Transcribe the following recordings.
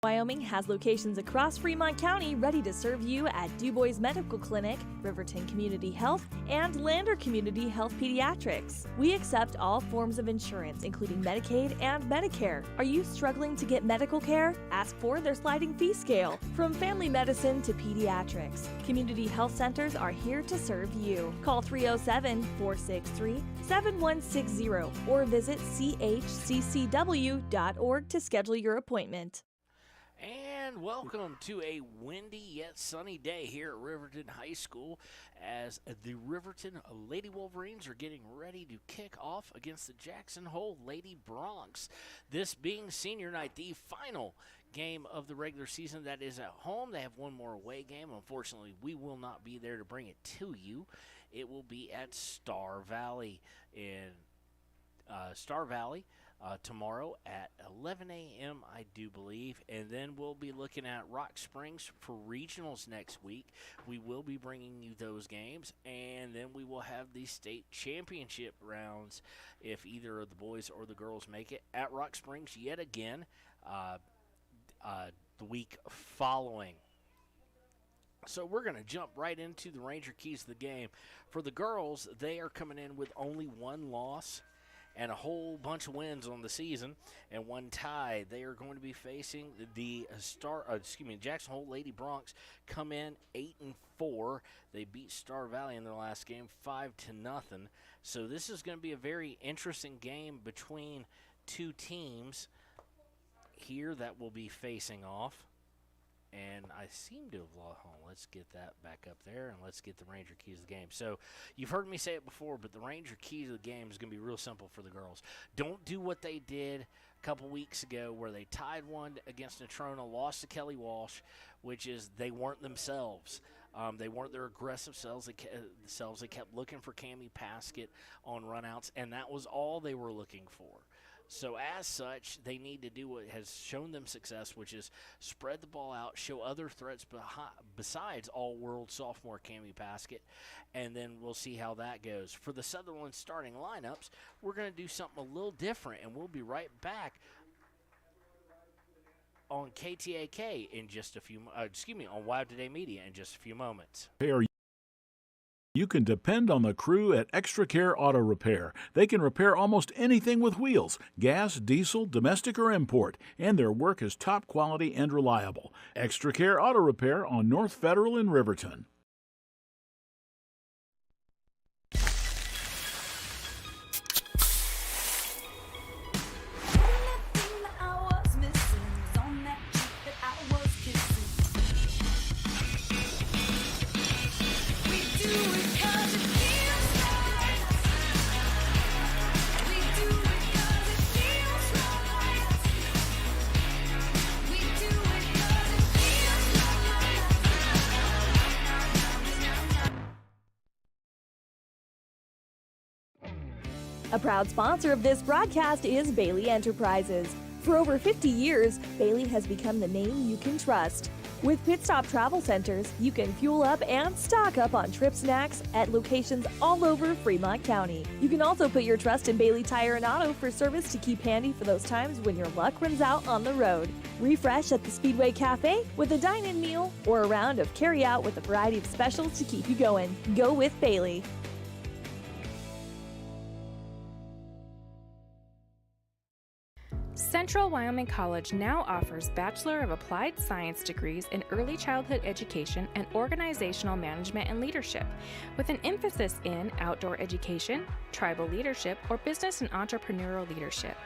Wyoming has locations across Fremont County ready to serve you at Du Bois Medical Clinic, Riverton Community Health, and Lander Community Health Pediatrics. We accept all forms of insurance, including Medicaid and Medicare. Are you struggling to get medical care? Ask for their sliding fee scale. From family medicine to pediatrics, community health centers are here to serve you. Call 307-463-7160 or visit chccw.org to schedule your appointment. And welcome to a windy yet sunny day here at Riverton High School as the Riverton Lady Wolverines are getting ready to kick off against the Jackson Hole Lady Broncs. This being senior night, the final game of the regular season that is at home. They have one more away game. Unfortunately, we will not be there to bring it to you. It will be at Star Valley tomorrow at 11 a.m., I do believe, and then we'll be looking at Rock Springs for regionals next week. We will be bringing you those games, and then we will have the state championship rounds if either of the boys or the girls make it at Rock Springs yet again the week following. So we're going to jump right into the Ranger keys of the game. For the girls, they are coming in with only one loss and a whole bunch of wins on the season and one tie. They are going to be facing the Jackson Hole Lady Broncs. Come in 8-4. They beat Star Valley in their last game 5-0. So this is going to be a very interesting game between two teams here that will be facing off. And I seem to have lost. Let's get that back up there, and let's get the Ranger keys of the game. So you've heard me say it before, but the Ranger keys of the game is going to be real simple for the girls. Don't do what they did a couple weeks ago where they tied one against Natrona, lost to Kelly Walsh, which is they weren't themselves. They weren't their aggressive selves. They kept looking for Cammie Paskett on runouts, and that was all they were looking for. So as such, they need to do what has shown them success, which is spread the ball out, show other threats besides all-world sophomore Cammie Paskett, and then we'll see how that goes. For the Sutherland starting lineups, we're going to do something a little different, and we'll be right back on KTAK in just a few on Wild Today Media in just a few moments. You can depend on the crew at Extra Care Auto Repair. They can repair almost anything with wheels, gas, diesel, domestic, or import, and their work is top quality and reliable. Extra Care Auto Repair on North Federal in Riverton. A proud sponsor of this broadcast is Bailey Enterprises. For over 50 years, Bailey has become the name you can trust. With Pit Stop Travel Centers, you can fuel up and stock up on trip snacks at locations all over Fremont County. You can also put your trust in Bailey Tire and Auto for service to keep handy for those times when your luck runs out on the road. Refresh at the Speedway Cafe with a dine-in meal or a round of carry-out with a variety of specials to keep you going. Go with Bailey. Central Wyoming College now offers Bachelor of Applied Science degrees in Early Childhood Education and Organizational Management and Leadership, with an emphasis in outdoor education, tribal leadership, or business and entrepreneurial leadership.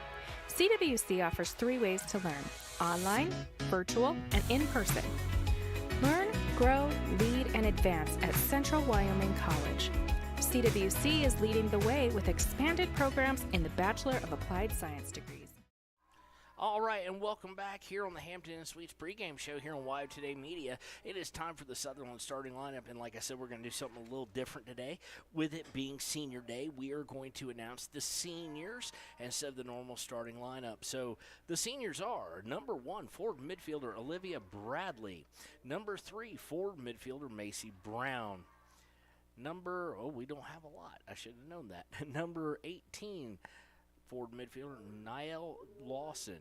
CWC offers 3 ways to learn: online, virtual, and in person. Learn, grow, lead, and advance at Central Wyoming College. CWC is leading the way with expanded programs in the Bachelor of Applied Science degrees. All right, and welcome back here on the Hampton Inn Suites pregame show here on Wild Today Media. It is time for the Sutherland starting lineup, and like I said, we're going to do something a little different today. With it being senior day, we are going to announce the seniors instead of the normal starting lineup. So the seniors are number 1, forward midfielder Olivia Bradley. Number 3, forward midfielder Macy Brown. We don't have a lot. I should have known that. Number 18, forward midfielder Niall Lawson.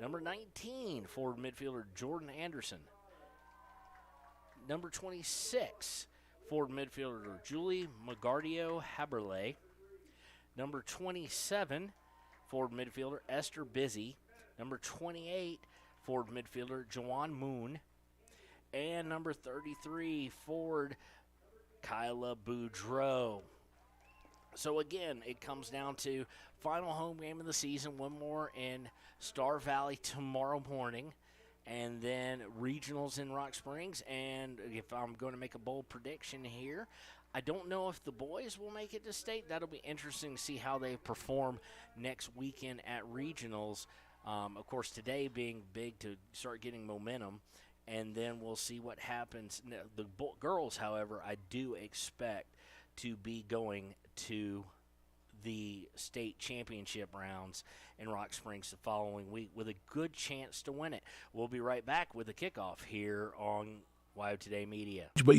Number 19, forward midfielder Jordan Anderson. Number 26, forward midfielder Julie Magardio Haberle. Number 27, forward midfielder Esther Busy. Number 28, forward midfielder Joanne Moon. And number 33, forward Kyla Boudreau. So again, it comes down to final home game of the season, one more in Star Valley tomorrow morning, and then regionals in Rock Springs. And if I'm going to make a bold prediction here, I don't know if the boys will make it to state. That'll be interesting to see how they perform next weekend at regionals. Of course, today being big to start getting momentum, and then we'll see what happens. The girls, however, I do expect to be going to the state championship rounds in Rock Springs the following week with a good chance to win it. We'll be right back with the kickoff here on WYO Today Media. But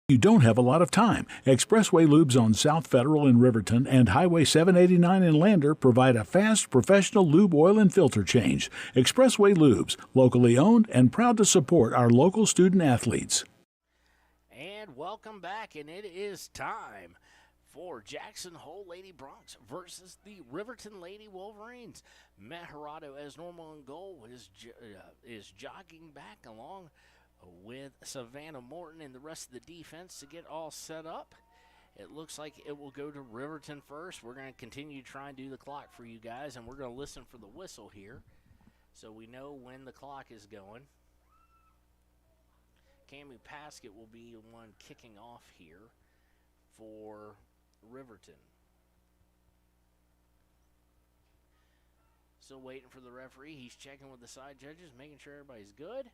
you don't have a lot of time. Expressway Lubes on South Federal in Riverton and Highway 789 in Lander provide a fast, professional lube oil and filter change. Expressway Lubes, locally owned and proud to support our local student athletes. And welcome back, and it is time for Jackson Hole Lady Bronx versus the Riverton Lady Wolverines. Matt Hirado, as normal in goal, is jogging back along with Savannah Morton and the rest of the defense to get all set up. It looks like it will go to Riverton first. We're going to continue to try and do the clock for you guys, and we're going to listen for the whistle here so we know when the clock is going. Camu Paskett will be the one kicking off here for Riverton. Still waiting for the referee. He's checking with the side judges, making sure everybody's good.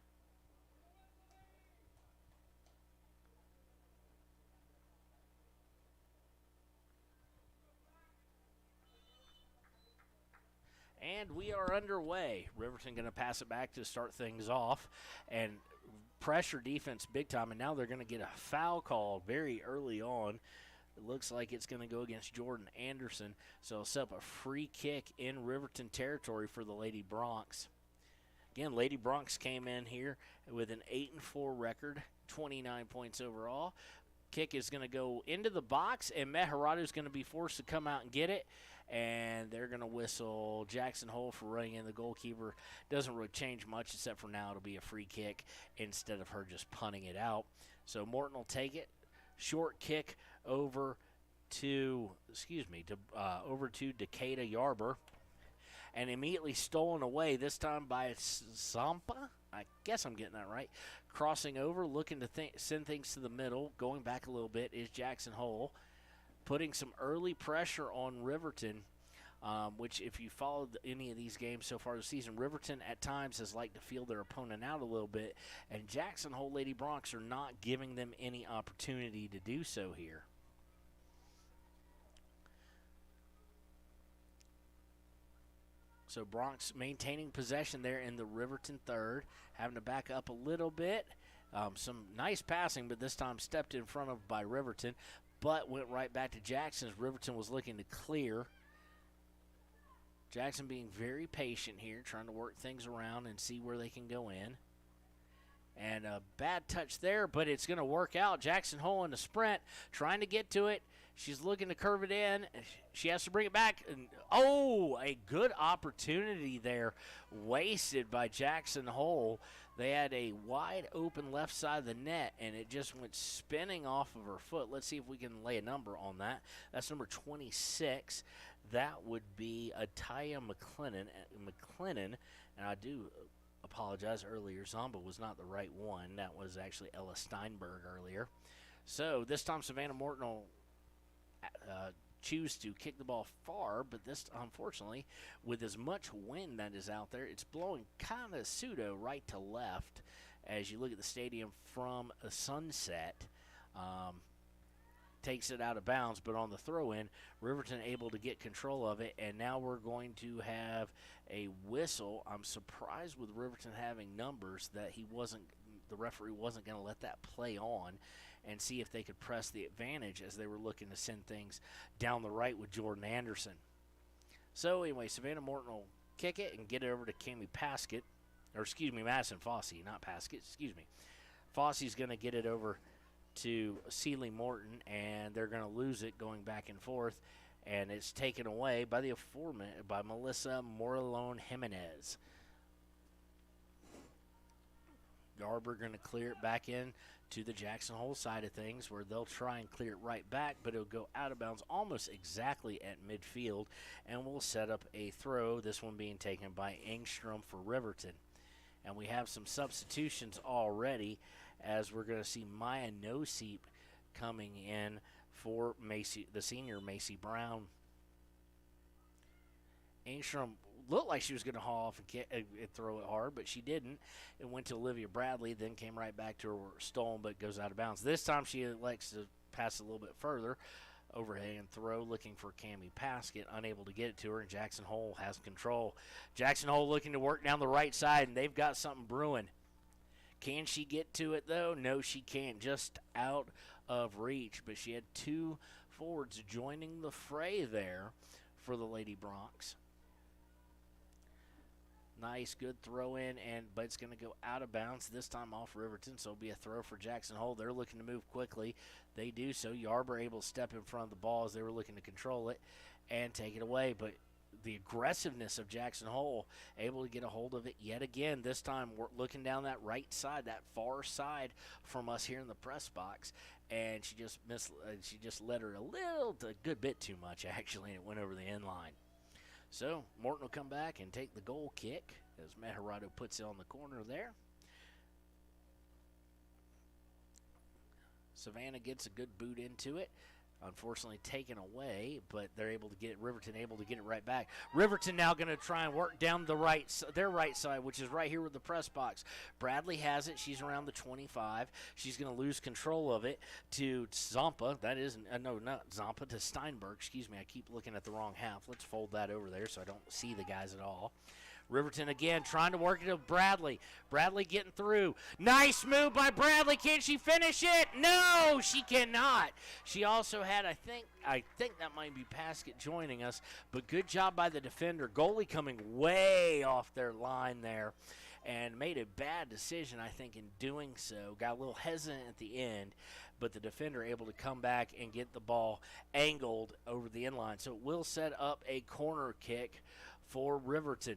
And we are underway. Riverton going to pass it back to start things off. And pressure defense big time. And now they're going to get a foul call very early on. It looks like it's going to go against Jordan Anderson. So it'll set up a free kick in Riverton territory for the Lady Bronx. Again, Lady Bronx came in here with an 8-4 record, 29 points overall. Kick is going to go into the box, and Matt Hirado is going to be forced to come out and get it. And they're going to whistle Jackson Hole for running in. The goalkeeper doesn't really change much, except for now it'll be a free kick instead of her just punting it out. So Morton will take it. Short kick over to Decatur Yarber. And immediately stolen away, this time by Zampa. I guess I'm getting that right. Crossing over, looking to send things to the middle. Going back a little bit is Jackson Hole. Putting some early pressure on Riverton, which if you followed any of these games so far this season, Riverton at times has liked to feel their opponent out a little bit, and Jackson Hole Lady Bronx are not giving them any opportunity to do so here. So Bronx maintaining possession there in the Riverton third, having to back up a little bit. Some nice passing, but this time stepped in front of by Riverton, but went right back to Jackson as Riverton was looking to clear. Jackson being very patient here, trying to work things around and see where they can go in. And a bad touch there, but it's going to work out. Jackson Hole in the sprint, trying to get to it. She's looking to curve it in. She has to bring it back. And, a good opportunity there wasted by Jackson Hole. They had a wide open left side of the net, and it just went spinning off of her foot. Let's see if we can lay a number on that. That's number 26. That would be Ataya McClennan, and I do apologize earlier. Zomba was not the right one. That was actually Ella Steinberg earlier. So this time Savannah Morton will choose to kick the ball far, but this, unfortunately, with as much wind that is out there, it's blowing kind of pseudo right to left as you look at the stadium from a sunset. Takes it out of bounds, but on the throw-in, Riverton able to get control of it, and now we're going to have a whistle. I'm surprised with Riverton having numbers that the referee wasn't going to let that play on and see if they could press the advantage as they were looking to send things down the right with Jordan Anderson. So anyway, Savannah Morton will kick it and get it over to Cammie Paskett. Or, excuse me, Madison Fossey, not Paskett. Excuse me. Fossey's going to get it over to Sealy Morton, and they're going to lose it going back and forth. And it's taken away by by Melissa Moralone Jimenez. Garber going to clear it back in to the Jackson Hole side of things, where they'll try and clear it right back, but it'll go out of bounds almost exactly at midfield, and we'll set up a throw, this one being taken by Engstrom for Riverton. And we have some substitutions already, as we're going to see Maya Noseep coming in for the senior Macy Brown. Engstrom looked like she was going to haul off and throw it hard, but she didn't. It went to Olivia Bradley, then came right back to her stolen, but goes out of bounds. This time she elects to pass a little bit further, overhand throw, looking for Cammie Paskett, unable to get it to her, and Jackson Hole has control. Jackson Hole looking to work down the right side, and they've got something brewing. Can she get to it, though? No, she can't. Just out of reach, but she had two forwards joining the fray there for the Lady Bronx. Nice, good throw in, but it's going to go out of bounds, this time off Riverton, so it'll be a throw for Jackson Hole. They're looking to move quickly. They do so. Yarber able to step in front of the ball as they were looking to control it and take it away, but the aggressiveness of Jackson Hole, able to get a hold of it yet again. This time we're looking down that right side, that far side from us here in the press box, and she just let her a good bit too much, actually, and it went over the end line. So Morton will come back and take the goal kick as Mejerado puts it on the corner there. Savannah gets a good boot into it. Unfortunately taken away, but they're able to get it. Riverton able to get it right back. Riverton now going to try and work down their right side, which is right here with the press box. Bradley has it. She's around the 25. She's going to lose control of it to Zampa. That is, no, not Zampa, to Steinberg. Excuse me, I keep looking at the wrong half. Let's fold that over there so I don't see the guys at all. Riverton again trying to work it to Bradley. Bradley getting through. Nice move by Bradley. Can she finish it? No, she cannot. She also had, I think that might be Paskett joining us, but good job by the defender. Goalie coming way off their line there and made a bad decision, I think, in doing so. Got a little hesitant at the end, but the defender able to come back and get the ball angled over the end line. So it will set up a corner kick for Riverton.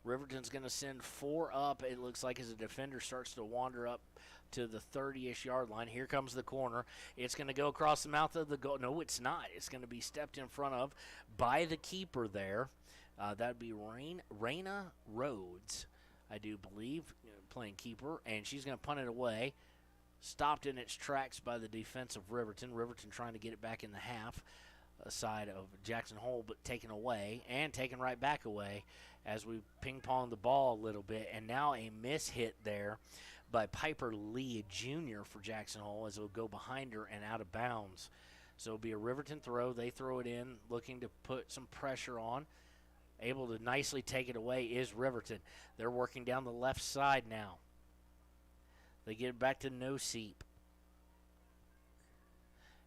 Riverton's going to send 4 up, it looks like, as the defender starts to wander up to the 30-ish yard line. Here comes the corner. It's going to go across the mouth of the goal. No, it's not. It's going to be stepped in front of by the keeper there. That would be Raina Rhodes, I do believe, playing keeper, and she's going to punt it away. Stopped in its tracks by the defense of Riverton. Riverton trying to get it back in the half side of Jackson Hole, but taken away and taken right back away as we ping-pong the ball a little bit. And now a miss hit there by Piper Lee Jr. for Jackson Hole as it will go behind her and out of bounds. So it'll be a Riverton throw. They throw it in, looking to put some pressure on. Able to nicely take it away is Riverton. They're working down the left side now. They get it back to Noseep.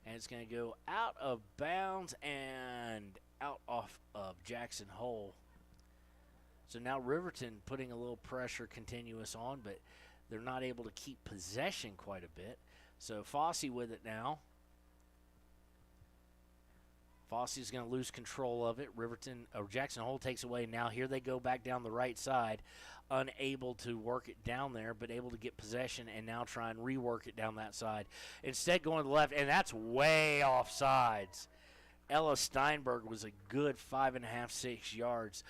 And it's going to go out of bounds and out off of Jackson Hole. So now Riverton putting a little pressure continuous on, but they're not able to keep possession quite a bit. So Fossey with it now. Fossey's going to lose control of it. Jackson Hole takes away. Now here they go back down the right side, unable to work it down there, but able to get possession and now try and rework it down that side. Instead going to the left, and that's way off sides. Ella Steinberg was a good 5.5, 6 yards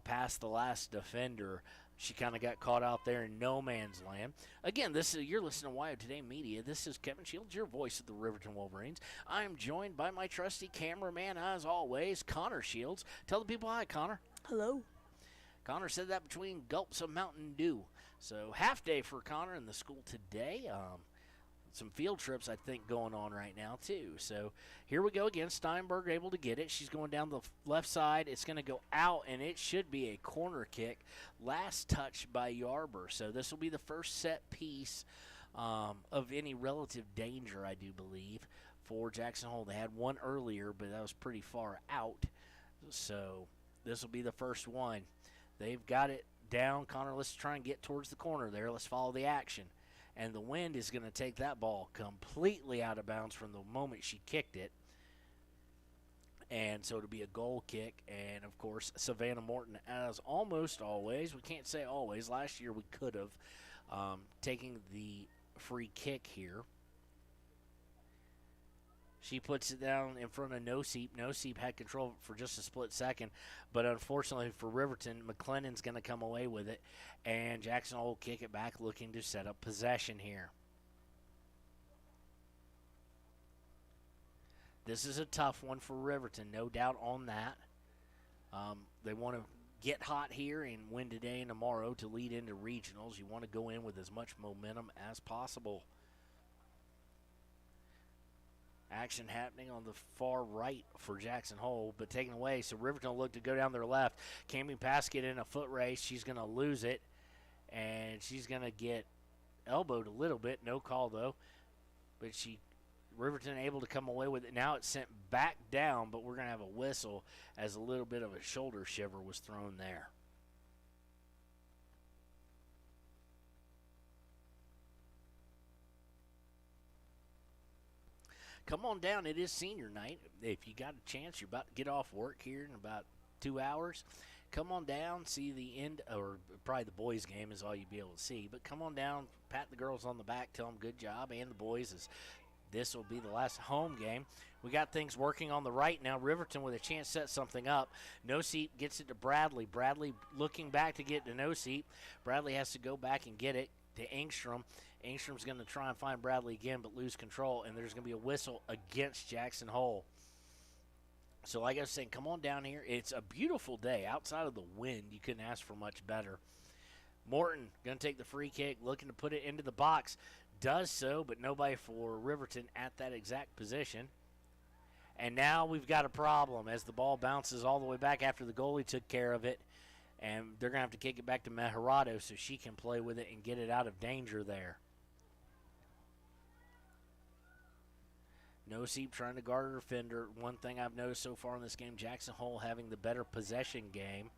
past the last defender. She kind of got caught out there in no man's land. Again, you're listening to Wyo Today Media. This is Kevin Shields, your voice of the Riverton Wolverines. I am joined by my trusty cameraman, as always, Connor Shields. Tell the people hi, Connor. Hello. Connor said that between gulps of Mountain Dew. So half day for Connor in the school today. Some field trips, I think, going on right now, too. So here we go again. Steinberg able to get it. She's going down the left side. It's going to go out, and it should be a corner kick. Last touch by Yarber. So this will be the first set piece of any relative danger, I do believe, for Jackson Hole. They had one earlier, but that was pretty far out. So This will be the first one. They've got it down. Connor, let's try and get towards the corner there. Let's follow the action. And the wind is going to take that ball completely out of bounds from the moment she kicked it. And so it'll be a goal kick. And, of course, Savannah Morton, as almost always, we can't say always. Last year we could have, taking the free kick here. She puts it down in front of Noseep. Noseep had control for just a split second, but unfortunately for Riverton, McLennan's going to come away with it, and Jackson Hole will kick it back, looking to set up possession here. This is a tough one for Riverton, no doubt on that. They want to get hot here and win today and tomorrow to lead into regionals. You want to go in with as much momentum as possible. Action happening on the far right for Jackson Hole, but taken away. So Riverton will look to go down their left. Cami Paskett in a foot race. She's going to lose it, and she's going to get elbowed a little bit. No call, though. But Riverton able to come away with it. Now it's sent back down, but we're going to have a whistle as a little bit of a shoulder shiver was thrown there. Come on down. It is senior night. If you got a chance, you're about to get off work here in about 2 hours. Come on down, see the end, or probably the boys' game is all you'll be able to see. But come on down, pat the girls on the back, tell them good job, and the boys, as this will be the last home game. We got things working on the right now. Riverton with a chance to set something up. Noseep gets it to Bradley. Bradley looking back to get to Noseep. Bradley has to go back and get it to Engstrom. Engstrom's going to try and find Bradley again, but lose control, and there's going to be a whistle against Jackson Hole. So like I was saying, come on down here. It's a beautiful day. Outside of the wind, you couldn't ask for much better. Morton going to take the free kick, looking to put it into the box. Does so, but nobody for Riverton at that exact position. And now we've got a problem as the ball bounces all the way back after the goalie took care of it. And they're going to have to kick it back to Meharado so she can play with it and get it out of danger there. Noseep trying to guard her defender. One thing I've noticed so far in this game, Jackson Hole having the better possession game.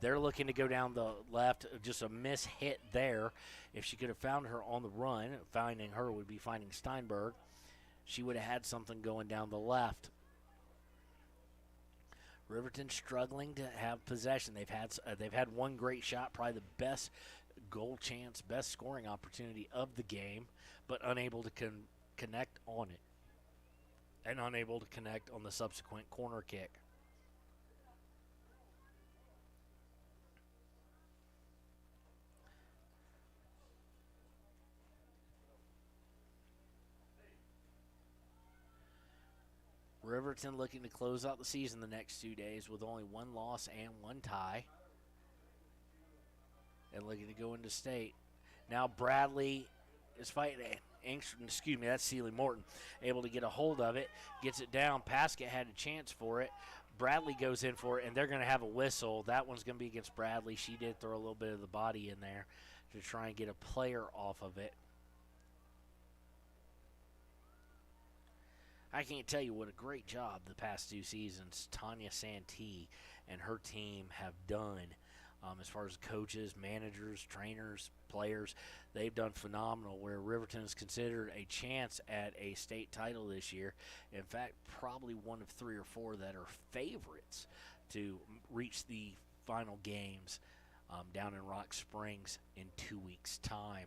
They're looking to go down the left. Just a miss hit there. If she could have found her on the run, finding her would be finding Steinberg. She would have had something going down the left. Riverton struggling to have possession. They've had one great shot, probably the best goal chance, best scoring opportunity of the game, but unable to connect on it, and unable to connect on the subsequent corner kick. Riverton looking to close out the season the next 2 days with only one loss and one tie. And looking to go into state. Now Bradley is fighting. That's Sealy Morton. Able to get a hold of it. Gets it down. Paskett had a chance for it. Bradley goes in for it, and they're going to have a whistle. That one's going to be against Bradley. She did throw a little bit of the body in there to try and get a player off of it. I can't tell you what a great job the past 2 seasons Tanya Santee and her team have done as far as coaches, managers, trainers, players. They've done phenomenal, where Riverton is considered a chance at a state title this year. In fact, probably one of 3 or 4 that are favorites to reach the final games down in Rock Springs in 2 weeks' time.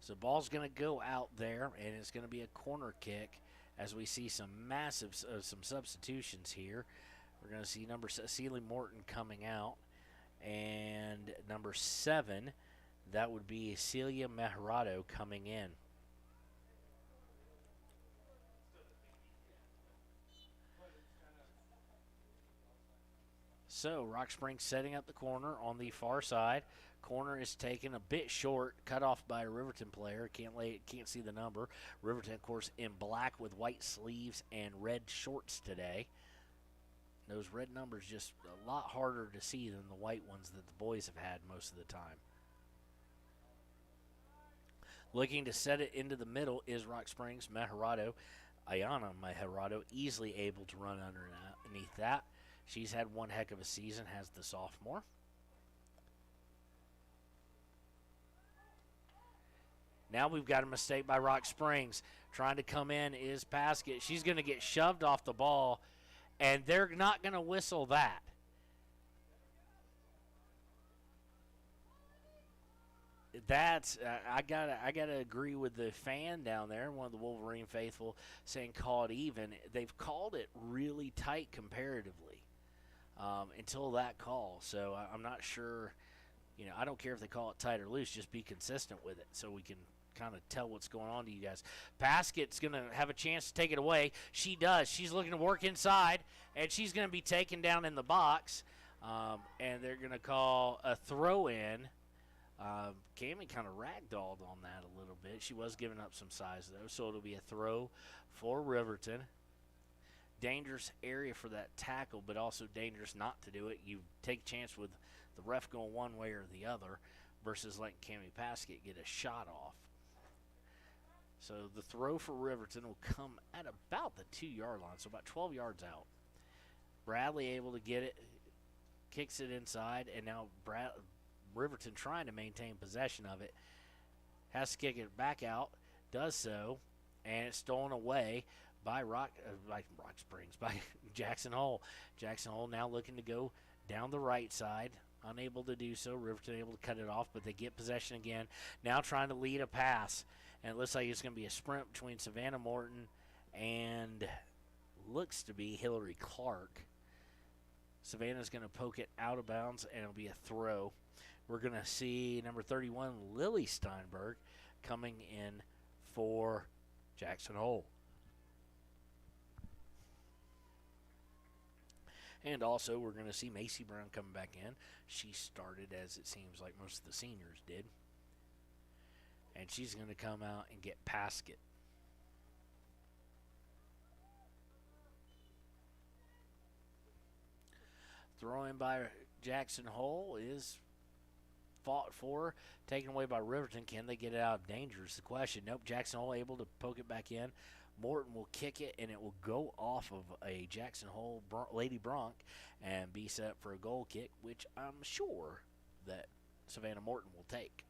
So ball's going to go out there, and it's going to be a corner kick as we see some massive some substitutions here. We're going to see Sealy Morton coming out, and number 7, that would be Celia Meharado coming in. So Rock Springs setting up the corner on the far side. Corner is taken a bit short, cut off by a Riverton player. Can't see the number. Riverton, of course, in black with white sleeves and red shorts today. Those red numbers just a lot harder to see than the white ones that the boys have had most of the time. Looking to set it into the middle is Rock Springs. Meharado Ayana Mejerado easily able to run underneath that. She's had one heck of a season, has the sophomore. Now we've got a mistake by Rock Springs. Trying to come in is Paskett. She's going to get shoved off the ball, and they're not going to whistle that. That's I gotta agree with the fan down there, one of the Wolverine faithful, saying call it even. They've called it really tight comparatively until that call. So I'm not sure. I don't care if they call it tight or loose. Just be consistent with it so we can kind of tell what's going on to you guys. Paskett's going to have a chance to take it away. She does. She's looking to work inside, and she's going to be taken down in the box, and they're going to call a throw-in. Cammie kind of ragdolled on that a little bit. She was giving up some size, though, so it'll be a throw for Riverton. Dangerous area for that tackle, but also dangerous not to do it. You take a chance with the ref going one way or the other versus letting Cammie Paskett get a shot off. So the throw for Riverton will come at about the 2-yard line, so about 12 yards out. Bradley able to get it, kicks it inside, and now Riverton trying to maintain possession of it. Has to kick it back out, does so, and it's stolen away by by Jackson Hole. Jackson Hole now looking to go down the right side, unable to do so. Riverton able to cut it off, but they get possession again. Now trying to lead a pass, and it looks like it's going to be a sprint between Savannah Morton and looks to be Hillary Clark. Savannah's going to poke it out of bounds, and it'll be a throw. We're going to see number 31, Lily Steinberg, coming in for Jackson Hole. And also, we're going to see Macy Brown coming back in. She started, as it seems like most of the seniors did. And she's going to come out and get Paskett. Throw in by Jackson Hole is fought for, taken away by Riverton. Can they get it out of danger is the question. Nope, Jackson Hole able to poke it back in. Morton will kick it, and it will go off of a Jackson Hole Lady Bronc and be set up for a goal kick, which I'm sure that Savannah Morton will take.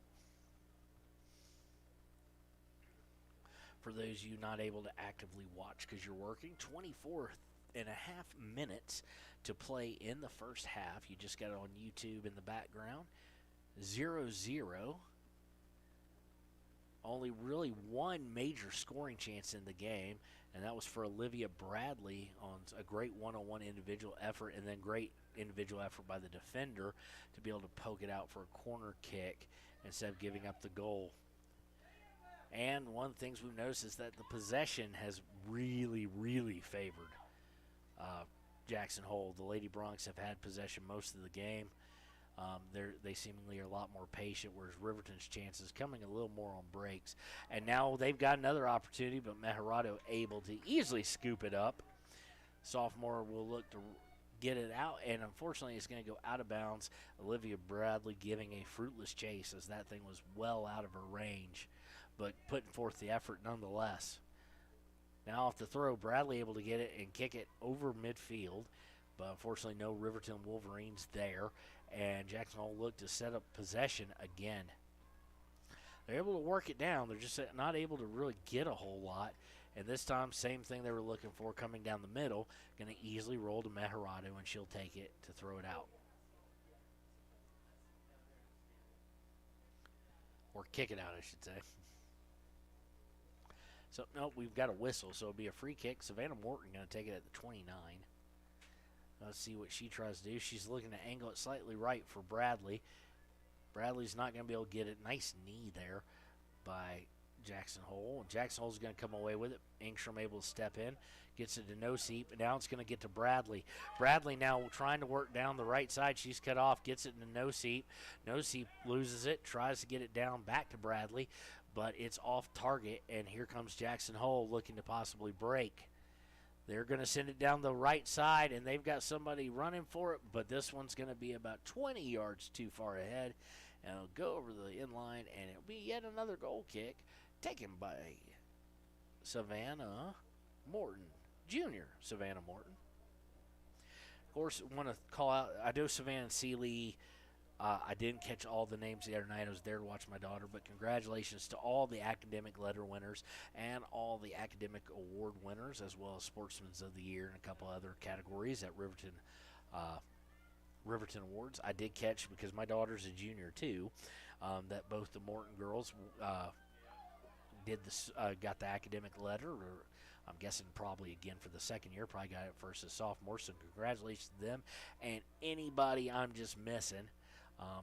For those of you not able to actively watch because you're working, 24 and a half minutes to play in the first half. You just got it on YouTube in the background. 0-0. Only really one major scoring chance in the game, and that was for Olivia Bradley on a great one-on-one individual effort, and then great individual effort by the defender to be able to poke it out for a corner kick instead of giving up the goal. And one of the things we've noticed is that the possession has really, really favored Jackson Hole. The Lady Broncs have had possession most of the game. They seemingly are a lot more patient, whereas Riverton's chances coming a little more on breaks. And now they've got another opportunity, but Mejerado able to easily scoop it up. Sophomore will look to get it out, and unfortunately it's going to go out of bounds. Olivia Bradley giving a fruitless chase as that thing was well out of her range, but putting forth the effort nonetheless. Now off the throw, Bradley able to get it and kick it over midfield, but unfortunately no Riverton Wolverines there, and Jackson Hole looked to set up possession again. They're able to work it down. They're just not able to really get a whole lot, and this time same thing they were looking for coming down the middle. Going to easily roll to Mejerado, and she'll take it to throw it out. Or kick it out, I should say. So, no, we've got a whistle, so it'll be a free kick. Savannah Morton going to take it at the 29. Let's see what she tries to do. She's looking to angle it slightly right for Bradley. Bradley's not going to be able to get it. Nice knee there by Jackson Hole. And Jackson Hole's going to come away with it. Ingstrom able to step in. Gets it to No-Seep. And now it's going to get to Bradley. Bradley now trying to work down the right side. She's cut off. Gets it to No-Seep. No-Seep loses it. Tries to get it down back to Bradley. But it's off target. And here comes Jackson Hole looking to possibly break. They're going to send it down the right side, and they've got somebody running for it, but this one's going to be about 20 yards too far ahead, and it'll go over the inline, and it'll be yet another goal kick taken by Savannah Morton Jr., Savannah Morton. Of course, want to call out, I know Savannah and Sealy. I didn't catch all the names the other night. I was there to watch my daughter, but congratulations to all the academic letter winners and all the academic award winners, as well as Sportsman's of the Year and a couple other categories at Riverton Awards. I did catch, because my daughter's a junior too, that both the Morton girls got the academic letter, or I'm guessing probably again for the second year, probably got it first as sophomore. So congratulations to them and anybody I'm just missing.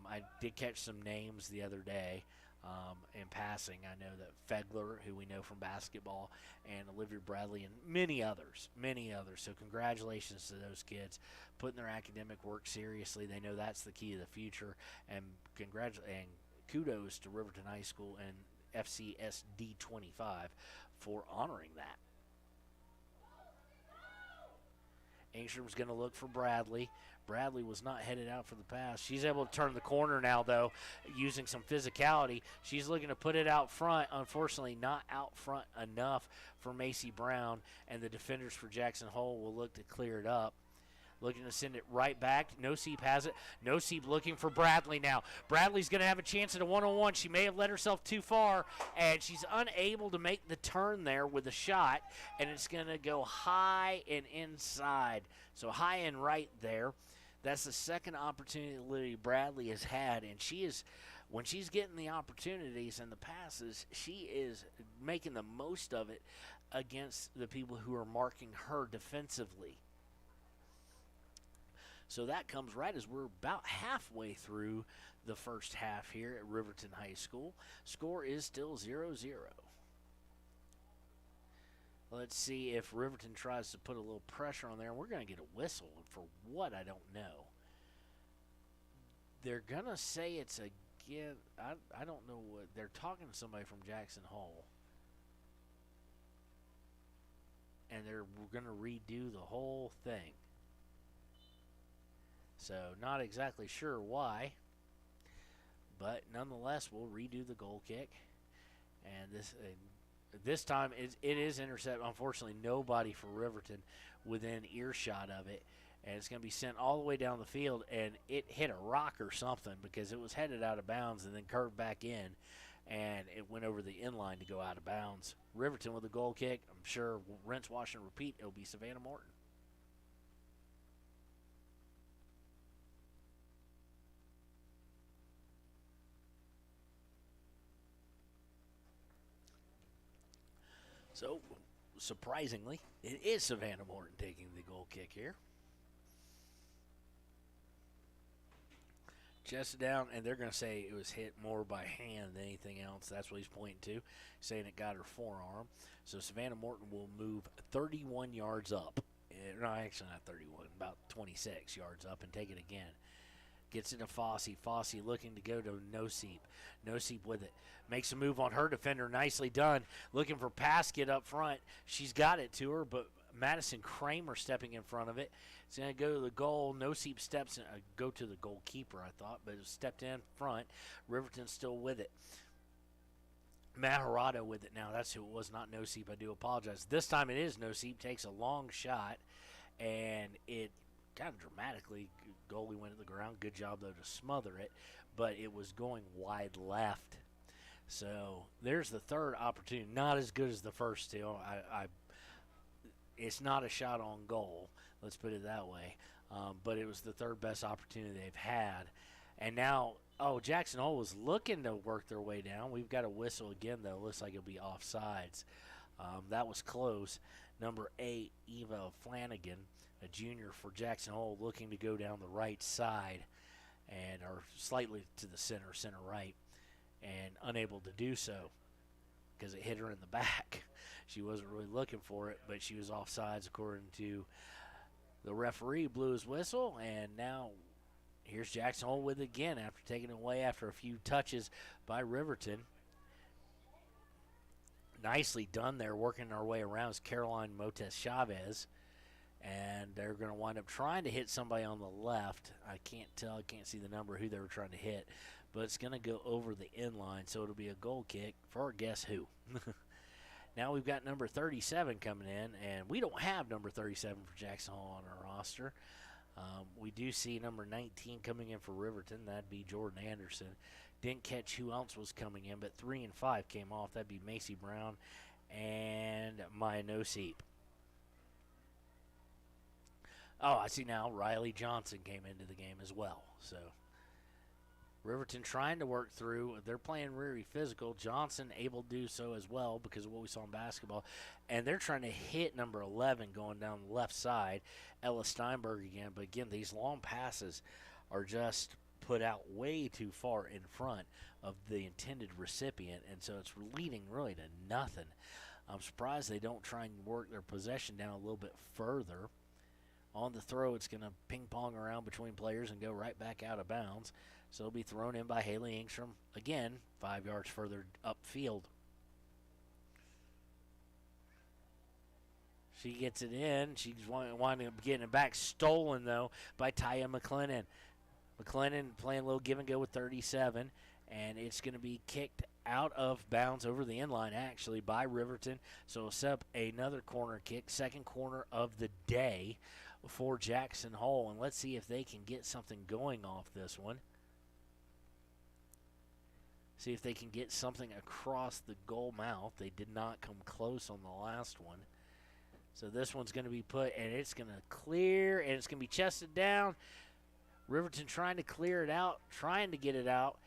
I did catch some names the other day in passing. I know that Fegler, who we know from basketball, and Olivia Bradley, and many others. So congratulations to those kids putting their academic work seriously. They know that's the key to the future. And kudos to Riverton High School and FCSD 25 for honoring that. Angstrom's going to look for Bradley. Bradley was not headed out for the pass. She's able to turn the corner now, though, using some physicality. She's looking to put it out front. Unfortunately, not out front enough for Macy Brown, and the defenders for Jackson Hole will look to clear it up. Looking to send it right back. Noseep has it. Noseep looking for Bradley now. Bradley's going to have a chance at a one-on-one. She may have let herself too far, and she's unable to make the turn there with a shot, and it's going to go high and inside. So high and right there. That's the second opportunity that Lily Bradley has had, and when she's getting the opportunities and the passes, she is making the most of it against the people who are marking her defensively. So that comes right as we're about halfway through the first half here at Riverton High School. Score is still 0-0. Let's see if Riverton tries to put a little pressure on there. We're going to get a whistle. For what, I don't know. They're going to say it's again. I don't know what. They're talking to somebody from Jackson Hole. And we're going to redo the whole thing. So not exactly sure why. But nonetheless, we'll redo the goal kick. And this time, it is intercept. Unfortunately, nobody for Riverton within earshot of it. And it's going to be sent all the way down the field. And it hit a rock or something, because it was headed out of bounds and then curved back in. And it went over the inline to go out of bounds. Riverton with a goal kick. I'm sure, rinse, wash, and repeat. It'll be Savannah Morton. So, surprisingly, it is Savannah Morton taking the goal kick here. Chest down, and they're going to say it was hit more by hand than anything else. That's what he's pointing to, saying it got her forearm. So Savannah Morton will move 31 yards up. No, actually not 31, about 26 yards up, and take it again. Gets into Fossey. Fossey looking to go to Noseep. Noseep with it. Makes a move on her defender. Nicely done. Looking for Paskett up front. She's got it to her, but Madison Kramer stepping in front of it. It's going to go to the goal. Noseep steps in. Go to the goalkeeper, I thought, but it stepped in front. Riverton still with it. Maharado with it now. That's who it was, not Noseep. I do apologize. This time it is Noseep. Takes a long shot, and it kind of dramatically, goalie went to the ground. Good job, though, to smother it, but it was going wide left. So there's the third opportunity. Not as good as the first two. It's not a shot on goal, let's put it that way, but it was the third best opportunity they've had. And now, Jackson Hole was looking to work their way down. We've got a whistle again, though. Looks like it'll be offsides. That was close. Number 8, Eva Flanagan, a junior for Jackson Hole, looking to go down the right side, or slightly to the center right, and unable to do so because it hit her in the back. She wasn't really looking for it, but she was offsides according to the referee. Blew his whistle, and now here's Jackson Hole with it again after taking it away after a few touches by Riverton. Nicely done there, working our way around is Caroline Motes Chavez. And they're going to wind up trying to hit somebody on the left. I can't tell. I can't see the number who they were trying to hit. But it's going to go over the inline, so it'll be a goal kick for guess who. Now we've got number 37 coming in, and we don't have number 37 for Jackson Hall on our roster. We do see number 19 coming in for Riverton. That'd be Jordan Anderson. Didn't catch who else was coming in, but 3 and 5 came off. That'd be Macy Brown and Maya Noseep. Oh, I see now Riley Johnson came into the game as well. So Riverton trying to work through. They're playing very physical. Johnson able to do so as well because of what we saw in basketball. And they're trying to hit number 11 going down the left side, Ella Steinberg again. But again, these long passes are just put out way too far in front of the intended recipient. And so it's leading really to nothing. I'm surprised they don't try and work their possession down a little bit further. On the throw, it's going to ping-pong around between players and go right back out of bounds. So it'll be thrown in by Haley Engstrom, again, 5 yards further upfield. She gets it in. She's winding up getting it back. Stolen, though, by Taya McLennan. McLennan playing a little give and go with 37, and it's going to be kicked out of bounds over the end line, actually, by Riverton. So it'll set up another corner kick, second corner of the day for Jackson Hole. And let's see if they can get something going off this one. See if they can get something across the goal mouth. They did not come close on the last one. So this one's going to be put, and it's going to clear, and it's going to be chested down. Riverton trying to clear it out, trying to get it out.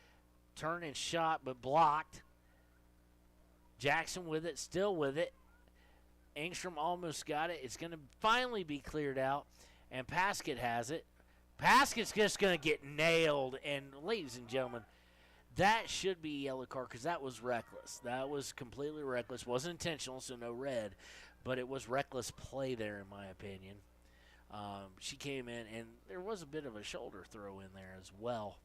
Turn and shot, but blocked. Jackson with it, still with it. Engstrom almost got it. It's going to finally be cleared out, and Paskett has it. Paskett's just going to get nailed, and ladies and gentlemen, that should be a yellow card because that was reckless. That was completely reckless. Wasn't intentional, so no red, but it was reckless play there in my opinion. She came in, and there was a bit of a shoulder throw in there as well.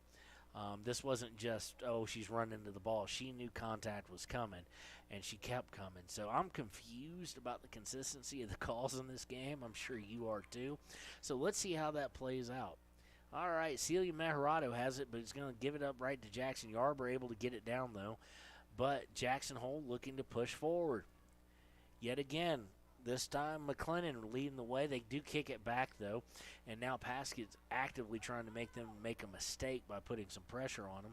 This wasn't just, she's running into the ball. She knew contact was coming, and she kept coming. So I'm confused about the consistency of the calls in this game. I'm sure you are too. So let's see how that plays out. All right, Celia Mejorado has it, but it's going to give it up right to Jackson Yarber, able to get it down, though. But Jackson Hole looking to push forward. Yet again, this time McLennan leading the way. They do kick it back, though. And now Paskett's actively trying to make them make a mistake by putting some pressure on them.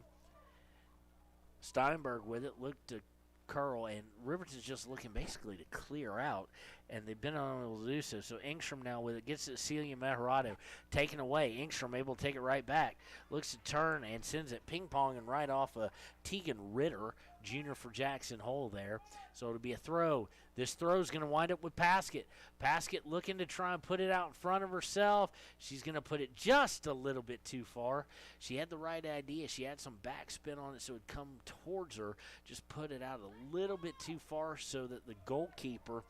Steinberg with it, looked to curl, and Riverton's just looking basically to clear out, and they've been unable to do so. So Engstrom now with it, gets it to Celia Mejorado, taken away. Engstrom able to take it right back, looks to turn and sends it ping-ponging right off of Tegan Ritter, junior for Jackson Hole there. So it'll be a throw. This throw is going to wind up with Paskett. Paskett looking to try and put it out in front of herself. She's going to put it just a little bit too far. She had the right idea. She had some backspin on it so it would come towards her. Just put it out a little bit too far so that the goalkeeper,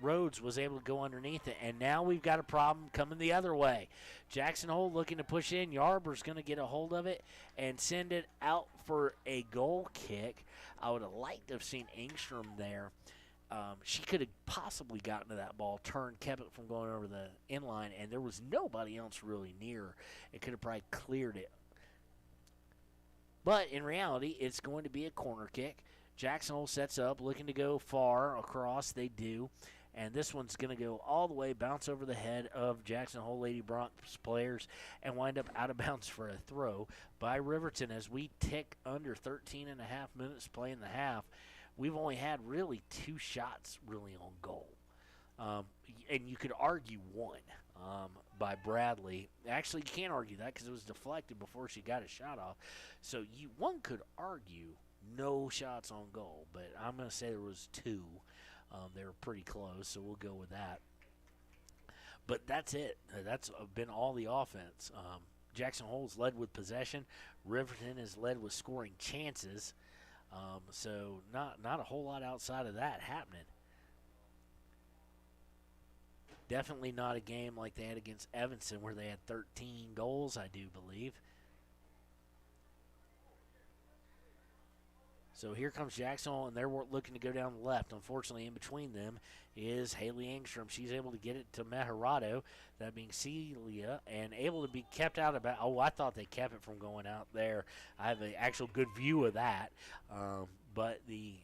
Rhodes, was able to go underneath it. And now we've got a problem coming the other way. Jackson Hole looking to push in. Yarber's going to get a hold of it and send it out for a goal kick. I would have liked to have seen Engstrom there. She could have possibly gotten to that ball, turned, kept it from going over the inline, and there was nobody else really near. It could have probably cleared it. But in reality, it's going to be a corner kick. Jackson Hole sets up, looking to go far across. They do. And this one's going to go all the way, bounce over the head of Jackson Hole Lady Bronx players, and wind up out of bounds for a throw by Riverton as we tick under 13 and a half minutes playing the half. We've only had really 2 shots really on goal. And you could argue one by Bradley. Actually, you can't argue that because it was deflected before she got a shot off. So one could argue no shots on goal, but I'm going to say there was 2. They were pretty close, so we'll go with that. But that's it. That's been all the offense. Jackson Hole's led with possession. Riverton is led with scoring chances. So not a whole lot outside of that happening. Definitely not a game like they had against Evanston where they had 13 goals, I do believe. So here comes Jackson Hole, and they're looking to go down the left. Unfortunately, in between them is Haley Engstrom. She's able to get it to Mejorado, that being Celia, and able to be kept out about. Oh, I thought they kept it from going out there. I have an actual good view of that. But the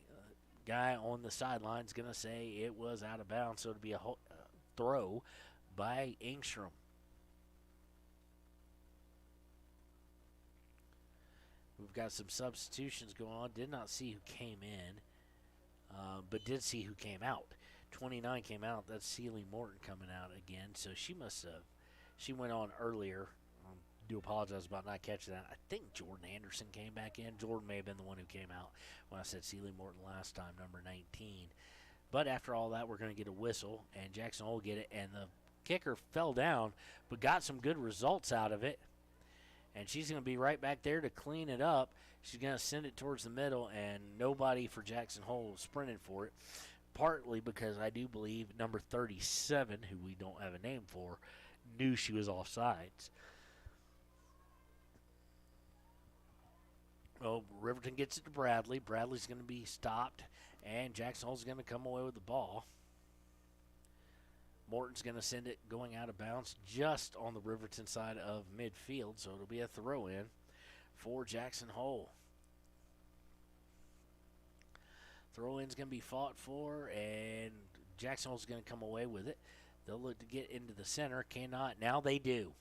guy on the sideline is going to say it was out of bounds, so it'll be a throw by Engstrom. We've got some substitutions going on. Did not see who came in, but did see who came out. 29 came out. That's Celie Morton coming out again. So she must have. She went on earlier. Do apologize about not catching that. I think Jordan Anderson came back in. Jordan may have been the one who came out when I said Celie Morton last time, number 19. But after all that, we're going to get a whistle, and Jackson Hole get it. And the kicker fell down, but got some good results out of it. And she's going to be right back there to clean it up. She's going to send it towards the middle, and nobody for Jackson Hole sprinted for it, partly because I do believe number 37, who we don't have a name for, knew she was offsides. Well, Riverton gets it to Bradley. Bradley's going to be stopped, and Jackson Hole's going to come away with the ball. Morton's going to send it going out of bounds just on the Riverton side of midfield, so it'll be a throw-in for Jackson Hole. Throw-in's going to be fought for, and Jackson Hole's going to come away with it. They'll look to get into the center. Cannot. Now they do.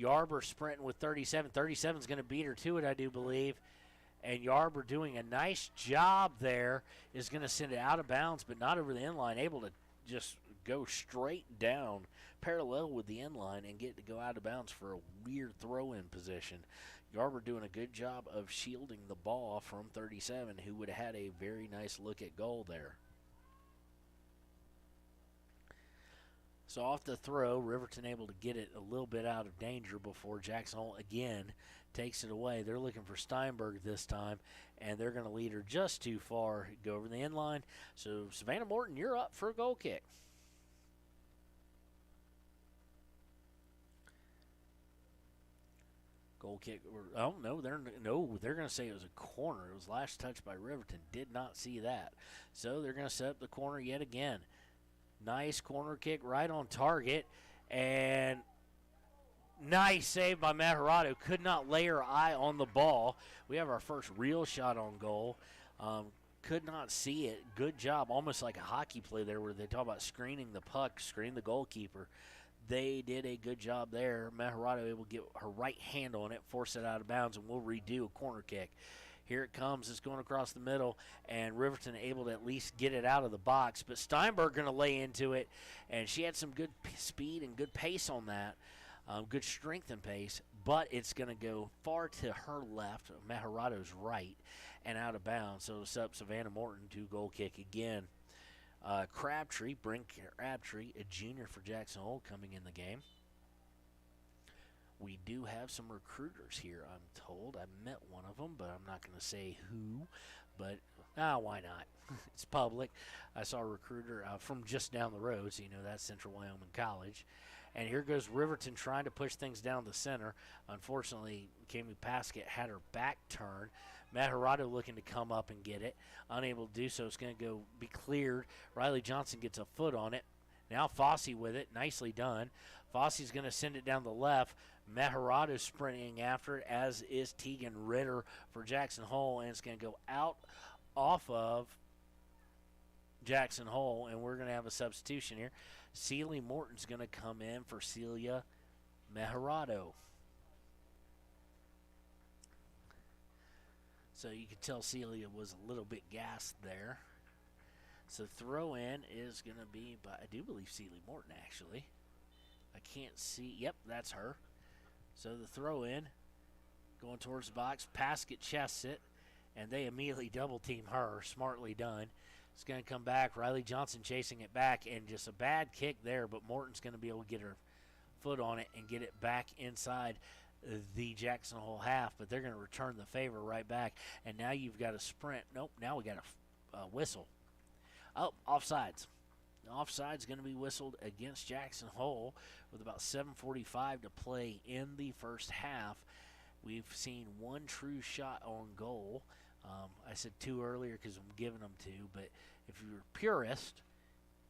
Yarber sprinting with 37. 37's going to beat her to it, I do believe. And Yarber doing a nice job there is going to send it out of bounds, but not over the inline, able to just go straight down parallel with the inline and get to go out of bounds for a weird throw-in position. Yarber doing a good job of shielding the ball from 37, who would have had a very nice look at goal there. So off the throw, Riverton able to get it a little bit out of danger before Jackson Hole again takes it away. They're looking for Steinberg this time, and they're going to lead her just too far, go over the inline. So Savannah Morton, you're up for a goal kick. Goal kick. Oh, no, they're going to say it was a corner. It was last touched by Riverton. Did not see that. So they're going to set up the corner yet again. Nice corner kick right on target, and nice save by Maharado. Could not lay her eye on the ball. We have our first real shot on goal. Could not see it. Good job. Almost like a hockey play there where they talk about screening the puck, screen the goalkeeper. They did a good job there. Maharado able to get her right hand on it, force it out of bounds, and we'll redo a corner kick. Here it comes. It's going across the middle, and Riverton able to at least get it out of the box. But Steinberg going to lay into it, and she had some good speed and good pace on that, good strength and pace. But it's going to go far to her left, Maharado's right, and out of bounds. So it's up Savannah Morton to goal kick again. Crabtree, Brink Crabtree, a junior for Jackson Hole, coming in the game. We do have some recruiters here, I'm told. I met one of them, but I'm not going to say who. But, why not? It's public. I saw a recruiter from just down the road, so you know that's Central Wyoming College. And here goes Riverton trying to push things down the center. Unfortunately, Kami Paskett had her back turned. Maharado looking to come up and get it. Unable to do so. It's going to go be cleared. Riley Johnson gets a foot on it. Now Fossey with it. Nicely done. Fossey's going to send it down the left. Maharado sprinting after it, as is Tegan Ritter for Jackson Hole, and it's going to go out off of Jackson Hole, and we're going to have a substitution here. Celie Morton's going to come in for Celia Maharado. So you could tell Celia was a little bit gassed there. So throw-in is going to be by, I do believe, Celie Morton, actually. I can't see. Yep, that's her. So the throw-in, going towards the box. Paskett chests it, and they immediately double-team her. Smartly done. It's going to come back. Riley Johnson chasing it back, and just a bad kick there, but Morton's going to be able to get her foot on it and get it back inside the Jackson Hole half, but they're going to return the favor right back. And now you've got a sprint. Nope, now we got a whistle. Oh, offsides. Offside's going to be whistled against Jackson Hole with about 7:45 to play in the first half. We've seen one true shot on goal. I said two earlier because I'm giving them two, but if you're a purist,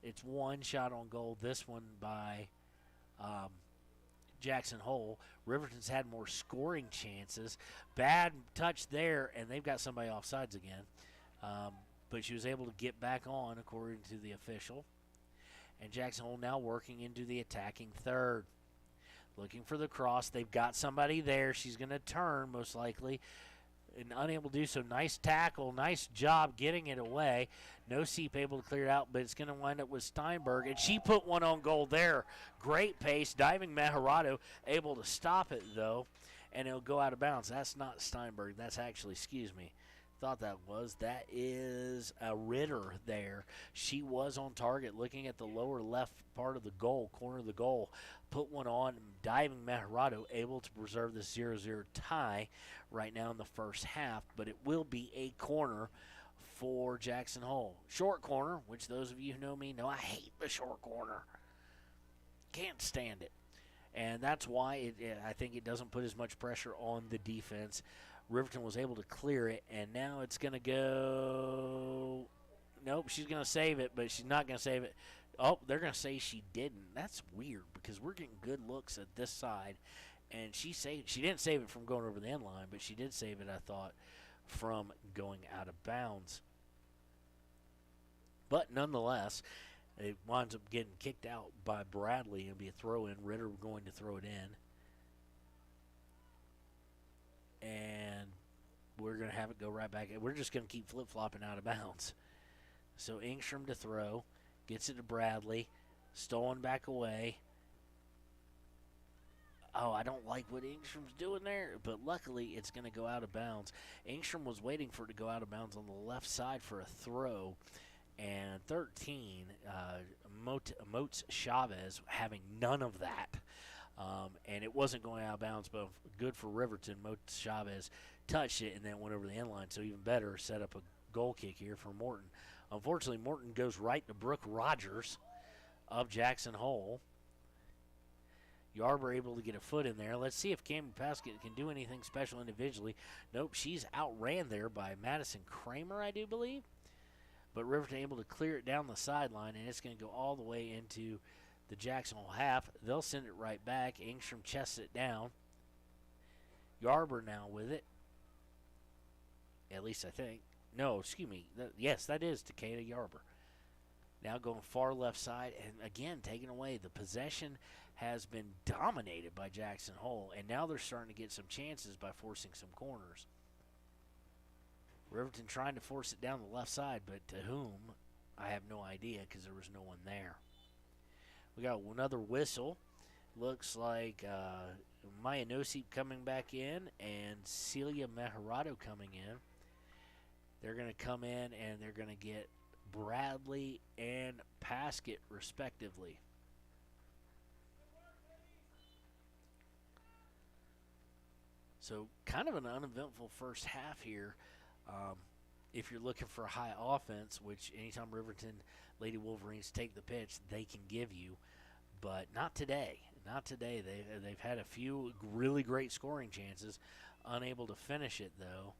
it's one shot on goal. This one by Jackson Hole. Riverton's had more scoring chances. Bad touch there, and they've got somebody offsides again. but she was able to get back on, according to the official. And Jackson Hole now working into the attacking third. Looking for the cross. They've got somebody there. She's going to turn, most likely, and unable to do so. Nice tackle. Nice job getting it away. No Seep able to clear it out, but it's going to wind up with Steinberg. And she put one on goal there. Great pace. Diving Meharado able to stop it, though, and it'll go out of bounds. That's not Steinberg. That's actually, thought that is a Ritter there. She was on target looking at the lower left part of the goal, corner of the goal. Put one on, diving Meharado, able to preserve the 0-0 tie right now in the first half, but it will be a corner for Jackson Hole. Short corner, which those of you who know me know I hate the short corner. Can't stand it. And that's why I think it doesn't put as much pressure on the defense. Riverton was able to clear it, and now it's going to go. Nope, she's going to save it, but she's not going to save it. Oh, they're going to say she didn't. That's weird because we're getting good looks at this side, and she didn't save it from going over the end line, but she did save it, I thought, from going out of bounds. But nonetheless, it winds up getting kicked out by Bradley. It'll be a throw-in. Ritter going to throw it in. And we're going to have it go right back. We're just going to keep flip-flopping out of bounds. So Ingstrom to throw. Gets it to Bradley. Stolen back away. Oh, I don't like what Ingstrom's doing there, but luckily it's going to go out of bounds. Ingstrom was waiting for it to go out of bounds on the left side for a throw. And 13, Motes Chavez having none of that. And it wasn't going out of bounds, but good for Riverton. Motes Chavez touched it and then went over the end line, so even better, set up a goal kick here for Morton. Unfortunately, Morton goes right to Brooke Rogers of Jackson Hole. Yarber able to get a foot in there. Let's see if Cameron Paskett can do anything special individually. Nope, she's outran there by Madison Kramer, I do believe. But Riverton able to clear it down the sideline, and it's going to go all the way into the Jackson Hole half. They'll send it right back. Ingstrom chests it down. Yarber now with it. At least I think. No, excuse me. Yes, that is Takeda Yarber. Now going far left side, and again taken away. The possession has been dominated by Jackson Hole, and now they're starting to get some chances by forcing some corners. Riverton trying to force it down the left side, but to whom, I have no idea because there was no one there. We got another whistle. Looks like Maya Nosip coming back in and Celia Meharado coming in. They're going to come in and they're going to get Bradley and Paskett respectively. So kind of an uneventful first half here. If you're looking for a high offense, which anytime Riverton Lady Wolverines take the pitch, they can give you. But not today. Not today. They've had a few really great scoring chances. Unable to finish it, though.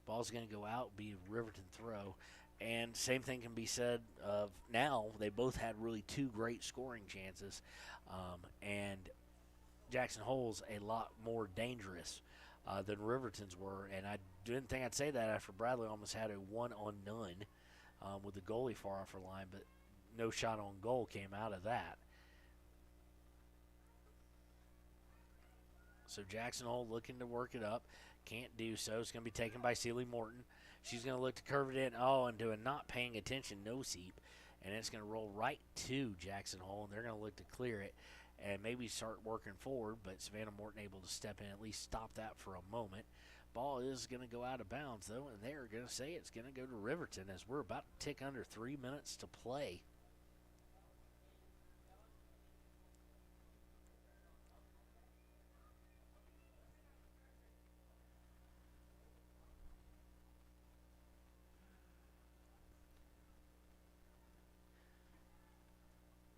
Ball's going to go out, be a Riverton throw. And same thing can be said of now. They both had really two great scoring chances. And Jackson Hole's a lot more dangerous than Riverton's were. And I didn't think I'd say that after Bradley almost had a 1-on-none with the goalie far off her line. But no shot on goal came out of that. So Jackson Hole looking to work it up. Can't do so. It's going to be taken by Celie Morton. She's going to look to curve it in. Oh, and do a not paying attention no seep. And it's going to roll right to Jackson Hole. And they're going to look to clear it and maybe start working forward. But Savannah Morton able to step in, at least stop that for a moment. Ball is going to go out of bounds, though. And they're going to say it's going to go to Riverton as we're about to tick under 3 minutes to play.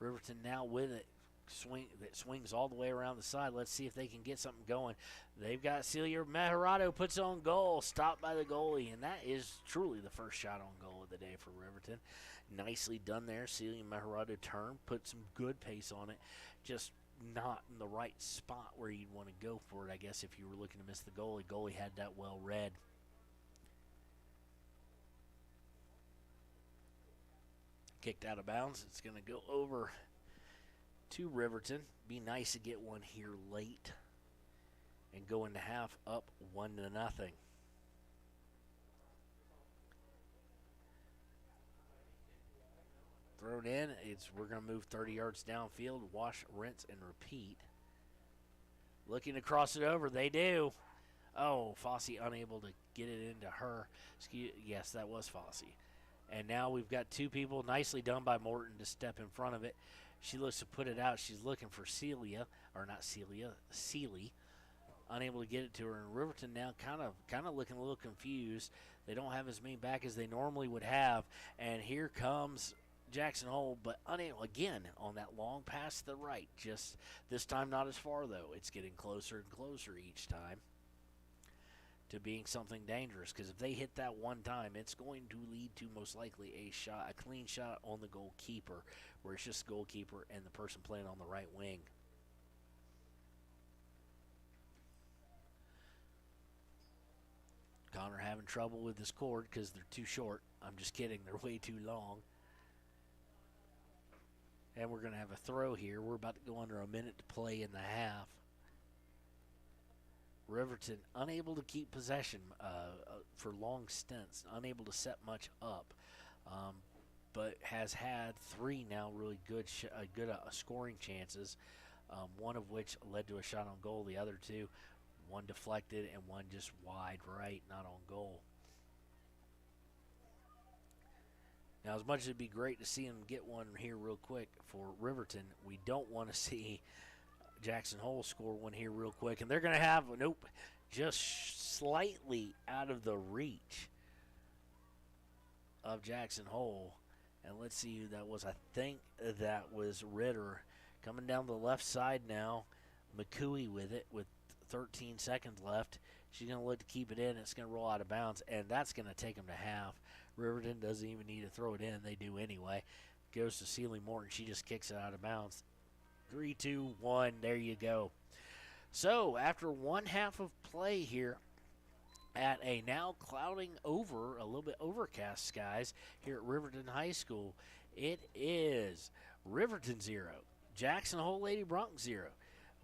Riverton now with it. That swings all the way around the side. Let's see if they can get something going. They've got Celia Meharado puts on goal, stopped by the goalie, and that is truly the first shot on goal of the day for Riverton. Nicely done there. Celia Meharado turned, put some good pace on it. Just not in the right spot where you'd want to go for it, I guess, if you were looking to miss the goalie. Goalie had that well read. kicked out of bounds. It's going to go over to Riverton. Be nice to get one here late and go into half up 1-0. Thrown in. We're going to move 30 yards downfield, wash, rinse, and repeat. Looking to cross it over. They do. Oh, Fossey unable to get it into her. Yes, that was Fossey. And now we've got two people. Nicely done by Morton to step in front of it. She looks to put it out. She's looking for Celia. Sealy. Unable to get it to her. And Riverton now kind of looking a little confused. They don't have as many back as they normally would have. And here comes Jackson Hole, but unable again on that long pass to the right. Just this time not as far, though. It's getting closer and closer each time to being something dangerous, because if they hit that one time, it's going to lead to most likely a clean shot on the goalkeeper, where it's just the goalkeeper and the person playing on the right wing. Connor having trouble with this cord because they're too short. I'm just kidding. They're way too long. And we're going to have a throw here. We're about to go under a minute to play in the half. Riverton unable to keep possession for long stints, unable to set much up, but has had three now really good scoring chances, one of which led to a shot on goal. The other two, one deflected and one just wide right, not on goal. Now, as much as it'd be great to see him get one here real quick for Riverton, we don't want to see Jackson Hole score one here real quick. And they're going to have, nope, just slightly out of the reach of Jackson Hole. And let's see who that was. I think that was Ritter. Coming down the left side now, McCooey with it with 13 seconds left. She's going to look to keep it in. It's going to roll out of bounds, and that's going to take them to half. Riverton doesn't even need to throw it in. They do anyway. Goes to Celie Morton. She just kicks it out of bounds. 3, 2, 1. There you go. So after one half of play here at a now clouding over, a little bit overcast skies here at Riverton High School, it is Riverton 0, Jackson Hole Lady Bronx 0.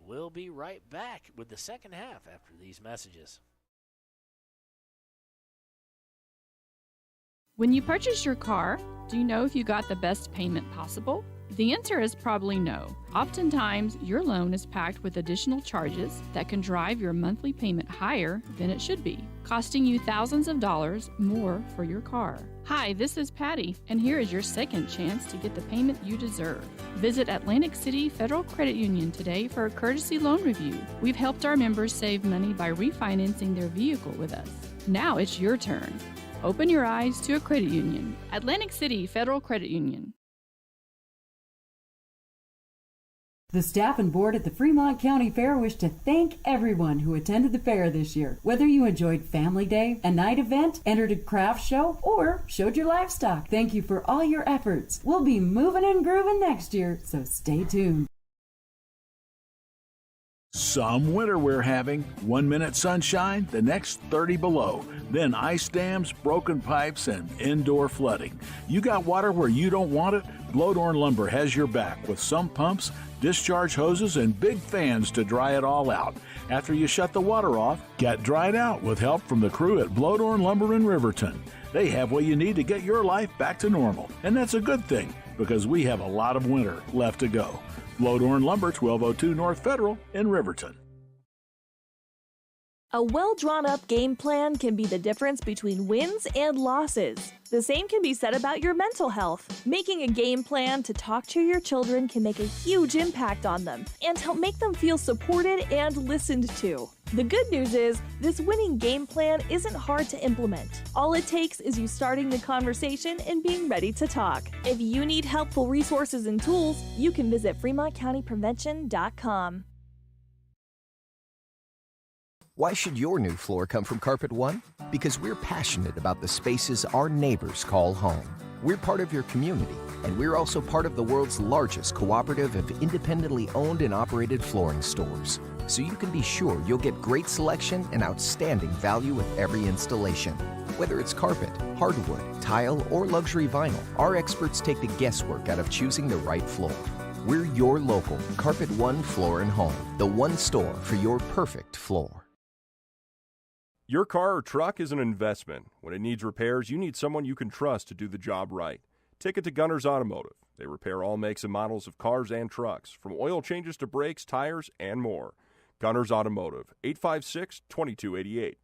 We'll be right back with the second half after these messages. When you purchase your car, do you know if you got the best payment possible? The answer is probably no. Oftentimes, your loan is packed with additional charges that can drive your monthly payment higher than it should be, costing you thousands of dollars more for your car. Hi, this is Patty, and here is your second chance to get the payment you deserve. Visit Atlantic City Federal Credit Union today for a courtesy loan review. We've helped our members save money by refinancing their vehicle with us. Now it's your turn. Open your eyes to a credit union. Atlantic City Federal Credit Union. The staff and board at the Fremont County Fair wish to thank everyone who attended the fair this year. Whether you enjoyed Family Day, a night event, entered a craft show, or showed your livestock, thank you for all your efforts. We'll be moving and grooving next year, so stay tuned. Some winter we're having. 1 minute sunshine, the next 30 below. Then ice dams, broken pipes, and indoor flooding. You got water where you don't want it? Blowdorn Lumber has your back with sump pumps, discharge hoses, and big fans to dry it all out. After you shut the water off, get dried out with help from the crew at Blowdorn Lumber in Riverton. They have what you need to get your life back to normal. And that's a good thing, because we have a lot of winter left to go. Blowdorn Lumber, 1202 North Federal in Riverton. A well-drawn-up game plan can be the difference between wins and losses. The same can be said about your mental health. Making a game plan to talk to your children can make a huge impact on them and help make them feel supported and listened to. The good news is, this winning game plan isn't hard to implement. All it takes is you starting the conversation and being ready to talk. If you need helpful resources and tools, you can visit FremontCountyPrevention.com. Why should your new floor come from Carpet One? Because we're passionate about the spaces our neighbors call home. We're part of your community, and we're also part of the world's largest cooperative of independently owned and operated flooring stores. so you can be sure you'll get great selection and outstanding value with every installation. Whether it's carpet, hardwood, tile, or luxury vinyl, our experts take the guesswork out of choosing the right floor. We're your local Carpet One Floor and Home, the one store for your perfect floor. Your car or truck is an investment. When it needs repairs, you need someone you can trust to do the job right. Take it to Gunner's Automotive. They repair all makes and models of cars and trucks, from oil changes to brakes, tires, and more. Gunner's Automotive, 856-2288.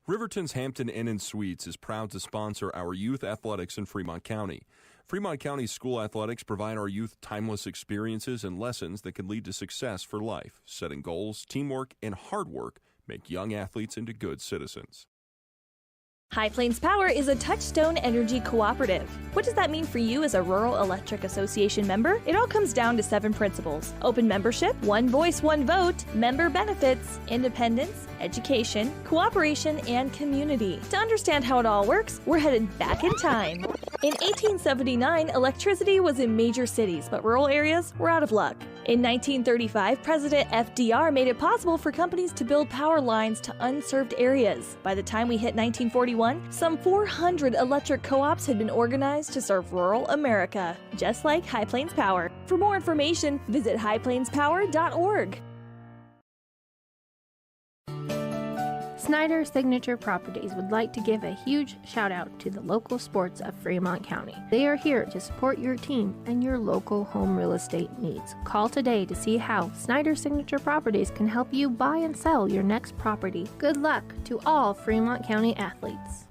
Riverton's Hampton Inn & Suites is proud to sponsor our youth athletics in Fremont County. Fremont County school athletics provide our youth timeless experiences and lessons that can lead to success for life. Setting goals, teamwork, and hard work make young athletes into good citizens. High Plains Power is a Touchstone Energy cooperative. What does that mean for you as a Rural Electric Association member? It all comes down to 7 principles: open membership, one voice, one vote, member benefits, independence, education, cooperation, and community. To understand how it all works, we're headed back in time. In 1879, electricity was in major cities, but rural areas were out of luck. In 1935, President FDR made it possible for companies to build power lines to unserved areas. By the time we hit 1941, some 400 electric co-ops had been organized to serve rural America, just like High Plains Power. For more information, visit highplainspower.org. Snyder Signature Properties would like to give a huge shout out to the local sports of Fremont County. They are here to support your team and your local home real estate needs. Call today to see how Snyder Signature Properties can help you buy and sell your next property. Good luck to all Fremont County athletes.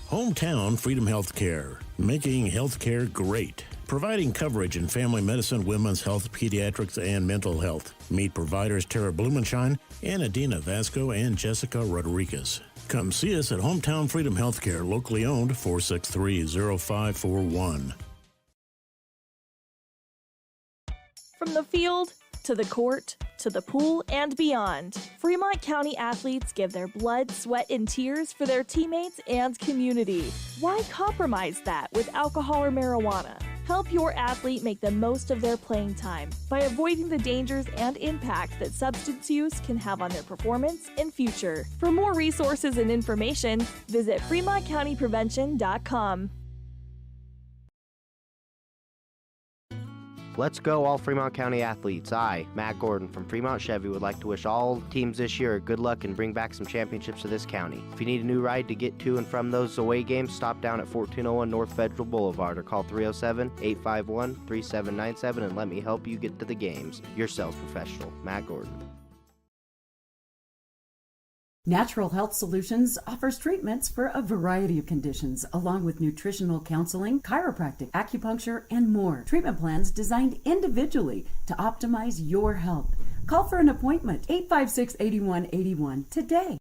Hometown Freedom Healthcare, making healthcare great. Providing coverage in family medicine, women's health, pediatrics, and mental health. Meet providers Tara Blumenshine and Adina Vasco and Jessica Rodriguez. Come see us at Hometown Freedom Healthcare, locally owned, 463-0541. From the field to the court to the pool and beyond, Fremont County athletes give their blood, sweat, and tears for their teammates and community. Why compromise that with alcohol or marijuana? Help your athlete make the most of their playing time by avoiding the dangers and impact that substance use can have on their performance and future. For more resources and information, visit FremontCountyPrevention.com. Let's go, all Fremont County athletes. I, Matt Gordon from Fremont Chevy, would like to wish all teams this year good luck and bring back some championships to this county. If you need a new ride to get to and from those away games, stop down at 1401 North Federal Boulevard or call 307-851-3797 and let me help you get to the games. Your sales professional, Matt Gordon. Natural Health Solutions offers treatments for a variety of conditions, along with nutritional counseling, chiropractic, acupuncture, and more. Treatment plans designed individually to optimize your health. Call for an appointment, 856-8181 today.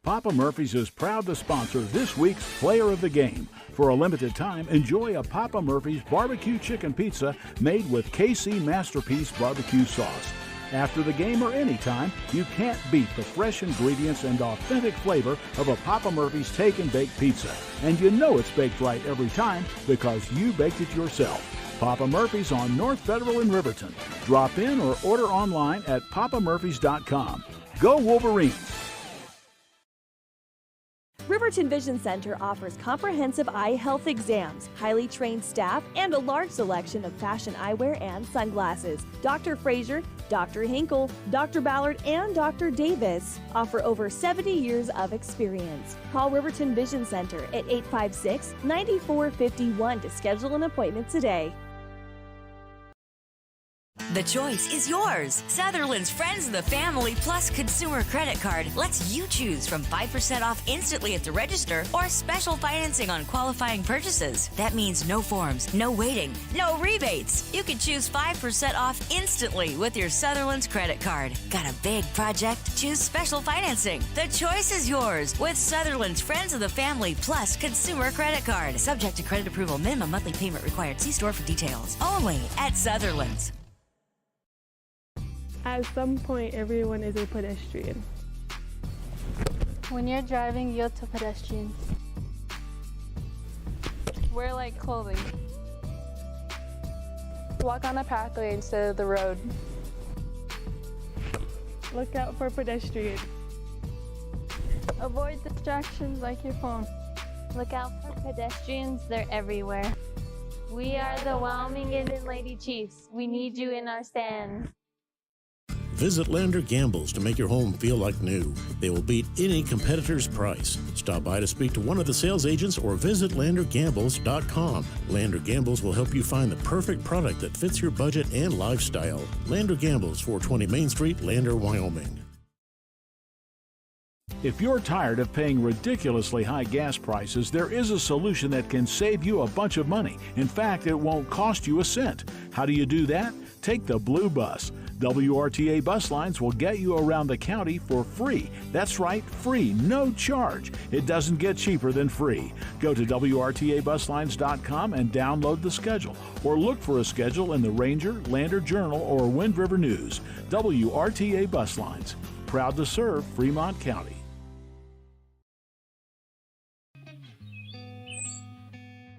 Papa Murphy's is proud to sponsor this week's Player of the Game. For a limited time, enjoy a Papa Murphy's barbecue chicken pizza made with KC Masterpiece barbecue sauce. After the game or anytime, you can't beat the fresh ingredients and authentic flavor of a Papa Murphy's Take and Bake Pizza. And you know it's baked right every time because you baked it yourself. Papa Murphy's on North Federal in Riverton. Drop in or order online at papamurphys.com. Go Wolverines! Riverton Vision Center offers comprehensive eye health exams, highly trained staff, and a large selection of fashion eyewear and sunglasses. Dr. Frazier, Dr. Hinkle, Dr. Ballard, and Dr. Davis offer over 70 years of experience. Call Riverton Vision Center at 856-9451 to schedule an appointment today. The choice is yours. Sutherland's Friends of the Family Plus Consumer Credit Card lets you choose from 5% off instantly at the register or special financing on qualifying purchases. That means no forms, no waiting, no rebates. You can choose 5% off instantly with your Sutherland's credit card. Got a big project? Choose special financing. The choice is yours with Sutherland's Friends of the Family Plus Consumer Credit Card. Subject to credit approval. Minimum monthly payment required. See store for details. Only at Sutherland's. At some point, everyone is a pedestrian. When you're driving, yield to pedestrians. Wear light clothing. Walk on a pathway instead of the road. Look out for pedestrians. Avoid distractions like your phone. Look out for pedestrians, they're everywhere. We are the Wyoming Indian Lady Chiefs. We need you in our stand. Visit Lander Gambles to make your home feel like new. They will beat any competitor's price. Stop by to speak to one of the sales agents or visit LanderGambles.com. Lander Gambles will help you find the perfect product that fits your budget and lifestyle. Lander Gambles, 420 Main Street, Lander, Wyoming. If you're tired of paying ridiculously high gas prices, there is a solution that can save you a bunch of money. In fact, it won't cost you a cent. How do you do that? Take the Blue Bus. WRTA bus lines will get you around the county for free. That's right, free, no charge. It doesn't get cheaper than free. Go to WRTAbuslines.com and download the schedule, or look for a schedule in the Ranger, Lander Journal, or Wind River News. WRTA Bus Lines, proud to serve Fremont County.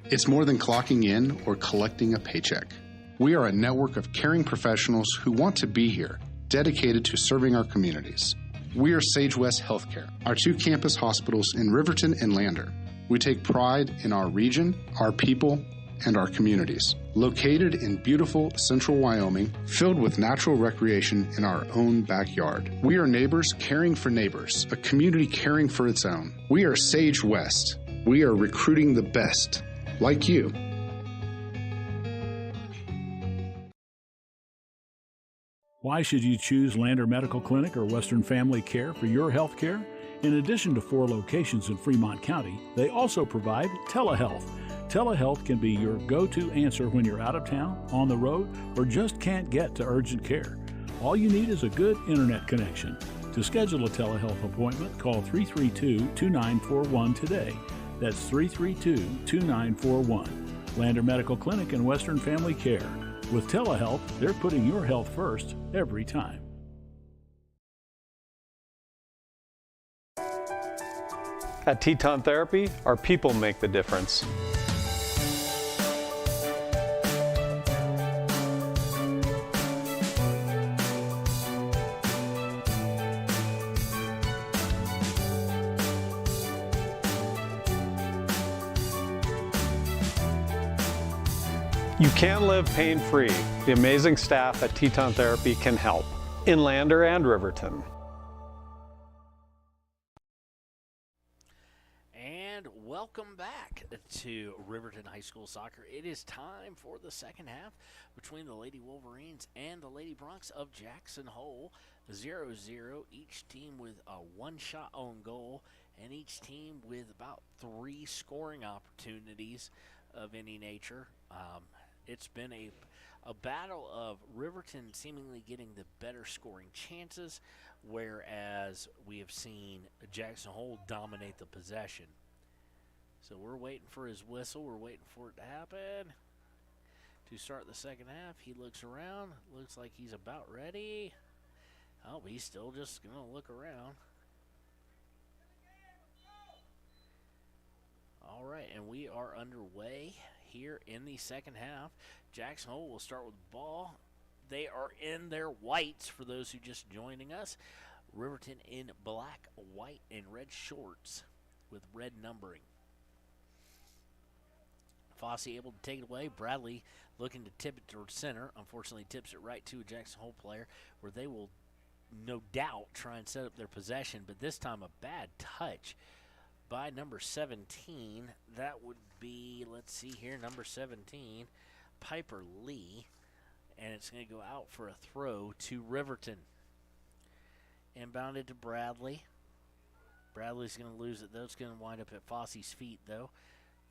It's more than clocking in or collecting a paycheck. We are a network of caring professionals who want to be here, dedicated to serving our communities. We are Sage West Healthcare, our 2 campus hospitals in Riverton and Lander. We take pride in our region, our people, and our communities. Located in beautiful central Wyoming, filled with natural recreation in our own backyard. We are neighbors caring for neighbors, a community caring for its own. We are Sage West. We are recruiting the best, like you. Why should you choose Lander Medical Clinic or Western Family Care for your health care? In addition to 4 locations in Fremont County, they also provide telehealth. Telehealth can be your go-to answer when you're out of town, on the road, or just can't get to urgent care. All you need is a good internet connection. To schedule a telehealth appointment, call 332-2941 today. That's 332-2941. Lander Medical Clinic and Western Family Care. With telehealth, they're putting your health first every time. At Teton Therapy, our people make the difference. You can live pain-free. The amazing staff at Teton Therapy can help in Lander and Riverton. And welcome back to Riverton High School Soccer. It is time for the second half between the Lady Wolverines and the Lady Broncs of Jackson Hole. 0-0, each team with a one-shot on goal, and each team with about 3 scoring opportunities of any nature. It's been a battle of Riverton seemingly getting the better scoring chances, whereas we have seen Jackson Hole dominate the possession. So we're waiting for his whistle. We're waiting for it to happen. To start the second half, he looks around. Looks like he's about ready. Oh, he's still just going to look around. All right, and we are underway here in the second half. Jackson Hole will start with the ball. They are in their whites for those who just joining us. Riverton in black, white, and red shorts with red numbering. Fossey able to take it away. Bradley looking to tip it towards center. Unfortunately tips it right to a Jackson Hole player, where they will no doubt try and set up their possession, but this time a bad touch by number 17. That would be, let's see here, number 17, Piper Lee. And it's going to go out for a throw to Riverton. Inbounded to Bradley. Bradley's going to lose it, though. It's going to wind up at Fossey's feet, though.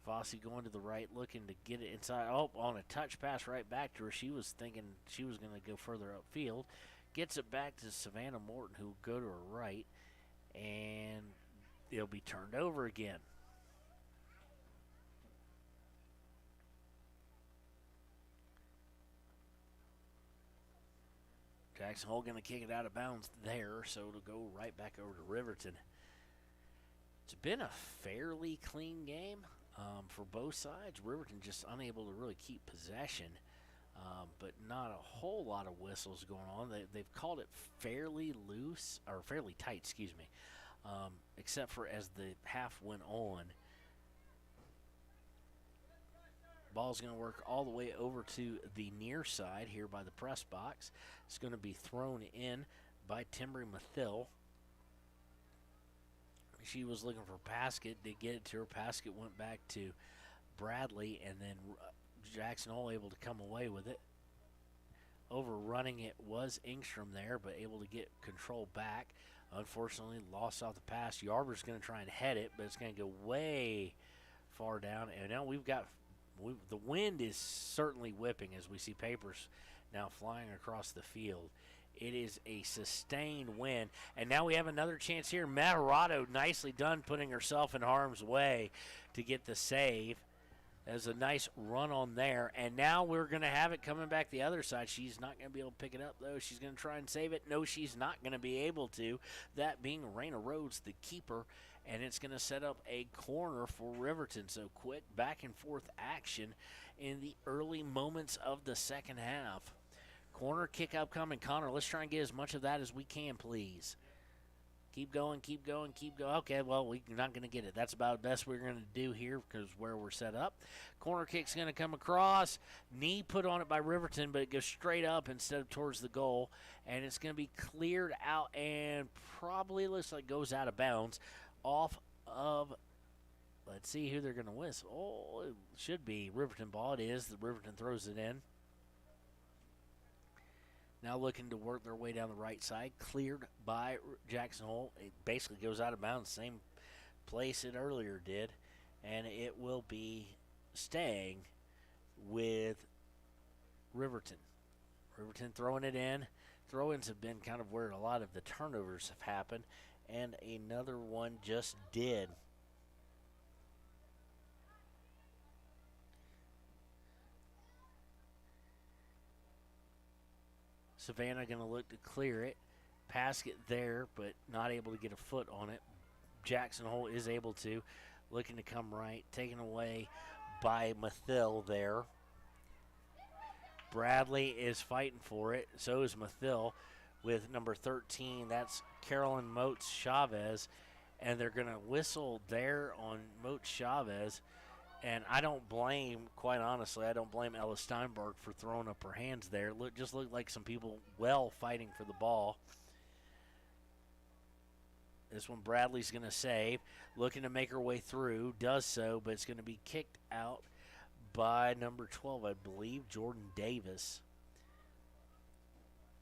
Fossey going to the right, looking to get it inside. Oh, on a touch pass right back to her. She was thinking she was going to go further upfield. Gets it back to Savannah Morton, who will go to her right. And it'll be turned over again. Jackson Hole going to kick it out of bounds there, so it'll go right back over to Riverton. It's been a fairly clean game for both sides. Riverton just unable to really keep possession. but not a whole lot of whistles going on. They've called it fairly loose, or fairly tight, excuse me, except for as the half went on. Ball's going to work all the way over to the near side here by the press box. It's going to be thrown in by Timbri Mathill. She was looking for Paskett. They get it to her. Paskett went back to Bradley, and then Jackson Hole able to come away with it. Overrunning it was Ingstrom there, but able to get control back. Unfortunately, lost off the pass. Yarber's going to try and head it, but it's going to go way far down. And now the wind is certainly whipping as we see papers now flying across the field. It is a sustained win. And now we have another chance here. Maharado, nicely done, putting herself in harm's way to get the save. There's a nice run on there. And now we're going to have it coming back the other side. She's not going to be able to pick it up, though. She's going to try and save it. No, she's not going to be able to. That being Raina Rhodes, the keeper. And it's going to set up a corner for Riverton. So quick back and forth action in the early moments of the second half. Corner kick upcoming. Connor, let's try and get as much of that as we can, please. Keep going, keep going, keep going. Okay, well, we're not going to get it. That's about the best we're going to do here because where we're set up. Corner kick's going to come across. Knee put on it by Riverton, but it goes straight up instead of towards the goal. And it's going to be cleared out and probably looks like goes out of bounds off of, let's see who they're going to whistle. Oh, it should be Riverton ball. It is. The Riverton throws it in. Now looking to work their way down the right side. Cleared by Jackson Hole. It basically goes out of bounds, same place it earlier did. And it will be staying with Riverton. Riverton throwing it in. Throw-ins have been kind of where a lot of the turnovers have happened. And another one just did. Savannah going to look to clear it. Paskett there, but not able to get a foot on it. Jackson Hole is able to. Looking to come right. Taken away by Mathill there. Bradley is fighting for it. So is Mathill with number 13. That's Carolyn Motes Chavez. And they're going to whistle there on Motes Chavez. And I don't blame, quite honestly, I don't blame Ella Steinberg for throwing up her hands there. Just looked like some people well fighting for the ball. This one Bradley's going to save. Looking to make her way through. Does so, but it's going to be kicked out by number 12, I believe, Jordan Davis.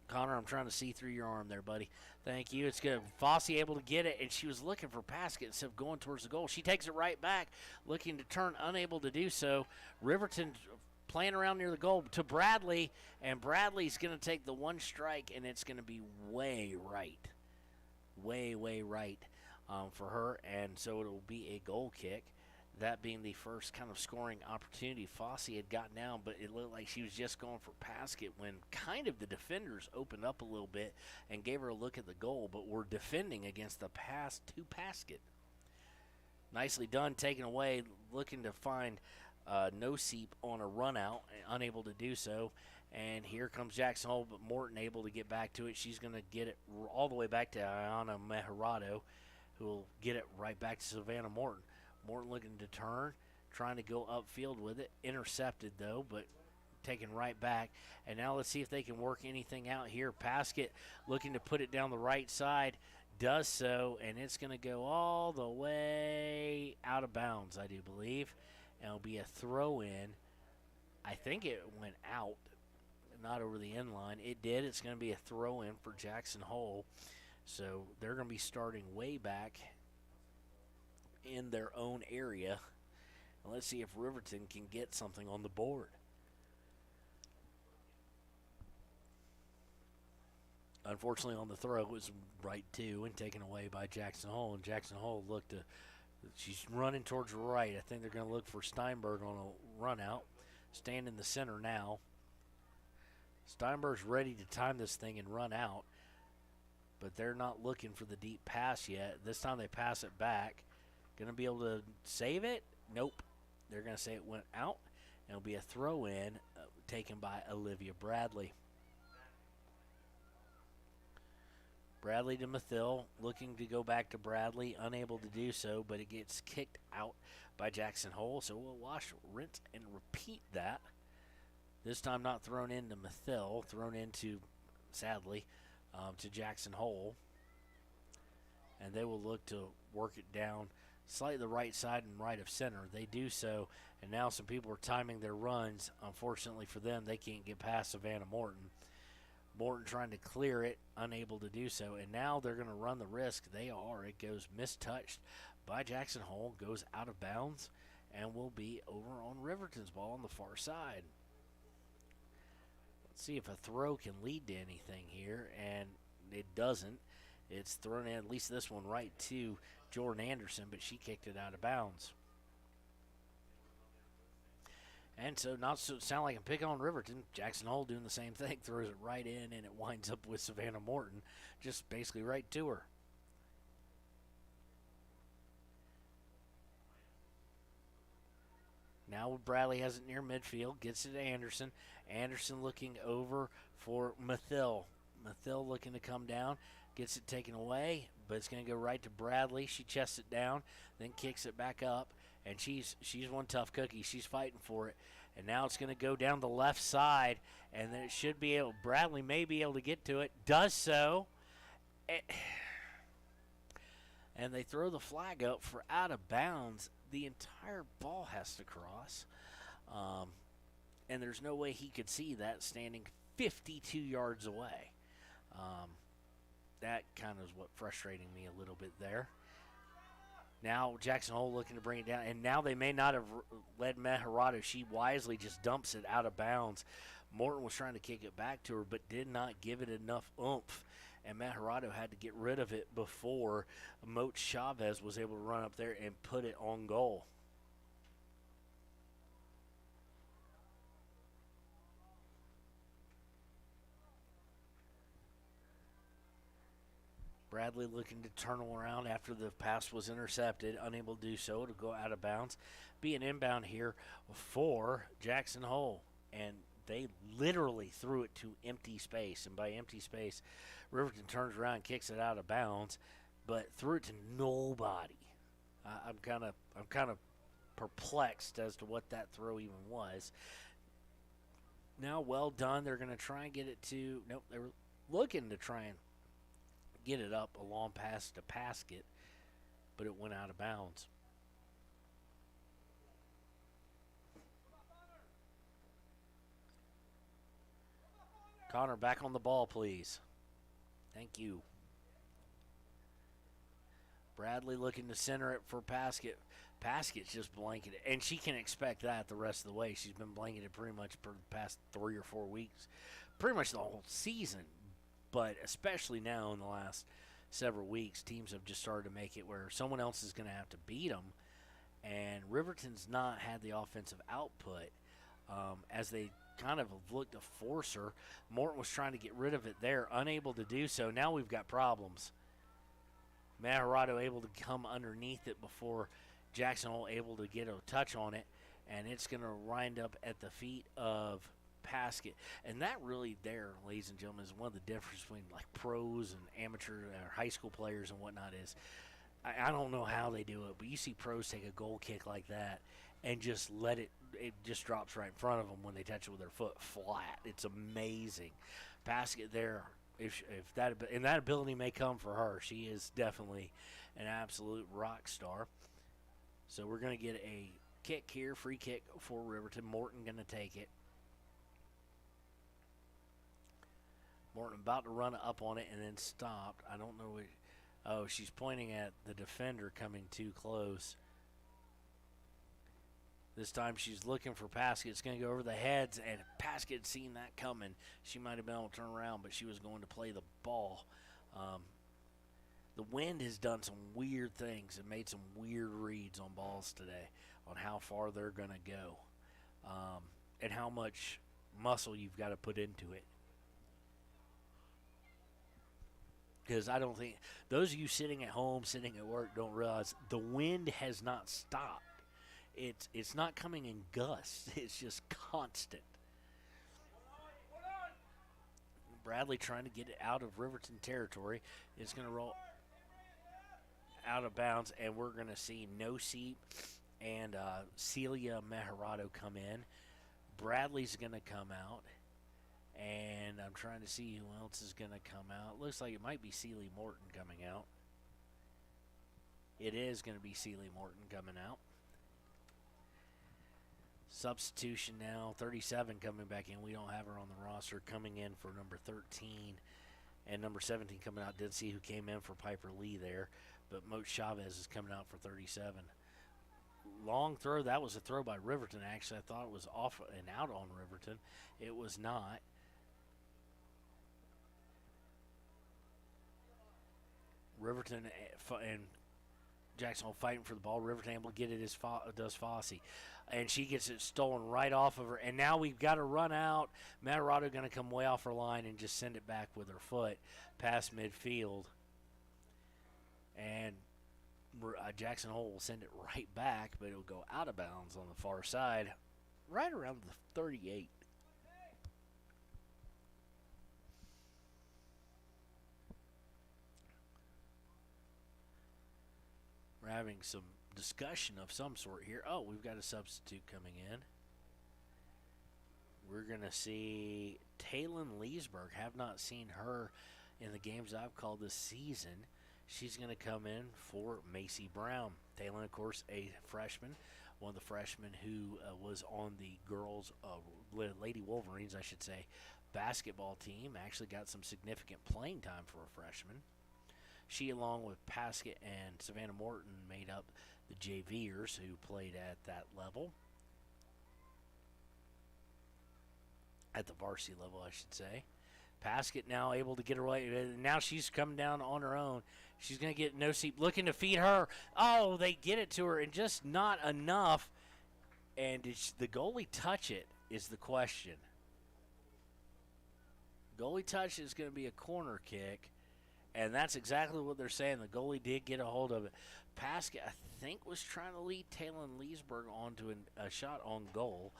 Connor, I'm trying to see through your arm there, buddy. Thank you. It's good. Fosse able to get it, and she was looking for Paskett instead of going towards the goal. She takes it right back, looking to turn, unable to do so. Riverton playing around near the goal to Bradley, and Bradley's going to take the one strike, and it's going to be way right. Way right for her, and so it'll be a goal kick. That being the first kind of scoring opportunity Fosse had gotten down, but it looked like she was just going for Paskett when kind of the defenders opened up a little bit and gave her a look at the goal, but were defending against the pass to Paskett. Nicely done, taken away, looking to find No Seep on a run out, unable to do so. And here comes Jackson Hole, but Morton able to get back to it. She's going to get it all the way back to Ayana Meharado, who will get it right back to Savannah Morton. Morton looking to turn, trying to go upfield with it. Intercepted, though, but taken right back. And now let's see if they can work anything out here. Paskett looking to put it down the right side. Does so, and it's going to go all the way out of bounds, I do believe. And it'll be a throw-in. I think it went out, not over the end line. It did. It's going to be a throw-in for Jackson Hole. So they're going to be starting way back in their own area. And let's see if Riverton can get something on the board. Unfortunately, on the throw, it was right to and taken away by Jackson Hole. And Jackson Hole looked to, she's running towards the right. I think they're going to look for Steinberg on a run out. Stand in the center now. Steinberg's ready to time this thing and run out, but they're not looking for the deep pass yet. This time they pass it back. Going to be able to save it? Nope. They're going to say it went out, It'll be a throw-in taken by Olivia Bradley. Bradley to Mathil, looking to go back to Bradley, unable to do so, but it gets kicked out by Jackson Hole. So we'll wash, rinse, and repeat that. This time not thrown into Mathil, thrown into, sadly, to Jackson Hole. And they will look to work it down slightly the right side and right of center. They do so, and now some people are timing their runs. Unfortunately for them, they can't get past Savannah Morton. Morton trying to clear it, unable to do so, and now they're going to run the risk. They are. It goes mistouched by Jackson Hole, goes out of bounds, and will be over on Riverton's ball on the far side. Let's see if a throw can lead to anything here, and it doesn't. It's thrown in, at least this one, right to Jordan Anderson, but she kicked it out of bounds. And so, not to sound like I'm picking on Riverton, Jackson Hole doing the same thing, throws it right in, and it winds up with Savannah Morton, just basically right to her. Now Bradley has it near midfield, gets it to Anderson. Anderson looking over for Mathil. Mathil looking to come down, gets it taken away, but it's going to go right to Bradley. She chests it down, then kicks it back up, and she's one tough cookie. She's fighting for it, and now it's going to go down the left side, and then it should be able. Bradley may be able to get to it. Does so, and they throw the flag up for out of bounds. The entire ball has to cross, and there's no way he could see that standing 52 yards away. That kind of is what frustrating me a little bit there. Now Jackson Hole looking to bring it down, and now they may not have led Meharado. She wisely just dumps it out of bounds. Morton was trying to kick it back to her, but did not give it enough oomph, and Meharado had to get rid of it before Moat Chavez was able to run up there and put it on goal. Bradley looking to turn around after the pass was intercepted, unable to do so to go out of bounds. Be an inbound here for Jackson Hole, and they literally threw it to empty space, and by empty space, Riverton turns around and kicks it out of bounds, but threw it to nobody. I'm kind of perplexed as to what that throw even was. Now, well done. They're going to try and get it to. Nope, they were looking to try and get it up a long pass to Paskett, but it went out of bounds. Connor, back on the ball, please. Thank you. Bradley looking to center it for Paskett. Paskett's just blanketed, and she can expect that the rest of the way. She's been blanketed pretty much for the past 3 or 4 weeks, pretty much the whole season. But especially now in the last several weeks, teams have just started to make it where someone else is going to have to beat them. And Riverton's not had the offensive output as they kind of have looked to force her. Morton was trying to get rid of it there, unable to do so. Now we've got problems. Meharado able to come underneath it before Jackson Hole able to get a touch on it. And it's going to wind up at the feet of Paskett, and that really there, ladies and gentlemen, is one of the differences between like pros and amateur or high school players and whatnot. Is I don't know how they do it, but you see pros take a goal kick like that and just let it just drops right in front of them when they touch it with their foot flat. It's amazing. Paskett there, if that, and that ability may come for her. She is definitely an absolute rock star. So we're going to get a kick here, free kick for Riverton. Morton going to take it. Morton about to run up on it and then stopped. I don't know what. Oh, she's pointing at the defender coming too close. This time she's looking for Paskett. It's going to go over the heads, and Paskett seen that coming. She might have been able to turn around, but she was going to play the ball. The wind has done some weird things and made some weird reads on balls today on how far they're going to go and how much muscle you've got to put into it. Because I don't think those of you sitting at home, sitting at work, don't realize the wind has not stopped. It's not coming in gusts. It's just constant. Bradley trying to get it out of Riverton territory. It's going to roll out of bounds, and we're going to see Nosip and Celia Meharado come in. Bradley's going to come out, and I'm trying to see who else is going to come out. Looks like it might be Celia Morton coming out. It is going to be Celia Morton coming out. Substitution now, 37 coming back in. We don't have her on the roster. Coming in for number 13 and number 17 coming out. Didn't see who came in for Piper Lee there, but Moat Chavez is coming out for 37. Long throw. That was a throw by Riverton, actually. I thought it was off and out on Riverton. It was not. Riverton and Jackson Hole fighting for the ball. Riverton able to get it as does Fossey. And she gets it stolen right off of her. And now we've got to run out. Meharado going to come way off her line and just send it back with her foot past midfield. And Jackson Hole will send it right back, but it'll go out of bounds on the far side, right around the 38. We're having some discussion of some sort here. Oh, we've got a substitute coming in. We're going to see Taylin Leesburg. Have not seen her in the games I've called this season. She's going to come in for Macy Brown. Taylin, of course, a freshman, one of the freshmen who was on the girls, Lady Wolverines, I should say, basketball team. Actually got some significant playing time for a freshman. She, along with Paskett and Savannah Morton, made up the JVers who played at that level. At the varsity level, I should say. Paskett now able to get her way. Now she's coming down on her own. She's going to get Nosip looking to feed her. Oh, they get it to her, and just not enough. And did the goalie touch it is the question. Goalie touch is going to be a corner kick. And that's exactly what they're saying. The goalie did get a hold of it. Paskett, I think, was trying to lead Taylin Leesburg onto a shot on goal.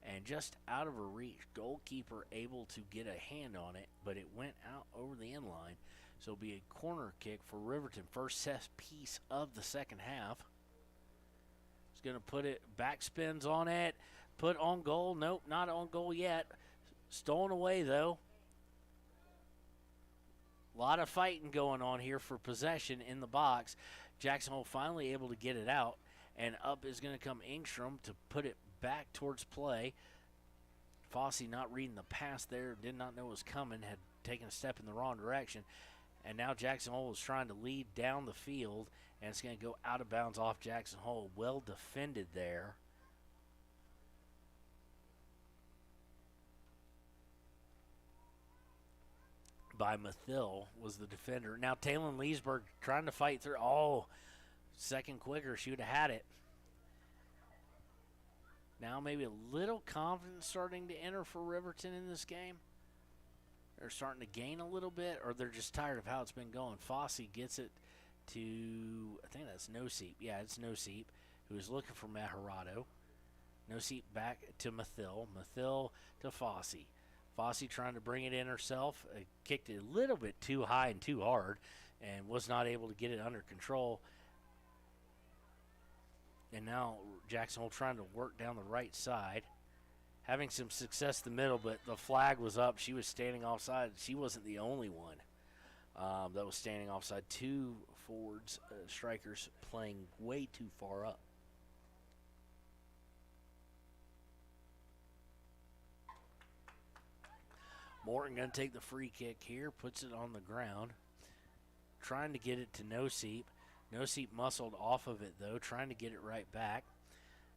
And just out of her reach, goalkeeper able to get a hand on it, but it went out over the end line. So it'll be a corner kick for Riverton. First set piece of the second half. It's going to put it, backspins on it, put on goal. Nope, not on goal yet. Stolen away, though. A lot of fighting going on here for possession in the box. Jackson Hole finally able to get it out. And up is going to come Engstrom to put it back towards play. Fossey not reading the pass there, did not know it was coming, had taken a step in the wrong direction. And now Jackson Hole is trying to lead down the field, and it's going to go out of bounds off Jackson Hole. Well defended there. By Mathil was the defender. Now Taylin Leesburg trying to fight through. Oh, second quicker, she would have had it. Now maybe a little confidence starting to enter for Riverton in this game. They're starting to gain a little bit, or they're just tired of how it's been going. Fossey gets it to, I think that's Nosip. Yeah, it's Nosip, who is looking for Meharado. Nosip back to Mathil. Mathil to Fossey. Fossey trying to bring it in herself. Kicked it a little bit too high and too hard and was not able to get it under control. And now Jackson Hole trying to work down the right side. Having some success in the middle, but the flag was up. She was standing offside. She wasn't the only one that was standing offside. Two forwards, strikers, playing way too far up. Morton going to take the free kick here, puts it on the ground. Trying to get it to Nosip. Nosip muscled off of it, though, trying to get it right back.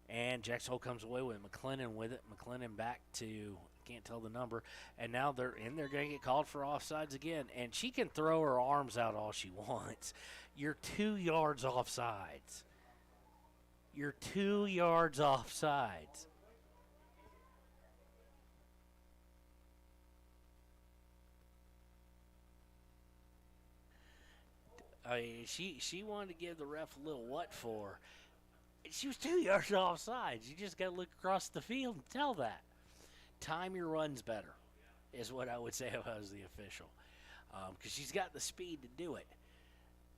And Jackson Hole comes away with it. McLennan with it. McLennan back to, can't tell the number. And now they're in. They're going to get called for offsides again. And she can throw her arms out all she wants. You're 2 yards offsides. You're 2 yards offsides. She wanted to give the ref a little what for. She was 2 yards offside. You just got to look across the field and tell that. Time your runs better is what I would say if I was the official. Because she's got the speed to do it.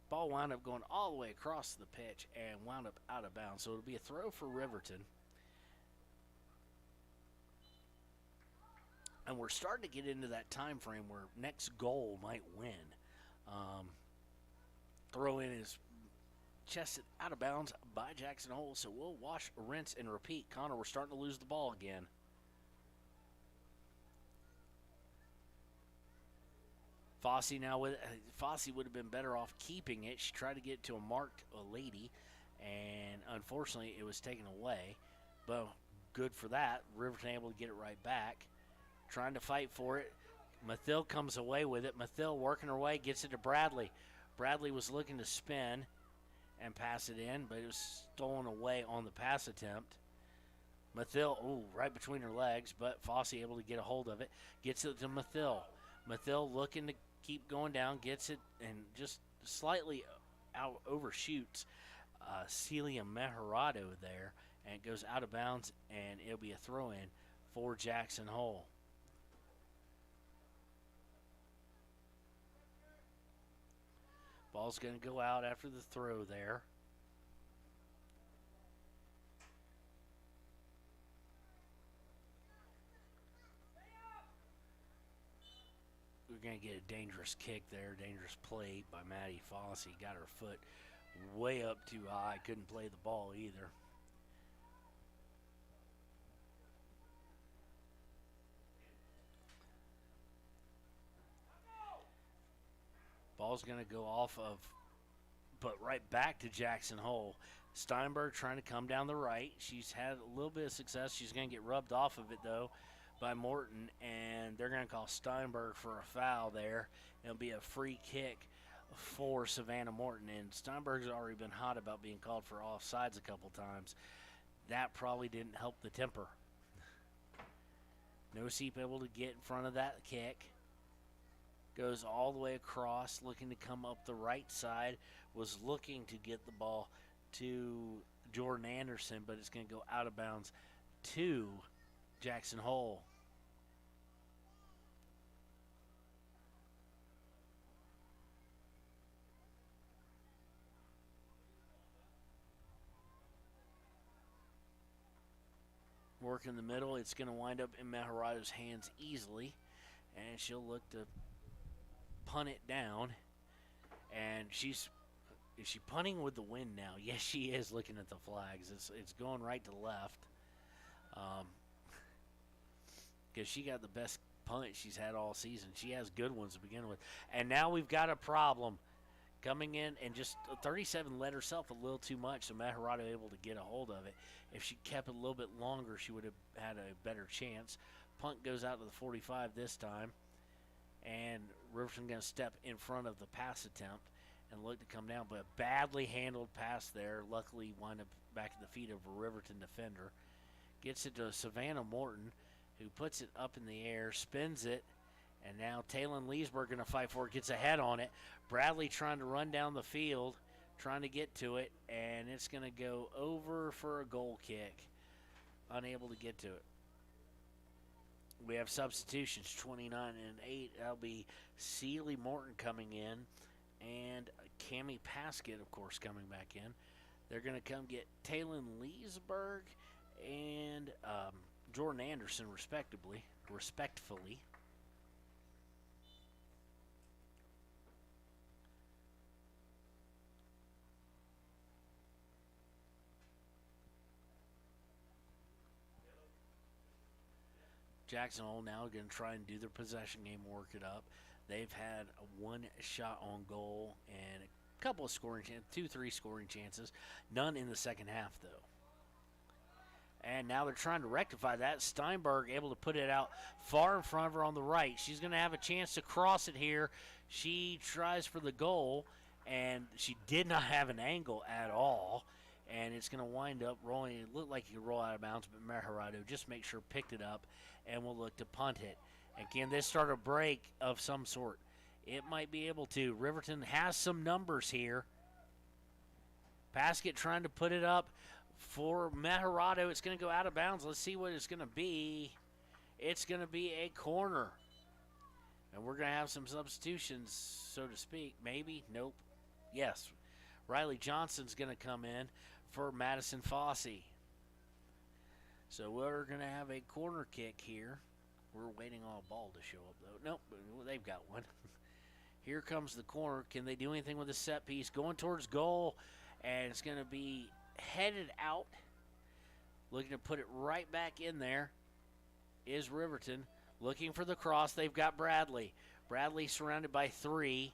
Ball wound up going all the way across the pitch and wound up out of bounds. So it'll be a throw for Riverton. And we're starting to get into that time frame where next goal might win. Throw in is chested out of bounds by Jackson Hole. So we'll wash, rinse, and repeat. Connor, we're starting to lose the ball again. Fossey would have been better off keeping it. She tried to get it to a marked lady, and unfortunately it was taken away. But good for that. Riverton able to get it right back. Trying to fight for it. Mathill comes away with it. Mathill working her way, gets it to Bradley. Bradley was looking to spin and pass it in, but it was stolen away on the pass attempt. Mathill, right between her legs, but Fossey able to get a hold of it. Gets it to Mathill. Mathill looking to keep going down, gets it, and just slightly overshoots Celia Mejarado there, and it goes out of bounds, and it'll be a throw-in for Jackson Hole. Ball's going to go out after the throw there. We're going to get a dangerous kick there, dangerous play by Maddie Fossey. Got her foot way up too high, couldn't play the ball either. Ball's going to go off of, but right back to Jackson Hole. Steinberg trying to come down the right. She's had a little bit of success. She's going to get rubbed off of it, though, by Morton, and they're going to call Steinberg for a foul there. It'll be a free kick for Savannah Morton, and Steinberg's already been hot about being called for offsides a couple times. That probably didn't help the temper. No Seep able to get in front of that kick. Goes all the way across, looking to come up the right side. Was looking to get the ball to Jordan Anderson, but it's going to go out of bounds to Jackson Hole. Work in the middle. It's going to wind up in Mejarado's hands easily, and she'll look to punt it down. And is she punting with the wind now? Yes, she is. Looking at the flags, it's going right to left, because she got the best punt she's had all season. She has good ones to begin with, and now we've got a problem coming in, and just 37 let herself a little too much, so Mejarado able to get a hold of it. If she kept it a little bit longer, she would have had a better chance. Punt goes out to the 45 this time, and Riverton going to step in front of the pass attempt and look to come down, but a badly handled pass there. Luckily wound up back at the feet of a Riverton defender. Gets it to Savannah Morton, who puts it up in the air, spins it, and now Taylon Leesburg going to fight for it, gets ahead on it. Bradley trying to run down the field, trying to get to it, and it's going to go over for a goal kick. Unable to get to it. We have substitutions, 29 and 8. That'll be Celie Morton coming in, and Cammie Paskett, of course, coming back in. They're going to come get Taylon Leesburg and Jordan Anderson, respectively. Jackson Hole now going to try and do their possession game, work it up. They've had one shot on goal and a couple of scoring chances, 2-3 scoring chances. None in the second half, though. And now they're trying to rectify that. Steinberg able to put it out far in front of her on the right. She's going to have a chance to cross it here. She tries for the goal, and she did not have an angle at all. And it's going to wind up rolling. It looked like it could roll out of bounds, but Mejarado just make sure picked it up, and will look to punt it. And can this start a break of some sort? It might be able to. Riverton has some numbers here. Paskett trying to put it up For Maharado, it's going to go out of bounds. Let's see what it's going to be. It's going to be a corner. And we're going to have some substitutions, so to speak. Maybe. Nope. Yes. Riley Johnson's going to come in for Madison Fossey. So we're going to have a corner kick here. We're waiting on a ball to show up, though. Nope, they've got one. Here comes the corner. Can they do anything with the set piece? Going towards goal, and it's going to be headed out. Looking to put it right back in there is Riverton. Looking for the cross. They've got Bradley. Bradley surrounded by 3.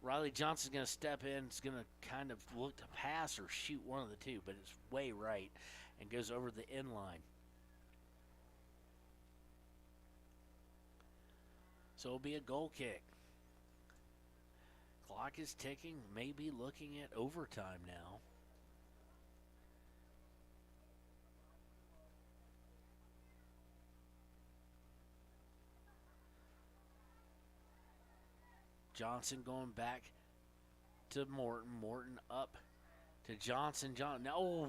Riley Johnson's going to step in. It's going to kind of look to pass or shoot, one of the two, but it's way right and goes over the end line. So it'll be a goal kick. Clock is ticking, maybe looking at overtime now. Johnson going back to Morton. Morton up to Johnson. No.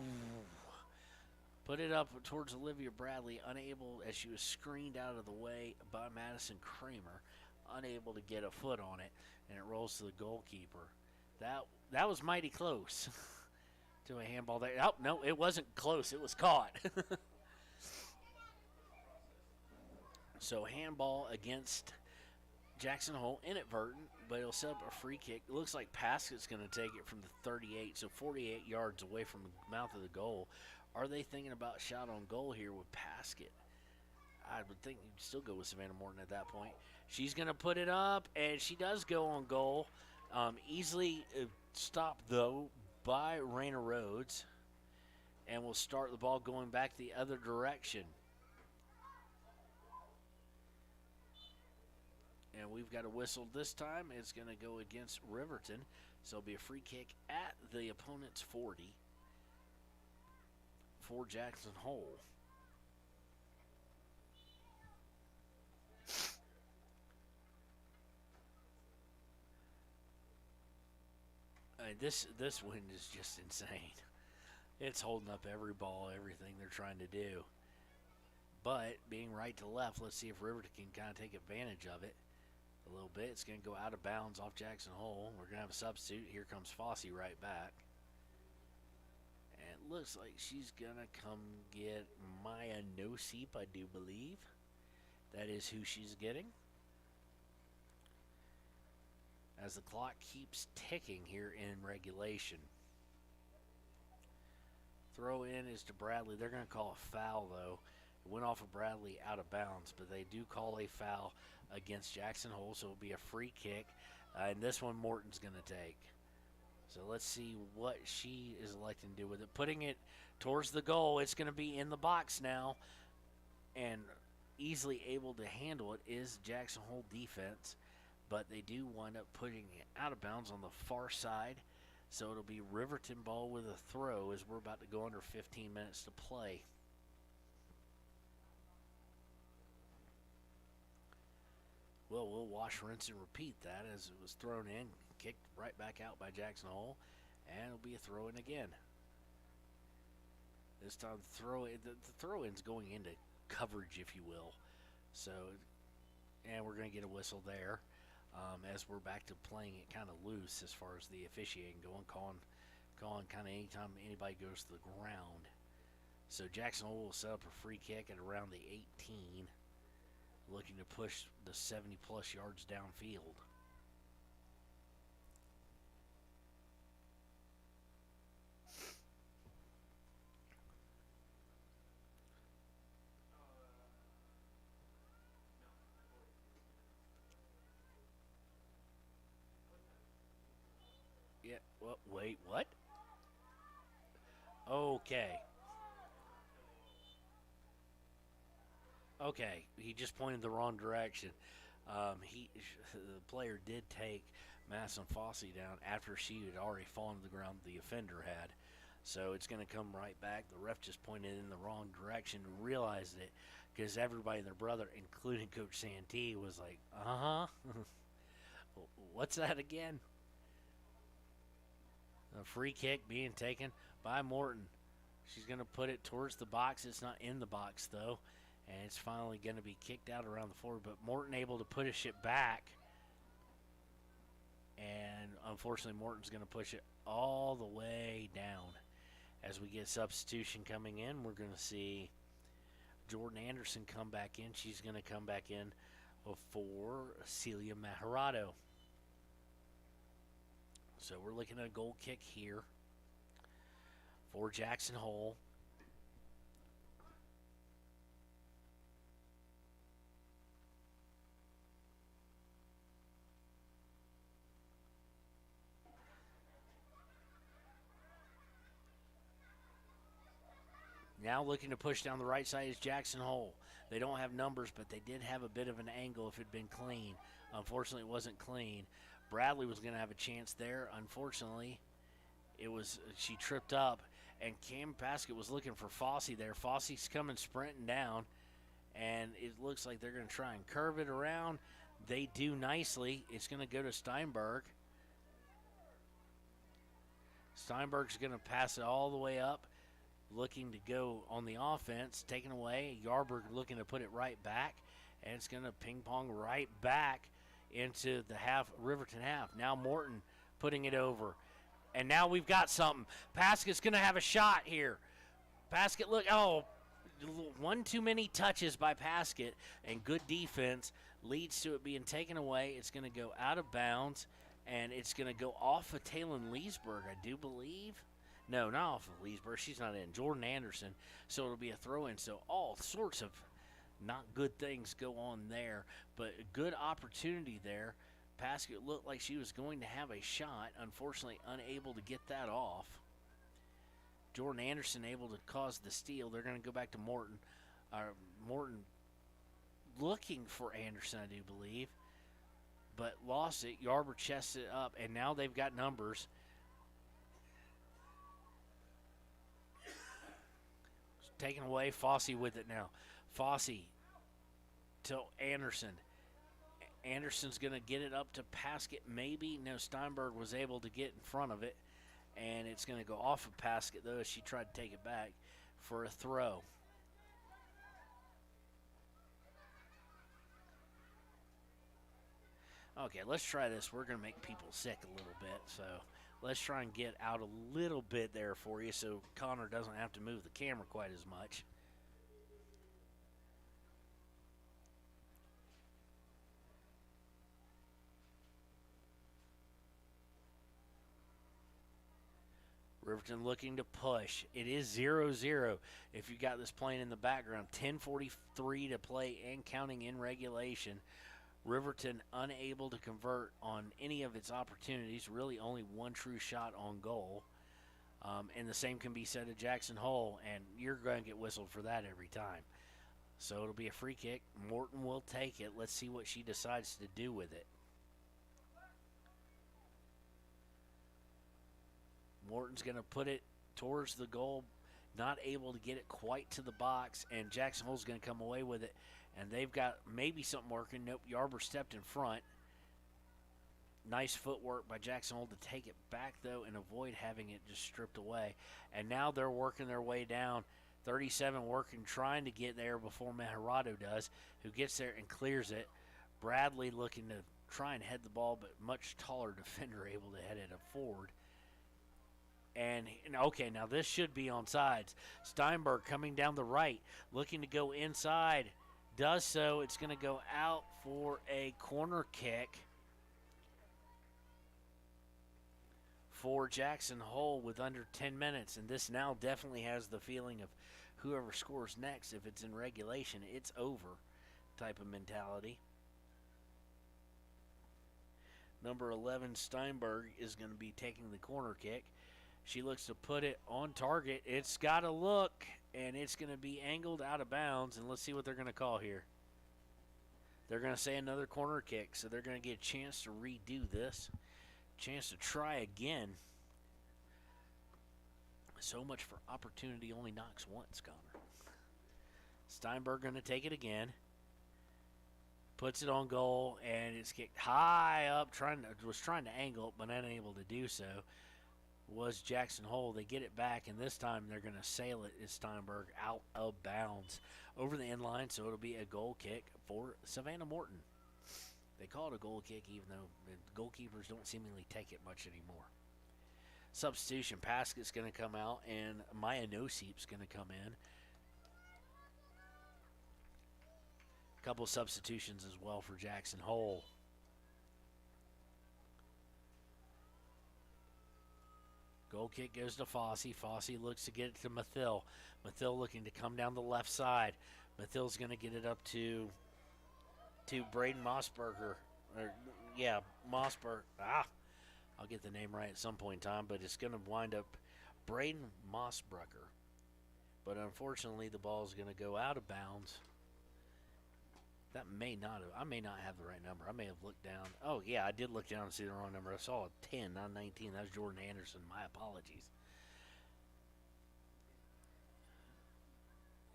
Put it up towards Olivia Bradley, unable, as she was screened out of the way by Madison Kramer, unable to get a foot on it, and it rolls to the goalkeeper. That was mighty close to a handball there. Oh, no, it wasn't close. It was caught. So handball against Jackson Hole, inadvertent, but it'll set up a free kick. It looks like Paskett's going to take it from the 38, so 48 yards away from the mouth of the goal. Are they thinking about shot on goal here with Paskett? I would think you'd still go with Savannah Morton at that point. She's going to put it up, and she does go on goal. Easily stopped, though, by Raina Rhodes, and will start the ball going back the other direction. And we've got a whistle this time. It's going to go against Riverton, so it'll be a free kick at the opponent's 40. For Jackson Hole. This wind is just insane. It's holding up every ball, everything they're trying to do. But being right to left, let's see if Riverton can kind of take advantage of it a little bit. It's going to go out of bounds off Jackson Hole. We're going to have a substitute. Here comes Fossey right back. And it looks like she's going to come get Maya Nosip, I do believe. That is who she's getting. As the clock keeps ticking here in regulation. Throw in is to Bradley. They're going to call a foul, though. It went off of Bradley out of bounds, but they do call a foul against Jackson Hole, so it'll be a free kick. And this one Morton's going to take. So let's see what she is electing to do with it. Putting it towards the goal. It's going to be in the box now. And easily able to handle it is Jackson Hole defense. But they do wind up putting it out of bounds on the far side. So it'll be Riverton ball with a throw as we're about to go under 15 minutes to play. Well, we'll wash, rinse, and repeat that as it was thrown in, kicked right back out by Jackson Hole, and it'll be a throw-in again. This time the throw-in's going into coverage, if you will. So, and we're going to get a whistle there as we're back to playing it kind of loose as far as the officiating going, calling kind of anytime anybody goes to the ground. So Jackson Hole will set up a free kick at around the 18. Looking to push the 70-plus yards downfield. Yeah, well, wait, what? Okay. Okay, he just pointed the wrong direction. The player did take Madison Fossey down after she had already fallen to the ground. The offender had, so it's going to come right back. The ref just pointed in the wrong direction, realized it, because everybody and their brother, including Coach Santee, was like, what's that again? A free kick being taken by Morton. She's going to put it towards the box. It's not in the box, though. And it's finally going to be kicked out around the floor. But Morton able to push it back. And unfortunately, Morton's going to push it all the way down. As we get substitution coming in, we're going to see Jordan Anderson come back in. She's going to come back in for Celia Maharado. So we're looking at a goal kick here for Jackson Hole. Now looking to push down the right side is Jackson Hole. They don't have numbers, but they did have a bit of an angle if it had been clean. Unfortunately, it wasn't clean. Bradley was going to have a chance there. Unfortunately, she tripped up, and Cam Paskett was looking for Fossey there. Fossey's coming sprinting down, and it looks like they're going to try and curve it around. They do nicely. It's going to go to Steinberg. Steinberg's going to pass it all the way up, looking to go on the offense, taken away. Yarberg looking to put it right back, and it's going to ping pong right back into the Riverton half. Now Morton putting it over, and now we've got something. Paskett's going to have a shot here. Paskett, one too many touches by Paskett, and good defense leads to it being taken away. It's going to go out of bounds, and it's going to go off of Taylon Leesburg, I do believe. No, not off of Leesburg. She's not in. Jordan Anderson. So it'll be a throw-in. So all sorts of not good things go on there, but a good opportunity there. Paskett looked like she was going to have a shot. Unfortunately, unable to get that off. Jordan Anderson able to cause the steal. They're going to go back to Morton. Morton looking for Anderson, I do believe, but lost it. Yarber chests it up, and now they've got numbers. Taken away, Fossey with it now. Fossey to Anderson. Anderson's going to get it up to Paskett, maybe. No, Steinberg was able to get in front of it, and it's going to go off of Paskett, though, as she tried to take it back for a throw. Okay, let's try this. We're going to make people sick a little bit, so let's try and get out a little bit there for you so Connor doesn't have to move the camera quite as much. Riverton looking to push. It is 0-0 if you got this playing in the background. 10:43 to play and counting in regulation. Riverton unable to convert on any of its opportunities. Really only one true shot on goal. And the same can be said of Jackson Hole, and you're going to get whistled for that every time. So it'll be a free kick. Morton will take it. Let's see what she decides to do with it. Morton's going to put it towards the goal, not able to get it quite to the box, and Jackson Hole's going to come away with it. And they've got maybe something working. Nope, Yarber stepped in front. Nice footwork by Jackson Hole to take it back, though, and avoid having it just stripped away. And now they're working their way down. 37 working, trying to get there before Maharado does, who gets there and clears it. Bradley looking to try and head the ball, but much taller defender able to head it forward. And, okay, now this should be on sides. Steinberg coming down the right, looking to go inside. Does so. It's going to go out for a corner kick for Jackson Hole with under 10 minutes. And this now definitely has the feeling of whoever scores next, if it's in regulation, it's over type of mentality. Number 11, Steinberg, is going to be taking the corner kick. She looks to put it on target. It's got to look, and it's going to be angled out of bounds. And let's see what they're going to call here. They're going to say another corner kick, so they're going to get a chance to redo this. Chance to try again. So much for opportunity only knocks once, Connor. Steinberg going to take it again. Puts it on goal, and it's kicked high up. Was trying to angle it, but unable to do so. was Jackson Hole. They get it back, and this time they're going to sail it as Steinberg out of bounds over the end line, so it'll be a goal kick for Savannah Morton. They call it a goal kick, even though the goalkeepers don't seemingly take it much anymore. Substitution, Paskett's going to come out, and Maya Noseep's going to come in. A couple of substitutions as well for Jackson Hole. Goal kick goes to Fossey. Fossey looks to get it to Mathil. Mathil looking to come down the left side. Mathil's going to get it up to Braden Mossberger. Mossberger. I'll get the name right at some point in time, but it's going to wind up Braden Mossberger. But unfortunately, the ball is going to go out of bounds. I may not have the right number. I may have looked down. Oh, yeah, I did look down and see the wrong number. I saw a 10, not 19. That's Jordan Anderson. My apologies.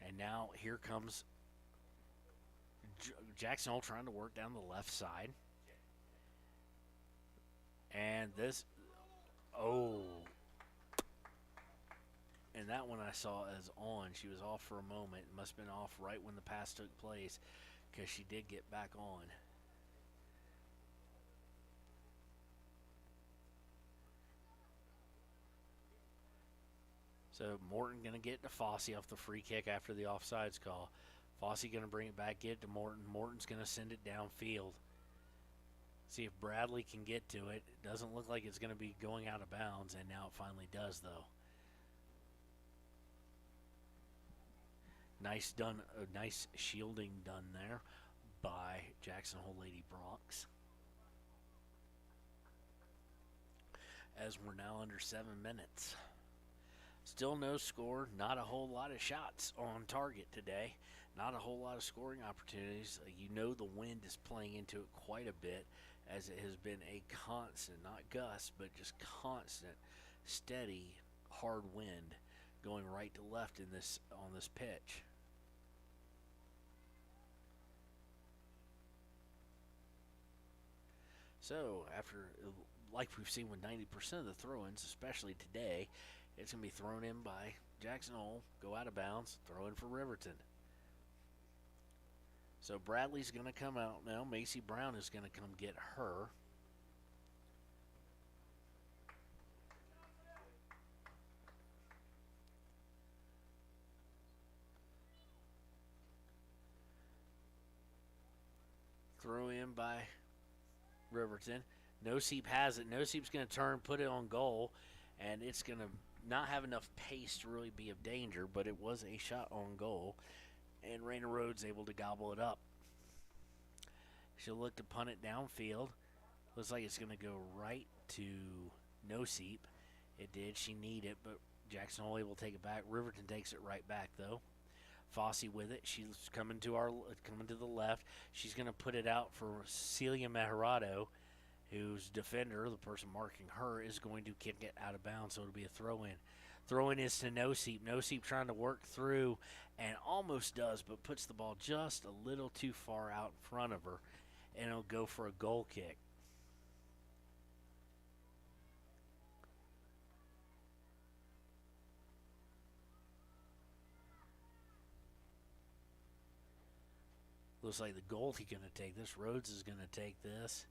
And now here comes Jackson Hole trying to work down the left side. And and that one I saw as on. She was off for a moment. It must have been off right when the pass took place, because she did get back on. So Morton going to get to Fossey off the free kick after the offsides call. Fossey going to bring it back, get it to Morton. Morton's going to send it downfield. See if Bradley can get to it. It doesn't look like it's going to be going out of bounds, and now it finally does, though. Nice shielding done there by Jackson Hole Lady Bronx. As we're now under 7 minutes. Still no score, not a whole lot of shots on target today. Not a whole lot of scoring opportunities. You know the wind is playing into it quite a bit, as it has been a constant, not gust, but just constant, steady, hard wind going right to left on this pitch. So after, like we've seen with 90% of the throw-ins, especially today, it's going to be thrown in by Jackson Hole, go out of bounds, throw in for Riverton. So Bradley's going to come out now. Macy Brown is going to come get her. Throw in by Riverton. Noseep has it. Noseep's going to turn, put it on goal, and it's going to not have enough pace to really be of danger, but it was a shot on goal, and Raina Rhodes able to gobble it up. She'll look to punt it downfield. Looks like it's going to go right to Noseep. It did. She needed it, but Jackson Hole able to take it back. Riverton takes it right back, though. Fossey with it. She's coming to the left. She's going to put it out for Celia Mejarado, whose defender, the person marking her, is going to kick it out of bounds, so it'll be a throw-in. Throw-in is to Noseep. Noseep trying to work through and almost does, but puts the ball just a little too far out in front of her, and it'll go for a goal kick. Looks like the goalie's going to take this. Rhodes is going to take this.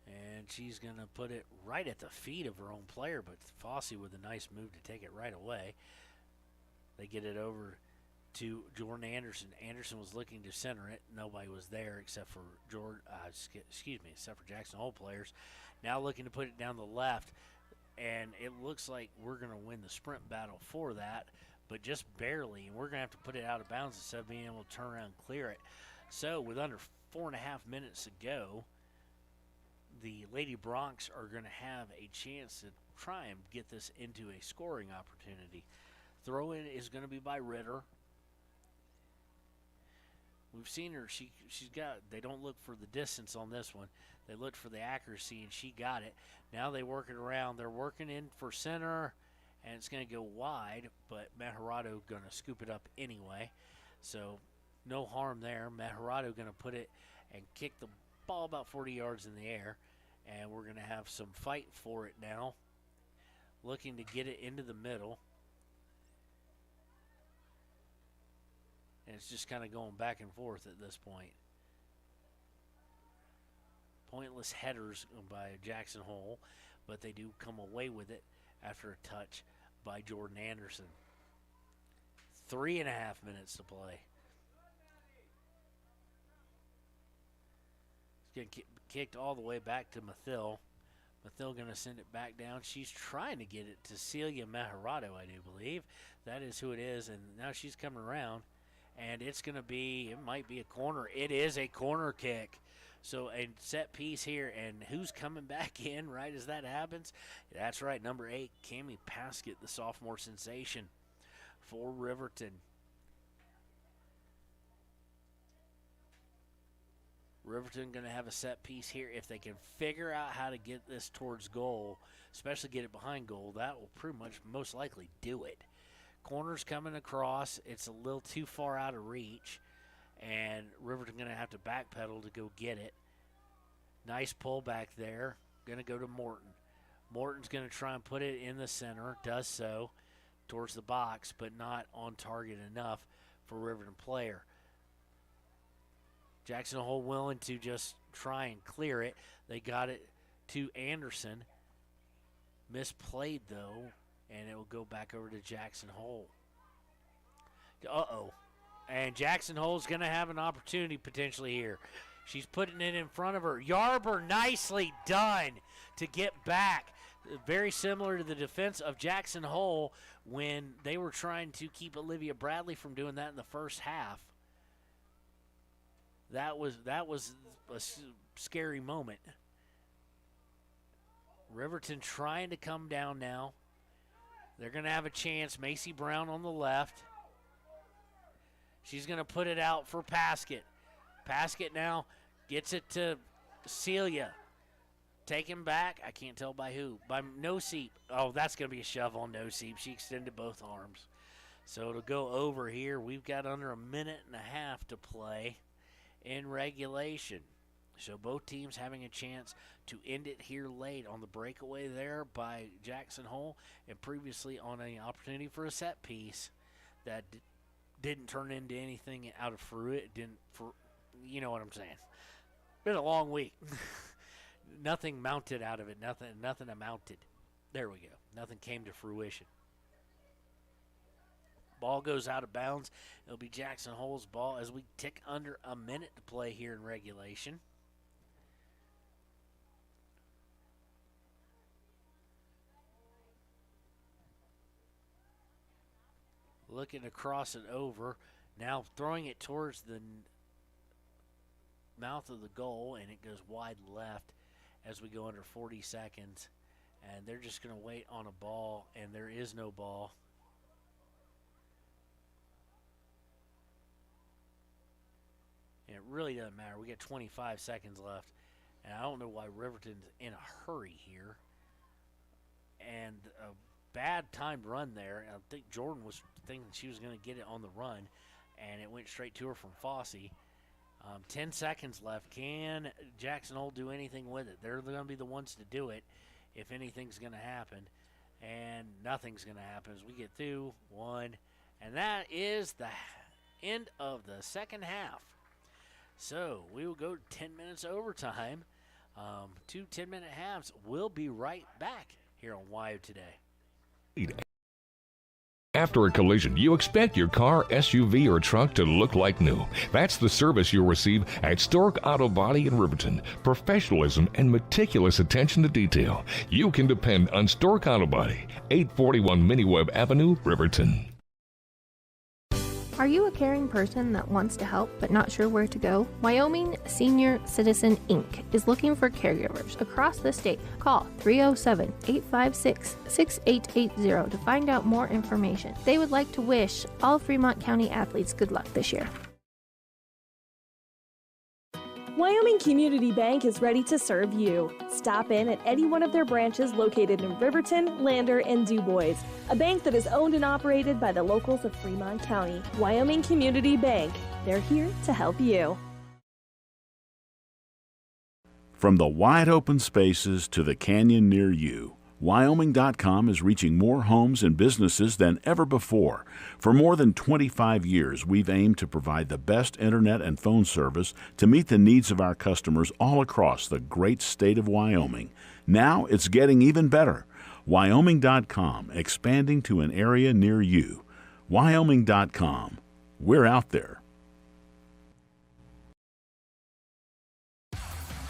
And she's going to put it right at the feet of her own player, but Fossey with a nice move to take it right away. They get it over to Jordan Anderson. Anderson was looking to center it. Nobody was there except for except for Jackson Hole players. Now looking to put it down the left, and it looks like we're going to win the sprint battle for that, but just barely, and we're going to have to put it out of bounds instead of being able to turn around and clear it. So with under 4.5 minutes to go, the Lady Bronx are going to have a chance to try and get this into a scoring opportunity. Throw-in is going to be by Ritter. We've seen her. They don't look for the distance on this one. They looked for the accuracy, and she got it. Now they work it around. They're working in for center, and it's going to go wide, but Mejarado going to scoop it up anyway. So no harm there. Mejarado going to put it and kick the ball about 40 yards in the air, and we're going to have some fight for it now. looking to get it into the middle. And it's just kind of going back and forth at this point. Pointless headers by Jackson Hole, but they do come away with it after a touch by Jordan Anderson. 3.5 minutes to play. It's going to kicked all the way back to Mathil. Mathil going to send it back down. She's trying to get it to Celia Meharado, I do believe. That is who it is, and now she's coming around, and it's going to be, it might be a corner. It is a corner kick. So a set piece here, and who's coming back in right as that happens? That's right, number 8, Cammie Paskett, the sophomore sensation for Riverton. Riverton going to have a set piece here. If they can figure out how to get this towards goal, especially get it behind goal, that will pretty much most likely do it. Corner's coming across. It's a little too far out of reach, and Riverton going to have to backpedal to go get it. Nice pull back there. Going to go to Morton. Morton's going to try and put it in the center. Does so towards the box, but not on target enough for Riverton player. Jackson Hole willing to just try and clear it. They got it to Anderson. Misplayed, though, and it will go back over to Jackson Hole. Uh-oh. And Jackson Hole's going to have an opportunity potentially here. She's putting it in front of her. Yarber, nicely done to get back. Very similar to the defense of Jackson Hole when they were trying to keep Olivia Bradley from doing that in the first half. That was a scary moment. Riverton trying to come down now. They're going to have a chance. Macy Brown on the left. She's going to put it out for Paskett. Paskett now gets it to Celia. Taken back. I can't tell by who. By Noseep. Oh, that's going to be a shove on Noseep. She extended both arms. So it'll go over here. We've got under 1.5 minutes to play in regulation. So both teams having a chance to end it here late on the breakaway there by Jackson Hole, and previously on an opportunity for a set piece that didn't turn into anything out of fruit. You know what I'm saying. Been a long week. Nothing mounted out of it. Nothing amounted. There we go. Nothing came to fruition. Ball goes out of bounds. It'll be Jackson Hole's ball as we tick under 1 minute to play here in regulation. Looking to cross it over. Now throwing it towards the mouth of the goal, and it goes wide left as we go under 40 seconds. And they're just going to wait on a ball, and there is no ball. And it really doesn't matter. We got 25 seconds left. And I don't know why Riverton's in a hurry here. And a bad timed run there. I think Jordan was thinking she was going to get it on the run. And it went straight to her from Fossey. 10 seconds left. Can Jackson Hole do anything with it? They're going to be the ones to do it if anything's going to happen. And nothing's going to happen as we get through one. And that is the end of the second half. So we will go 10 minutes overtime. 2 10-minute halves. We'll be right back here on WIO Today. After a collision, you expect your car, SUV, or truck to look like new. That's the service you'll receive at Stork Auto Body in Riverton. Professionalism and meticulous attention to detail. You can depend on Stork Auto Body, 841 Miniweb Avenue, Riverton. Are you a caring person that wants to help but not sure where to go? Wyoming Senior Citizen Inc. is looking for caregivers across the state. Call 307-856-6880 to find out more information. They would like to wish all Fremont County athletes good luck this year. Wyoming Community Bank is ready to serve you. Stop in at any one of their branches located in Riverton, Lander, and DuBois. A bank that is owned and operated by the locals of Fremont County. Wyoming Community Bank. They're here to help you. From the wide open spaces to the canyon near you, Wyoming.com is reaching more homes and businesses than ever before. For more than 25 years, we've aimed to provide the best internet and phone service to meet the needs of our customers all across the great state of Wyoming. Now it's getting even better. Wyoming.com, expanding to an area near you. Wyoming.com. We're out there.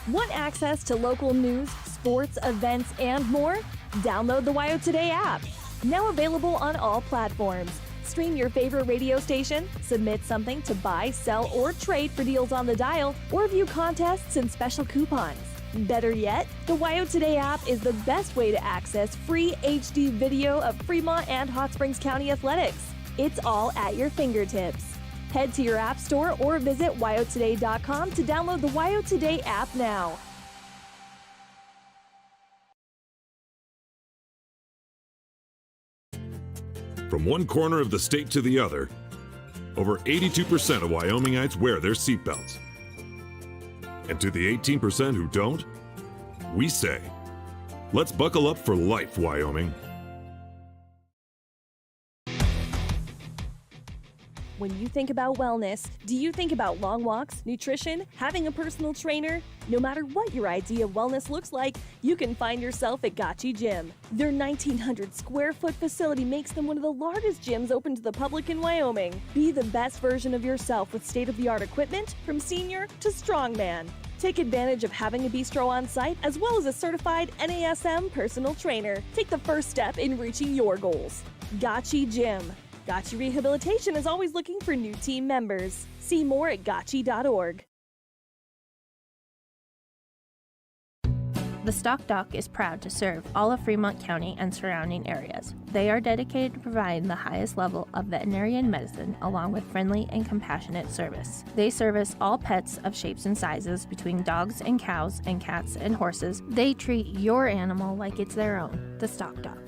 Want access to local news, sports, events, and more? Download the WYO Today app. Now available on all platforms. Stream your favorite radio station, submit something to buy, sell, or trade for deals on the dial, or view contests and special coupons. Better yet, the WYO Today app is the best way to access free HD video of Fremont and Hot Springs County athletics. It's all at your fingertips. Head to your app store or visit wyotoday.com to download the WYO Today app now. From one corner of the state to the other, over 82% of Wyomingites wear their seatbelts. And to the 18% who don't, we say, let's buckle up for life, Wyoming. When you think about wellness, do you think about long walks, nutrition, having a personal trainer? No matter what your idea of wellness looks like, you can find yourself at Gotchi Gym. Their 1,900 square foot facility makes them one of the largest gyms open to the public in Wyoming. Be the best version of yourself with state-of-the-art equipment from senior to strongman. Take advantage of having a bistro on site as well as a certified NASM personal trainer. Take the first step in reaching your goals. Gotchi Gym. Gotchi Rehabilitation is always looking for new team members. See more at gotchi.org. The Stock Dock is proud to serve all of Fremont County and surrounding areas. They are dedicated to providing the highest level of veterinarian medicine along with friendly and compassionate service. They service all pets of shapes and sizes between dogs and cows and cats and horses. They treat your animal like it's their own. The Stock Dock.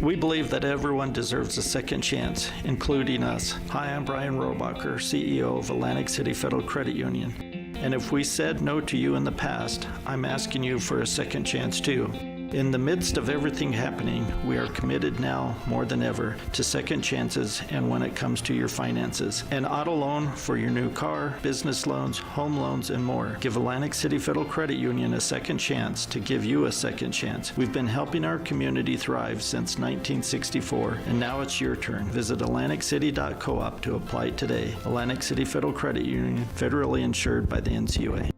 We believe that everyone deserves a second chance, including us. Hi, I'm Brian Rohbacher, CEO of Atlantic City Federal Credit Union. And if we said no to you in the past, I'm asking you for a second chance too. In the midst of everything happening, we are committed now more than ever to second chances and when it comes to your finances. An auto loan for your new car, business loans, home loans, and more. Give Atlantic City Federal Credit Union a second chance to give you a second chance. We've been helping our community thrive since 1964, and now it's your turn. Visit AtlanticCity.coop to apply today. Atlantic City Federal Credit Union, federally insured by the NCUA.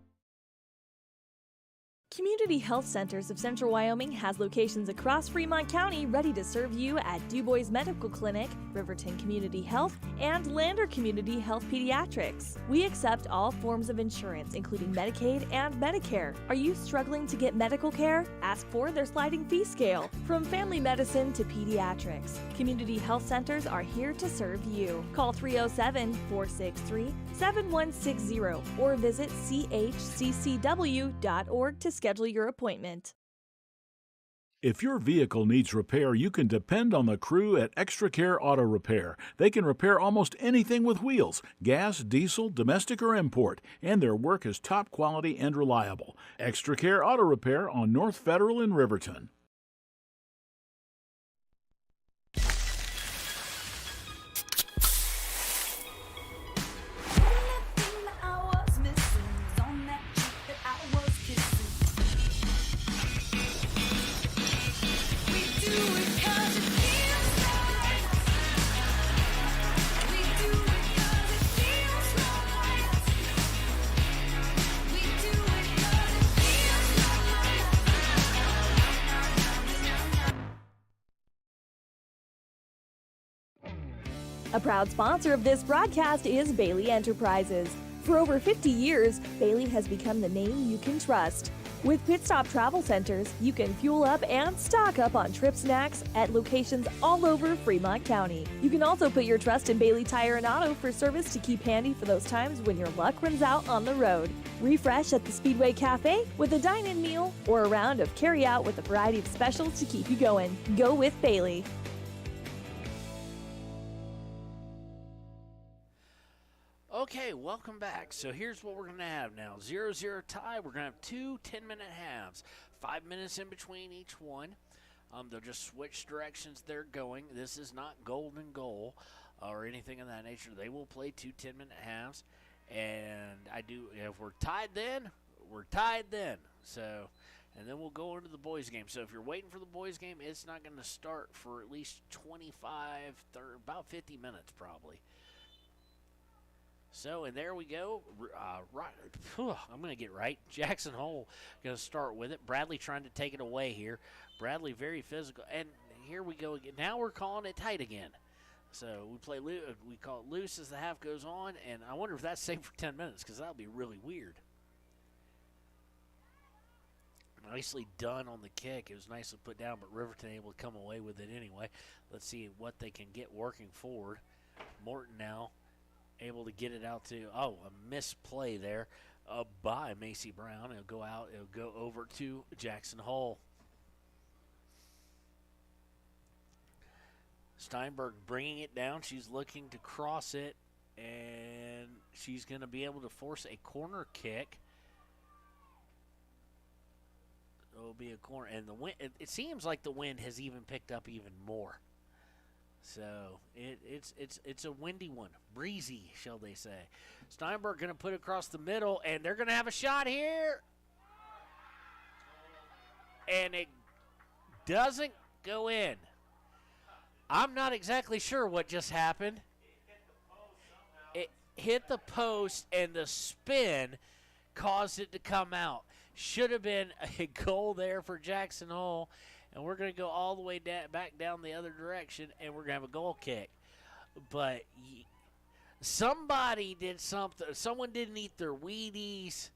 Community Health Centers of Central Wyoming has locations across Fremont County ready to serve you at DuBois Medical Clinic, Riverton Community Health, and Lander Community Health Pediatrics. We accept all forms of insurance, including Medicaid and Medicare. Are you struggling to get medical care? Ask for their sliding fee scale. From family medicine to pediatrics, Community Health Centers are here to serve you. Call 307-463-7160 or visit chccw.org to schedule your appointment. If your vehicle needs repair, you can depend on the crew at Extra Care Auto Repair. They can repair almost anything with wheels, gas, diesel, domestic, or import, and their work is top quality and reliable. Extra Care Auto Repair on North Federal in Riverton. A proud sponsor of this broadcast is Bailey Enterprises. For over 50 years, Bailey has become the name you can trust. With Pit Stop Travel Centers, you can fuel up and stock up on trip snacks at locations all over Fremont County. You can also put your trust in Bailey Tire and Auto for service to keep handy for those times when your luck runs out on the road. Refresh at the Speedway Cafe with a dine-in meal or a round of carry-out with a variety of specials to keep you going. Go with Bailey. Okay, welcome back. So here's what we're going to have now. 0-0 tie. We're going to have 2 10-minute halves. 5 minutes in between each one. They'll just switch directions they're going. This is not golden goal or anything of that nature. They will play 2 10-minute halves. And if we're tied then, we're tied then. So, and then we'll go into the boys' game. So if you're waiting for the boys' game, it's not going to start for at least 25, 30, about 50 minutes probably. So, and there we go. I'm going to get right. Jackson Hole going to start with it. Bradley trying to take it away here. Bradley very physical. And here we go again. Now we're calling it tight again. So we call it loose as the half goes on. And I wonder if that's safe for 10 minutes because that would be really weird. Nicely done on the kick. It was nicely put down, but Riverton able to come away with it anyway. Let's see what they can get working forward. Morton now able to get it out to, a misplay there by Macy Brown. It'll go out. It'll go over to Jackson Hole. Steinberg bringing it down. She's looking to cross it, and she's going to be able to force a corner kick. It'll be a corner, and the wind. It seems like the wind has even picked up even more. So it's a windy one, breezy, shall they say. Steinberg going to put it across the middle, and they're going to have a shot here. And it doesn't go in. I'm not exactly sure what just happened. It hit the post, and the spin caused it to come out. Should have been a goal there for Jackson Hole. And we're going to go all the way back down the other direction, and we're going to have a goal kick. But somebody did something. Someone didn't eat their Wheaties.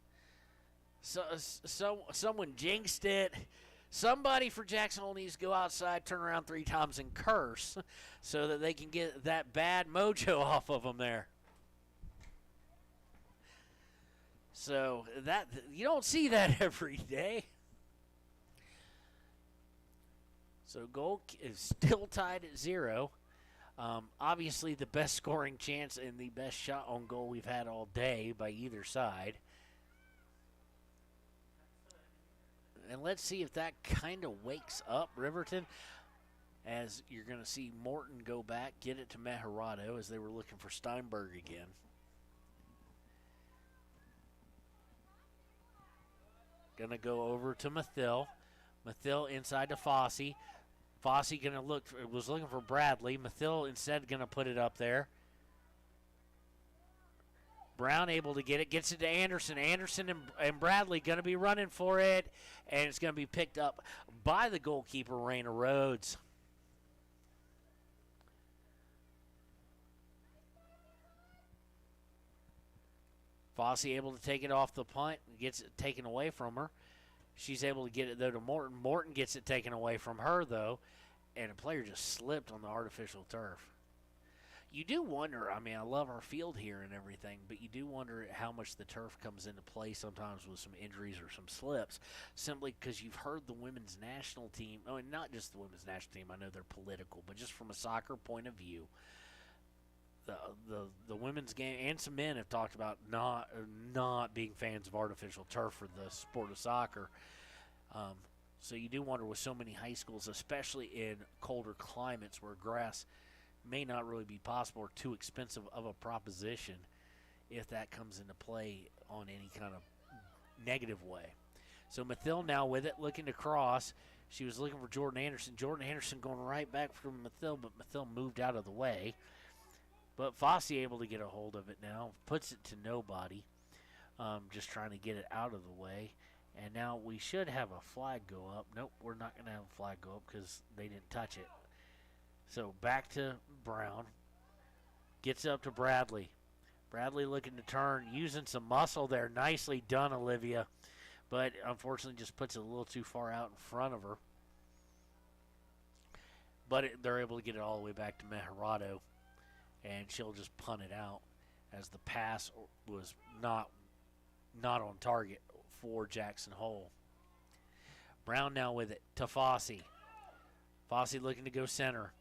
Someone jinxed it. Somebody for Jackson Hole needs to go outside, turn around 3 times, and curse so that they can get that bad mojo off of them there. So that you don't see that every day. So goal is still tied at 0. Obviously, the best scoring chance and the best shot on goal we've had all day by either side. And let's see if that kind of wakes up Riverton, as you're going to see Morton go back, get it to Meharado as they were looking for Steinberg again. Going to go over to Mathil. Mathil inside to Fossey. Fossey was looking for Bradley. Mathil instead going to put it up there. Brown able to get it. Gets it to Anderson. Anderson and Bradley going to be running for it. And it's going to be picked up by the goalkeeper, Raina Rhodes. Fossey able to take it off the punt. Gets it taken away from her. She's able to get it, though, to Morton. Morton gets it taken away from her, though, and a player just slipped on the artificial turf. You do wonder, I love our field here and everything, but you do wonder how much the turf comes into play sometimes with some injuries or some slips, simply because you've heard the women's national team, not just the women's national team, I know they're political, but just from a soccer point of view, the women's game and some men have talked about not being fans of artificial turf for the sport of soccer. So you do wonder with so many high schools, especially in colder climates where grass may not really be possible or too expensive of a proposition, if that comes into play on any kind of negative way. So Mathil now with it, looking to cross. She was looking for Jordan Anderson. Jordan Anderson going right back from Mathil, but Mathil moved out of the way. But Fossey able to get a hold of it now. Puts it to nobody. Just trying to get it out of the way. And now we should have a flag go up. Nope, we're not going to have a flag go up because they didn't touch it. So back to Brown. Gets up to Bradley. Bradley looking to turn. Using some muscle there. Nicely done, Olivia. But unfortunately just puts it a little too far out in front of her. But they're able to get it all the way back to Meharado. And she'll just punt it out as the pass was not on target for Jackson Hole. Brown now with it to Fossey. Fossey looking to go center.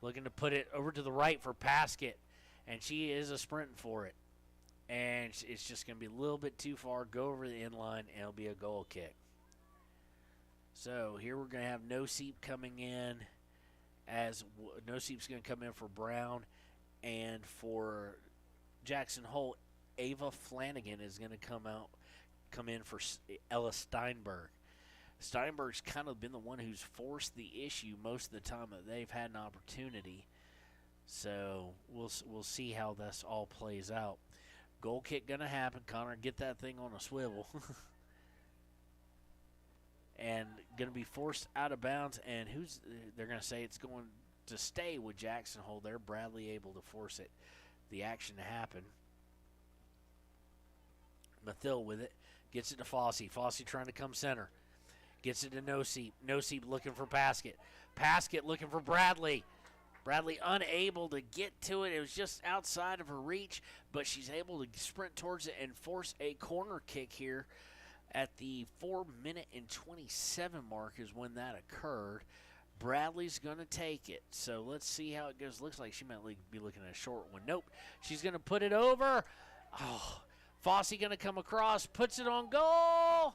Looking to put it over to the right for Paskett. And she is a sprinting for it. And it's just going to be a little bit too far, go over the inline, and it'll be a goal kick. So here we're going to have No Seep coming in, as No Seep's going to come in for Brown, and for Jackson Hole, Ava Flanagan is going to come in for Ella Steinberg. Steinberg's kind of been the one who's forced the issue most of the time that they've had an opportunity. So we'll see how this all plays out. Goal kick going to happen. Connor, get that thing on a swivel. And going to be forced out of bounds. And they're going to say it's going to stay with Jackson Hole there. Bradley able to force the action to happen. Mathil with it. Gets it to Fossey. Fossey trying to come center. Gets it to No Seep. No Seep looking for Paskett. Paskett looking for Bradley. Bradley unable to get to it. It was just outside of her reach, but she's able to sprint towards it and force a corner kick here at the 4-minute and 27 mark is when that occurred. Bradley's going to take it. So let's see how it goes. Looks like she might be looking at a short one. Nope. She's going to put it over. Oh, Fossey going to come across, puts it on goal.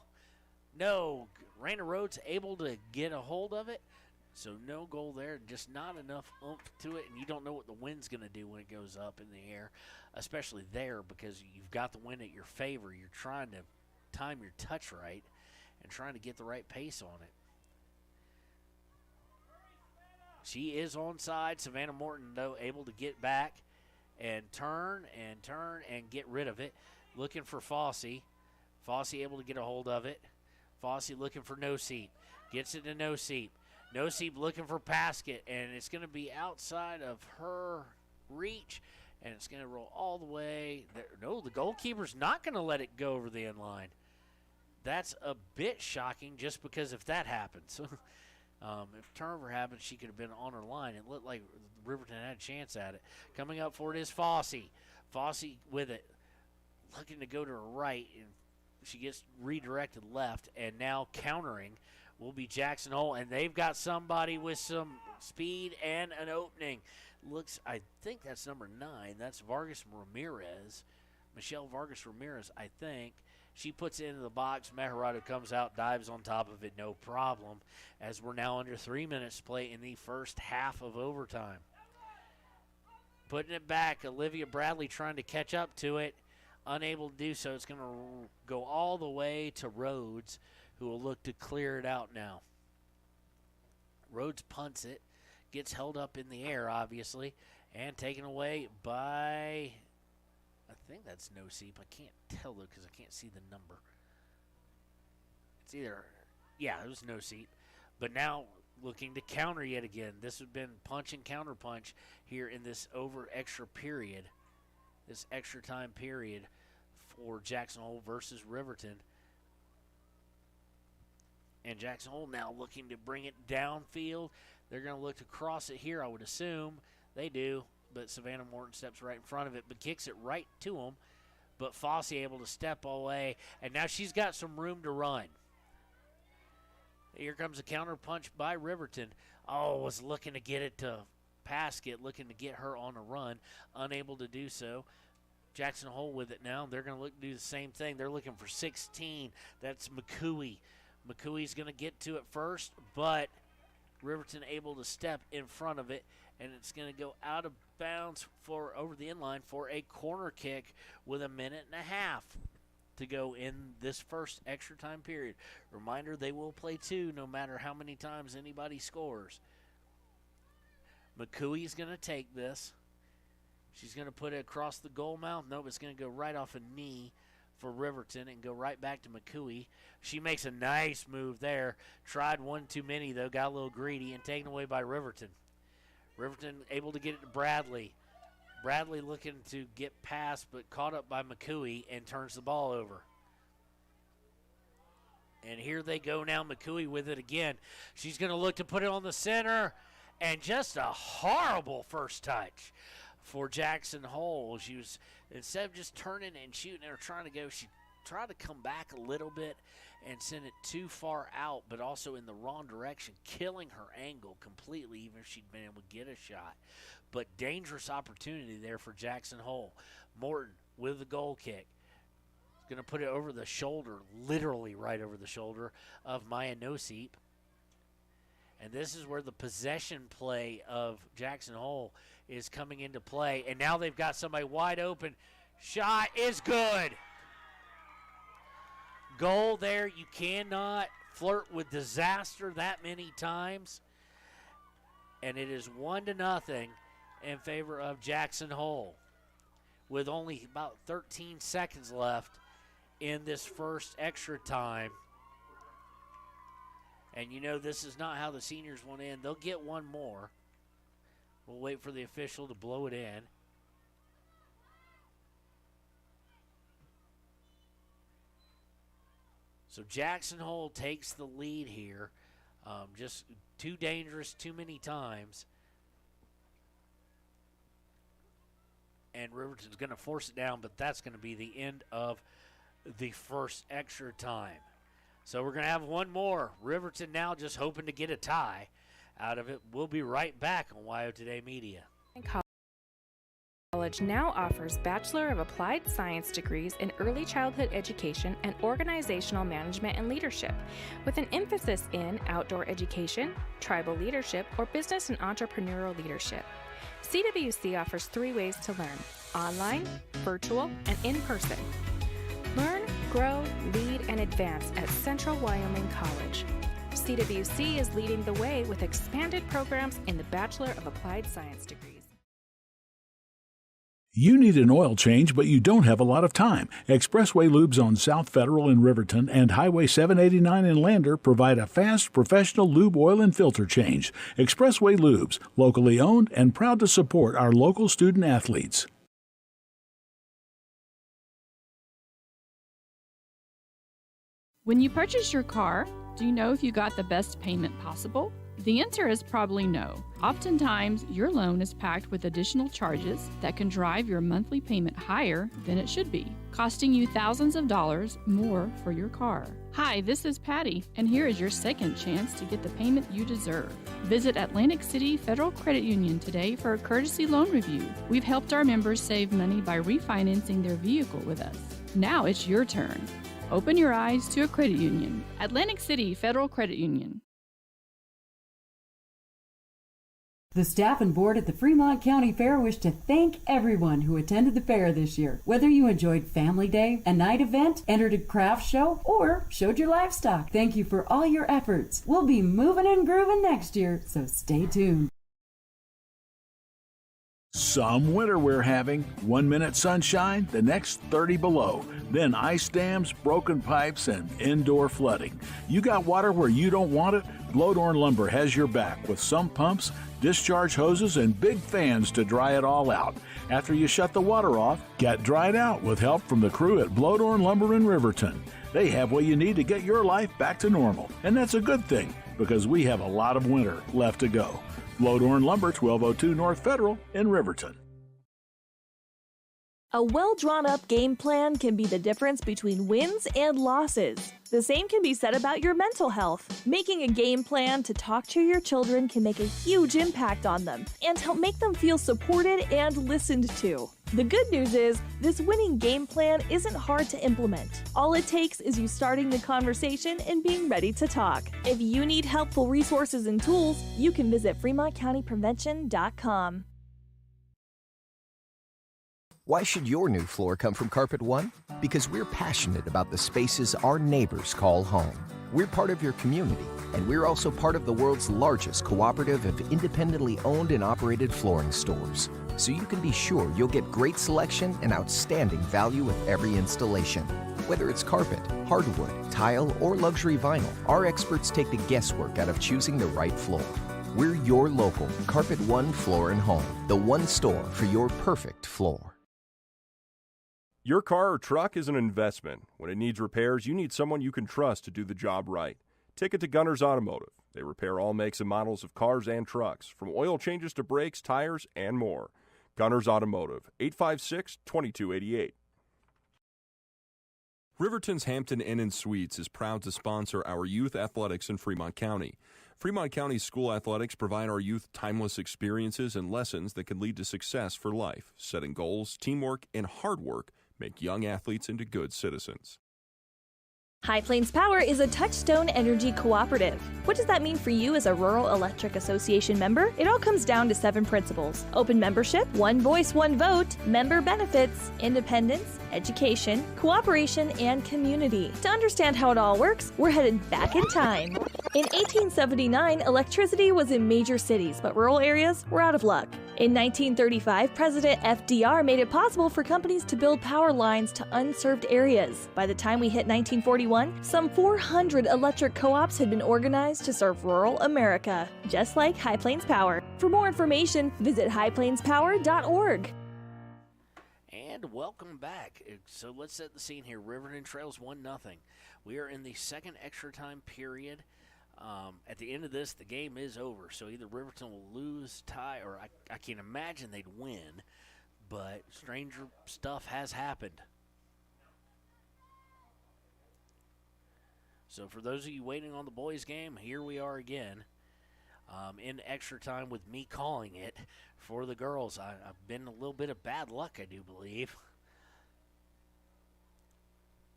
No, Raina Rhodes able to get a hold of it. So no goal there, just not enough oomph to it, and you don't know what the wind's going to do when it goes up in the air, especially there because you've got the wind at your favor. You're trying to time your touch right and trying to get the right pace on it. She is onside. Savannah Morton, though, able to get back and turn and get rid of it. Looking for Fossey. Fossey able to get a hold of it. Fossey looking for No Seep. Gets it to No Seep. No Seep looking for Paskett, and it's going to be outside of her reach, and it's going to roll all the way. No, the goalkeeper's not going to let it go over the end line. That's a bit shocking just because if that happens. If turnover happens, she could have been on her line. It looked like Riverton had a chance at it. Coming up for it is Fossey. Fossey with it, looking to go to her right, and she gets redirected left, and now countering will be Jackson Hole, and they've got somebody with some speed and an opening. I think that's number 9. That's Vargas Ramirez. Michelle Vargas Ramirez, I think. She puts it into the box. Meharado comes out, dives on top of it, no problem, as we're now under 3 minutes to play in the first half of overtime. Putting it back, Olivia Bradley trying to catch up to it. Unable to do so. It's going to go all the way to Rhodes, who will look to clear it out now. Rhodes punts it, gets held up in the air, obviously, and taken away by, I think that's No Seep. I can't tell, though, because I can't see the number. It's either, yeah, it was No Seep. But now looking to counter yet again. This has been punch and counter punch here in this extra period, this extra time period for Jackson Hole versus Riverton. And Jackson Hole now looking to bring it downfield. They're going to look to cross it here, I would assume. They do, but Savannah Morton steps right in front of it, but kicks it right to him. But Fossey able to step away, and now she's got some room to run. Here comes a counter punch by Riverton. Oh, was looking to get it to Paskett, looking to get her on a run. Unable to do so. Jackson Hole with it now. They're going to look to do the same thing. They're looking for 16. That's McCooey. McCooey's going to get to it first, but Riverton able to step in front of it, and it's going to go out of bounds over the inline for a corner kick with 1.5 minutes to go in this first extra time period. Reminder, they will play 2 no matter how many times anybody scores. McCooey's going to take this. She's going to put it across the goal mouth. Nope, it's going to go right off a knee for Riverton and go right back to McCooey. She makes a nice move there. Tried one too many, though. Got a little greedy and taken away by Riverton. Riverton able to get it to Bradley. Bradley looking to get past, but caught up by McCooey and turns the ball over. And here they go now, McCooey with it again. She's going to look to put it on the center, and just a horrible first touch for Jackson Hole. She was, instead of just turning and shooting or trying to go, she tried to come back a little bit and sent it too far out, but also in the wrong direction, killing her angle completely, even if she'd been able to get a shot. But dangerous opportunity there for Jackson Hole. Morton with the goal kick. Going to put it over the shoulder, literally right over the shoulder of Maya Noseep. And this is where the possession play of Jackson Hole is coming into play. And now they've got somebody wide open. Shot is good. Goal there. You cannot flirt with disaster that many times. And it is 1-0 in favor of Jackson Hole, with only about 13 seconds left in this first extra time. And you know this is not how the seniors went in. They'll get one more. We'll wait for the official to blow it in. So Jackson Hole takes the lead here. Just too dangerous too many times. And Riverton's going to force it down, but that's going to be the end of the first extra time. So we're going to have one more. Riverton now just hoping to get a tie out of it. We'll be right back on WYO Today Media. College now offers Bachelor of Applied Science degrees in Early Childhood Education and Organizational Management and Leadership, with an emphasis in outdoor education, tribal leadership, or business and entrepreneurial leadership. CWC offers 3 ways to learn: online, virtual, and in person. Learn, grow, lead, and advance at Central Wyoming College. CWC is leading the way with expanded programs in the Bachelor of Applied Science degrees. You need an oil change, but you don't have a lot of time. Expressway Lubes on South Federal in Riverton and Highway 789 in Lander provide a fast, professional lube, oil, and filter change. Expressway Lubes, locally owned and proud to support our local student athletes. When you purchase your car, do you know if you got the best payment possible? The answer is probably no. Oftentimes, your loan is packed with additional charges that can drive your monthly payment higher than it should be, costing you thousands of dollars more for your car. Hi, this is Patty, and here is your second chance to get the payment you deserve. Visit Atlantic City Federal Credit Union today for a courtesy loan review. We've helped our members save money by refinancing their vehicle with us. Now it's your turn. Open your eyes to a credit union. Atlantic City Federal Credit Union. The staff and board at the Fremont County Fair wish to thank everyone who attended the fair this year. Whether you enjoyed Family Day, a night event, entered a craft show, or showed your livestock, thank you for all your efforts. We'll be moving and grooving next year, so stay tuned. Some winter we're having. 1 minute sunshine, the next 30 below. Then ice dams, broken pipes, and indoor flooding. You got water where you don't want it? Blowdorn Lumber has your back with sump pumps, discharge hoses, and big fans to dry it all out. After you shut the water off, get dried out with help from the crew at Blowdorn Lumber in Riverton. They have what you need to get your life back to normal. And that's a good thing, because we have a lot of winter left to go. Blowdorn Lumber, 1202 North Federal in Riverton. A well-drawn-up game plan can be the difference between wins and losses. The same can be said about your mental health. Making a game plan to talk to your children can make a huge impact on them and help make them feel supported and listened to. The good news is, this winning game plan isn't hard to implement. All it takes is you starting the conversation and being ready to talk. If you need helpful resources and tools, you can visit FremontCountyPrevention.com. Why should your new floor come from Carpet One? Because we're passionate about the spaces our neighbors call home. We're part of your community, and we're also part of the world's largest cooperative of independently owned and operated flooring stores. So you can be sure you'll get great selection and outstanding value with every installation. Whether it's carpet, hardwood, tile, or luxury vinyl, our experts take the guesswork out of choosing the right floor. We're your local Carpet One Floor and Home, the one store for your perfect floor. Your car or truck is an investment. When it needs repairs, you need someone you can trust to do the job right. Take it to Gunners Automotive. They repair all makes and models of cars and trucks, from oil changes to brakes, tires, and more. Gunners Automotive, 856-2288. Riverton's Hampton Inn & Suites is proud to sponsor our youth athletics in Fremont County. Fremont County school athletics provide our youth timeless experiences and lessons that can lead to success for life. Setting goals, teamwork, and hard work make young athletes into good citizens. High Plains Power is a Touchstone Energy cooperative. What does that mean for you as a Rural Electric Association member? It all comes down to 7 principles: open membership, one voice, one vote, member benefits, independence, education, cooperation, and community. To understand how it all works, we're headed back in time. In 1879, electricity was in major cities, but rural areas were out of luck. In 1935, President FDR made it possible for companies to build power lines to unserved areas. By the time we hit 1941, some 400 electric co-ops had been organized to serve rural America, just like High Plains Power. For more information, visit highplainspower.org. And welcome back. So let's set the scene here. Riverton trails 1-0. We are in the second extra time period. At the end of this, the game is over. So either Riverton will lose, tie, or I can't imagine they'd win. But stranger stuff has happened. So for those of you waiting on the boys' game, here we are again. In extra time with me calling it for the girls. I've been a little bit of bad luck, I do believe.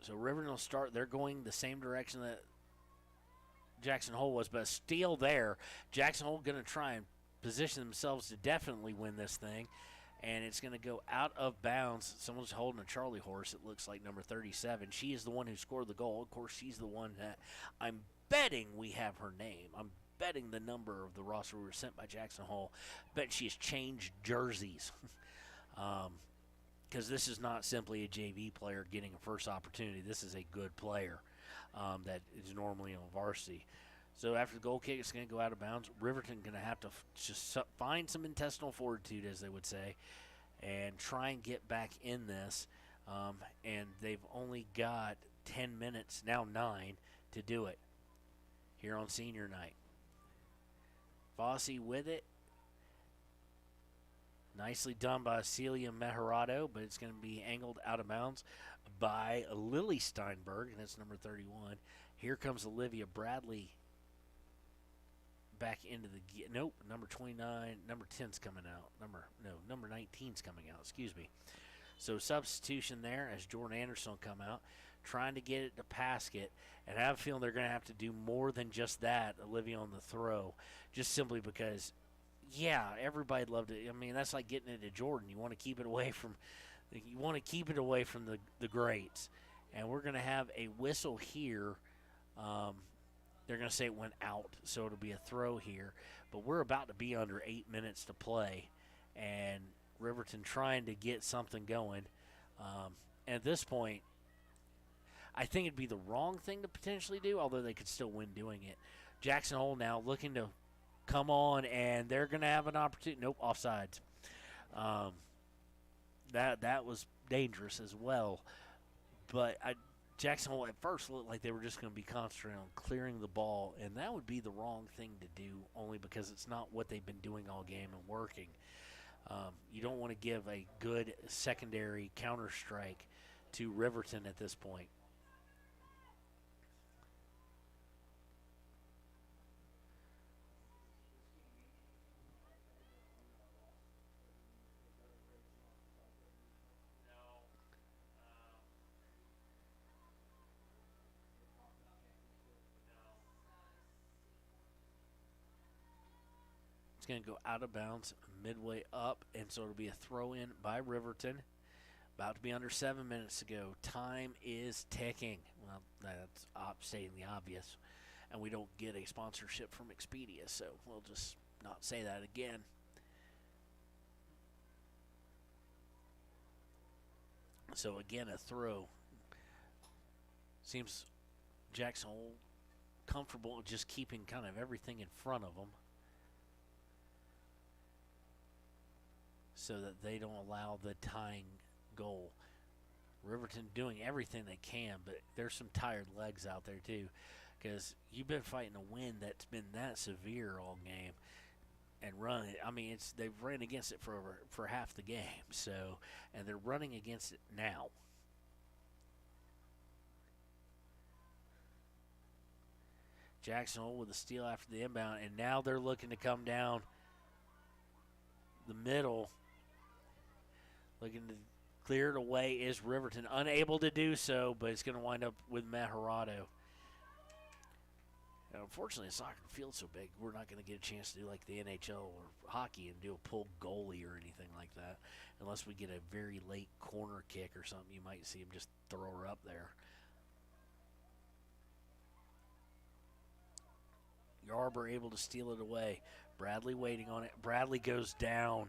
So Riverton will start. They're going the same direction that Jackson Hole was, but a steal there. Jackson Hole going to try and position themselves to definitely win this thing, and it's going to go out of bounds. Someone's holding a Charlie horse, it looks like, number 37. She is the one who scored the goal. Of course, she's the one that I'm betting we have her name. I'm betting the number of the roster we were sent by Jackson Hole. Bet she has changed jerseys. Because this is not simply a JV player getting a first opportunity. This is a good player that is normally on varsity. So after the goal kick, it's going to go out of bounds. Riverton going to have to just find some intestinal fortitude, as they would say, and try and get back in this. And they've only got 10 minutes, now 9, to do it here on senior night. Fossey with it. Nicely done by Celia Mejarado, but it's going to be angled out of bounds by Lily Steinberg, and that's number 31. Here comes Olivia Bradley back into the – nope, number 29. Number 10's coming out. Number 19's coming out, excuse me. So substitution there as Jordan Anderson will come out, trying to get it to Paskett. And I have a feeling they're going to have to do more than just that, Olivia on the throw, just simply because – yeah, everybody'd love to. I mean, that's like getting it to Jordan. You want to keep it away from the greats. And we're going to have a whistle here. They're going to say it went out, so it'll be a throw here. But we're about to be under 8 minutes to play, and Riverton trying to get something going. And at this point, I think it'd be the wrong thing to potentially do, although they could still win doing it. Jackson Hole now looking to come on, and they're going to have an opportunity. Nope, offsides. That was dangerous as well. But Jackson Hole at first looked like they were just going to be concentrating on clearing the ball, and that would be the wrong thing to do, only because it's not what they've been doing all game and working. You don't want to give a good secondary counter-strike to Riverton at this point. It's going to go out of bounds midway up, and so it'll be a throw-in by Riverton. About to be under 7 minutes to go. Time is ticking. Well, that's stating the obvious, and we don't get a sponsorship from Expedia, so we'll just not say that again. So, again, a throw. Seems Jackson Hole comfortable just keeping kind of everything in front of them, so that they don't allow the tying goal. Riverton doing everything they can, but there's some tired legs out there too, because you've been fighting a wind that's been that severe all game and run it. I mean, they've ran against it for half the game, so, and they're running against it now. Jackson Hole with a steal after the inbound, and now they're looking to come down the middle. Looking to clear it away is Riverton. Unable to do so, but it's going to wind up with Maharado. Unfortunately, the soccer field's so big, we're not going to get a chance to do like the NHL or hockey and do a pull goalie or anything like that. Unless we get a very late corner kick or something, you might see him just throw her up there. Yarber able to steal it away. Bradley waiting on it. Bradley goes down.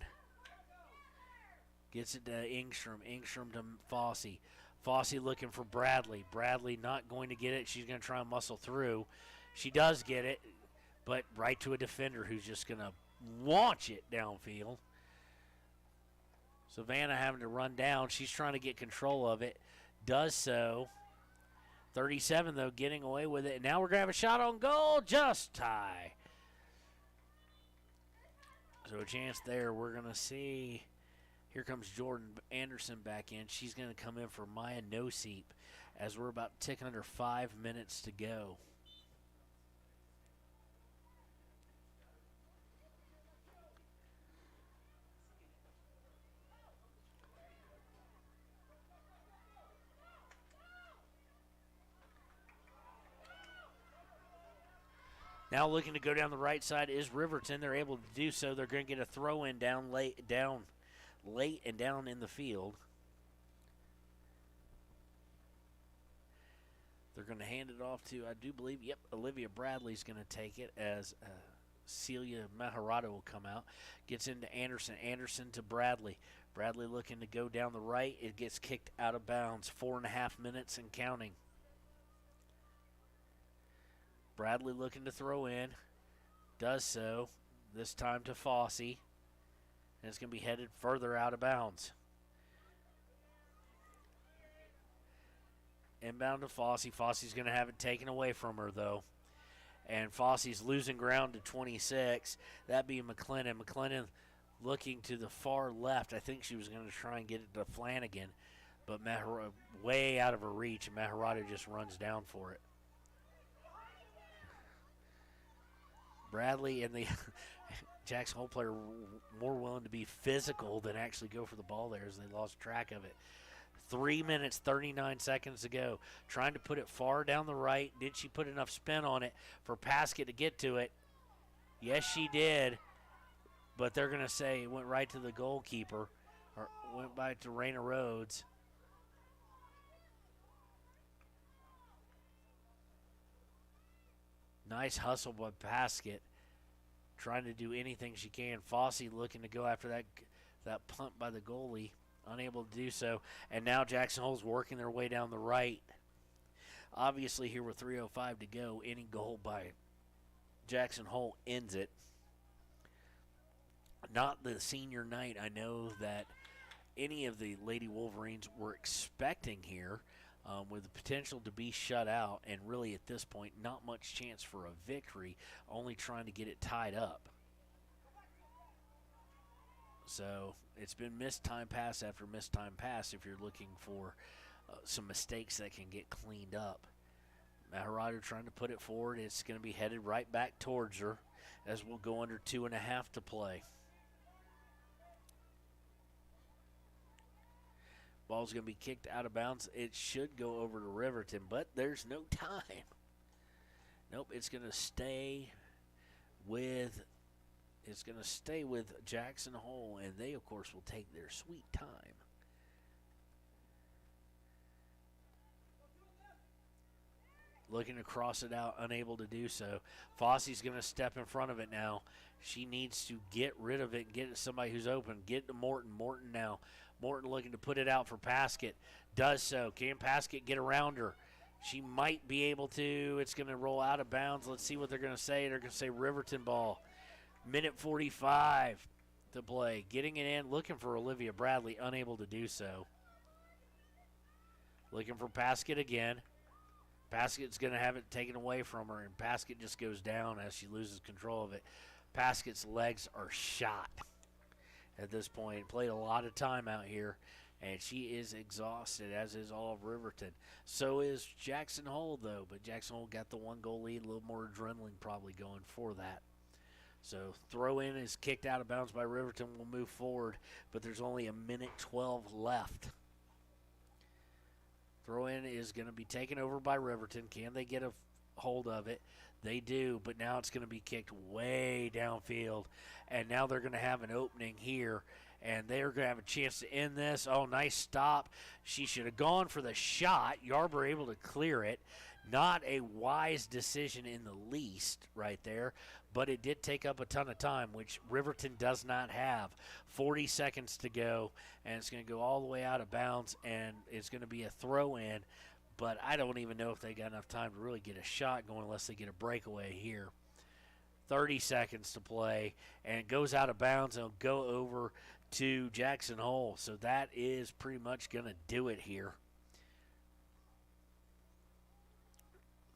Gets it to Ingstrom. Ingstrom to Fossey. Fossey looking for Bradley. Bradley not going to get it. She's going to try and muscle through. She does get it, but right to a defender who's just going to launch it downfield. Savannah having to run down. She's trying to get control of it. Does so. 37, though, getting away with it. And now we're going to have a shot on goal. Just tie. So a chance there. We're going to see. Here comes Jordan Anderson back in. She's going to come in for Maya Noseep as we're about ticking under 5 minutes to go. Now looking to go down the right side is Riverton. They're able to do so. They're going to get a throw in late and down in the field. They're going to hand it off to, I do believe, Olivia Bradley's going to take it as Celia Maharado will come out. Gets into Anderson. Anderson to Bradley. Bradley looking to go down the right. It gets kicked out of bounds. 4.5 minutes and counting. Bradley looking to throw in. Does so. This time to Fossey. And it's going to be headed further out of bounds. Inbound to Fossey. Fossey's going to have it taken away from her, though. And Fossey's losing ground to 26. That being McLennan. McLennan looking to the far left. I think she was going to try and get it to Flanagan. But way out of her reach. And Maharado just runs down for it. Bradley and the Jackson Hole player more willing to be physical than actually go for the ball there as they lost track of it. 3 minutes, 39 seconds to go. Trying to put it far down the right. Did she put enough spin on it for Paskett to get to it? Yes, she did. But they're going to say it went right to the goalkeeper, or went by to Raina Rhodes. Nice hustle by Paskett. Trying to do anything she can. Fossey looking to go after that punt by the goalie. Unable to do so. And now Jackson Hole's working their way down the right. Obviously here with 3:05 to go, any goal by Jackson Hole ends it. Not the senior night I know that any of the Lady Wolverines were expecting here. With the potential to be shut out, and really at this point, not much chance for a victory, only trying to get it tied up. So it's been missed time pass after missed time pass if you're looking for some mistakes that can get cleaned up. Maharado trying to put it forward. It's going to be headed right back towards her as we'll go under 2.5 to play. Ball's going to be kicked out of bounds. It should go over to Riverton, but there's no time. Nope, it's going to stay with Jackson Hole, and they, of course, will take their sweet time. Looking to cross it out, unable to do so. Fossey's going to step in front of it now. She needs to get rid of it and get it to somebody who's open. Get it to Morton. Morton now. Morton looking to put it out for Paskett. Does so. Can Paskett get around her? She might be able to. It's going to roll out of bounds. Let's see what they're going to say. They're going to say Riverton ball. Minute 45 to play. Getting it in. Looking for Olivia Bradley. Unable to do so. Looking for Paskett again. Paskett's going to have it taken away from her, and Paskett just goes down as she loses control of it. Paskett's legs are shot at this point. Played a lot of time out here. And she is exhausted, as is all of Riverton. So is Jackson Hole, though. But Jackson Hole got the 1-goal lead, a little more adrenaline probably going for that. So throw in is kicked out of bounds by Riverton. Will move forward, but there's only a minute 12 left. Throw in is going to be taken over by Riverton. Can they get a hold of it? They do, but now it's going to be kicked way downfield. And now they're going to have an opening here. And they're going to have a chance to end this. Oh, nice stop. She should have gone for the shot. Yarber able to clear it. Not a wise decision in the least right there, but it did take up a ton of time, which Riverton does not have. 40 seconds to go, and it's going to go all the way out of bounds, and it's going to be a throw-in, but I don't even know if they got enough time to really get a shot going unless they get a breakaway here. 30 seconds to play, and it goes out of bounds, and it'll go over to Jackson Hole. So that is pretty much going to do it here.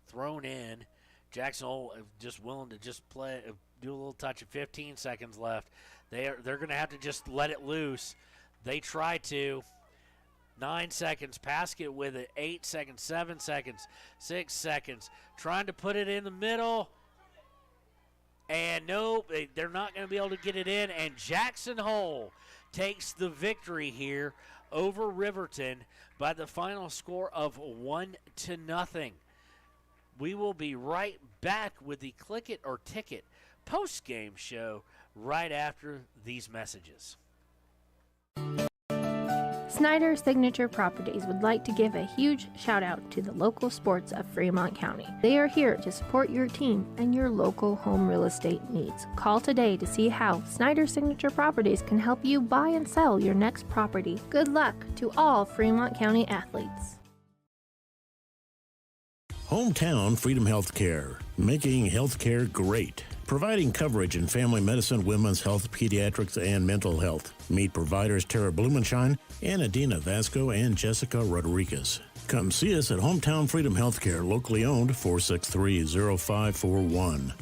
Thrown in. Jackson Hole just willing to just play, do a little touch of 15 seconds left. They're going to have to just let it loose. They try to. 9 seconds. Paskett with it. 8 seconds. 7 seconds. 6 seconds. Trying to put it in the middle. And nope, they're not going to be able to get it in. And Jackson Hole takes the victory here over Riverton by the final score of 1-0. We will be right back with the Click It or Ticket post-game show right after these messages. Snyder Signature Properties would like to give a huge shout out to the local sports of Fremont County. They are here to support your team and your local home real estate needs. Call today to see how Snyder Signature Properties can help you buy and sell your next property. Good luck to all Fremont County athletes. Hometown Freedom Healthcare, making healthcare great. Providing coverage in family medicine, women's health, pediatrics, and mental health. Meet providers Tara Blumenshine and Adina Vasco and Jessica Rodriguez. Come see us at Hometown Freedom Healthcare, locally owned, 463-0541.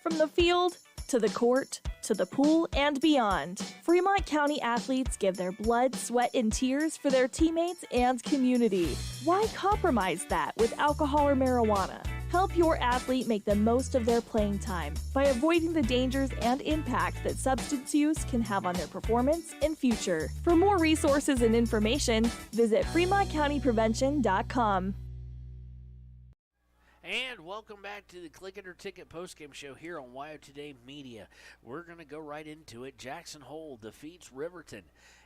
From the field to the court to the pool and beyond, Fremont County athletes give their blood, sweat, and tears for their teammates and community. Why compromise that with alcohol or marijuana? Help your athlete make the most of their playing time by avoiding the dangers and impact that substance use can have on their performance and future. For more resources and information, visit FremontCountyPrevention.com. And welcome back to the Click It or Ticket postgame show here on WYO Today Media. We're going to go right into it. Jackson Hole defeats Riverton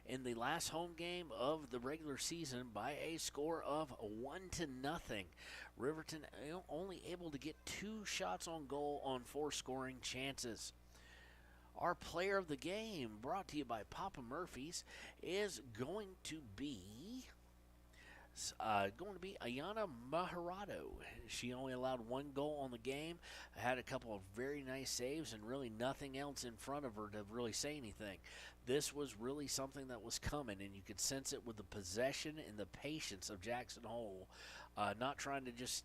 in the last home game of the regular season by a score of 1-0. Riverton only able to get 2 shots on goal on 4 scoring chances. Our player of the game, brought to you by Papa Murphy's, is going to be Ayana Maharado. She only allowed 1 goal on the game, had a couple of very nice saves, and really nothing else in front of her to really say anything. This was really something that was coming, and you could sense it with the possession and the patience of Jackson Hole, not trying to just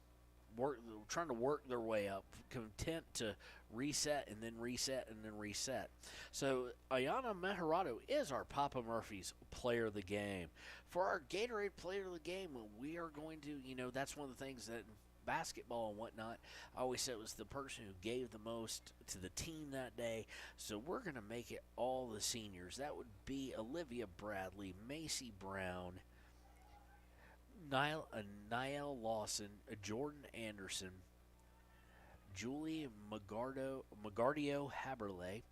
trying to work their way up, content to reset and then reset and then reset. So Ayana Maharado is our Papa Murphy's player of the game. For our Gatorade player of the game, we are going to, that's one of the things that in basketball and whatnot, I always said it was the person who gave the most to the team that day. So we're going to make it all the seniors. That would be Olivia Bradley, Macy Brown, Niall Lawson, Jordan Anderson, Julie Magardio Haberle,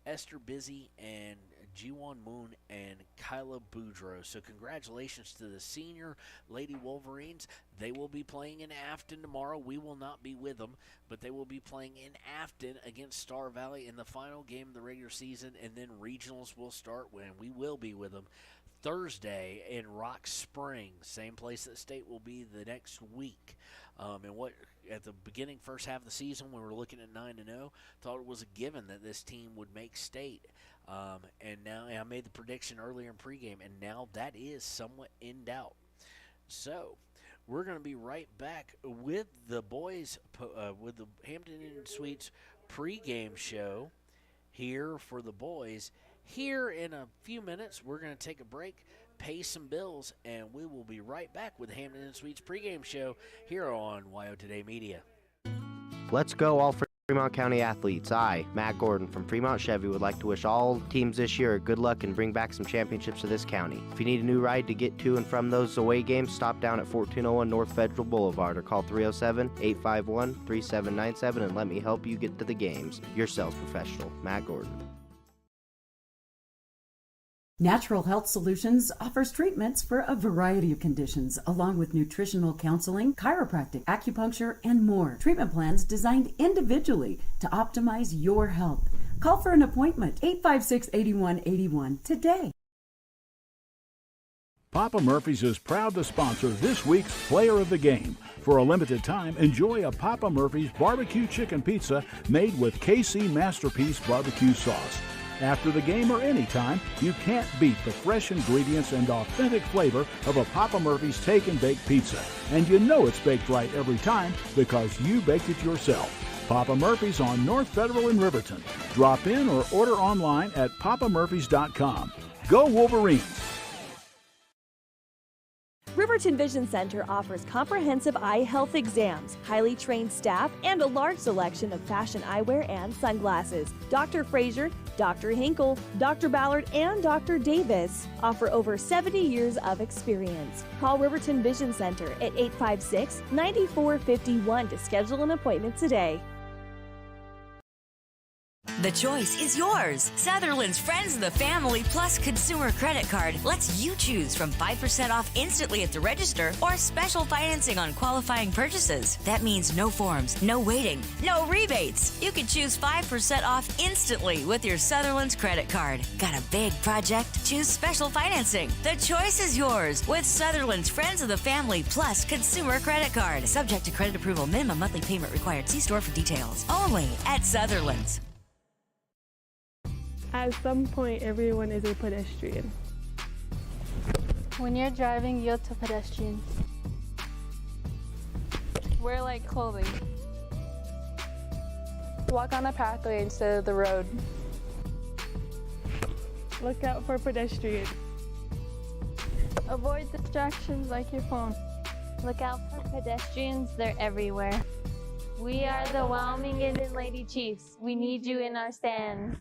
Esther Busy, and Jiwon Moon, and Kyla Boudreaux. So congratulations to the senior Lady Wolverines. They will be playing in Afton tomorrow. We will not be with them, but they will be playing in Afton against Star Valley in the final game of the regular season, and then regionals will start when we will be with them Thursday in Rock Springs, same place that state will be the next week. And what at the beginning, first half of the season, when we were looking at 9-0, thought it was a given that this team would make state. And now I made the prediction earlier in pregame, and now that is somewhat in doubt. So we're going to be right back with the boys, with the Hampton Inn Suites pregame show here for the boys Here in a few minutes, we're going to take a break, pay some bills, and we will be right back with Hampton and Sweets pregame show here on YO Today Media. Let's go, all Fremont County athletes. I, Matt Gordon from Fremont Chevy, would like to wish all teams this year good luck and bring back some championships to this county. If you need a new ride to get to and from those away games, stop down at 1401 North Federal Boulevard or call 307-851-3797 and let me help you get to the games. Your sales professional, Matt Gordon. Natural Health Solutions offers treatments for a variety of conditions, along with nutritional counseling, chiropractic, acupuncture, and more. Treatment plans designed individually to optimize your health. Call for an appointment, 856-8181 today. Papa Murphy's is proud to sponsor this week's Player of the Game. For a limited time, enjoy a Papa Murphy's barbecue chicken pizza made with KC Masterpiece barbecue sauce. After the game or anytime, you can't beat the fresh ingredients and authentic flavor of a Papa Murphy's Take and Bake pizza. And you know it's baked right every time because you baked it yourself. Papa Murphy's on North Federal in Riverton. Drop in or order online at papamurphys.com. Go Wolverines! Riverton Vision Center offers comprehensive eye health exams, highly trained staff, and a large selection of fashion eyewear and sunglasses. Dr. Frazier, Dr. Hinkle, Dr. Ballard, and Dr. Davis offer over 70 years of experience. Call Riverton Vision Center at 856-9451 to schedule an appointment today. The choice is yours. Sutherland's Friends of the Family Plus Consumer Credit Card lets you choose from 5% off instantly at the register or special financing on qualifying purchases. That means no forms, no waiting, no rebates. You can choose 5% off instantly with your Sutherland's credit card. Got a big project? Choose special financing. The choice is yours with Sutherland's Friends of the Family Plus Consumer Credit Card. Subject to credit approval. Minimum monthly payment required. See store for details. Only at Sutherland's. At some point, everyone is a pedestrian. When you're driving, yield to pedestrians. Wear light clothing. Walk on a pathway instead of the road. Look out for pedestrians. Avoid distractions like your phone. Look out for pedestrians, they're everywhere. We are the Wyoming Indian Lady Chiefs. We need you in our stand.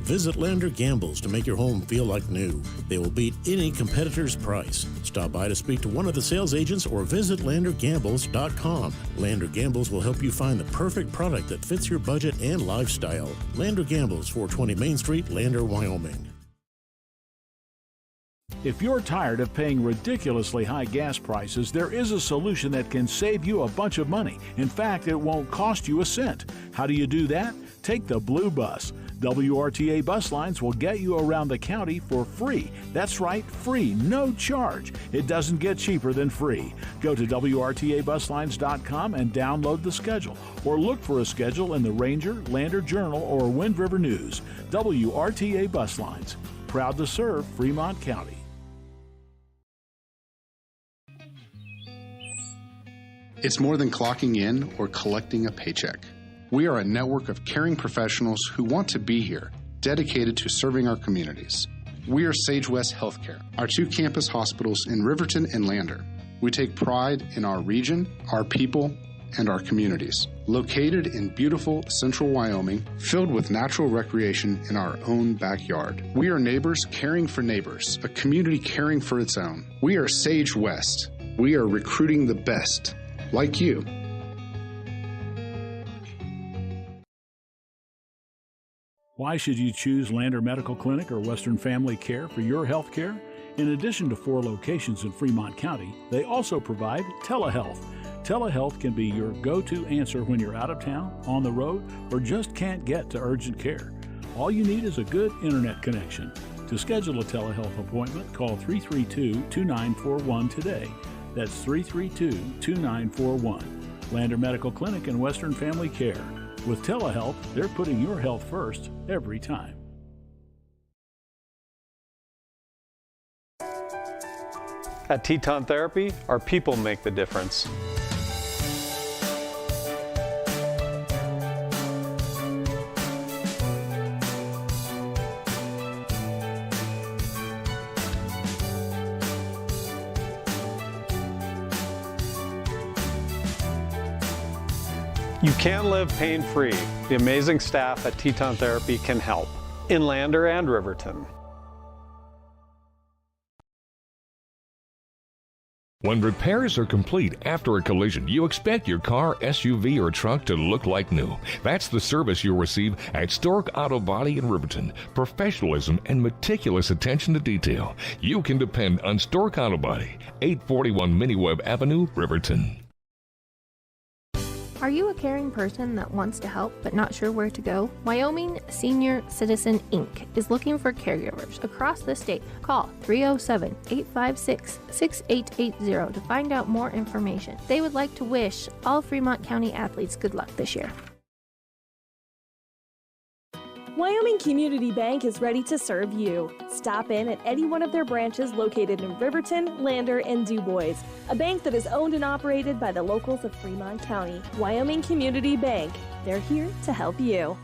Visit Lander Gambles to make your home feel like new. They will beat any competitor's price. Stop by to speak to one of the sales agents or visit LanderGambles.com. Lander Gambles will help you find the perfect product that fits your budget and lifestyle. Lander Gambles, 420 Main Street, Lander, Wyoming. If you're tired of paying ridiculously high gas prices, there is a solution that can save you a bunch of money. In fact, it won't cost you a cent. How do you do that? Take the Blue Bus. WRTA bus lines will get you around the county for free. That's right, free, no charge. It doesn't get cheaper than free. Go to WRTAbuslines.com and download the schedule, or look for a schedule in the Ranger, Lander Journal, or Wind River News. WRTA Bus Lines, proud to serve Fremont County. It's more than clocking in or collecting a paycheck. We are a network of caring professionals who want to be here, dedicated to serving our communities. We are Sage West Healthcare, our 2 campus hospitals in Riverton and Lander. We take pride in our region, our people, and our communities. Located in beautiful central Wyoming, filled with natural recreation in our own backyard. We are neighbors caring for neighbors, a community caring for its own. We are Sage West. We are recruiting the best, like you. Why should you choose Lander Medical Clinic or Western Family Care for your health care? In addition to 4 locations in Fremont County, they also provide telehealth. Telehealth can be your go-to answer when you're out of town, on the road, or just can't get to urgent care. All you need is a good internet connection. To schedule a telehealth appointment, call 332-2941 today. That's 332-2941. Lander Medical Clinic and Western Family Care. With telehealth, they're putting your health first every time. At Teton Therapy, our people make the difference. You can live pain-free. The amazing staff at Teton Therapy can help in Lander and Riverton. When repairs are complete after a collision, you expect your car, SUV, or truck to look like new. That's the service you'll receive at Stork Auto Body in Riverton. Professionalism and meticulous attention to detail. You can depend on Stork Auto Body, 841 Miniweb Avenue, Riverton. Are you a caring person that wants to help but not sure where to go? Wyoming Senior Citizen Inc. is looking for caregivers across the state. Call 307-856-6880 to find out more information. They would like to wish all Fremont County athletes good luck this year. Wyoming Community Bank is ready to serve you. Stop in at any one of their branches located in Riverton, Lander, and DuBois. A bank that is owned and operated by the locals of Fremont County. Wyoming Community Bank. They're here to help you.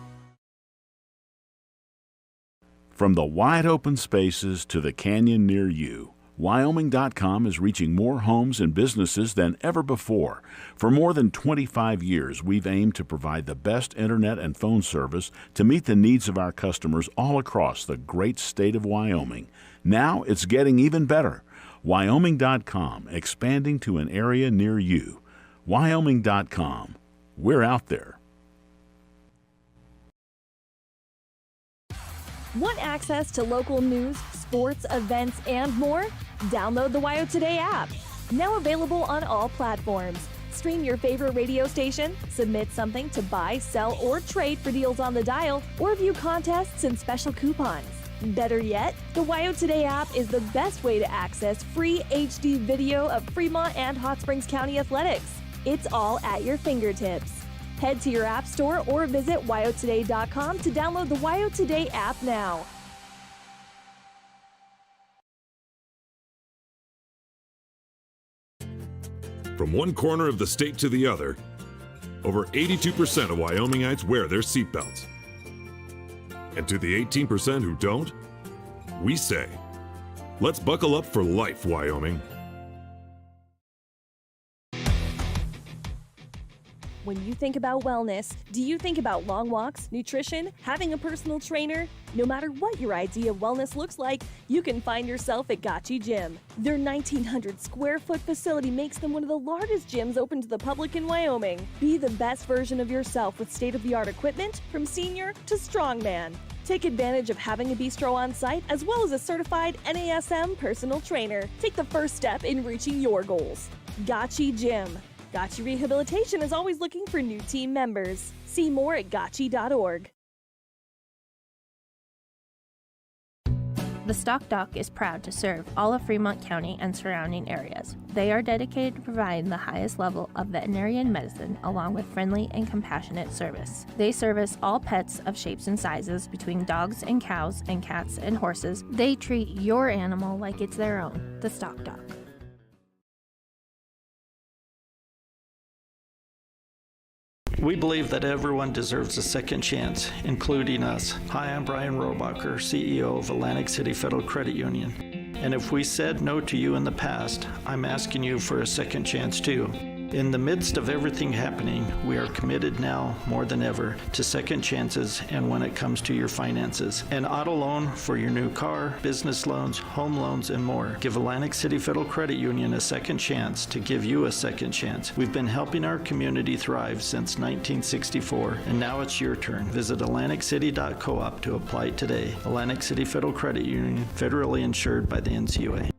From the wide open spaces to the canyon near you, Wyoming.com is reaching more homes and businesses than ever before. For more than 25 years, we've aimed to provide the best internet and phone service to meet the needs of our customers all across the great state of Wyoming. Now it's getting even better. Wyoming.com, expanding to an area near you. Wyoming.com. We're out there. Want access to local news, sports, events, and more? Download the WYO Today app. Now available on all platforms. Stream your favorite radio station, submit something to buy, sell, or trade for deals on the dial, or view contests and special coupons. Better yet, the WYO Today app is the best way to access free HD video of Fremont and Hot Springs County athletics. It's all at your fingertips. Head to your app store or visit wyotoday.com to download the WYO Today app now. From one corner of the state to the other, over 82% of Wyomingites wear their seatbelts. And to the 18% who don't, we say, let's buckle up for life, Wyoming. When you think about wellness, do you think about long walks, nutrition, having a personal trainer? No matter what your idea of wellness looks like, you can find yourself at Gotchi Gym. Their 1,900 square foot facility makes them one of the largest gyms open to the public in Wyoming. Be the best version of yourself with state-of-the-art equipment from senior to strongman. Take advantage of having a bistro on site as well as a certified NASM personal trainer. Take the first step in reaching your goals. Gotchi Gym. Gotchi Rehabilitation is always looking for new team members. See more at gotchi.org. The Stock Doc is proud to serve all of Fremont County and surrounding areas. They are dedicated to providing the highest level of veterinarian medicine along with friendly and compassionate service. They service all pets of shapes and sizes between dogs and cows and cats and horses. They treat your animal like it's their own. The Stock Doc. We believe that everyone deserves a second chance, including us. Hi, I'm Brian Robacher, CEO of Atlantic City Federal Credit Union. And if we said no to you in the past, I'm asking you for a second chance too. In the midst of everything happening, we are committed now more than ever to second chances and when it comes to your finances. An auto loan for your new car, business loans, home loans, and more. Give Atlantic City Federal Credit Union a second chance to give you a second chance. We've been helping our community thrive since 1964, and now it's your turn. Visit AtlanticCity.coop to apply today. Atlantic City Federal Credit Union, federally insured by the NCUA.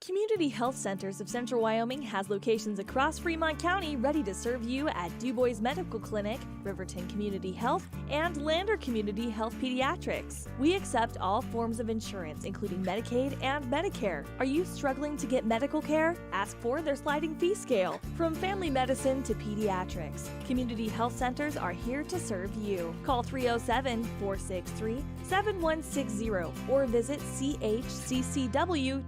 Community Health Centers of Central Wyoming has locations across Fremont County ready to serve you at DuBois Medical Clinic, Riverton Community Health, and Lander Community Health Pediatrics. We accept all forms of insurance, including Medicaid and Medicare. Are you struggling to get medical care? Ask for their sliding fee scale. From family medicine to pediatrics, Community Health Centers are here to serve you. Call 307-463-7160 or visit chccw.org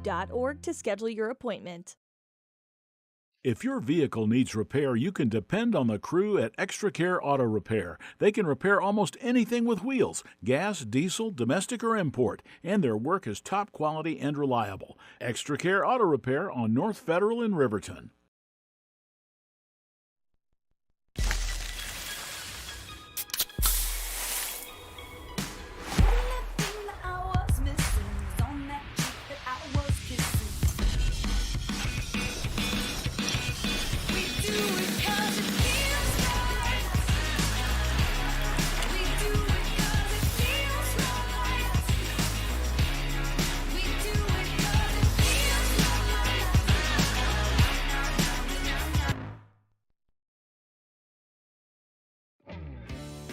to schedule your appointment. If your vehicle needs repair, you can depend on the crew at Extra Care Auto Repair. They can repair almost anything with wheels, gas, diesel, domestic, or import, and their work is top quality and reliable. Extra Care Auto Repair on North Federal in Riverton.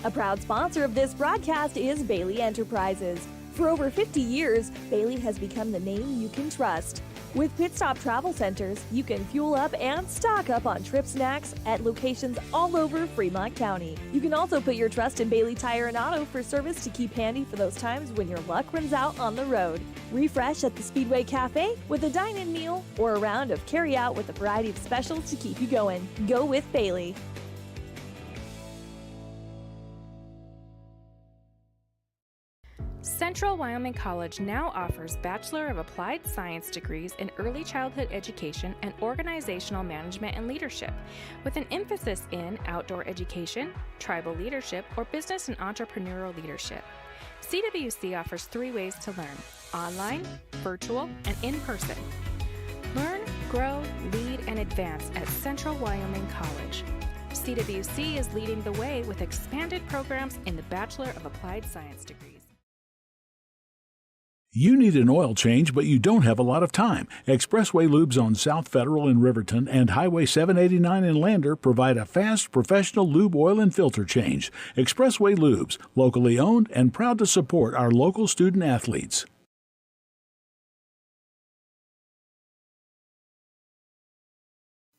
A proud sponsor of this broadcast is Bailey Enterprises. For over 50 years, Bailey has become the name you can trust. With Pit Stop Travel Centers, you can fuel up and stock up on trip snacks at locations all over Fremont County. You can also put your trust in Bailey Tire and Auto for service to keep handy for those times when your luck runs out on the road. Refresh at the Speedway Cafe with a dine-in meal or a round of carry-out with a variety of specials to keep you going. Go with Bailey. Central Wyoming College now offers Bachelor of Applied Science degrees in Early Childhood Education and Organizational Management and Leadership, with an emphasis in outdoor education, tribal leadership, or business and entrepreneurial leadership. CWC offers 3 ways to learn: online, virtual, and in person. Learn, grow, lead, and advance at Central Wyoming College. CWC is leading the way with expanded programs in the Bachelor of Applied Science degrees. You need an oil change, but you don't have a lot of time. Expressway Lubes on South Federal in Riverton and Highway 789 in Lander provide a fast, professional lube, oil, and filter change. Expressway Lubes, locally owned and proud to support our local student athletes.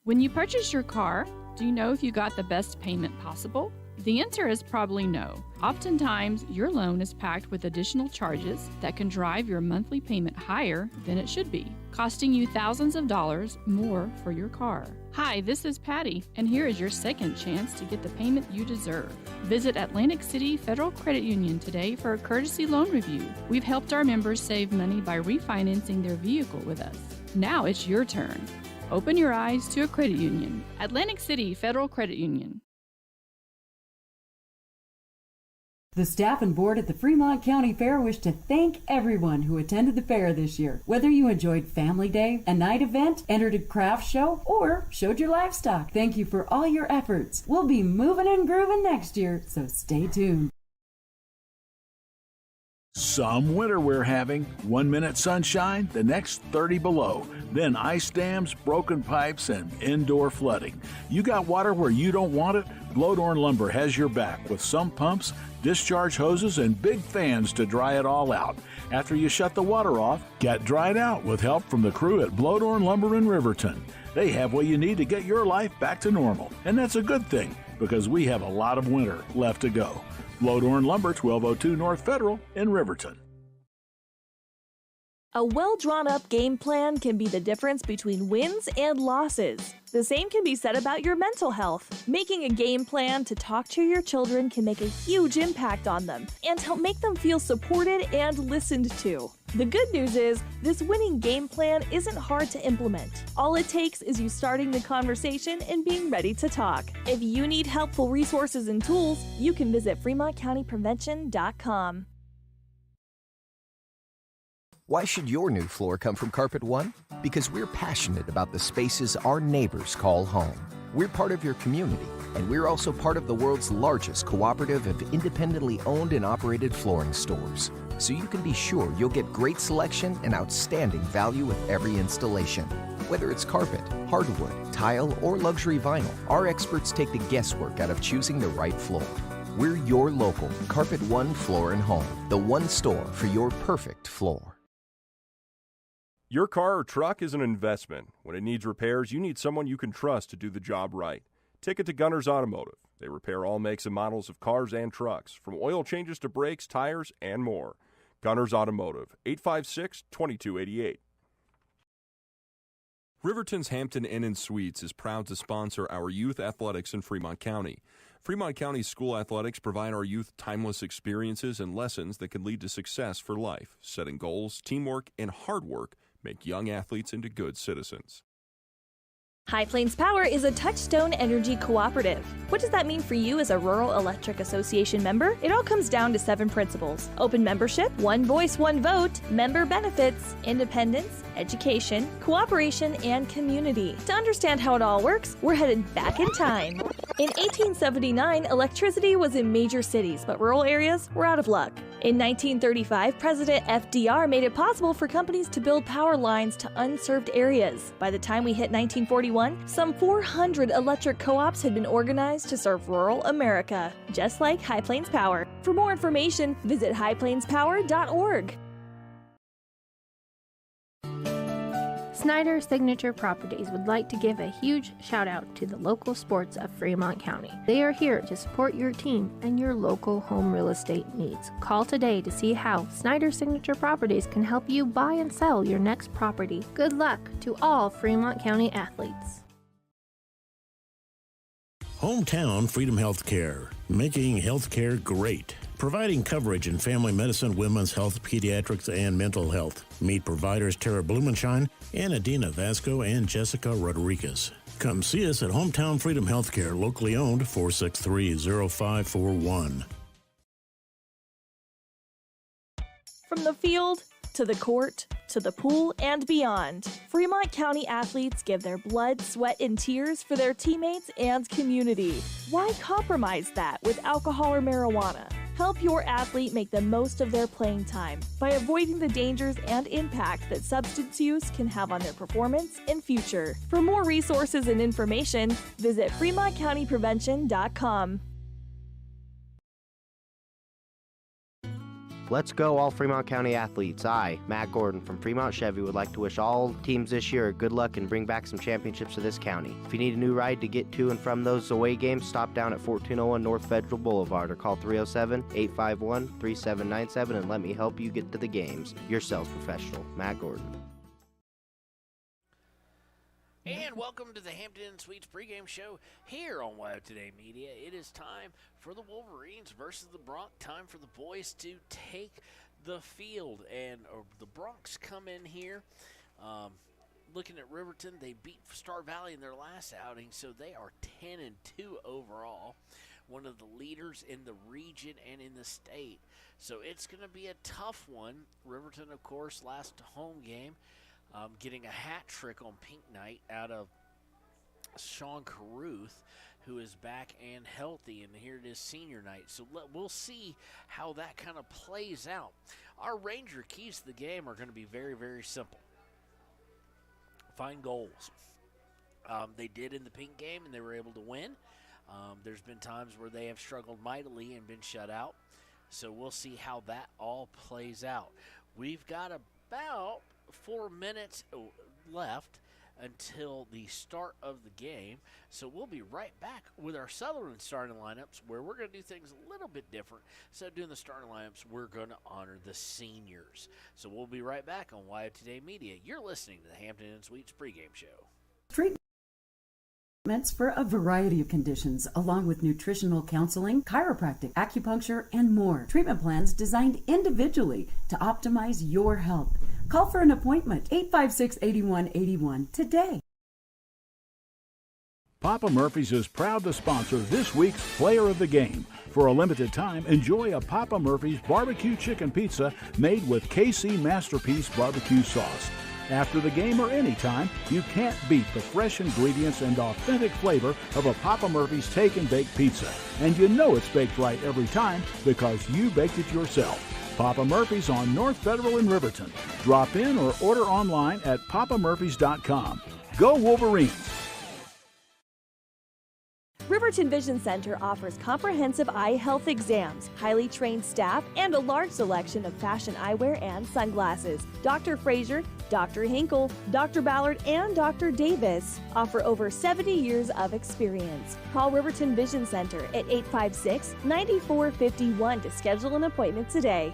When you purchase your car, do you know if you got the best payment possible? The answer is probably no. Oftentimes, your loan is packed with additional charges that can drive your monthly payment higher than it should be, costing you thousands of dollars more for your car. Hi, this is Patty, and here is your second chance to get the payment you deserve. Visit Atlantic City Federal Credit Union today for a courtesy loan review. We've helped our members save money by refinancing their vehicle with us. Now it's your turn. Open your eyes to a credit union. Atlantic City Federal Credit Union. The staff and board at the Fremont County Fair wish to thank everyone who attended the fair this year. Whether you enjoyed Family Day, a night event, entered a craft show, or showed your livestock, thank you for all your efforts. We'll be moving and grooving next year, so stay tuned. Some winter we're having. 1 minute sunshine, the next 30 below. Then ice dams, broken pipes, and indoor flooding. You got water where you don't want it? Blowdorn Lumber has your back with sump pumps, discharge hoses, and big fans to dry it all out. After you shut the water off, get dried out with help from the crew at Blowdorn Lumber in Riverton. They have what you need to get your life back to normal. And that's a good thing, because we have a lot of winter left to go. Blowdorn Lumber, 1202 North Federal in Riverton. A well-drawn-up game plan can be the difference between wins and losses. The same can be said about your mental health. Making a game plan to talk to your children can make a huge impact on them and help make them feel supported and listened to. The good news is, this winning game plan isn't hard to implement. All it takes is you starting the conversation and being ready to talk. If you need helpful resources and tools, you can visit FremontCountyPrevention.com. Why should your new floor come from Carpet One? Because we're passionate about the spaces our neighbors call home. We're part of your community, and we're also part of the world's largest cooperative of independently owned and operated flooring stores. So you can be sure you'll get great selection and outstanding value with every installation. Whether it's carpet, hardwood, tile, or luxury vinyl, our experts take the guesswork out of choosing the right floor. We're your local Carpet One Floor and Home, the one store for your perfect floor. Your car or truck is an investment. When it needs repairs, you need someone you can trust to do the job right. Take it to Gunners Automotive. They repair all makes and models of cars and trucks, from oil changes to brakes, tires, and more. Gunners Automotive, 856-2288. Riverton's Hampton Inn & Suites is proud to sponsor our youth athletics in Fremont County. Fremont County School Athletics provide our youth timeless experiences and lessons that can lead to success for life. Setting goals, teamwork, and hard work make young athletes into good citizens. High Plains Power is a Touchstone Energy cooperative. What does that mean for you as a Rural Electric Association member? It all comes down to 7 principles: open membership, one voice, one vote, member benefits, independence, education, cooperation, and community. To understand how it all works, we're headed back in time. In 1879, electricity was in major cities, but rural areas were out of luck. In 1935, President FDR made it possible for companies to build power lines to unserved areas. By the time we hit 1941, some 400 electric co-ops had been organized to serve rural America, just like High Plains Power. For more information, visit highplainspower.org. Snyder Signature Properties would like to give a huge shout out to the local sports of Fremont County. They are here to support your team and your local home real estate needs. Call today to see how Snyder Signature Properties can help you buy and sell your next property. Good luck to all Fremont County athletes. Hometown Freedom Healthcare, making healthcare great. Providing coverage in family medicine, women's health, pediatrics, and mental health. Meet providers Tara Blumenshine and Adina Vasco and Jessica Rodriguez. Come see us at Hometown Freedom Healthcare, locally owned, 463-0541. From the field to the court to the pool and beyond, Fremont County athletes give their blood, sweat, and tears for their teammates and community. Why compromise that with alcohol or marijuana? Help your athlete make the most of their playing time by avoiding the dangers and impact that substance use can have on their performance and future. For more resources and information, visit FremontCountyPrevention.com. Let's go, all Fremont County athletes. I, Matt Gordon from Fremont Chevy, would like to wish all teams this year good luck and bring back some championships to this county. If you need a new ride to get to and from those away games, stop down at 1401 North Federal Boulevard or call 307-851-3797 and let me help you get to the games. Your sales professional, Matt Gordon. And welcome to the Hampton Inn Suites pregame show here on Wild Today Media. It is time for the Wolverines versus the Bronx. Time for the boys to take the field. And the Bronx come in here looking at Riverton. They beat Star Valley in their last outing, so they are 10-2 overall. One of the leaders in the region and in the state. So it's going to be a tough one. Riverton, of course, last home game. Getting a hat trick on pink night out of Sean Caruth, who is back and healthy, and here it is senior night. So we'll see how that kind of plays out. Our Ranger keys to the game are going to be very, very simple. Find goals. They did in the pink game, and they were able to win. There's been times where they have struggled mightily and been shut out. So we'll see how that all plays out. We've got about 4 minutes left until the start of the game. So we'll be right back with our Sutherland starting lineups, where we're going to do things a little bit different. Instead of doing the starting lineups, we're going to honor the seniors. So we'll be right back on Wild Today Media. You're listening to the Hampton Inn Suites pregame show. Treatments for a variety of conditions, along with nutritional counseling, chiropractic, acupuncture, and more. Treatment plans designed individually to optimize your health. Call for an appointment, 856-8181 today. Papa Murphy's is proud to sponsor this week's Player of the Game. For a limited time, enjoy a Papa Murphy's barbecue chicken pizza made with KC Masterpiece barbecue sauce. After the game or anytime, you can't beat the fresh ingredients and authentic flavor of a Papa Murphy's Take and Bake pizza. And you know it's baked right every time because you baked it yourself. Papa Murphy's on North Federal in Riverton. Drop in or order online at papamurphys.com. Go Wolverines! Riverton Vision Center offers comprehensive eye health exams, highly trained staff, and a large selection of fashion eyewear and sunglasses. Dr. Frazier, Dr. Hinkle, Dr. Ballard, and Dr. Davis offer over 70 years of experience. Call Riverton Vision Center at 856-9451 to schedule an appointment today.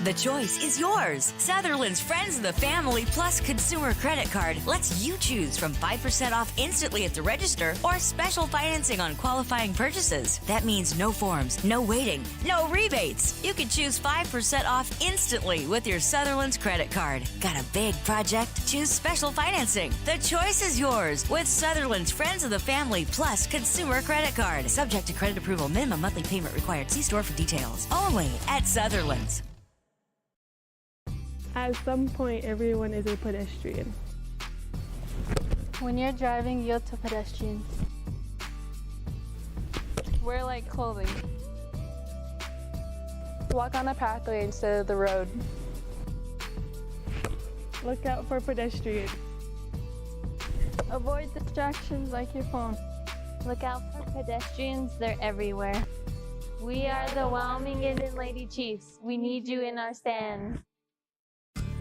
The choice is yours. Sutherland's Friends of the Family Plus Consumer Credit Card lets you choose from 5% off instantly at the register or special financing on qualifying purchases. That means no forms, no waiting, no rebates. You can choose 5% off instantly with your Sutherland's credit card. Got a big project? Choose special financing. The choice is yours with Sutherland's Friends of the Family Plus Consumer Credit Card. Subject to credit approval. Minimum monthly payment required. See store for details. Only at Sutherland's. At some point, everyone is a pedestrian. When you're driving, yield to pedestrians. Wear light clothing. Walk on a pathway instead of the road. Look out for pedestrians. Avoid distractions like your phone. Look out for pedestrians, they're everywhere. We are the Wyoming Indian Lady Chiefs. We need you in our stand.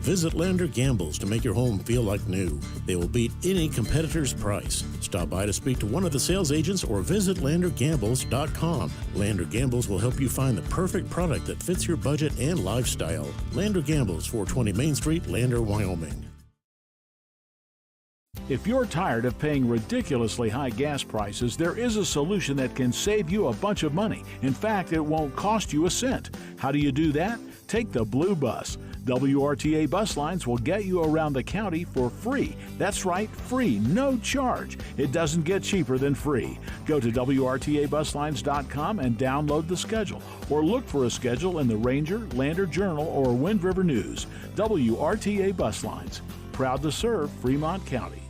Visit Lander Gambles to make your home feel like new. They will beat any competitor's price. Stop by to speak to one of the sales agents or visit landergambles.com. Lander Gambles will help you find the perfect product that fits your budget and lifestyle. Lander Gambles, 420 Main Street, Lander, Wyoming. If you're tired of paying ridiculously high gas prices, there is a solution that can save you a bunch of money. In fact, it won't cost you a cent. How do you do that? Take the Blue Bus. WRTA bus lines will get you around the county for free. That's right, free, no charge. It doesn't get cheaper than free. Go to WRTAbuslines.com and download the schedule, or look for a schedule in the Ranger, Lander Journal, or Wind River News. WRTA Bus Lines, proud to serve Fremont County.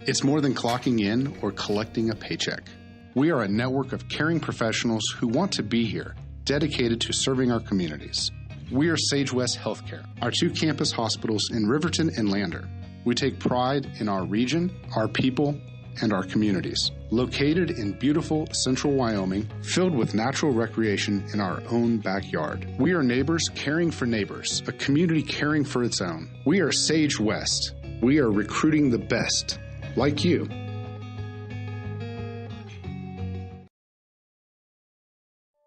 It's more than clocking in or collecting a paycheck. We are a network of caring professionals who want to be here, dedicated to serving our communities. We are Sage West Healthcare, our 2 campus hospitals in Riverton and Lander. We take pride in our region, our people, and our communities. Located in beautiful central Wyoming, filled with natural recreation in our own backyard. We are neighbors caring for neighbors, a community caring for its own. We are Sage West. We are recruiting the best, like you.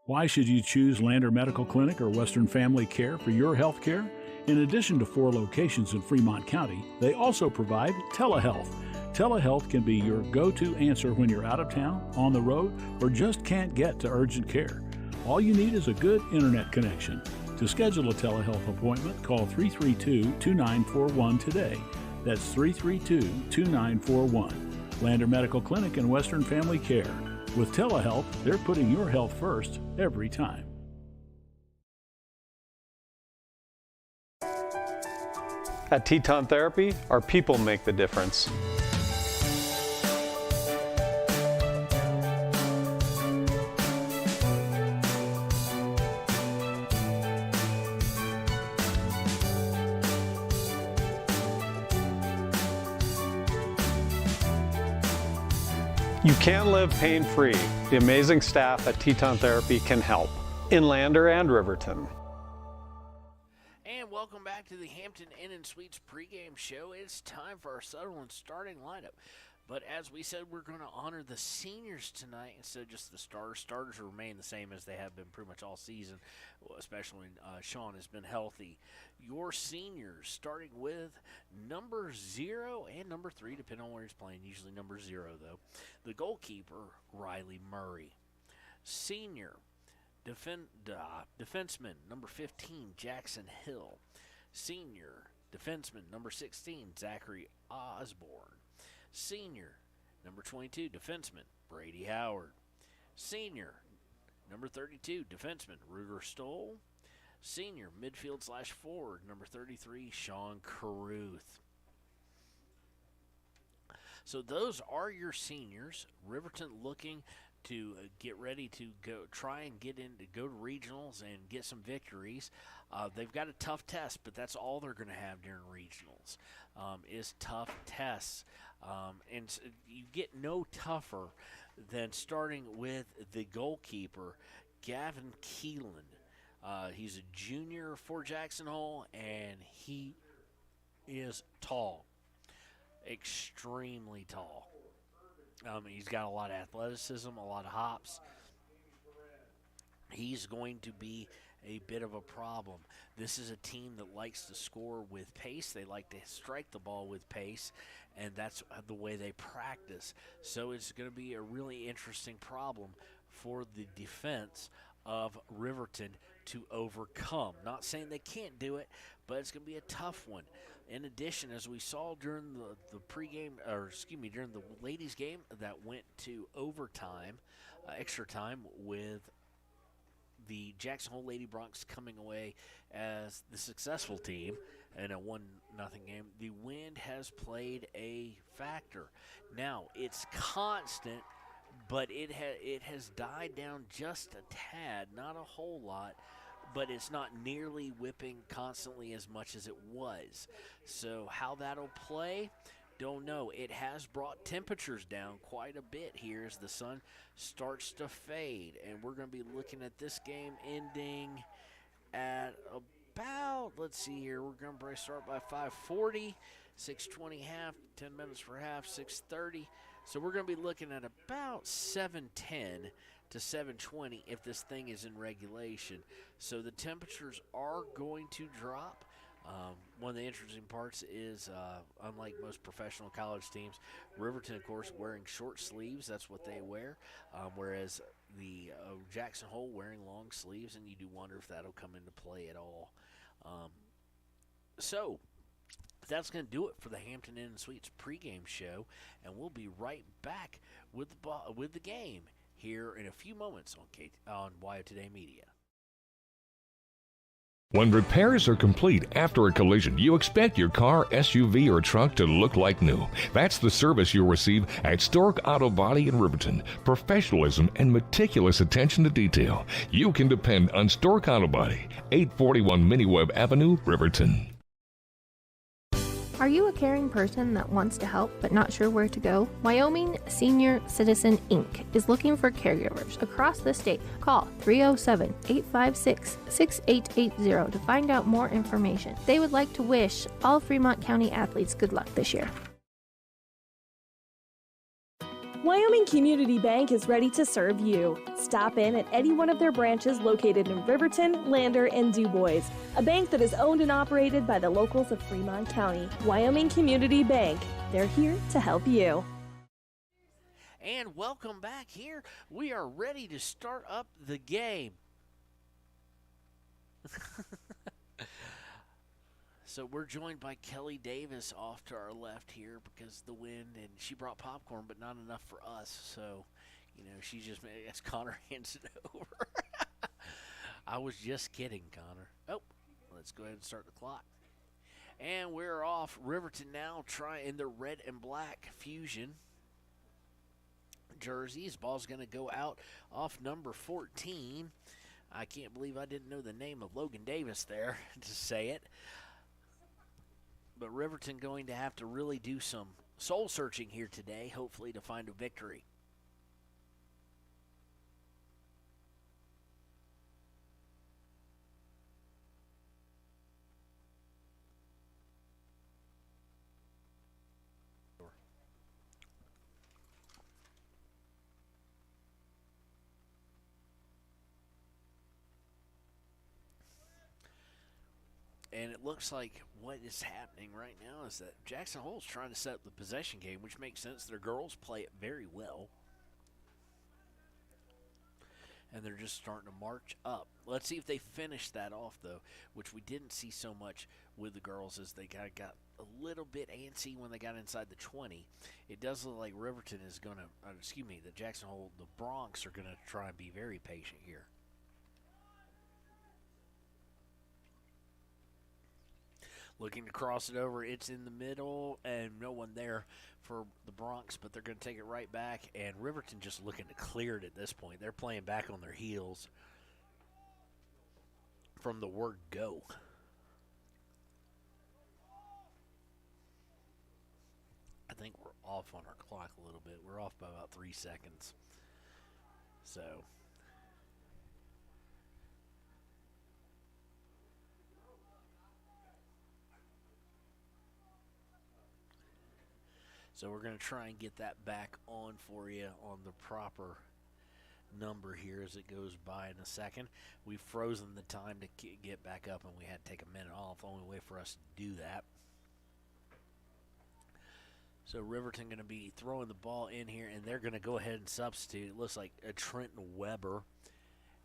Why should you choose Lander Medical Clinic or Western Family Care for your health care? In addition to 4 locations in Fremont County, they also provide telehealth. Telehealth can be your go-to answer when you're out of town, on the road, or just can't get to urgent care. All you need is a good internet connection. To schedule a telehealth appointment, call 332-2941 today. That's 332-2941. Lander Medical Clinic and Western Family Care. With telehealth, they're putting your health first every time. At Teton Therapy, our people make the difference. You can live pain-free. The amazing staff at Teton Therapy can help in Lander and Riverton. And welcome back to the Hampton Inn and Suites pregame show. It's time for our Sutherland starting lineup. But as we said, we're going to honor the seniors tonight instead of just the starters. Starters remain the same as they have been pretty much all season, especially when Sean has been healthy. Your seniors, starting with number 0 and number 3, depending on where he's playing. Usually number 0, though. The goalkeeper, Riley Murray. Senior defenseman, number 15, Jackson Hill. Senior defenseman, number 16, Zachary Osborne. Senior, number 22, defenseman, Brady Howard. Senior, number 32, defenseman, Ruger Stoll. Senior, midfield/forward, number 33, Sean Caruth. So those are your seniors. Riverton looking to get ready to try and go to regionals and get some victories. They've got a tough test, but that's all they're going to have during regionals is tough tests. And you get no tougher than starting with the goalkeeper, Gavin Keelan. He's a junior for Jackson Hole, and he is tall, extremely tall. He's got a lot of athleticism, a lot of hops. He's going to be a bit of a problem. This is a team that likes to score with pace. They like to strike the ball with pace, and that's the way they practice. So it's going to be a really interesting problem for the defense of Riverton to overcome. Not saying they can't do it, but it's going to be a tough one. In addition, as we saw during the pregame, during the ladies' game that went to overtime, extra time, with the Jackson Hole Lady Broncs coming away as the successful team, in a 1-0 game. The wind has played a factor. Now, it's constant, but it has died down just a tad, not a whole lot, but it's not nearly whipping constantly as much as it was. So how that'll play, don't know. It has brought temperatures down quite a bit here as the sun starts to fade, and we're going to be looking at this game ending at about, let's see here, we're going to start by 5:40, 6:20 half, 10 minutes for half, 6:30. So we're going to be looking at about 7:10 to 7:20 if this thing is in regulation. So the temperatures are going to drop. One of the interesting parts is, unlike most professional college teams, Riverton, of course, wearing short sleeves. That's what they wear, whereas the Jackson Hole wearing long sleeves, and you do wonder if that'll come into play at all. So that's going to do it for the Hampton Inn & Suites pregame show, and we'll be right back with the game here in a few moments on YO Today Media. When repairs are complete after a collision, you expect your car, SUV, or truck to look like new. That's the service you'll receive at Stork Auto Body in Riverton. Professionalism and meticulous attention to detail. You can depend on Stork Auto Body, 841 Miniweb Avenue, Riverton. Are you a caring person that wants to help but not sure where to go? Wyoming Senior Citizen Inc. is looking for caregivers across the state. Call 307-856-6880 to find out more information. They would like to wish all Fremont County athletes good luck this year. Wyoming Community Bank is ready to serve you. Stop in at any one of their branches located in Riverton, Lander, and DuBois. A bank that is owned and operated by the locals of Fremont County. Wyoming Community Bank. They're here to help you. And welcome back here. We are ready to start up the game. So we're joined by Kelly Davis off to our left here because the wind, and she brought popcorn, but not enough for us. So, she just made, as Connor hands it over. I was just kidding, Connor. Oh, let's go ahead and start the clock. And we're off. Riverton now trying in the red and black fusion jerseys. Ball's going to go out off number 14. I can't believe I didn't know the name of Logan Davis there to say it. But Riverton going to have to really do some soul searching here today, hopefully to find a victory. And it looks like what is happening right now is that Jackson Hole's trying to set up the possession game, which makes sense. Their girls play it very well. And they're just starting to march up. Let's see if they finish that off, though, which we didn't see so much with the girls as they got a little bit antsy when they got inside the 20. It does look like Riverton is going to, that Jackson Hole, the Bronx are going to try and be very patient here. Looking to cross it over. It's in the middle, and no one there for the Bronx, but they're going to take it right back. And Riverton just looking to clear it at this point. They're playing back on their heels from the word go. I think we're off on our clock a little bit. We're off by about 3 seconds. So we're going to try and get that back on for you on the proper number here as it goes by in a second. We've frozen the time to get back up, and we had to take a minute off. Only way for us to do that. So Riverton going to be throwing the ball in here, and they're going to go ahead and substitute. It looks like a Trenton Weber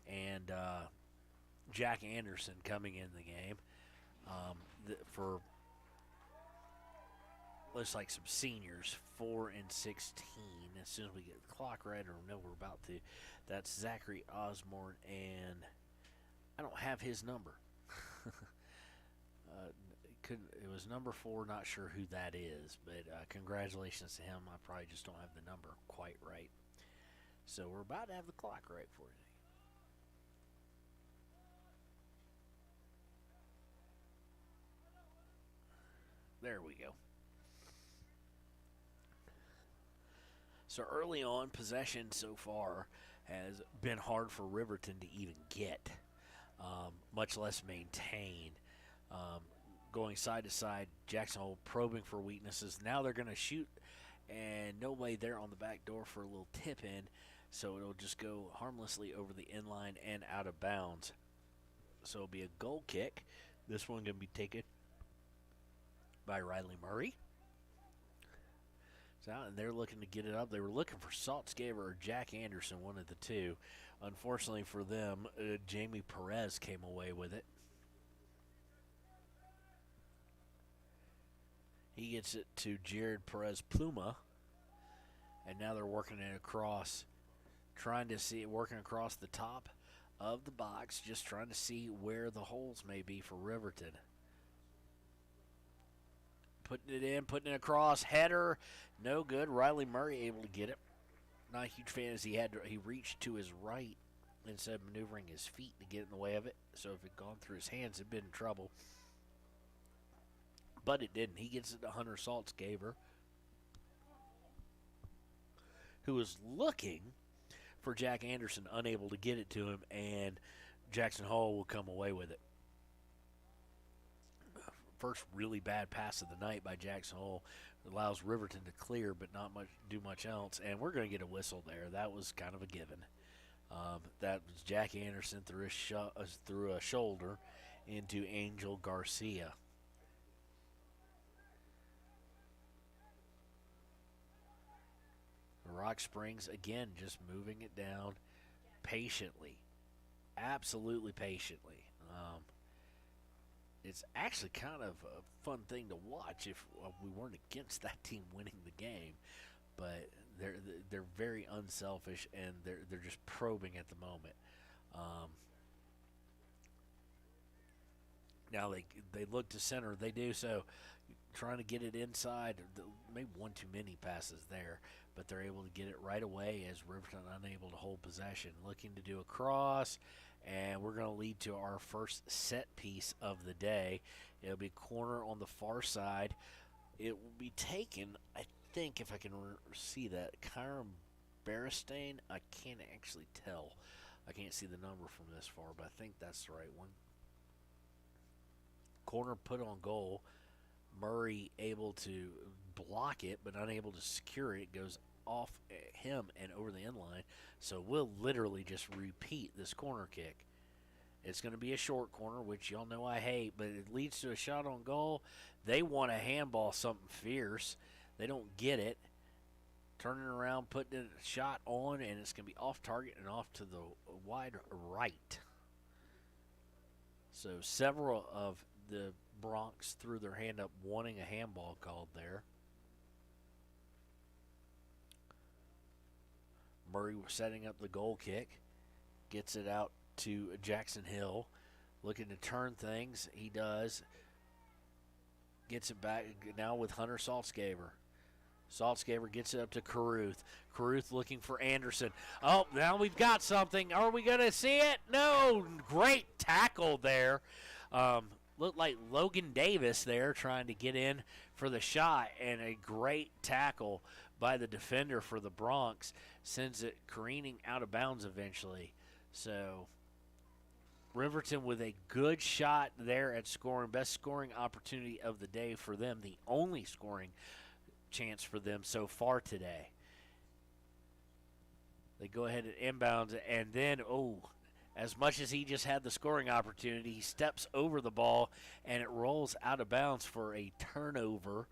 and Jack Anderson coming in the game for – looks like some seniors, 4 and 16. As soon as we get the clock right, or know we're about to, that's Zachary Osborne, and I don't have his number. It was number 4. Not sure who that is, but congratulations to him. I probably just don't have the number quite right. So we're about to have the clock right for you. There we go. So early on, possession so far has been hard for Riverton to even get, much less maintain. Going side to side, Jackson Hole probing for weaknesses. Now they're going to shoot, and nobody there on the back door for a little tip in, so it'll just go harmlessly over the inline and out of bounds. So it'll be a goal kick. This one going to be taken by Riley Murray. It's out, and they're looking to get it up. They were looking for Saltzgaber or Jack Anderson, one of the two. Unfortunately for them, Jamie Perez came away with it. He gets it to Jared Perez Pluma, and now they're working it across, trying to see it working across the top of the box, just trying to see where the holes may be for Riverton. Putting it in, putting it across, header, no good. Riley Murray able to get it. Not a huge fan as he reached to his right instead of maneuvering his feet to get in the way of it. So if it had gone through his hands, it'd been in trouble. But it didn't. He gets it to Hunter Saltzgaber, who was looking for Jack Anderson, unable to get it to him, and Jackson Hall will come away with it. First really bad pass of the night by Jackson Hole allows Riverton to clear, but not do much else. And we're going to get a whistle there. That was kind of a given. That was Jack Anderson through a shoulder into Angel Garcia. Rock Springs, again, just moving it down patiently. Absolutely patiently. It's actually kind of a fun thing to watch if we weren't against that team winning the game. But they're very unselfish, and they're just probing at the moment. Now they look to center. They do so, trying to get it inside. Maybe one too many passes there, but they're able to get it right away as Riverton unable to hold possession. Looking to do a cross, and we're going to lead to our first set piece of the day. It'll be corner on the far side. It will be taken, I think, if I can see that, Kyron Beristain. I can't actually tell. I can't see the number from this far, but I think that's the right one. Corner put on goal. Murray able to block it, but unable to secure it. It goes off him and over the inline. So we'll literally just repeat this corner kick. It's going to be a short corner, which y'all know I hate, but it leads to a shot on goal. They want to handball something fierce. They don't get it. Turning around, putting a shot on, and it's going to be off target and off to the wide right. So several of the Bronx threw their hand up wanting a handball called there. Murray was setting up the goal kick. Gets it out to Jackson Hill. Looking to turn things. He does. Gets it back now with Hunter Saltzgaber. Saltzgaber gets it up to Caruth. Caruth looking for Anderson. Oh, now we've got something. Are we going to see it? No. Great tackle there. Looked like Logan Davis there trying to get in for the shot, and a great tackle by the defender for the Bronx sends it careening out of bounds eventually. So Riverton with a good shot there at scoring, best scoring opportunity of the day for them, the only scoring chance for them so far today. They go ahead and inbound, and then, as much as he just had the scoring opportunity, he steps over the ball, and it rolls out of bounds for a turnover.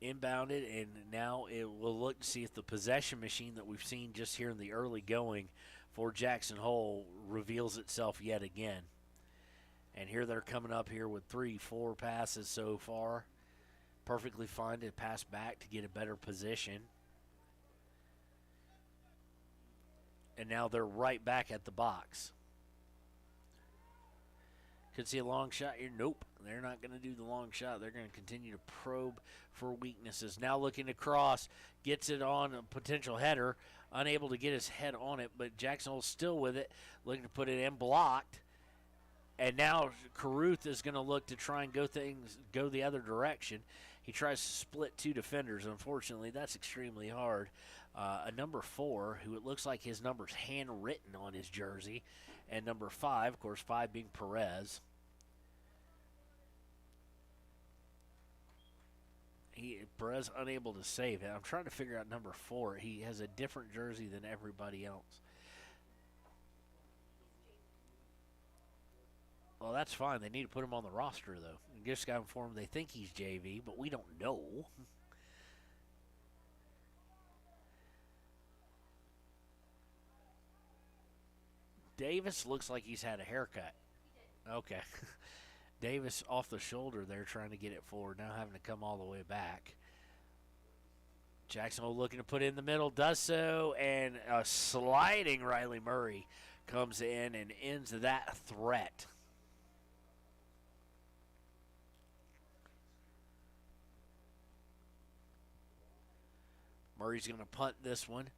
Inbounded, and now it will look to see if the possession machine that we've seen just here in the early going for Jackson Hole reveals itself yet again. And here they're coming up here with 3-4 passes so far. Perfectly fine to pass back to get a better position. And now they're right back at the box. Could see a long shot here. Nope, they're not going to do the long shot. They're going to continue to probe for weaknesses. Now looking to cross, gets it on a potential header, unable to get his head on it, but Jackson Hole's still with it, looking to put it in, blocked. And now Caruth is going to look to try and go the other direction. He tries to split two defenders. Unfortunately, that's extremely hard. A number 4, who it looks like his number's handwritten on his jersey, and number 5, of course, 5 being Perez. Perez unable to save it. I'm trying to figure out number 4. He has a different jersey than everybody else. Well, that's fine. They need to put him on the roster, though. Just got informed they think he's JV, but we don't know. Davis looks like he's had a haircut. Okay. Davis off the shoulder there trying to get it forward, now having to come all the way back. Jackson Hole looking to put it in the middle, does so, and a sliding Riley Murray comes in and ends that threat. Murray's going to punt this one,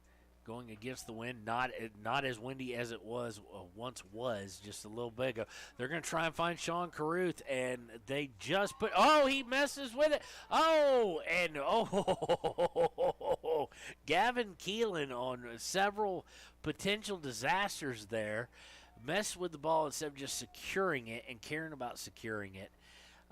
going against the wind. Not as windy as it once was just a little bit ago. They're going to try and find Sean Caruth, and they just put. Oh, he messes with it. Oh, and Gavin Keelan on several potential disasters there. Messed with the ball instead of just securing it and caring about securing it.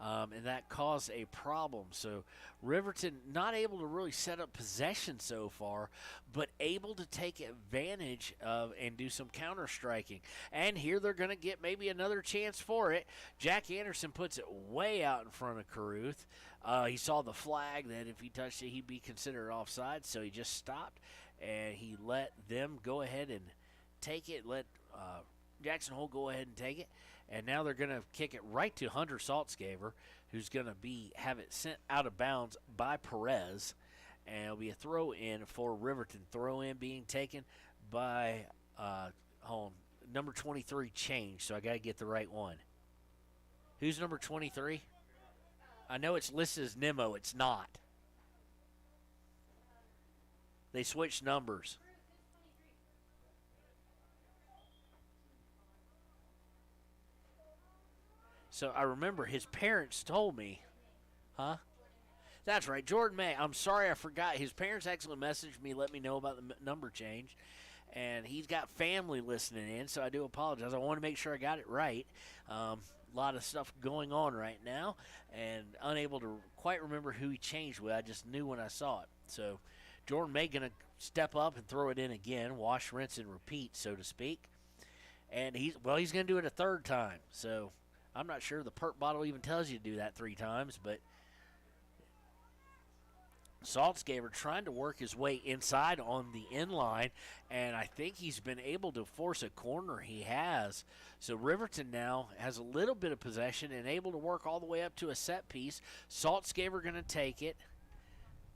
And that caused a problem. So Riverton not able to really set up possession so far, but able to take advantage of and do some counter striking. And here they're going to get maybe another chance for it. Jack Anderson puts it way out in front of Caruth. He saw the flag that if he touched it, he'd be considered offside. So he just stopped and he let them go ahead and take it. Let Jackson Hole go ahead and take it. And now they're going to kick it right to Hunter Saltzgaver, who's going to have it sent out of bounds by Perez. And it'll be a throw-in for Riverton. Throw-in being taken by number 23 change, so I got to get the right one. Who's number 23? I know it's listed as Nemo. It's not. They switched numbers. So I remember his parents told me, huh? That's right, Jordan May. I'm sorry I forgot. His parents actually messaged me, let me know about the number change. And he's got family listening in, so I do apologize. I want to make sure I got it right. A lot of stuff going on right now, and unable to quite remember who he changed with. I just knew when I saw it. So Jordan May going to step up and throw it in again, wash, rinse, and repeat, so to speak. And he's going to do it a third time. So I'm not sure the perk bottle even tells you to do that 3 times, but Saltzgaver trying to work his way inside on the inline, and I think he's been able to force a corner. He has. So Riverton now has a little bit of possession and able to work all the way up to a set piece. Saltzgaver going to take it.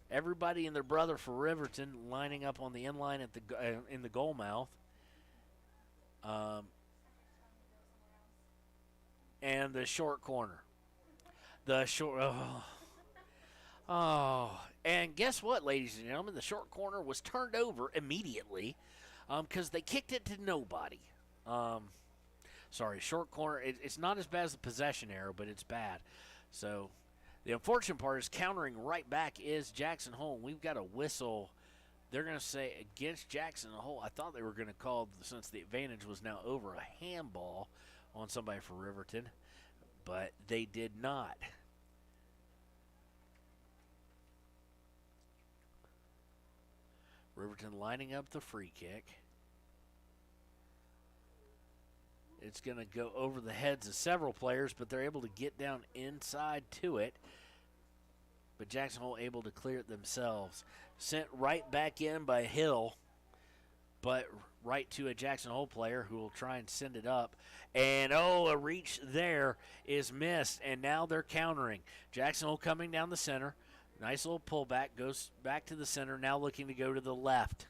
Everybody and their brother for Riverton lining up on the inline at in the goal mouth. And the short corner. And guess what, ladies and gentlemen? The short corner was turned over immediately because they kicked it to nobody. Sorry, short corner. It's not as bad as the possession error, but it's bad. So the unfortunate part is countering right back is Jackson Hole. We've got a whistle. They're going to say against Jackson Hole. I thought they were going to call, since the advantage was now over, a handball on somebody for Riverton, but they did not. Riverton lining up the free kick. It's going to go over the heads of several players, but they're able to get down inside to it. But Jackson Hole able to clear it themselves. Sent right back in by Hill, but right to a Jackson Hole player who will try and send it up. And, a reach there is missed, and now they're countering. Jackson Hole coming down the center. Nice little pullback, goes back to the center, now looking to go to the left.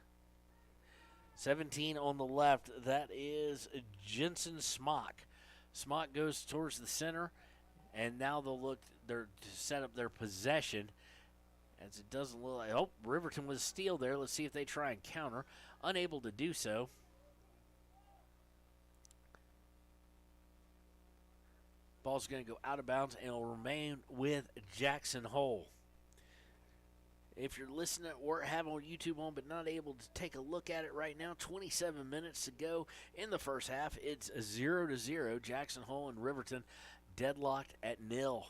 17 on the left, that is Jensen Smock. Smock goes towards the center, and now they'll look to set up their possession. As it doesn't look like, oh, Riverton with a steal there. Let's see if they try and counter. Unable to do so. Ball's going to go out of bounds and will remain with Jackson Hole. If you're listening or have on YouTube on but not able to take a look at it right now, 27 minutes to go in the first half. It's 0-0. Jackson Hole and Riverton deadlocked at 0.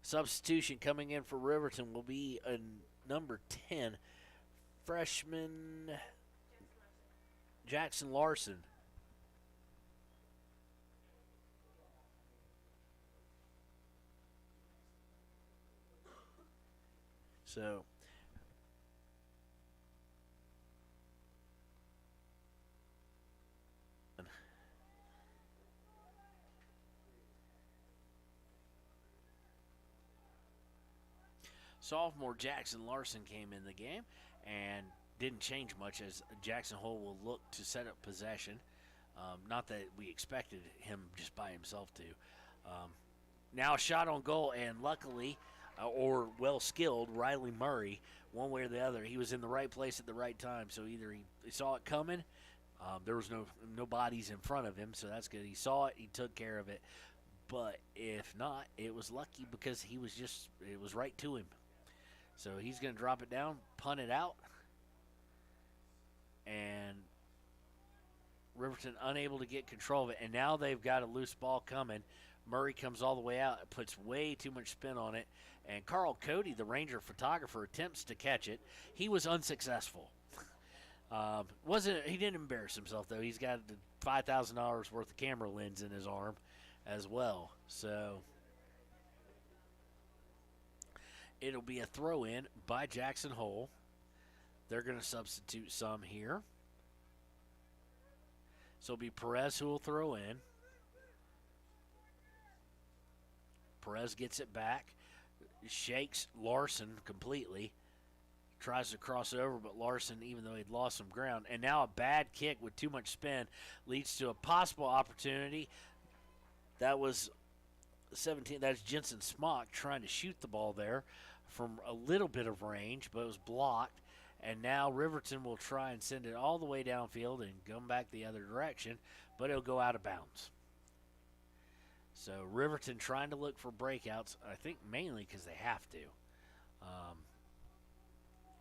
Substitution coming in for Riverton will be a number 10, freshman Jackson Larson. So, sophomore Jackson Larson came in the game and didn't change much, as Jackson Hole will look to set up possession. Not that we expected him just by himself to. Now a shot on goal, and luckily, or well-skilled, Riley Murray, one way or the other, he was in the right place at the right time. So either he saw it coming, there was no bodies in front of him, so that's good. He saw it, he took care of it. But if not, it was lucky because it was right to him. So he's going to drop it down, punt it out, and Riverton unable to get control of it. And now they've got a loose ball coming. Murray comes all the way out. It puts way too much spin on it. And Carl Cody, the Ranger photographer, attempts to catch it. He was unsuccessful. He didn't embarrass himself, though. He's got $5,000 worth of camera lens in his arm as well. So it'll be a throw-in by Jackson Hole. They're going to substitute some here. So it'll be Perez who will throw in. Perez gets it back, shakes Larson completely, tries to cross it over, but Larson, even though he'd lost some ground, and now a bad kick with too much spin leads to a possible opportunity. That was 17. That's Jensen Smock trying to shoot the ball there from a little bit of range, but it was blocked. And now Riverton will try and send it all the way downfield and come back the other direction, but it'll go out of bounds. So Riverton trying to look for breakouts, I think mainly because they have to.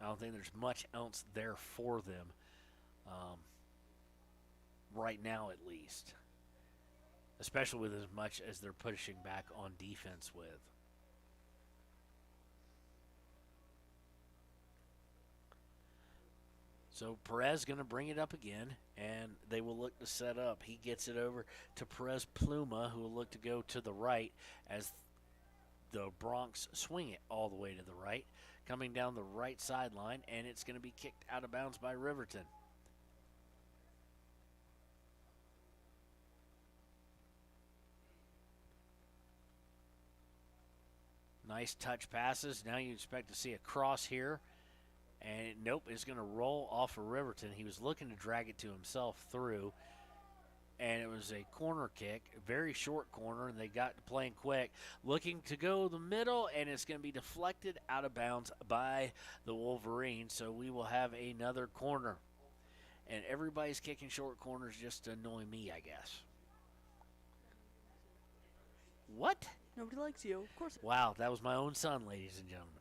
I don't think there's much else there for them right now, at least, especially with as much as they're pushing back on defense with. So Perez going to bring it up again, and they will look to set up. He gets it over to Perez Pluma, who will look to go to the right as the Bronx swing it all the way to the right, coming down the right sideline, and it's going to be kicked out of bounds by Riverton. Nice touch passes. Now you expect to see a cross here. And nope, it's going to roll off of Riverton. He was looking to drag it to himself through. And it was a corner kick, a very short corner, and they got playing quick. Looking to go the middle, and it's going to be deflected out of bounds by the Wolverines. So we will have another corner. And everybody's kicking short corners just to annoy me, I guess. What? Nobody likes you, of course. Wow, that was my own son, ladies and gentlemen.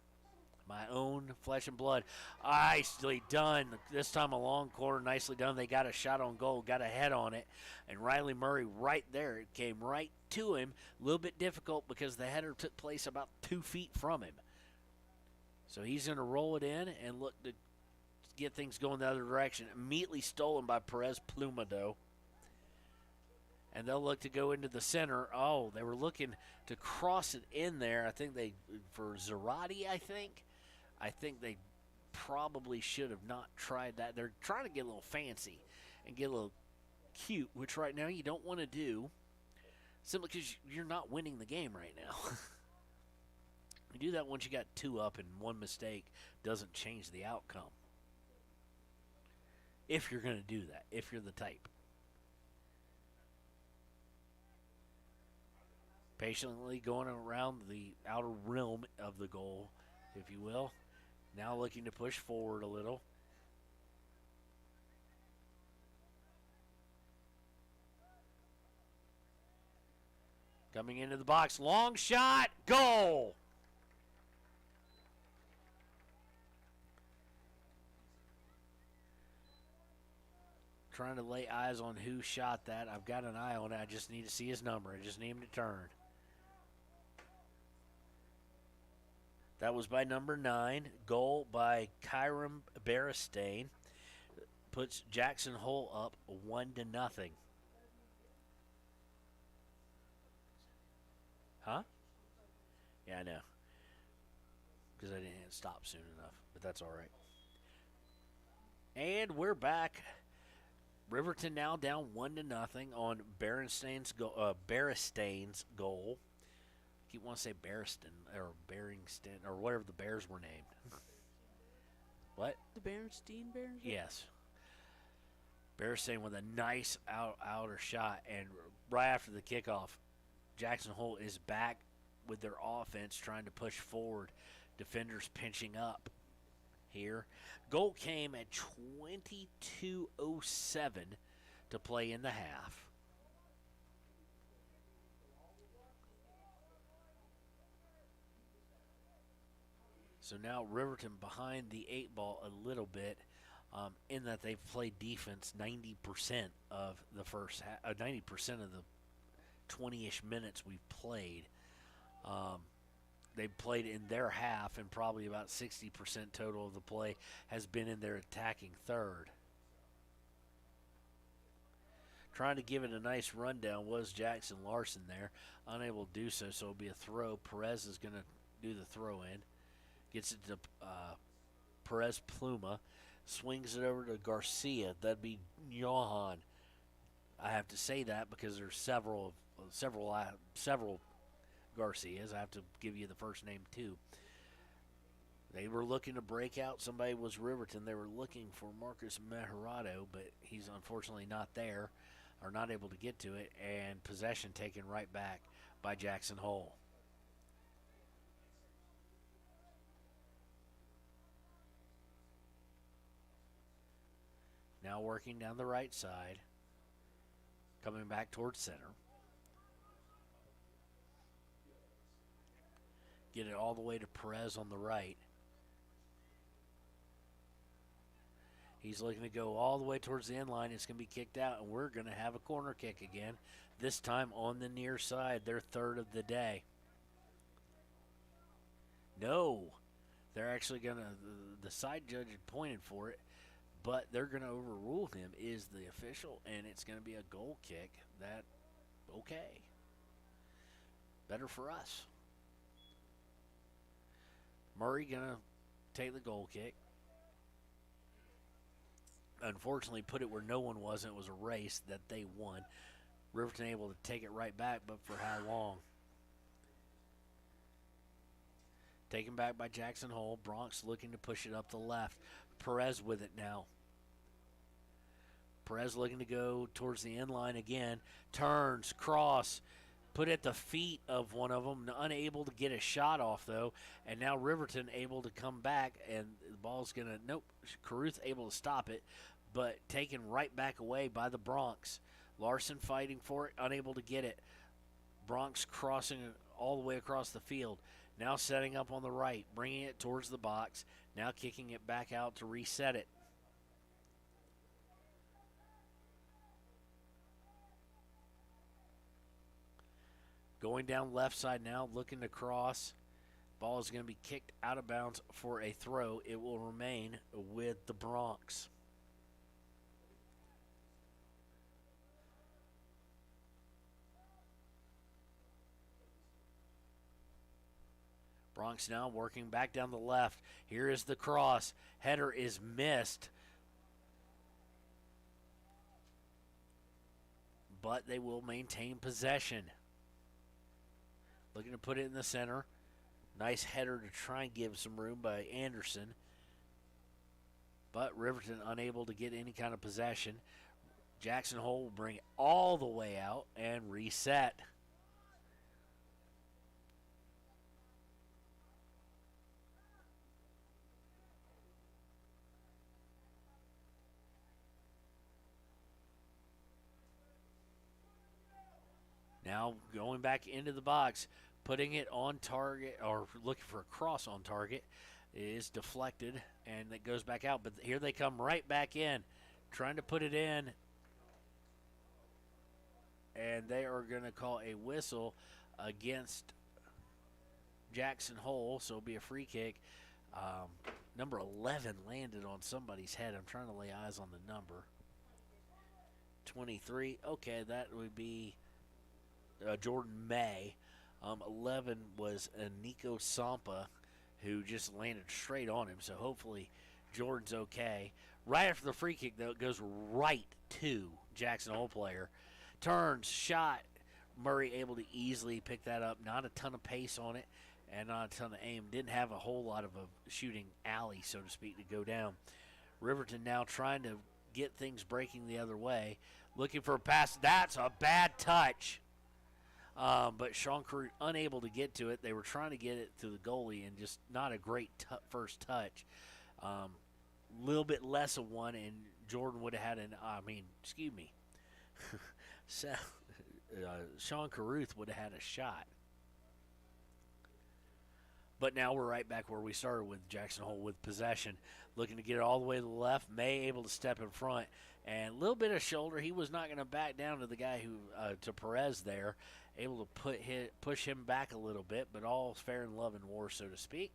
My own flesh and blood. Nicely done. This time a long corner, nicely done. They got a shot on goal, got a head on it. And Riley Murray right there, it came right to him. A little bit difficult because the header took place about 2 feet from him. So he's going to roll it in and look to get things going the other direction. Immediately stolen by Perez Plumado. And they'll look to go into the center. Oh, they were looking to cross it in there. I think for Zarate, I think they probably should have not tried that. They're trying to get a little fancy and get a little cute, which right now you don't want to do, simply because you're not winning the game right now. You do that once you got 2 up, and one mistake doesn't change the outcome. If you're going to do that, if you're the type. Patiently going around the outer rim of the goal, if you will. Now looking to push forward a little. Coming into the box, long shot, goal! Trying to lay eyes on who shot that. I've got an eye on it. I just need to see his number. I just need him to turn. That was by number 9. Goal by Kyram Beristain. Puts Jackson Hole up 1-0. Huh? Yeah, I know. Because I didn't stop soon enough. But that's all right. And we're back. Riverton now down 1-0 on Beristain's goal. I keep wanting to say Bereston or Beringston or whatever the Bears were named. What? The Berenstein Bears? Yes. Beristain with a nice outer shot, and right after the kickoff, Jackson Hole is back with their offense trying to push forward. Defenders pinching up here. Goal came at 22:07 to play in the half. So now Riverton behind the 8 ball a little bit, in that they've played defense 90% of the first 90% of the 20-ish minutes we've played. They've played in their half, and probably about 60% total of the play has been in their attacking third. Trying to give it a nice rundown was Jackson Larson there. Unable to do so, so it'll be a throw. Perez is going to do the throw in. Gets it to Perez Pluma. Swings it over to Garcia. That'd be Johan. I have to say that because there's several Garcias. I have to give you the first name too. They were looking to break out. Somebody was Riverton. They were looking for Marcus Mejerado, but he's unfortunately not there, or not able to get to it, and possession taken right back by Jackson Hole. Now working down the right side, coming back towards center. Get it all the way to Perez on the right. He's looking to go all the way towards the end line. It's going to be kicked out, and we're going to have a corner kick again, this time on the near side, their third of the day. No, they're actually going to, the side judge had pointed for it, but they're going to overrule him, is the official, and it's going to be a goal kick. That, okay. Better for us. Murray going to take the goal kick. Unfortunately, put it where no one was, and it was a race that they won. Riverton able to take it right back, but for how long? Taken back by Jackson Hole. Bronx looking to push it up the left. Perez with it now. Perez looking to go towards the end line again. Turns, cross, put at the feet of one of them. Unable to get a shot off, though. And now Riverton able to come back, and the ball's going to, nope, Caruth able to stop it, but taken right back away by the Bronx. Larson fighting for it, unable to get it. Bronx crossing it all the way across the field. Now setting up on the right, bringing it towards the box. Now kicking it back out to reset it. Going down left side now, looking to cross. Ball is going to be kicked out of bounds for a throw. It will remain with the Bronx. Bronx now working back down the left. Here is the cross. Header is missed. But they will maintain possession. Looking to put it in the center. Nice header to try and give some room by Anderson. But Riverton unable to get any kind of possession. Jackson Hole will bring it all the way out and reset. Now going back into the box, putting it on target or looking for a cross on target is deflected, and it goes back out. But here they come right back in, trying to put it in, and they are going to call a whistle against Jackson Hole, so it'll be a free kick. Number 11 landed on somebody's head. I'm trying to lay eyes on the number. 23. Okay, that would be Jordan May. 11 was Nico Sampa, who just landed straight on him, so hopefully Jordan's okay. Right after the free kick, though, it goes right to Jackson Hole player. Turns, shot. Murray able to easily pick that up. Not a ton of pace on it and not a ton of aim. Didn't have a whole lot of a shooting alley, so to speak, to go down. Riverton now trying to get things breaking the other way. Looking for a pass. That's a bad touch. But Sean Carew unable to get to it. They were trying to get it to the goalie and just not a great first touch. Little bit less of one, and Jordan would have had Sean Caruth would have had a shot. But now we're right back where we started with Jackson Hole with possession. Looking to get it all the way to the left. May able to step in front. And a little bit of shoulder. He was not going to back down to the guy to Perez there. Able to push him back a little bit, but all fair and love and war, so to speak.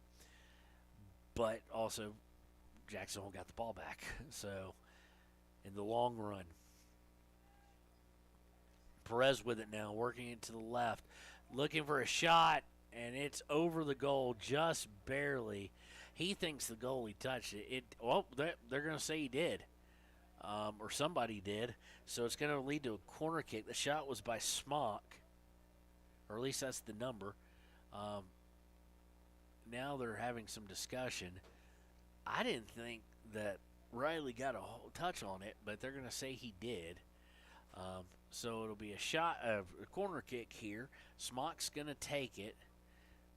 But also, Jackson Hole got the ball back. So, in the long run, Perez with it now, working it to the left. Looking for a shot. And it's over the goal just barely. He thinks the goalie touched it. They're going to say he did, or somebody did. So it's going to lead to a corner kick. The shot was by Smock, or at least that's the number. Now they're having some discussion. I didn't think that Riley got a whole touch on it, but they're going to say he did. So it'll be a corner kick here. Smock's going to take it.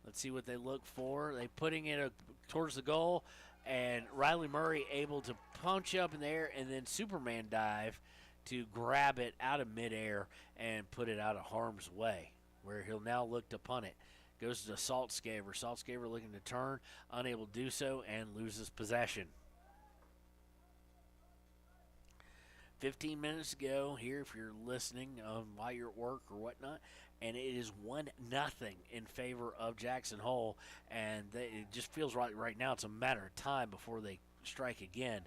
Let's see what they look for. They're putting it towards the goal, and Riley Murray able to punch up in the air and then Superman dive to grab it out of midair and put it out of harm's way, where he'll now look to punt it. Goes to Saltzgaver. Saltzgaver looking to turn, unable to do so, and loses possession. 15 minutes to go here if you're listening while you're at work or whatnot. And it is 1-0 in favor of Jackson Hole. And it just feels right now it's a matter of time before they strike again.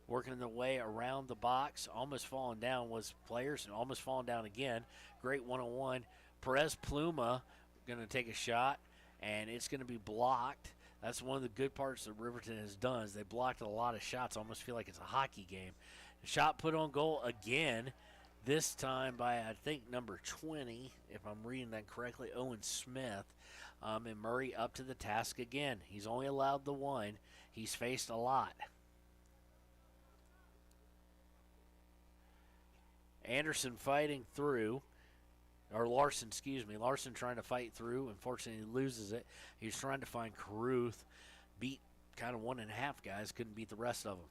Working their way around the box. Almost falling down was players and almost falling down again. Great one-on-one. Perez Pluma going to take a shot, and it's going to be blocked. That's one of the good parts that Riverton has done is they blocked a lot of shots. Almost feel like it's a hockey game. Shot put on goal again. This time by, I think, number 20, if I'm reading that correctly, Owen Smith. And Murray up to the task again. He's only allowed the one. He's faced a lot. Anderson fighting through. Or Larson, excuse me. Larson trying to fight through. Unfortunately, he loses it. He's trying to find Caruth. Beat kind of 1.5 guys. Couldn't beat the rest of them.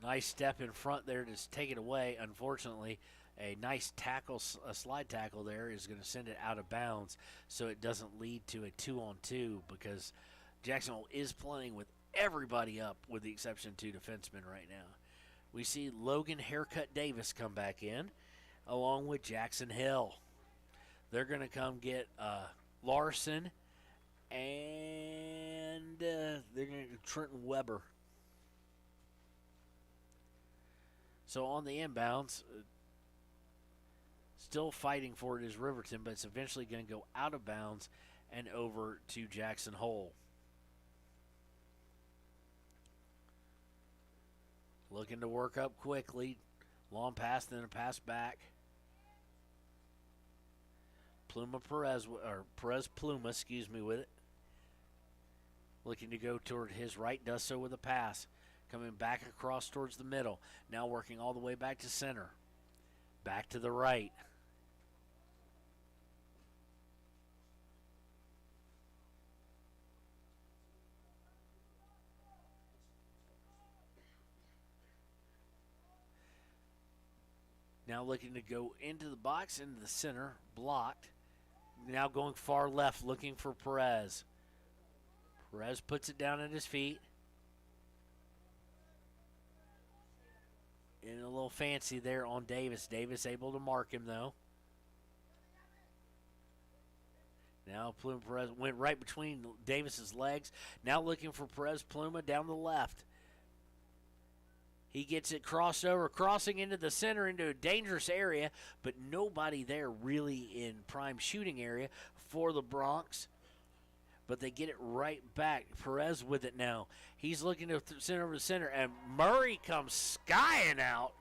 Nice step in front there to take it away. Unfortunately, a nice tackle, a slide tackle there is going to send it out of bounds so it doesn't lead to a 2-on-2 because Jacksonville is playing with everybody up with the exception of 2 defensemen right now. We see Logan Haircut Davis come back in along with Jackson Hill. They're going to come get Larson and they're going to get Trenton Weber. So on the inbounds, still fighting for it is Riverton, but it's eventually going to go out of bounds and over to Jackson Hole. Looking to work up quickly. Long pass, then a pass back. Perez Pluma, with it. Looking to go toward his right, does so with a pass. Coming back across towards the middle. Now working all the way back to center. Back to the right. Now looking to go into the box, into the center, blocked. Now going far left, looking for Perez. Perez puts it down at his feet. And a little fancy there on Davis. Davis able to mark him, though. Now Pluma Perez went right between Davis's legs. Now looking for Perez Pluma down the left. He gets it crossed over, crossing into the center, into a dangerous area, but nobody there really in prime shooting area for the Bronx. But they get it right back. Perez with it now. He's looking to send over the center, and Murray comes skying out,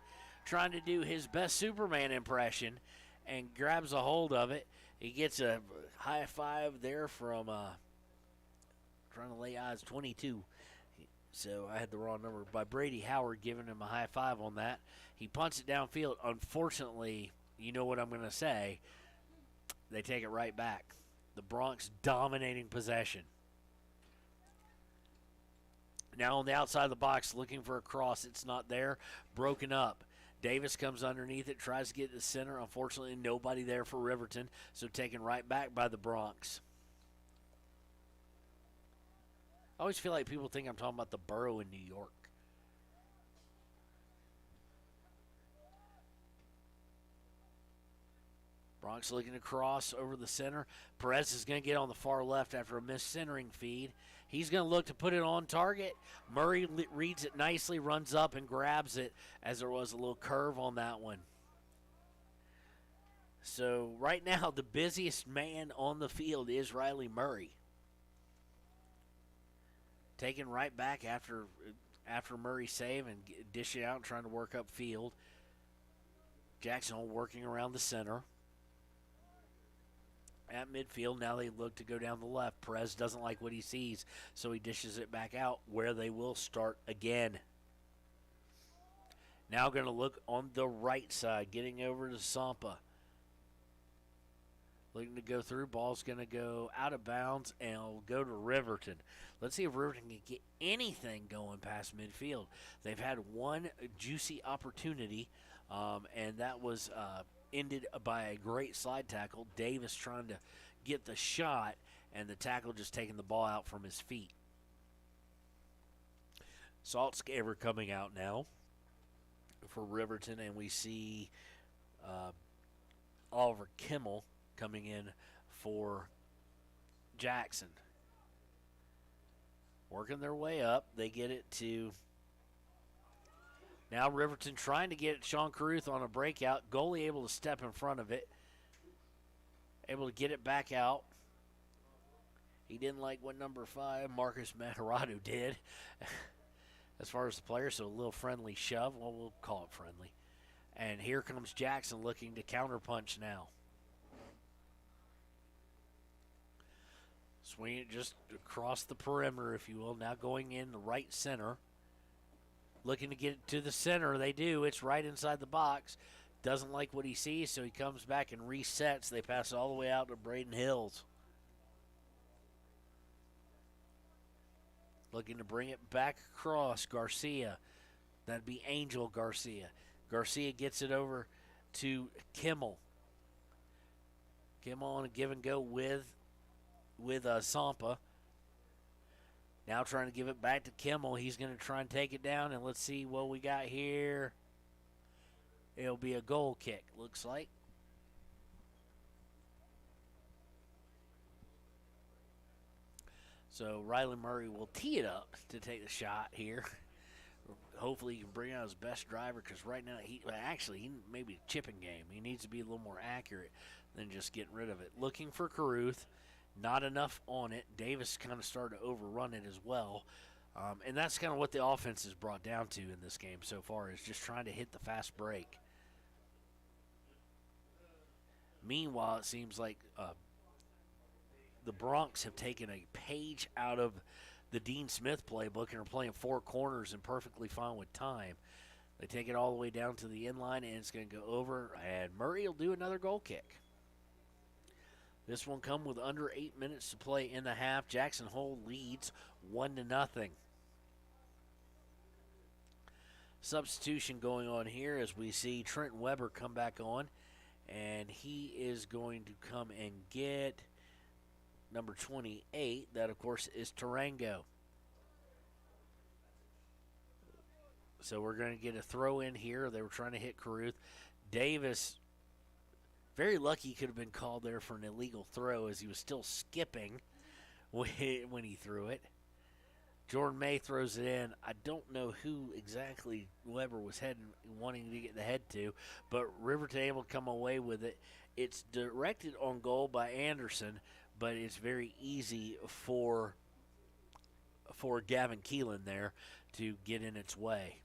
trying to do his best Superman impression, and grabs a hold of it. He gets a high five there from trying to lay odds 22. So I had the wrong number by Brady Howard, giving him a high five on that. He punts it downfield. Unfortunately, you know what I'm going to say. They take it right back. The Bronx dominating possession. Now on the outside of the box, looking for a cross. It's not there. Broken up. Davis comes underneath it, tries to get to the center. Unfortunately, nobody there for Riverton, so taken right back by the Bronx. I always feel like people think I'm talking about the borough in New York. Bronx looking to cross over the center. Perez is going to get on the far left after a missed centering feed. He's going to look to put it on target. Murray reads it nicely, runs up and grabs it, as there was a little curve on that one. So right now, the busiest man on the field is Riley Murray. Taken right back after Murray's save and dish it out and trying to work up field. Jackson Hole working around the center. At midfield, now they look to go down the left. Perez doesn't like what he sees, so he dishes it back out where they will start again. Now going to look on the right side, getting over to Sampa. Looking to go through. Ball's going to go out of bounds and it'll go to Riverton. Let's see if Riverton can get anything going past midfield. They've had one juicy opportunity, and that was ended by a great slide tackle. Davis trying to get the shot, and the tackle just taking the ball out from his feet. Saltzgaber coming out now for Riverton, and we see Oliver Kimmel coming in for Jackson. Working their way up. They get it to now Riverton trying to get Sean Caruth on a breakout. Goalie able to step in front of it. Able to get it back out. He didn't like what number 5, Marcus Matarado, did as far as the player, so a little friendly shove. Well, we'll call it friendly. And here comes Jackson looking to counterpunch now. Swing it just across the perimeter, if you will. Now going in the right center. Looking to get it to the center. They do. It's right inside the box. Doesn't like what he sees, so he comes back and resets. They pass it all the way out to Braden Hills. Looking to bring it back across. Garcia. That'd be Angel Garcia. Garcia gets it over to Kimmel. Kimmel on a give and go with Sampa. Now trying to give it back to Kimmel. He's going to try and take it down, and let's see what we got here. It'll be a goal kick, looks like. So Riley Murray will tee it up to take the shot here. Hopefully he can bring out his best driver, because right now he maybe a chipping game. He needs to be a little more accurate than just getting rid of it. Looking for Caruth. Not enough on it. Davis kind of started to overrun it as well. And that's kind of what the offense is brought down to in this game so far, is just trying to hit the fast break. Meanwhile, it seems like the Bronx have taken a page out of the Dean Smith playbook and are playing 4 corners and perfectly fine with time. They take it all the way down to the end line, and it's going to go over, and Murray will do another goal kick. This one come with under 8 minutes to play in the half. Jackson Hole leads 1-0. Substitution going on here as we see Trent Weber come back on, and he is going to come and get number 28. That, of course, is Tarango. So we're going to get a throw in here. They were trying to hit Caruth. Davis, very lucky he could have been called there for an illegal throw as he was still skipping when he threw it. Jordan May throws it in. I don't know who exactly Weber was wanting to get the head to, but Riverton able to come away with it. It's directed on goal by Anderson, but it's very easy for Gavin Keelan there to get in its way.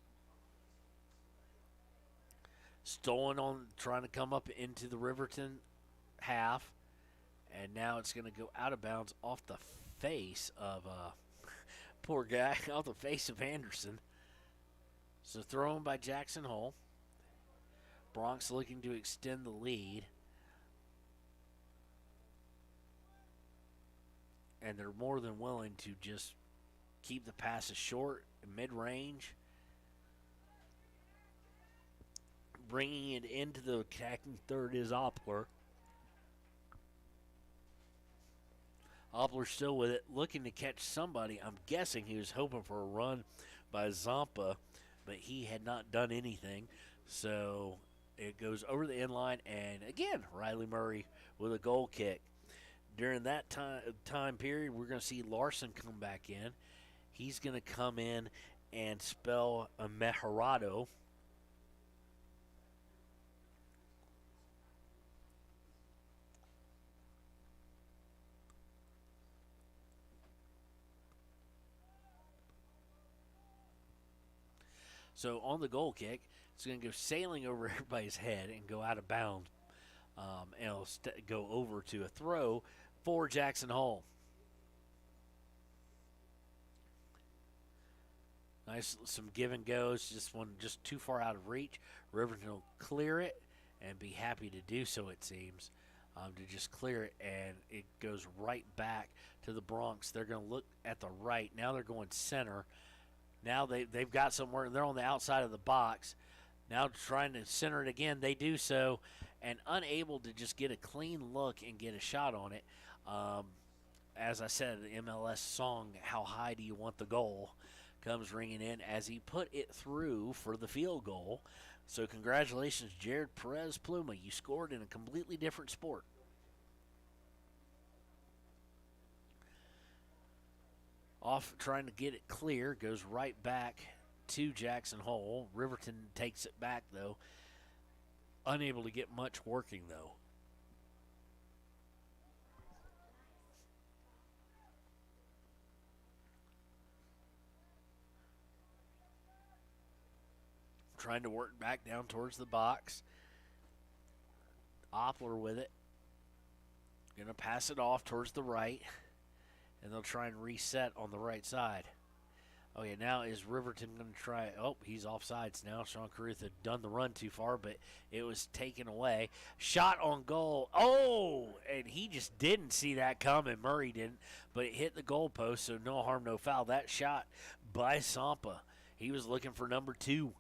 Stolen on, trying to come up into the Riverton half, and now it's going to go out of bounds off the face of poor guy, off the face of Anderson. So thrown by Jackson Hole. Bronx looking to extend the lead. And they're more than willing to just keep the passes short, mid-range. Bringing it into the attacking third is Oppler. Oppler still with it, looking to catch somebody. I'm guessing he was hoping for a run by Zampa, but he had not done anything. So it goes over the end line, and again, Riley Murray with a goal kick. During that time period, we're going to see Larson come back in. He's going to come in and spell a Mejorado. So on the goal kick, it's going to go sailing over everybody's head and go out of bounds. And it'll go over to a throw for Jackson Hole. Nice, some give and goes. Just too far out of reach. Riverton will clear it and be happy to do so, it seems, to just clear it. And it goes right back to the Bronx. They're going to look at the right. Now they're going center. Now they've got somewhere. They're on the outside of the box. Now trying to center it again. They do so and unable to just get a clean look and get a shot on it. As I said, the MLS song, How High Do You Want the Goal, comes ringing in as he put it through for the field goal. So congratulations, Jared Perez Pluma. You scored in a completely different sport. Off trying to get it clear, goes right back to Jackson Hole. Riverton takes it back, though. Unable to get much working, though. Trying to work back down towards the box. Oppler with it. Going to pass it off towards the right. And they'll try and reset on the right side. Okay, now is Riverton going to try? Oh, he's offsides now. Sean Caruth had done the run too far, but it was taken away. Shot on goal. Oh, and he just didn't see that coming. Murray didn't, but it hit the goalpost, so no harm, no foul. That shot by Sampa. He was looking for number 2.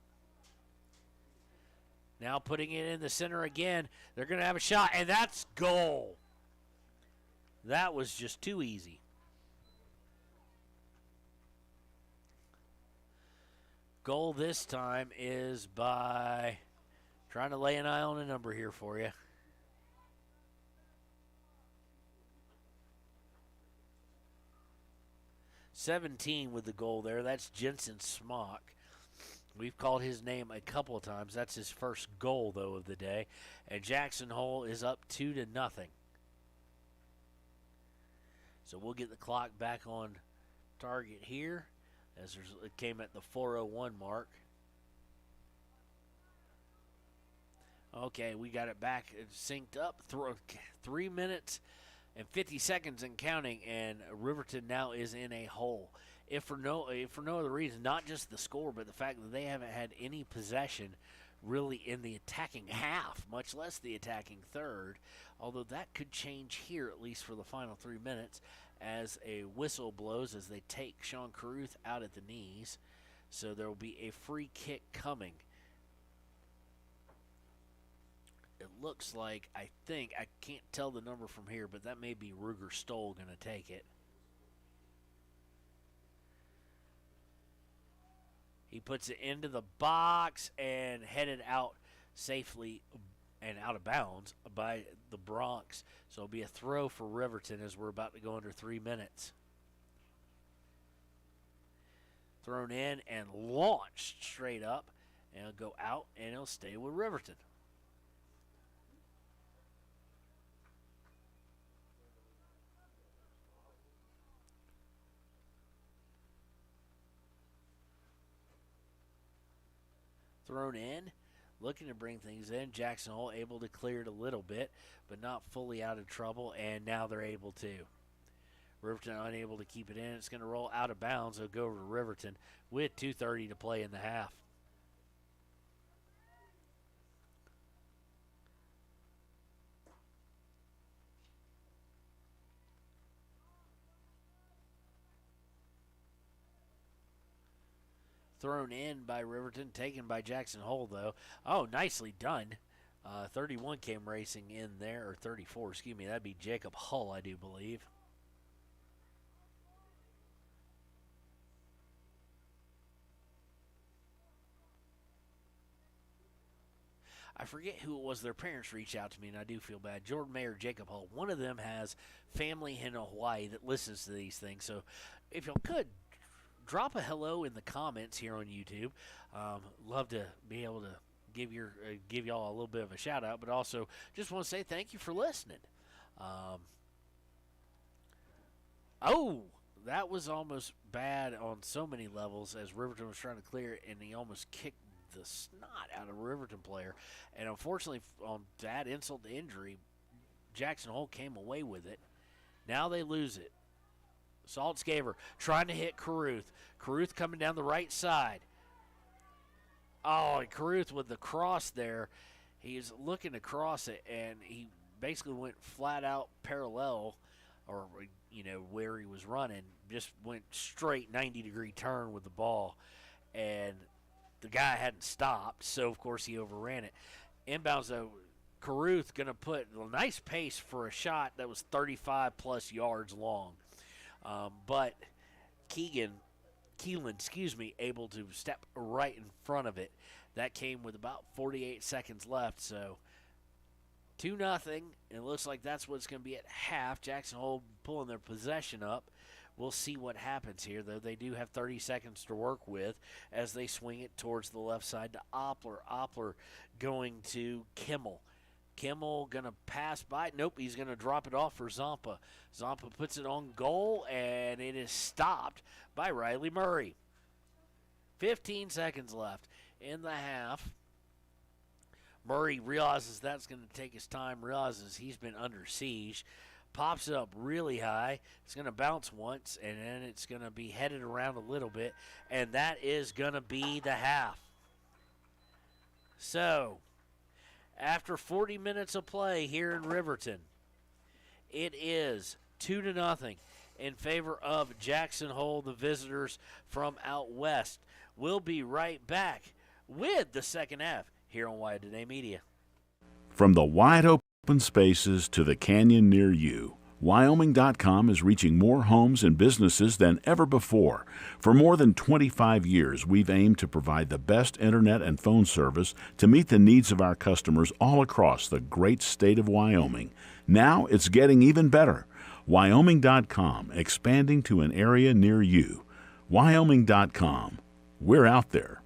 Now putting it in the center again. They're going to have a shot, and that's goal. That was just too easy. Goal this time is by, trying to lay an eye on a number here for you. $17 with the goal there. That's Jensen Smock. We've called his name a couple of times. That's his first goal, though, of the day. And Jackson Hole is up 2-0. So we'll get the clock back on target here, as it came at the 4:01 mark. Okay, we got it back. It's synced up. 3 minutes and 50 seconds and counting, and Riverton now is in a hole. If for no other reason, not just the score, but the fact that they haven't had any possession really in the attacking half, much less the attacking third, although that could change here, at least for the final 3 minutes, as a whistle blows as they take Sean Caruth out at the knees. So there will be a free kick coming. It looks like, I can't tell the number from here, but that may be Ruger Stoll going to take it. He puts it into the box and headed out safely and out of bounds by the Bronx. So it'll be a throw for Riverton as we're about to go under 3 minutes. Thrown in and launched straight up, and it'll go out, and it'll stay with Riverton. Thrown in, looking to bring things in. Jackson Hole able to clear it a little bit, but not fully out of trouble, and now they're able to. Riverton unable to keep it in. It's going to roll out of bounds. It'll go over to Riverton with 2:30 to play in the half. Thrown in by Riverton, taken by Jackson Hole, though. Oh, nicely done. 31 came racing in there, or 34, excuse me. That'd be Jacob Hull, I do believe. I forget who it was. Their parents reached out to me, and I do feel bad. Jordan Mayer, Jacob Hull. One of them has family in Hawaii that listens to these things. So if y'all could, drop a hello in the comments here on YouTube. Love to be able to give y'all a little bit of a shout out, but also just want to say thank you for listening. Oh, that was almost bad on so many levels as Riverton was trying to clear it, and he almost kicked the snot out of a Riverton player. And unfortunately, on that insult to injury, Jackson Hole came away with it. Now they lose it. Saltzgaver trying to hit Caruth. Caruth coming down the right side. Oh, and Caruth with the cross there. He's looking to cross it, and he basically went flat out parallel, or, where he was running. Just went straight 90-degree turn with the ball. And the guy hadn't stopped, so, of course, he overran it. Inbounds, though, Caruth going to put a nice pace for a shot that was 35-plus yards long. But Keelan, able to step right in front of it. That came with about 48 seconds left, so 2-0. It looks like that's what it's going to be at half. Jackson Hole pulling their possession up. We'll see what happens here, though. They do have 30 seconds to work with as they swing it towards the left side to Oppler. Oppler going to Kimmel. Kimmel going to pass by. Nope, he's going to drop it off for Zampa. Zampa puts it on goal, and it is stopped by Riley Murray. 15 seconds left in the half. Murray realizes that's going to take his time, realizes he's been under siege. Pops it up really high. It's going to bounce once, and then it's going to be headed around a little bit, and that is going to be the half. So, after 40 minutes of play here in Riverton, it is 2-0 in favor of Jackson Hole, the visitors from out west. We'll be right back with the second half here on Wyatt Today Media. From the wide open spaces to the canyon near you, Wyoming.com is reaching more homes and businesses than ever before. For more than 25 years, we've aimed to provide the best internet and phone service to meet the needs of our customers all across the great state of Wyoming. Now it's getting even better. Wyoming.com, expanding to an area near you. Wyoming.com. We're out there.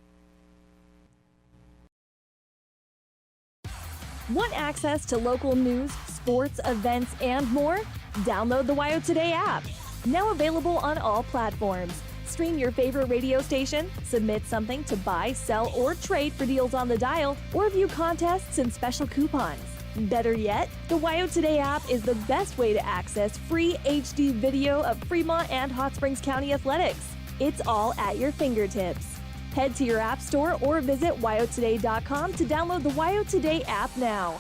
Want access to local news, sports, events, and more? Download the Wyo Today app. Now available on all platforms. Stream your favorite radio station, submit something to buy, sell, or trade for deals on the dial, or view contests and special coupons. Better yet, the Wyo Today app is the best way to access free HD video of Fremont and Hot Springs County athletics. It's all at your fingertips. Head to your app store or visit wyotoday.com to download the Wyo Today app now.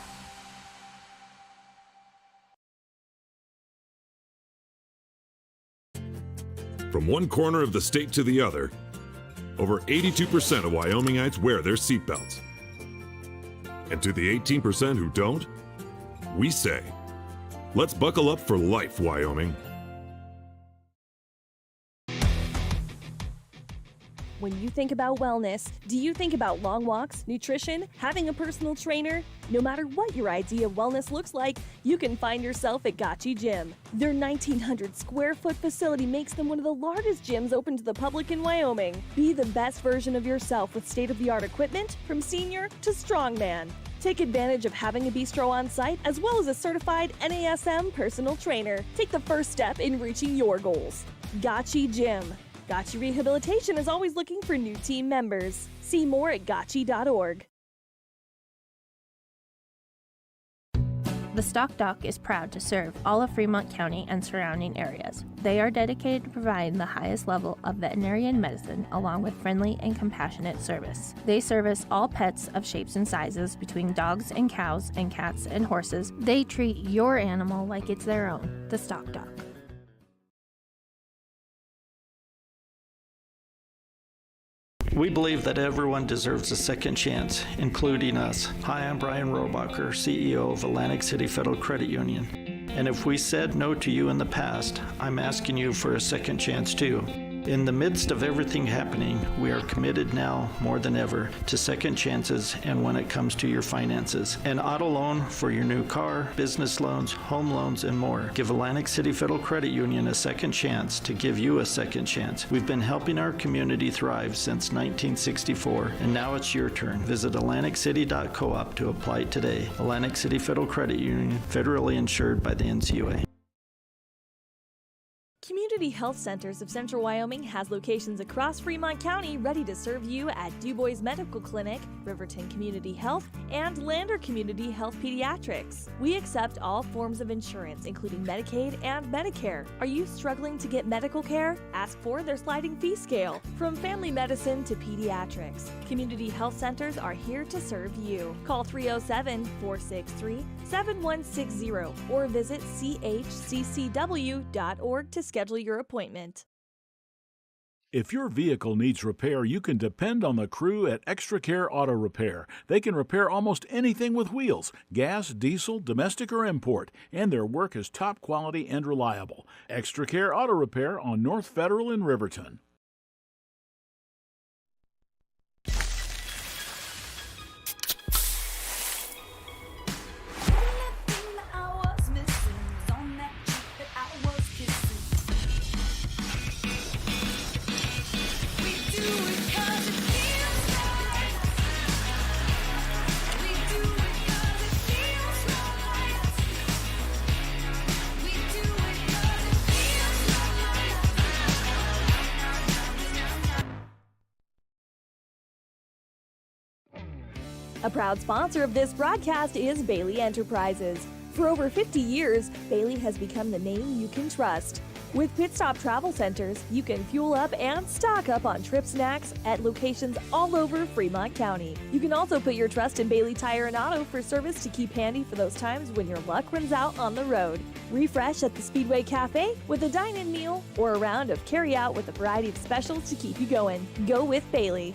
From one corner of the state to the other, Over 82% of Wyomingites wear their seatbelts. And to the 18% who don't, we say, let's buckle up for life, Wyoming. When you think about wellness, do you think about long walks, nutrition, having a personal trainer? No matter what your idea of wellness looks like, you can find yourself at Gotchi Gym. Their 1,900 square foot facility makes them one of the largest gyms open to the public in Wyoming. Be the best version of yourself with state-of-the-art equipment from senior to strongman. Take advantage of having a bistro on site as well as a certified NASM personal trainer. Take the first step in reaching your goals. Gotchi Gym. Gotchi Rehabilitation is always looking for new team members. See more at gotchi.org. The Stock Dock is proud to serve all of Fremont County and surrounding areas. They are dedicated to providing the highest level of veterinarian medicine along with friendly and compassionate service. They service all pets of shapes and sizes between dogs and cows and cats and horses. They treat your animal like it's their own. The Stock Dock. We believe that everyone deserves a second chance, including us. Hi, I'm Brian Robacher, CEO of Atlantic City Federal Credit Union. And if we said no to you in the past, I'm asking you for a second chance too. In the midst of everything happening, we are committed now more than ever to second chances and when it comes to your finances. An auto loan for your new car, business loans, home loans, and more. Give Atlantic City Federal Credit Union a second chance to give you a second chance. We've been helping our community thrive since 1964, and now it's your turn. Visit AtlanticCity.coop to apply today. Atlantic City Federal Credit Union, federally insured by the NCUA. Community Health Centers of Central Wyoming has locations across Fremont County ready to serve you at DuBois Medical Clinic, Riverton Community Health, and Lander Community Health Pediatrics. We accept all forms of insurance, including Medicaid and Medicare. Are you struggling to get medical care? Ask for their sliding fee scale. From family medicine to pediatrics, Community Health Centers are here to serve you. Call 307-463-7160 or visit chccw.org to schedule your appointment. If your vehicle needs repair, you can depend on the crew at Extra Care Auto Repair. They can repair almost anything with wheels, gas, diesel, domestic, or import, and their work is top quality and reliable. Extra Care Auto Repair on North Federal in Riverton. A proud sponsor of this broadcast is Bailey Enterprises. For over 50 years, Bailey has become the name you can trust. With Pit Stop Travel Centers, you can fuel up and stock up on trip snacks at locations all over Fremont County. You can also put your trust in Bailey Tire and Auto for service to keep handy for those times when your luck runs out on the road. Refresh at the Speedway Cafe with a dine-in meal or a round of carry-out with a variety of specials to keep you going. Go with Bailey.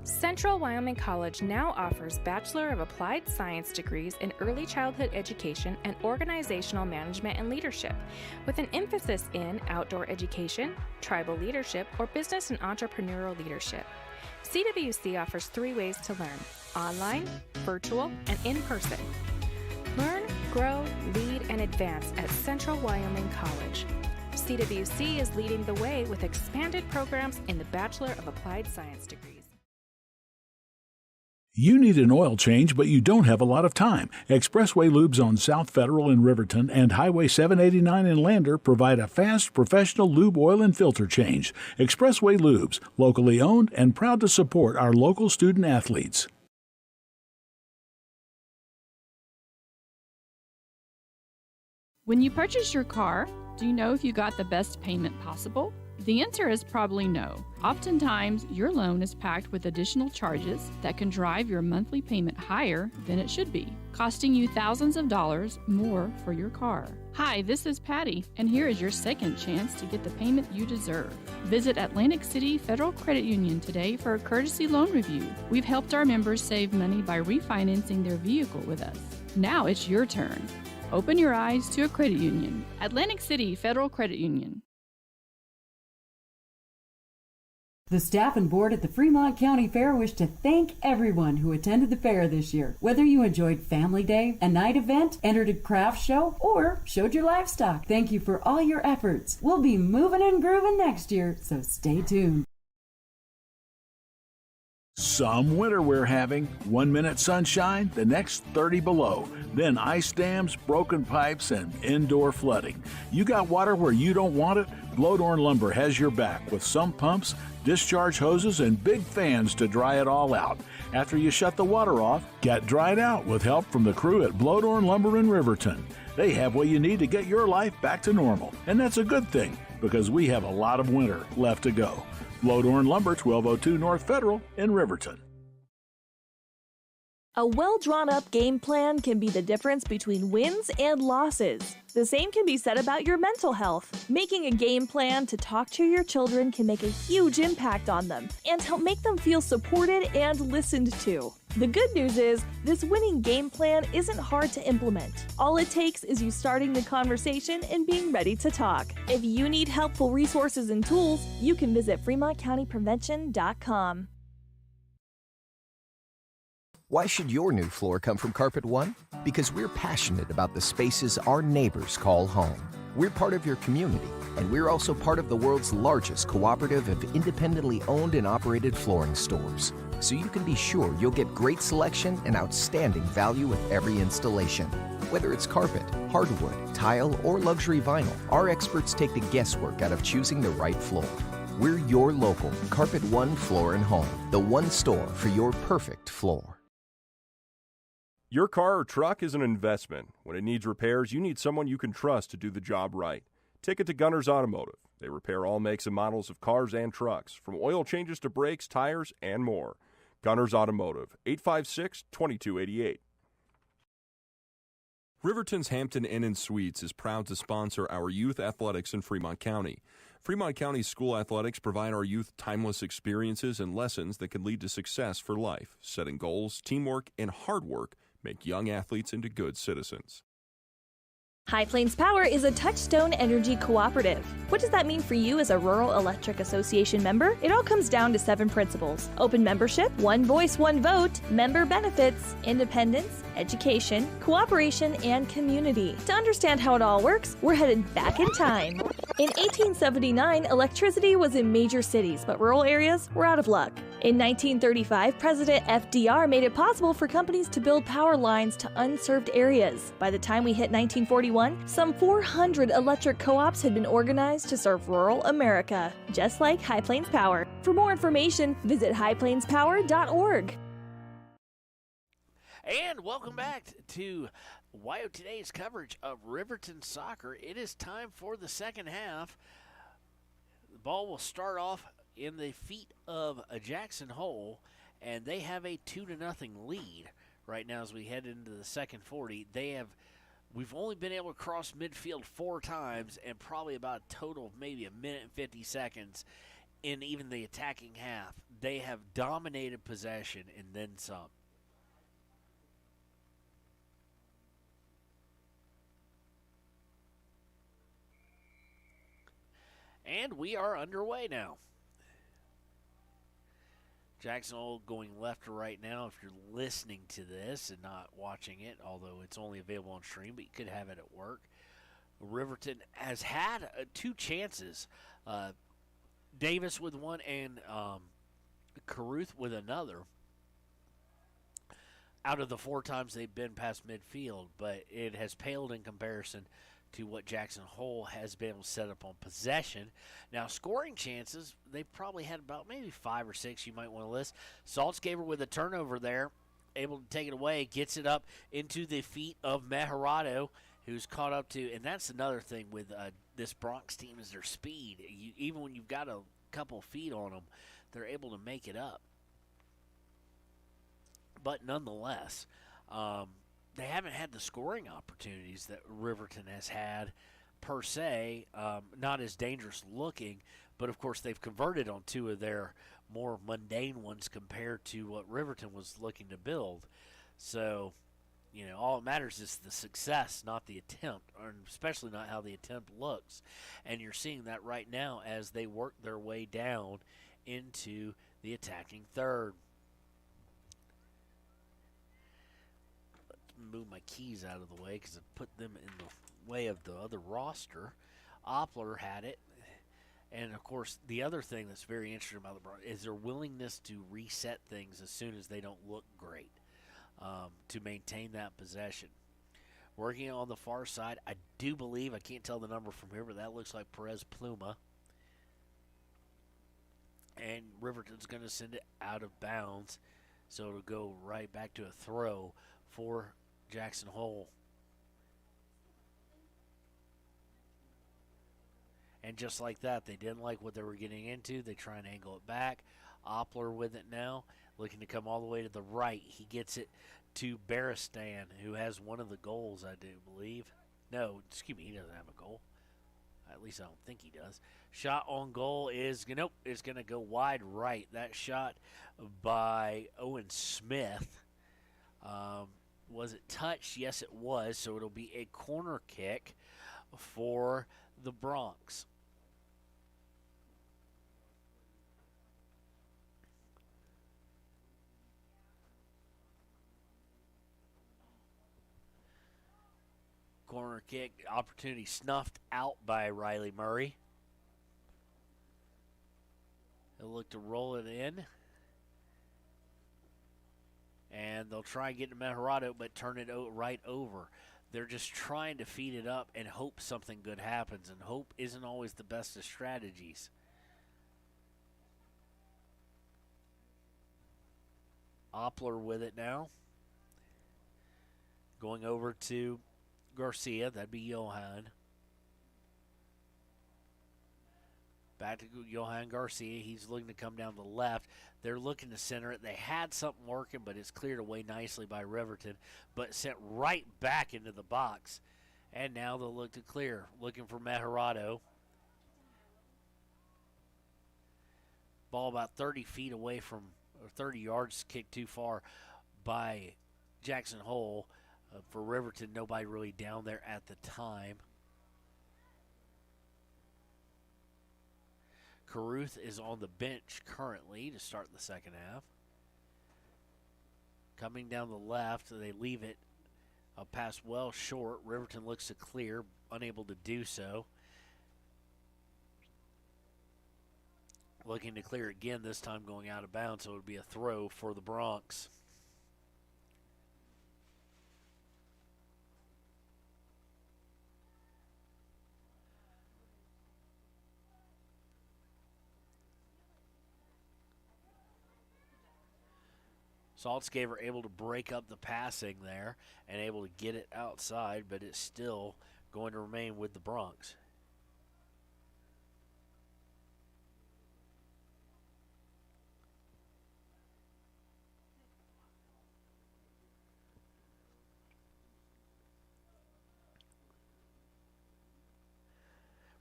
Central Wyoming College now offers Bachelor of Applied Science degrees in Early Childhood Education and Organizational Management and Leadership, with an emphasis in outdoor education, tribal leadership, or business and entrepreneurial leadership. CWC offers 3 ways to learn: online, virtual, and in person. Learn, grow, lead, and advance at Central Wyoming College. CWC is leading the way with expanded programs in the Bachelor of Applied Science degrees. You need an oil change, but you don't have a lot of time. Expressway Lubes on South Federal in Riverton and Highway 789 in Lander provide a fast, professional lube oil and filter change. Expressway Lubes, locally owned and proud to support our local student athletes. When you purchase your car, do you know if you got the best payment possible? The answer is probably no. Oftentimes, your loan is packed with additional charges that can drive your monthly payment higher than it should be, costing you thousands of dollars more for your car. Hi, this is Patty, and here is your second chance to get the payment you deserve. Visit Atlantic City Federal Credit Union today for a courtesy loan review. We've helped our members save money by refinancing their vehicle with us. Now it's your turn. Open your eyes to a credit union. Atlantic City Federal Credit Union. The staff and board at the Fremont County Fair wish to thank everyone who attended the fair this year. Whether you enjoyed Family Day, a night event, entered a craft show, or showed your livestock, thank you for all your efforts. We'll be moving and grooving next year, so stay tuned. Some winter we're having. 1 minute sunshine, the next 30 below. Then ice dams, broken pipes, and indoor flooding. You got water where you don't want it? Blowdorn Lumber has your back with sump pumps, discharge hoses, and big fans to dry it all out. After you shut the water off, get dried out with help from the crew at Blowdorn Lumber in Riverton. They have what you need to get your life back to normal. And that's a good thing, because we have a lot of winter left to go. Blowdorn Lumber, 1202 North Federal in Riverton. A well-drawn-up game plan can be the difference between wins and losses. The same can be said about your mental health. Making a game plan to talk to your children can make a huge impact on them and help make them feel supported and listened to. The good news is, this winning game plan isn't hard to implement. All it takes is you starting the conversation and being ready to talk. If you need helpful resources and tools, you can visit FremontCountyPrevention.com. Why should your new floor come from Carpet One? Because we're passionate about the spaces our neighbors call home. We're part of your community, and we're also part of the world's largest cooperative of independently owned and operated flooring stores. So you can be sure you'll get great selection and outstanding value with every installation. Whether it's carpet, hardwood, tile, or luxury vinyl, our experts take the guesswork out of choosing the right floor. We're your local Carpet One Floor and Home, the one store for your perfect floor. Your car or truck is an investment. When it needs repairs, you need someone you can trust to do the job right. Take it to Gunners Automotive. They repair all makes and models of cars and trucks, from oil changes to brakes, tires, and more. Gunners Automotive, 856-2288. Riverton's Hampton Inn & Suites is proud to sponsor our youth athletics in Fremont County. Fremont County school athletics provide our youth timeless experiences and lessons that can lead to success for life. Setting goals, teamwork, and hard work make young athletes into good citizens. High Plains Power is a Touchstone Energy cooperative. What does that mean for you as a Rural Electric Association member? It all comes down to 7 principles: open membership, one voice, one vote, member benefits, independence, education, cooperation, and community. To understand how it all works, we're headed back in time. In 1879, electricity was in major cities, but rural areas were out of luck. In 1935, President FDR made it possible for companies to build power lines to unserved areas. By the time we hit 1941, some 400 electric co-ops had been organized to serve rural America, just like High Plains Power. For more information, visit highplainspower.org. And welcome back to WYO Today's coverage of Riverton soccer. It is time for the second half. The ball will start off in the feet of Jackson Hole, and they have a 2-0 lead right now as we head into the second 40. We've only been able to cross midfield 4 times, and probably about a total of maybe 1 minute and 50 seconds in even the attacking half. They have dominated possession and then some. And we are underway now. Jackson Hole going left to right now if you're listening to this and not watching it, although it's only available on stream, but you could have it at work. Riverton has had 2 chances. Davis with one and Caruth with another out of the 4 times they've been past midfield, but it has paled in comparison to what Jackson Hole has been able to set up on possession. Now, scoring chances, they probably had about maybe 5 or 6 you might want to list. Saltzgaber with a turnover there, able to take it away, gets it up into the feet of Meharado, who's caught up to, and that's another thing with this Bronx team is their speed. Even when you've got a couple feet on them, they're able to make it up. But nonetheless, they haven't had the scoring opportunities that Riverton has had per se. Not as dangerous looking, but of course they've converted on two of their more mundane ones compared to what Riverton was looking to build. So, all that matters is the success, not the attempt, or especially not how the attempt looks. And you're seeing that right now as they work their way down into the attacking third. Let's move my keys out of the way because I put them in the way of the other roster. Oppler had it. And, of course, the other thing that's very interesting about the Bronx is their willingness to reset things as soon as they don't look great, to maintain that possession. Working on the far side, I do believe, I can't tell the number from here, but that looks like Perez Pluma. And Riverton's going to send it out of bounds, so it'll go right back to a throw for Jackson Hole. And just like that, they didn't like what they were getting into. They try and angle it back. Oppler with it now, looking to come all the way to the right. He gets it to Baristan, who has one of the goals, I do believe. No, excuse me, he doesn't have a goal. At least I don't think he does. Shot on goal is going to go wide right. That shot by Owen Smith. Was it touched? Yes, it was. So it'll be a corner kick for the Bronx. Corner kick opportunity snuffed out by Riley Murray. He'll look to roll it in. And they'll try and get to Mejorado, but turn it right over. They're just trying to feed it up and hope something good happens. And hope isn't always the best of strategies. Oppler with it now. Going over to Garcia, that'd be Johan. Back to Johan Garcia. He's looking to come down the left. They're looking to center it. They had something working, but it's cleared away nicely by Riverton, but sent right back into the box. And now they'll look to clear, looking for Mejorado. Ball about 30 feet away from, or 30 yards kicked too far by Jackson Hole. For Riverton, nobody really down there at the time. Caruth is on the bench currently to start the second half. Coming down the left, they leave it a pass well short. Riverton looks to clear, unable to do so. Looking to clear again, this time going out of bounds, so it would be a throw for the Bronx. Saltzgaver able to break up the passing there and able to get it outside, but it's still going to remain with the Bronx.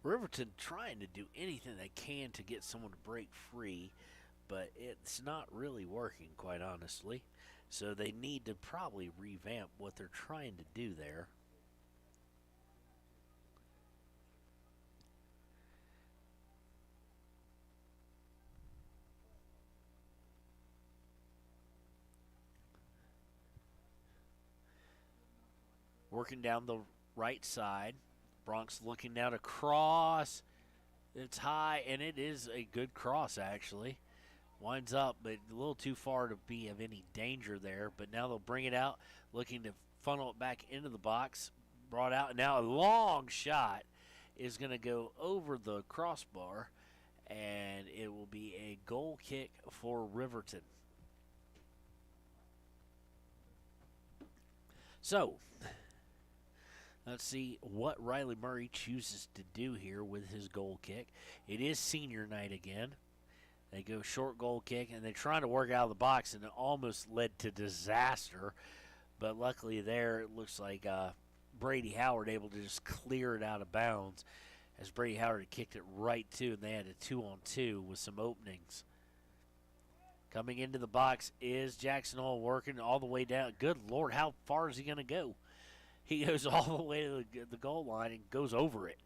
Riverton trying to do anything they can to get someone to break free, but it's not really working, quite honestly. So they need to probably revamp what they're trying to do there. Working down the right side. Bronx looking now to cross. It's high, and it is a good cross, actually. Winds up, but a little too far to be of any danger there. But now they'll bring it out, looking to funnel it back into the box. Brought out, and now a long shot is going to go over the crossbar, and it will be a goal kick for Riverton. So, Let's see what Riley Murray chooses to do here with his goal kick. It is senior night again. They go short goal kick, and they're trying to work out of the box, and it almost led to disaster. But luckily there, it looks like Brady Howard able to just clear it out of bounds, as Brady Howard had kicked it right to, and they had a 2-on-2 with some openings. Coming into the box is Jackson Hole, working all the way down. Good Lord, how far is he going to go? He goes all the way to the goal line and goes over it.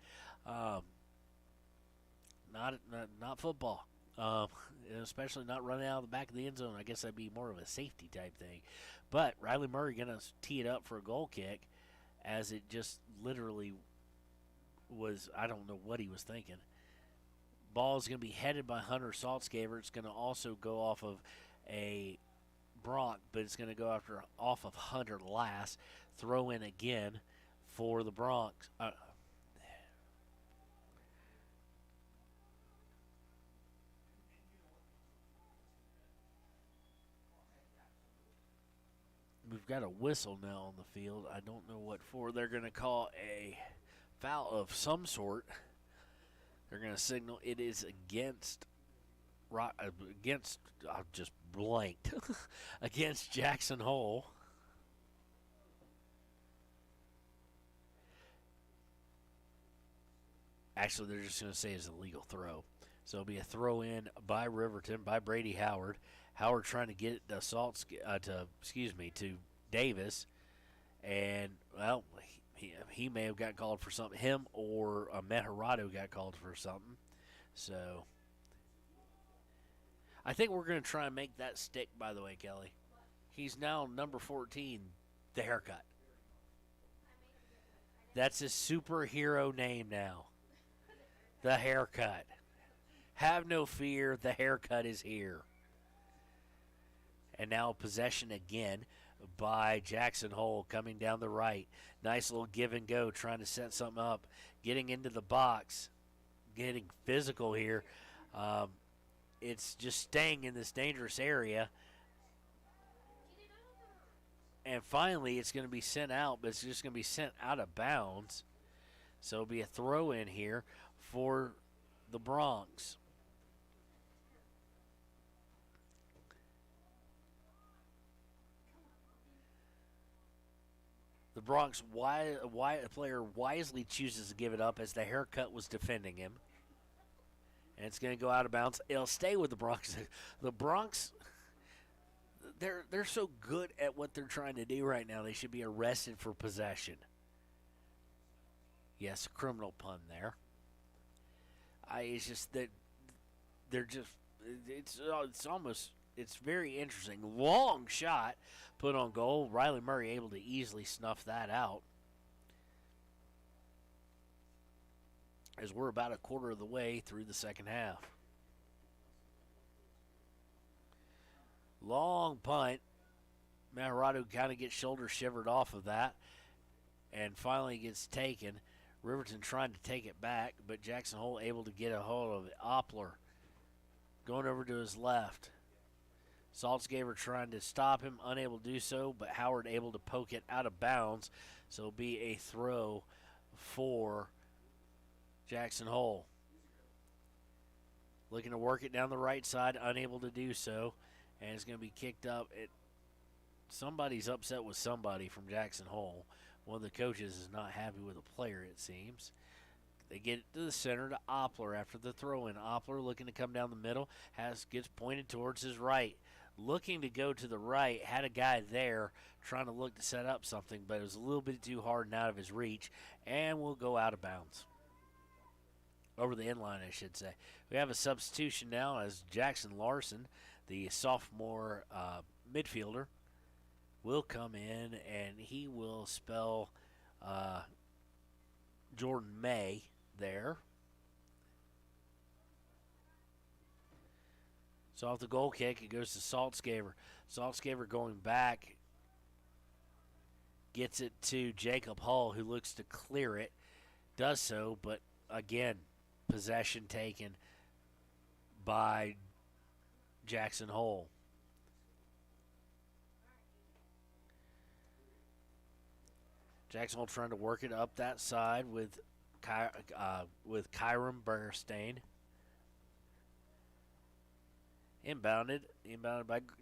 Not football. Especially not running out of the back of the end zone. I guess that'd be more of a safety type thing. But Riley Murray going to tee it up for a goal kick, as it just literally was, I don't know what he was thinking. Ball is going to be headed by Hunter Saltzgaver. It's going to also go off of a Bronc, but it's going to go off of Hunter last. Throw in again for the Bronx. We've got a whistle now on the field. I don't know what for. They're going to call a foul of some sort. They're going to signal it is against, I just blanked, against Jackson Hole. Actually, they're just going to say it's a legal throw. So it'll be a throw in by Riverton, by Brady Howard. Howard trying to get it to Davis. And, well, he may have got called for something. Him or Meharado got called for something. So I think we're going to try and make that stick, by the way, Kelly. He's now number 14, the haircut. That's his superhero name now. The haircut. Have no fear, the haircut is here. And now possession again by Jackson Hole coming down the right. Nice little give and go, trying to set something up. Getting into the box. Getting physical here. It's just staying in this dangerous area. And finally, it's going to be sent out, but it's just going to be sent out of bounds. So it'll be a throw in here for the Bronx. The Bronx player wisely chooses to give it up as the haircut was defending him. And it's going to go out of bounds. It'll stay with the Bronx. The Bronx, they're so good at what they're trying to do right now, they should be arrested for possession. Yes, a criminal pun there. It's just that they're just, it's very interesting. Long shot put on goal. Riley Murray able to easily snuff that out. As we're about a quarter of the way through the second half. Long punt. Meharado kind of gets shoulder shivered off of that. And finally gets taken. Riverton trying to take it back, but Jackson Hole able to get a hold of it. Oppler going over to his left. Saltzgaver trying to stop him, unable to do so, but Howard able to poke it out of bounds. So it'll be a throw for Jackson Hole. Looking to work it down the right side, unable to do so. And it's going to be kicked up. Somebody's upset with somebody from Jackson Hole. One of the coaches is not happy with a player, it seems. They get it to the center to Oppler after the throw-in. Oppler looking to come down the middle, gets pointed towards his right. Looking to go to the right, had a guy there trying to look to set up something, but it was a little bit too hard and out of his reach, and will go out of bounds. Over the end line, I should say. We have a substitution now as Jackson Larson, the sophomore midfielder, will come in, and he will spell Jordan May there. So off the goal kick, it goes to Saltzgaver. Saltzgaver going back, gets it to Jacob Hull, who looks to clear it. Does so, but again, possession taken by Jackson Hole. Jackson Hole trying to work it up that side with Kyram Bernstein. Inbounded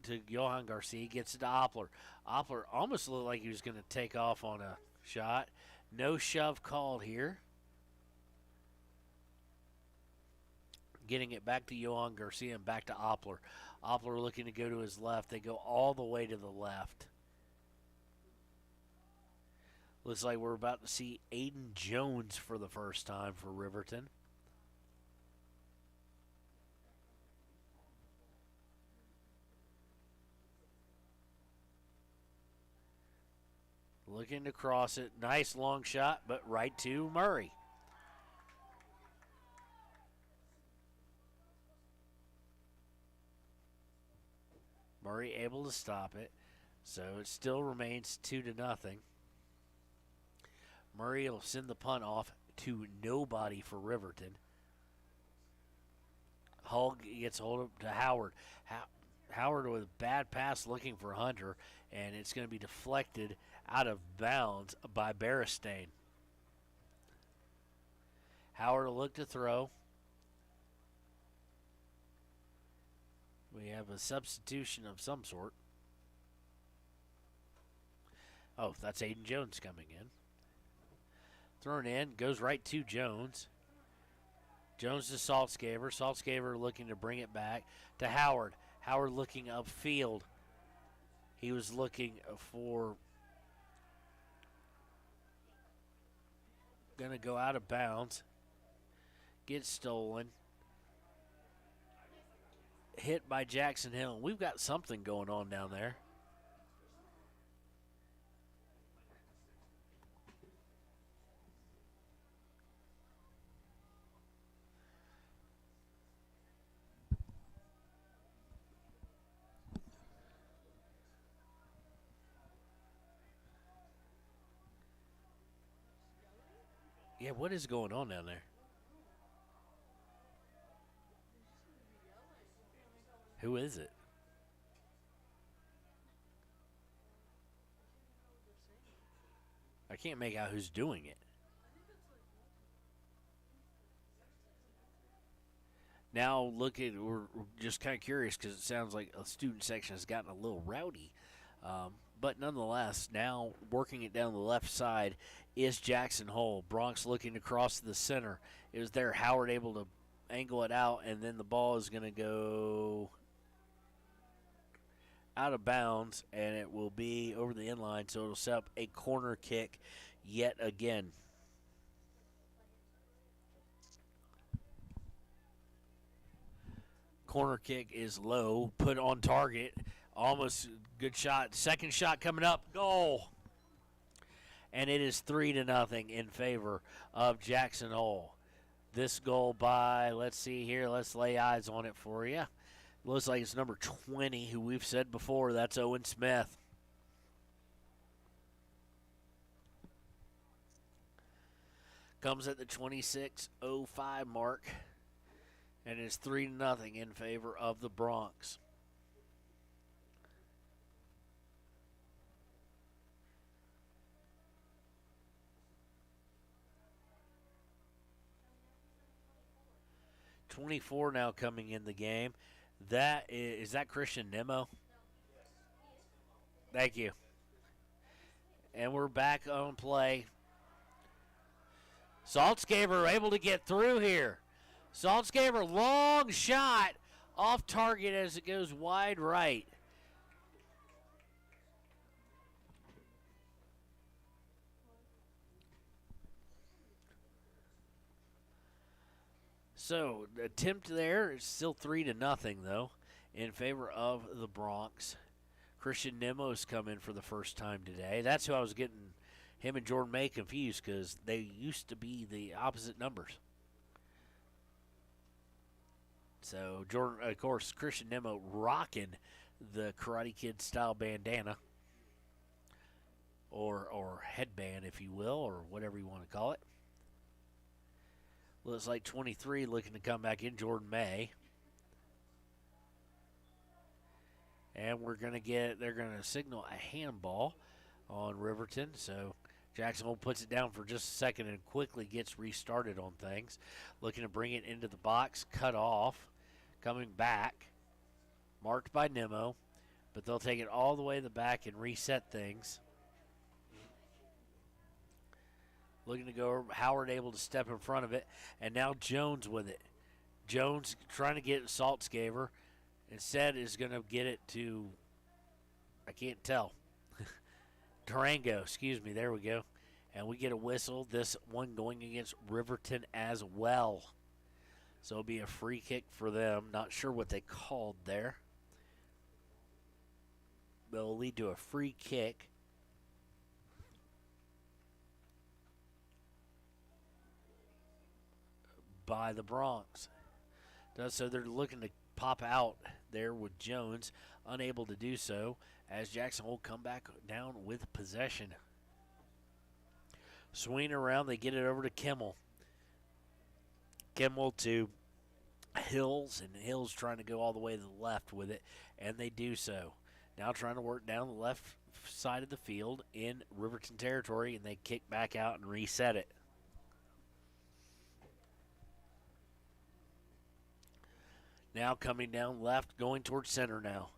to Johan Garcia. Gets it to Oppler. Oppler almost looked like he was going to take off on a shot. No shove called here. Getting it back to Johan Garcia and back to Oppler. Oppler looking to go to his left. They go all the way to the left. Looks like we're about to see Aiden Jones for the first time for Riverton. Looking to cross it. Nice long shot, but right to Murray. Murray able to stop it. So it still remains 2-0. Murray will send the punt off to nobody for Riverton. Hull gets hold of to Howard. Howard with a bad pass looking for Hunter, and it's going to be deflected out of bounds by Beristain. Howard will look to throw. We have a substitution of some sort. Oh, that's Aiden Jones coming in. Thrown in, goes right to Jones. Jones to Saltzgaver. Saltzgaver looking to bring it back to Howard. Howard looking upfield. He was looking for, going to go out of bounds. Gets stolen. Hit by Jackson Hill. We've got something going on down there. Yeah, what is going on down there? Who is it? I can't make out who's doing it. Now look at, we're just kind of curious because it sounds like a student section has gotten a little rowdy. But nonetheless, now working it down the left side is Jackson Hole. Bronx looking to cross to the center. It was there. Howard able to angle it out, and then the ball is going to go out of bounds, and it will be over the inline, so it'll set up a corner kick yet again. Corner kick is low, put on target. Almost good shot. Second shot coming up. Goal. And it is 3-0 in favor of Jackson Hole. This goal by, let's see here, let's lay eyes on it for you. Looks like it's number 20, who we've said before. That's Owen Smith. Comes at the 26:05 mark. And it's 3-0 in favor of the Bronx. .24 now coming in the game. That is that Christian Nemo? Thank you. And we're back on play. Saltzgaver able to get through here. Saltzgaver, long shot off target as it goes wide right. So, the attempt there is still 3-0 though, in favor of the Bronx. Christian Nemo's come in for the first time today. That's who I was getting him and Jordan May confused because they used to be the opposite numbers. So, Jordan, of course, Christian Nemo rocking the Karate Kid style bandana or headband, if you will, or whatever you want to call it. Looks like 23 looking to come back in, Jordan May. And they're going to signal a handball on Riverton. So Jackson Hole puts it down for just a second and quickly gets restarted on things. Looking to bring it into the box, cut off, coming back, marked by Nemo, but they'll take it all the way to the back and reset things. Looking to go, Howard able to step in front of it, and now Jones with it. Jones trying to get Saltzgaver. Instead is going to get it to, I can't tell. Durango, excuse me, there we go. And we get a whistle, this one going against Riverton as well. So it'll be a free kick for them. Not sure what they called there. But it'll lead to a free kick. By the Bronx. So they're looking to pop out there with Jones, unable to do so, as Jackson will come back down with possession. Swing around, they get it over to Kimmel. Kimmel to Hills, and Hills trying to go all the way to the left with it, and they do so. Now trying to work down the left side of the field in Riverton territory, and they kick back out and reset it. Now coming down left, going towards center now.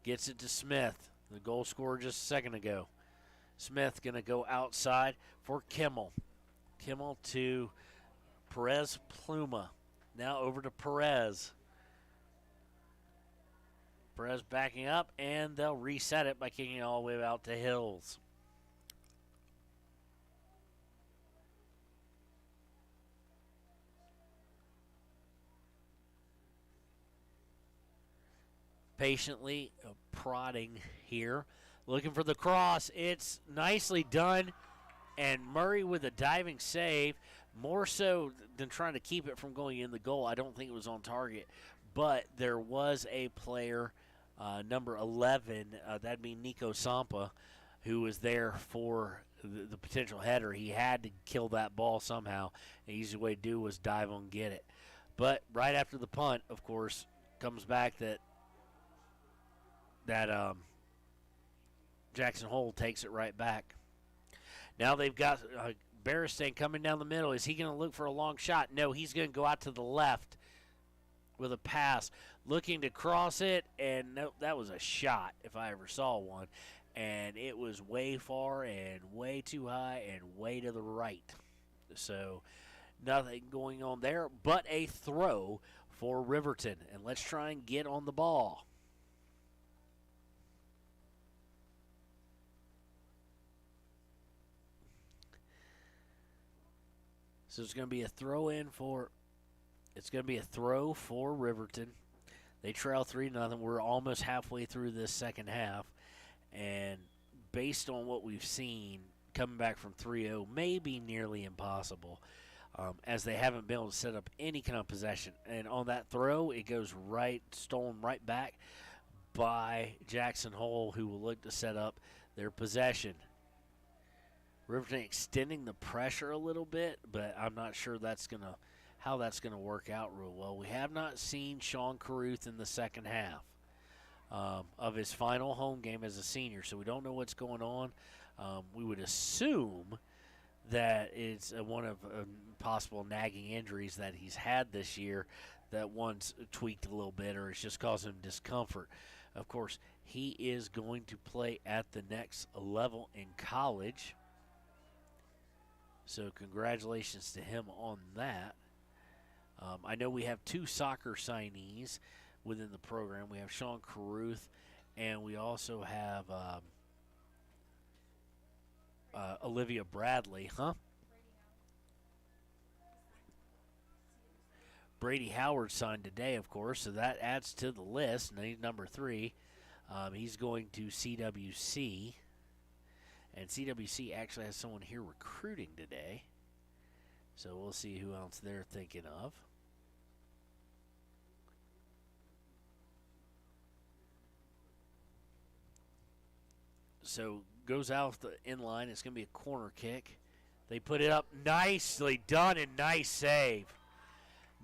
Gets it to Smith, the goal scorer just a second ago. Smith going to go outside for Kimmel. Kimmel to Perez Pluma. Now over to Perez. Perez backing up, and they'll reset it by kicking it all the way out to Hills. Patiently prodding here, looking for the cross. It's nicely done, and Murray with a diving save, more so than trying to keep it from going in the goal. I don't think it was on target, but there was a player, number 11, that'd be Nico Sampa, who was there for the potential header. He had to kill that ball somehow. The easy way to do was dive and get it. But right after the punt, of course, comes back that Jackson Hole takes it right back. Now they've got Beristain coming down the middle. Is he going to look for a long shot? No, he's going to go out to the left with a pass, looking to cross it, and nope, that was a shot if I ever saw one. And it was way far and way too high and way to the right. So nothing going on there but a throw for Riverton. And let's try and get on the ball. So it's going to be a throw for Riverton. They trail 3-0. We're almost halfway through this second half. And based on what we've seen, coming back from 3-0 may be nearly impossible, as they haven't been able to set up any kind of possession. And on that throw, it goes stolen right back by Jackson Hole, who will look to set up their possession. Riverton extending the pressure a little bit, but I'm not sure how that's gonna work out real well. We have not seen Sean Carruth in the second half of his final home game as a senior, so we don't know what's going on. We would assume that it's one of possible nagging injuries that he's had this year, that one's tweaked a little bit or it's just causing him discomfort. Of course, he is going to play at the next level in college. So congratulations to him on that. I know we have 2 soccer signees within the program. We have Sean Carruth, and we also have Olivia Bradley, Brady Howard signed today, of course, so that adds to the list. And he's number 3. He's going to CWC. And CWC actually has someone here recruiting today. So we'll see who else they're thinking of. So goes out the inline. It's going to be a corner kick. They put it up. Nicely done and nice save.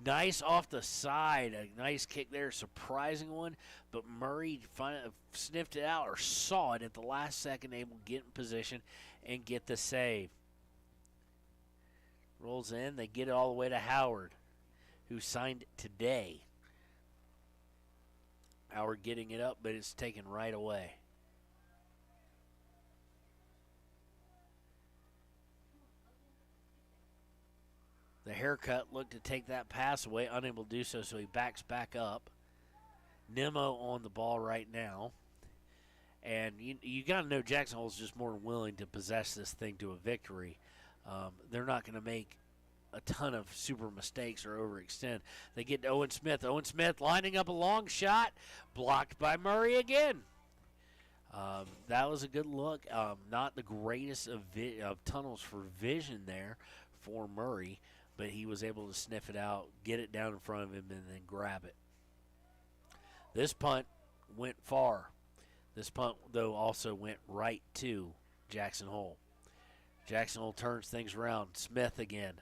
Nice off the side. A nice kick there. Surprising one. But Murray sniffed it out or saw it at the last second, able to get in position and get the save. Rolls in. They get it all the way to Howard, who signed it today. Howard getting it up, but it's taken right away. The haircut looked to take that pass away, unable to do so, so he backs back up. Nemo on the ball right now. And you got to know Jackson Hole's just more than willing to possess this thing to a victory. They're not going to make a ton of super mistakes or overextend. They get to Owen Smith. Owen Smith lining up a long shot, blocked by Murray again. That was a good look. Not the greatest of tunnels for vision there for Murray, but he was able to sniff it out, get it down in front of him, and then grab it. This punt went far. This punt, though, also went right to Jackson Hole. Jackson Hole turns things around. Smith again.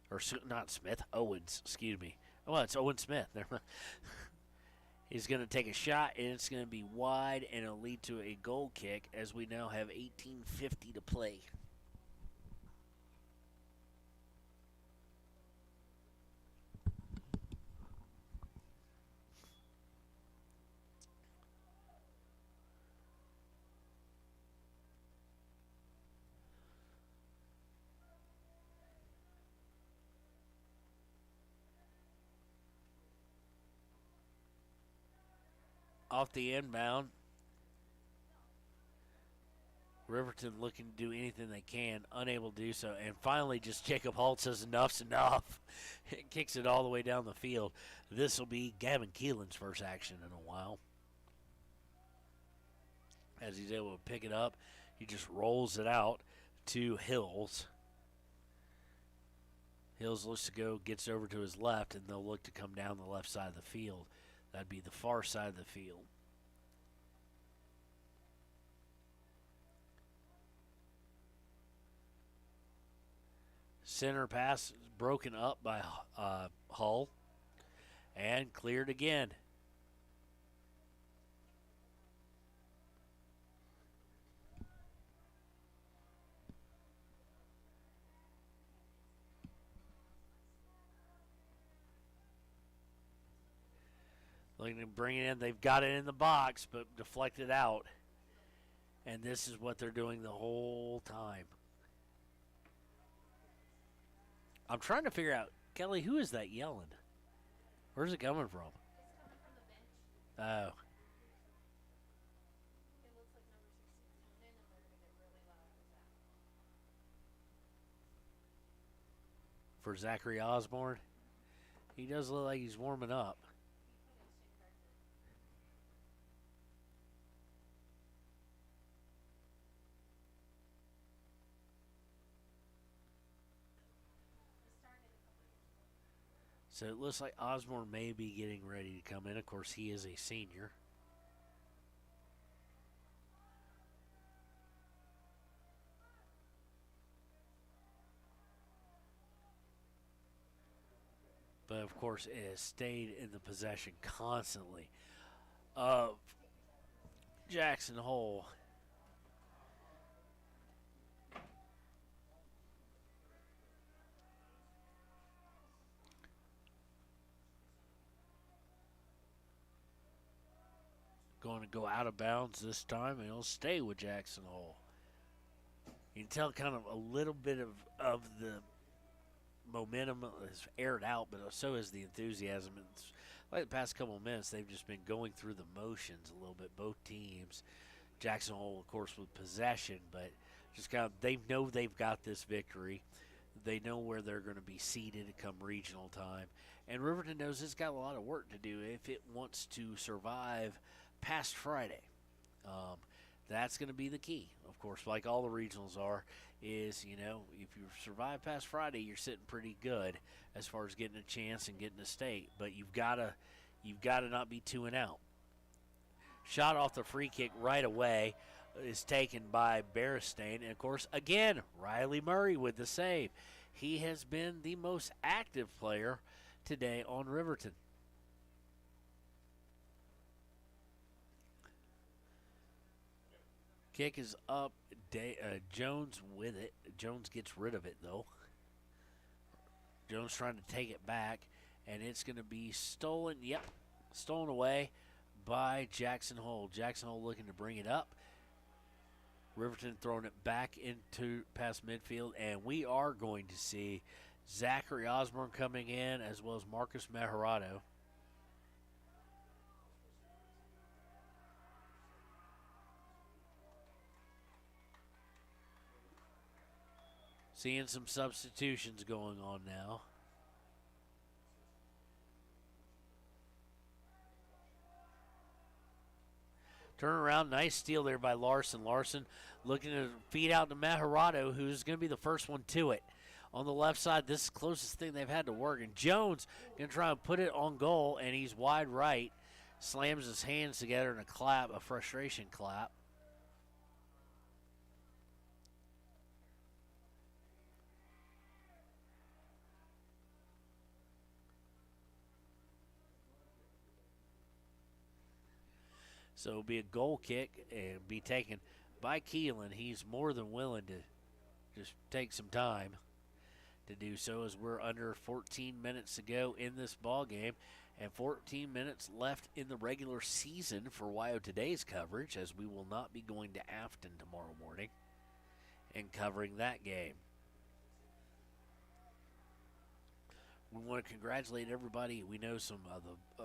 Or not Smith, Owens, excuse me. Well, it's Owen Smith. He's going to take a shot, and it's going to be wide, and it'll lead to a goal kick as we now have 18:50 to play. Off the inbound. Riverton looking to do anything they can, unable to do so. And finally, just Jacob Holt says enough's enough. Kicks it all the way down the field. This will be Gavin Keelan's first action in a while. As he's able to pick it up, he just rolls it out to Hills. Hills looks to go, gets over to his left, and they'll look to come down the left side of the field. That'd be the far side of the field. Center pass broken up by Hull and cleared again. Looking to bring it in. They've got it in the box, but deflected out. And this is what they're doing the whole time. I'm trying to figure out, Kelly, who is that yelling? Where's it coming from? Oh. For Zachary Osborne? He does look like he's warming up. So it looks like Osborne may be getting ready to come in. Of course, he is a senior. But, of course, it has stayed in the possession constantly of Jackson Hole. Going to go out of bounds this time, and he'll stay with Jackson Hole. You can tell kind of a little bit of the momentum is aired out, but so is the enthusiasm. It's like the past couple of minutes, they've just been going through the motions a little bit, both teams. Jackson Hole, of course, with possession, but just kind of they know they've got this victory. They know where they're going to be seated come regional time. And Riverton knows it's got a lot of work to do if it wants to survive past Friday. That's going to be the key, of course, like all the regionals are, is, you know, if you survive past Friday, you're sitting pretty good as far as getting a chance and getting a state, but you've got to not be 2 and out. Shot off the free kick right away is taken by Beristain, and of course, again, Riley Murray with the save. He has been the most active player today on Riverton. Kick is up. Jones with it. Jones gets rid of it, though. Jones trying to take it back, and it's going to be stolen. Yep, stolen away by Jackson Hole. Jackson Hole looking to bring it up. Riverton throwing it back into past midfield, and we are going to see Zachary Osborne coming in as well as Marcus Mejarado. Seeing some substitutions going on now. Turn around, nice steal there by Larson. Larson looking to feed out to Mejarado, who's going to be the first one to it. On the left side, this is the closest thing they've had to work. And Jones going to try and put it on goal, and he's wide right. Slams his hands together in a clap, a frustration clap. So it'll be a goal kick and be taken by Keelan. He's more than willing to just take some time to do so, as we're under 14 minutes to go in this ball game and 14 minutes left in the regular season for WYO Today's coverage, as we will not be going to Afton tomorrow morning and covering that game. We want to congratulate everybody. We know some of the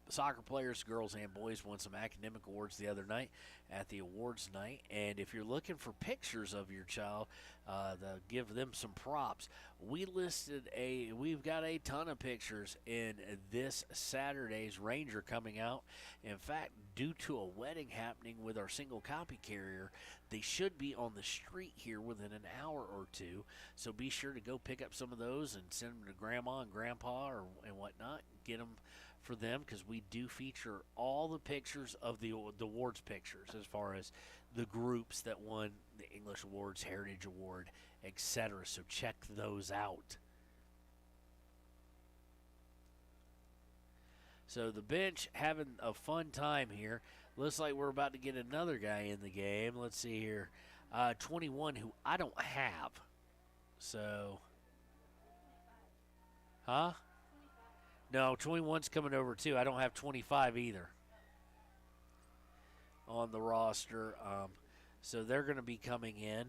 soccer players, girls and boys, won some academic awards the other night at the awards night. And if you're looking for pictures of your child, give them some props. We've got a ton of pictures in this Saturday's Ranger coming out. In fact, due to a wedding happening with our single copy carrier, they should be on the street here within an hour or two. So be sure to go pick up some of those and send them to Grandma and Grandpa and whatnot. Get them for them, because we do feature all the pictures of the awards pictures as far as the groups that won the English Awards, Heritage Award, etc. So check those out. So the bench having a fun time here. Looks like we're about to get another guy in the game. Let's see here. 21, who I don't have. So, No, 21's coming over too. I don't have 25 either on the roster. So they're going to be coming in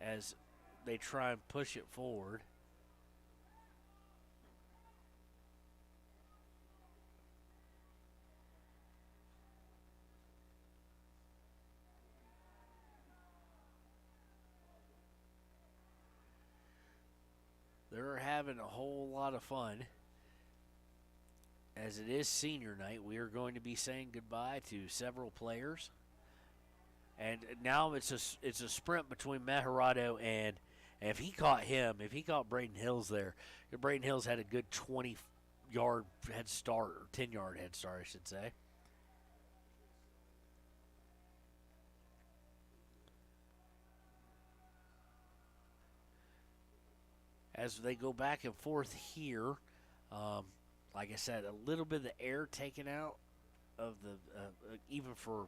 as they try and push it forward. They're having a whole lot of fun. As it is senior night, we are going to be saying goodbye to several players. And now it's a sprint between Mejarado and if he caught Braden Hills there. Braden Hills had a good 20-yard head start, or 10-yard head start, I should say. As they go back and forth here, like I said, a little bit of the air taken out of the even for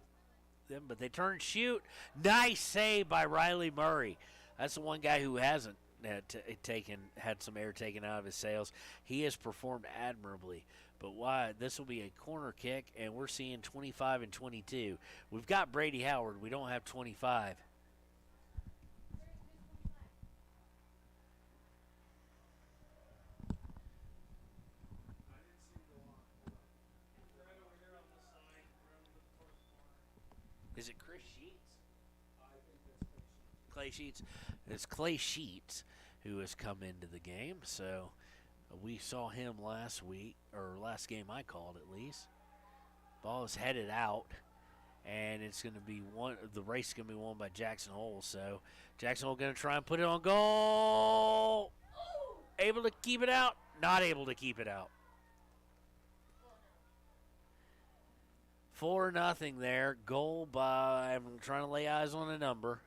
them, but they turn and shoot. Nice save by Riley Murray. That's the one guy who hasn't had some air taken out of his sails. He has performed admirably. But why? This will be a corner kick, and we're seeing 25 and 22. We've got Brady Howard. We don't have 25. Is it Chris Sheets? Clay Sheets. It's Clay Sheets who has come into the game. So we saw him last week, or last game I called at least. Ball is headed out, and it's going to be the race is going to be won by Jackson Hole. So Jackson Hole going to try and put it on goal. Able to keep it out. Not able to keep it out. 4-0 there. Goal by, I'm trying to lay eyes on a number.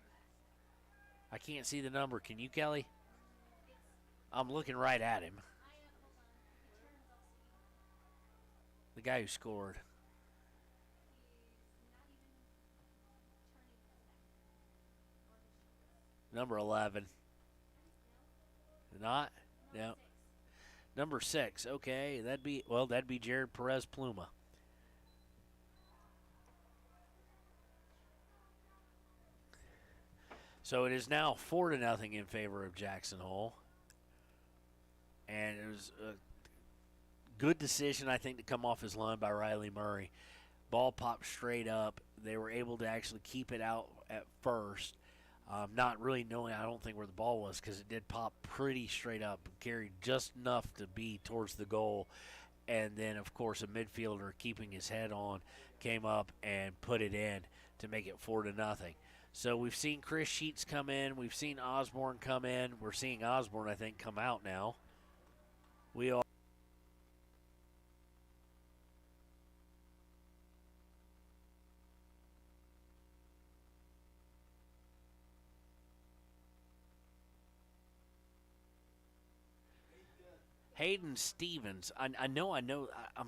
I can't see the number. Can you, Kelly? I'm looking right at him. The guy who scored. Number 11. Not? No. Number 6. Okay, that'd be Jared Perez Pluma. So it is now 4-0 in favor of Jackson Hole. And it was a good decision, I think, to come off his line by Riley Murray. Ball popped straight up. They were able to actually keep it out at first. Not really knowing, I don't think, where the ball was, because it did pop pretty straight up, carried just enough to be towards the goal. And then, of course, a midfielder keeping his head on came up and put it in to make it 4-0. So we've seen Chris Sheets come in. We've seen Osborne come in. We're seeing Osborne, I think, come out now. We are. Hayden Stevens, I'm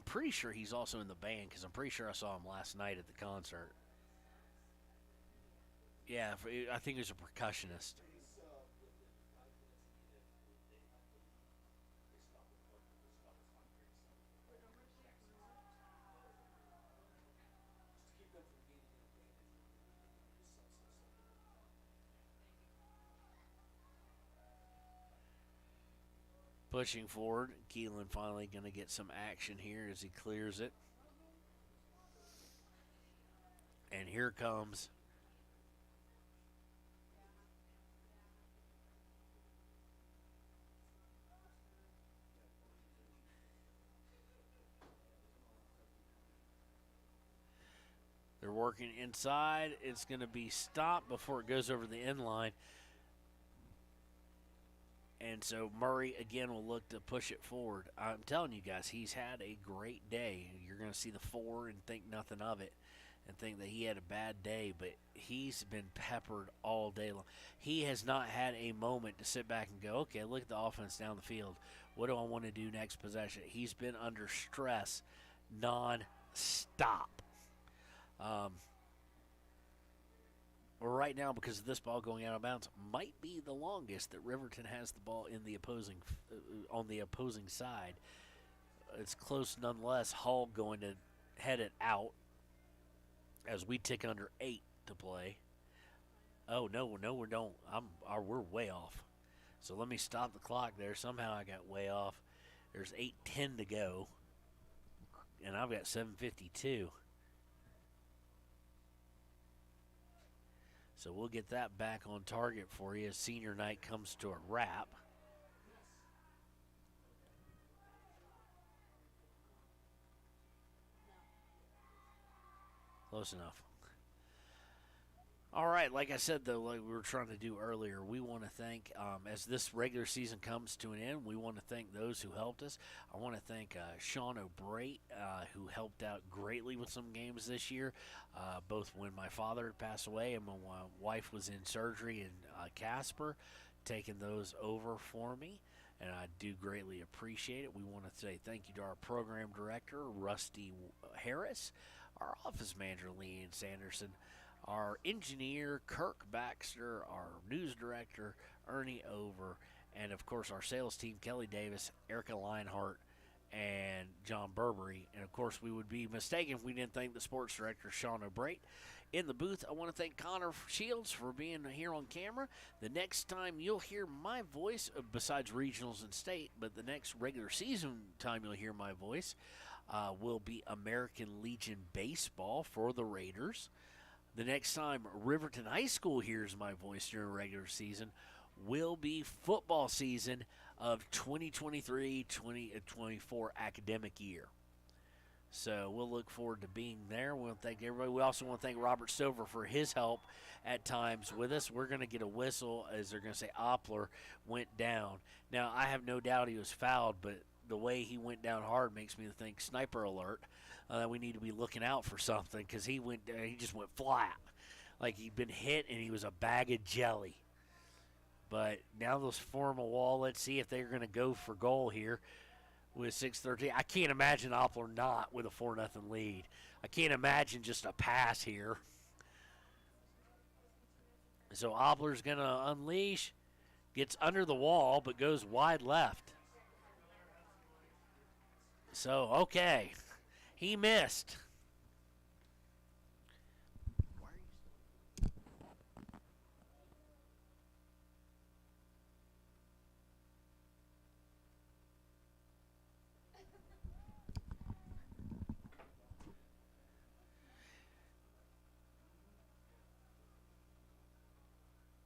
pretty sure he's also in the band, because I'm pretty sure I saw him last night at the concert. Yeah, I think he's a percussionist. Pushing forward, Keelan finally going to get some action here as he clears it. And here comes they're working inside. It's going to be stopped before it goes over the end line. And so Murray, again, will look to push it forward. I'm telling you guys, he's had a great day. You're going to see the 4 and think nothing of it and think that he had a bad day, but he's been peppered all day long. He has not had a moment to sit back and go, okay, look at the offense down the field. What do I want to do next possession? He's been under stress non-stop. Right now, because of this ball going out of bounds, might be the longest that Riverton has the ball in the on the opposing side. It's close nonetheless. Hall going to head it out as we tick under 8 to play. Oh, no, we don't. We're way off. So let me stop the clock there. Somehow I got way off. There's 8:10 to go, and I've got 7:52. So we'll get that back on target for you as senior night comes to a wrap. Close enough. All right, like I said, though, like we were trying to do earlier, we want to thank, as this regular season comes to an end, we want to thank those who helped us. I want to thank Sean O'Brate, who helped out greatly with some games this year, both when my father had passed away and when my wife was in surgery in Casper, taking those over for me, and I do greatly appreciate it. We want to say thank you to our program director, Rusty Harris, our office manager, Leanne Sanderson, our engineer, Kirk Baxter, our news director, Ernie Over, and, of course, our sales team, Kelly Davis, Erica Leinhart, and John Burberry. And, of course, we would be mistaken if we didn't thank the sports director, Sean O'Brate. In the booth, I want to thank Connor Shields for being here on camera. The next time you'll hear my voice, besides regionals and state, but the next regular season time you'll hear my voice will be American Legion Baseball for the Raiders. The next time Riverton High School hears my voice during regular season will be football season of 2023-2024 academic year. So we'll look forward to being there. We want to thank everybody. We also want to thank Robert Stover for his help at times with us. We're going to get a whistle as they're going to say Oppler went down. Now, I have no doubt he was fouled, but the way he went down hard makes me think sniper alert. We need to be looking out for something because he just went flat. Like he'd been hit and he was a bag of jelly. But now they'll form a wall. Let's see if they're going to go for goal here. with 6:13. I can't imagine Oppler not with a 4-0 lead. I can't imagine just a pass here. So Oppler's going to unleash, gets under the wall, but goes wide left. So, okay, he missed.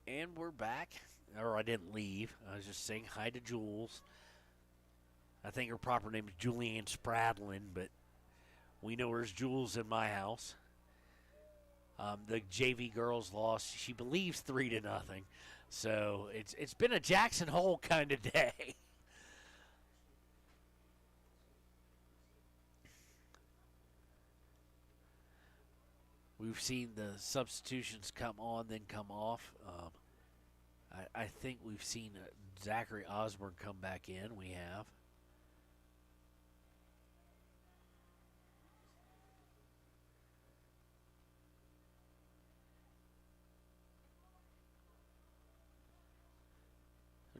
And we're back. Or I didn't leave. I was just saying hi to Jules. I think her proper name is Julianne Spradlin, but we know her as Jules in my house. The JV girls lost, she believes, 3-0. So it's been a Jackson Hole kind of day. We've seen the substitutions come on, then come off. I think we've seen Zachary Osborne come back in. We have.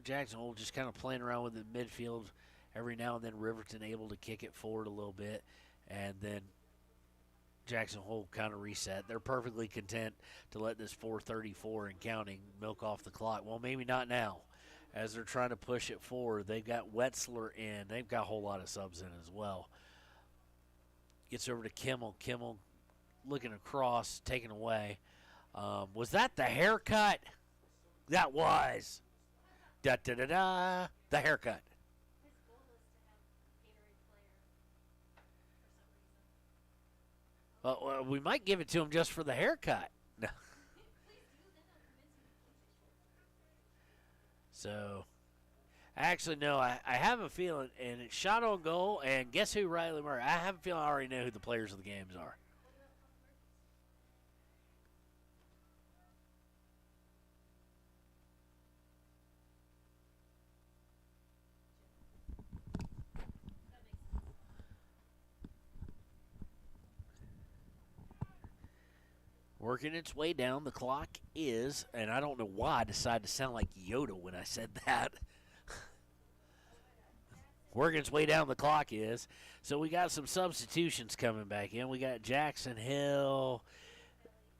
Jackson Hole just kind of playing around with the midfield. Every now and then Riverton able to kick it forward a little bit. And then Jackson Hole kind of reset. They're perfectly content to let this 4:34 and counting milk off the clock. Well, maybe not now. As they're trying to push it forward, they've got Wetzler in. They've got a whole lot of subs in as well. Gets over to Kimmel. Kimmel looking across, taken away. Was that the haircut? That was. Da-da-da-da. The haircut. Well, we might give it to him just for the haircut. So, actually, no, I have a feeling, and it's shot on goal, and guess who, Riley Murray? I have a feeling I already know who the players of the games are. Working its way down, the clock is, and I don't know why I decided to sound like Yoda when I said that. Working its way down, the clock is. So we got some substitutions coming back in. We got Jackson Hill.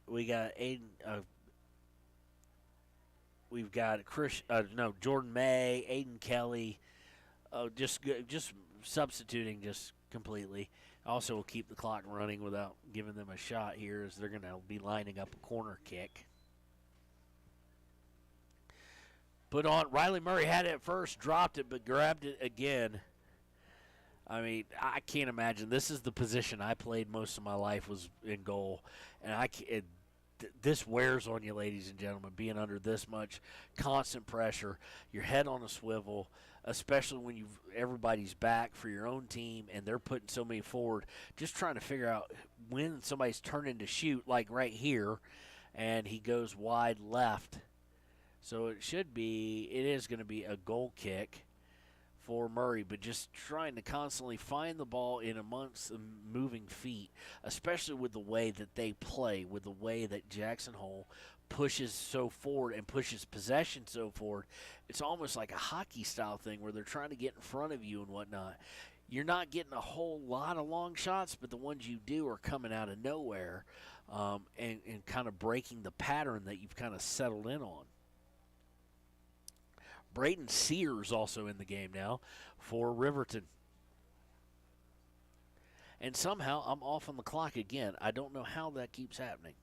We got Aiden. We've got Jordan May, Aiden Kelly. Just substituting just completely. Also, will keep the clock running without giving them a shot here as they're going to be lining up a corner kick. Put on. Riley Murray had it at first, dropped it, but grabbed it again. I mean, I can't imagine. This is the position I played most of my life, was in goal. And this wears on you, ladies and gentlemen, being under this much constant pressure, your head on a swivel, especially when everybody's back for your own team and they're putting so many forward, just trying to figure out when somebody's turning to shoot, like right here, and he goes wide left. So it is going to be a goal kick for Murray, but just trying to constantly find the ball in amongst the moving feet, especially with the way that they play, with the way that Jackson Hole pushes so forward and pushes possession so forward. It's almost like a hockey style thing where they're trying to get in front of you and whatnot. You're not getting a whole lot of long shots, but the ones you do are coming out of nowhere and kind of breaking the pattern that you've kind of settled in on. Braden Sears also in the game now for Riverton. And somehow I'm off on the clock again. I don't know how that keeps happening.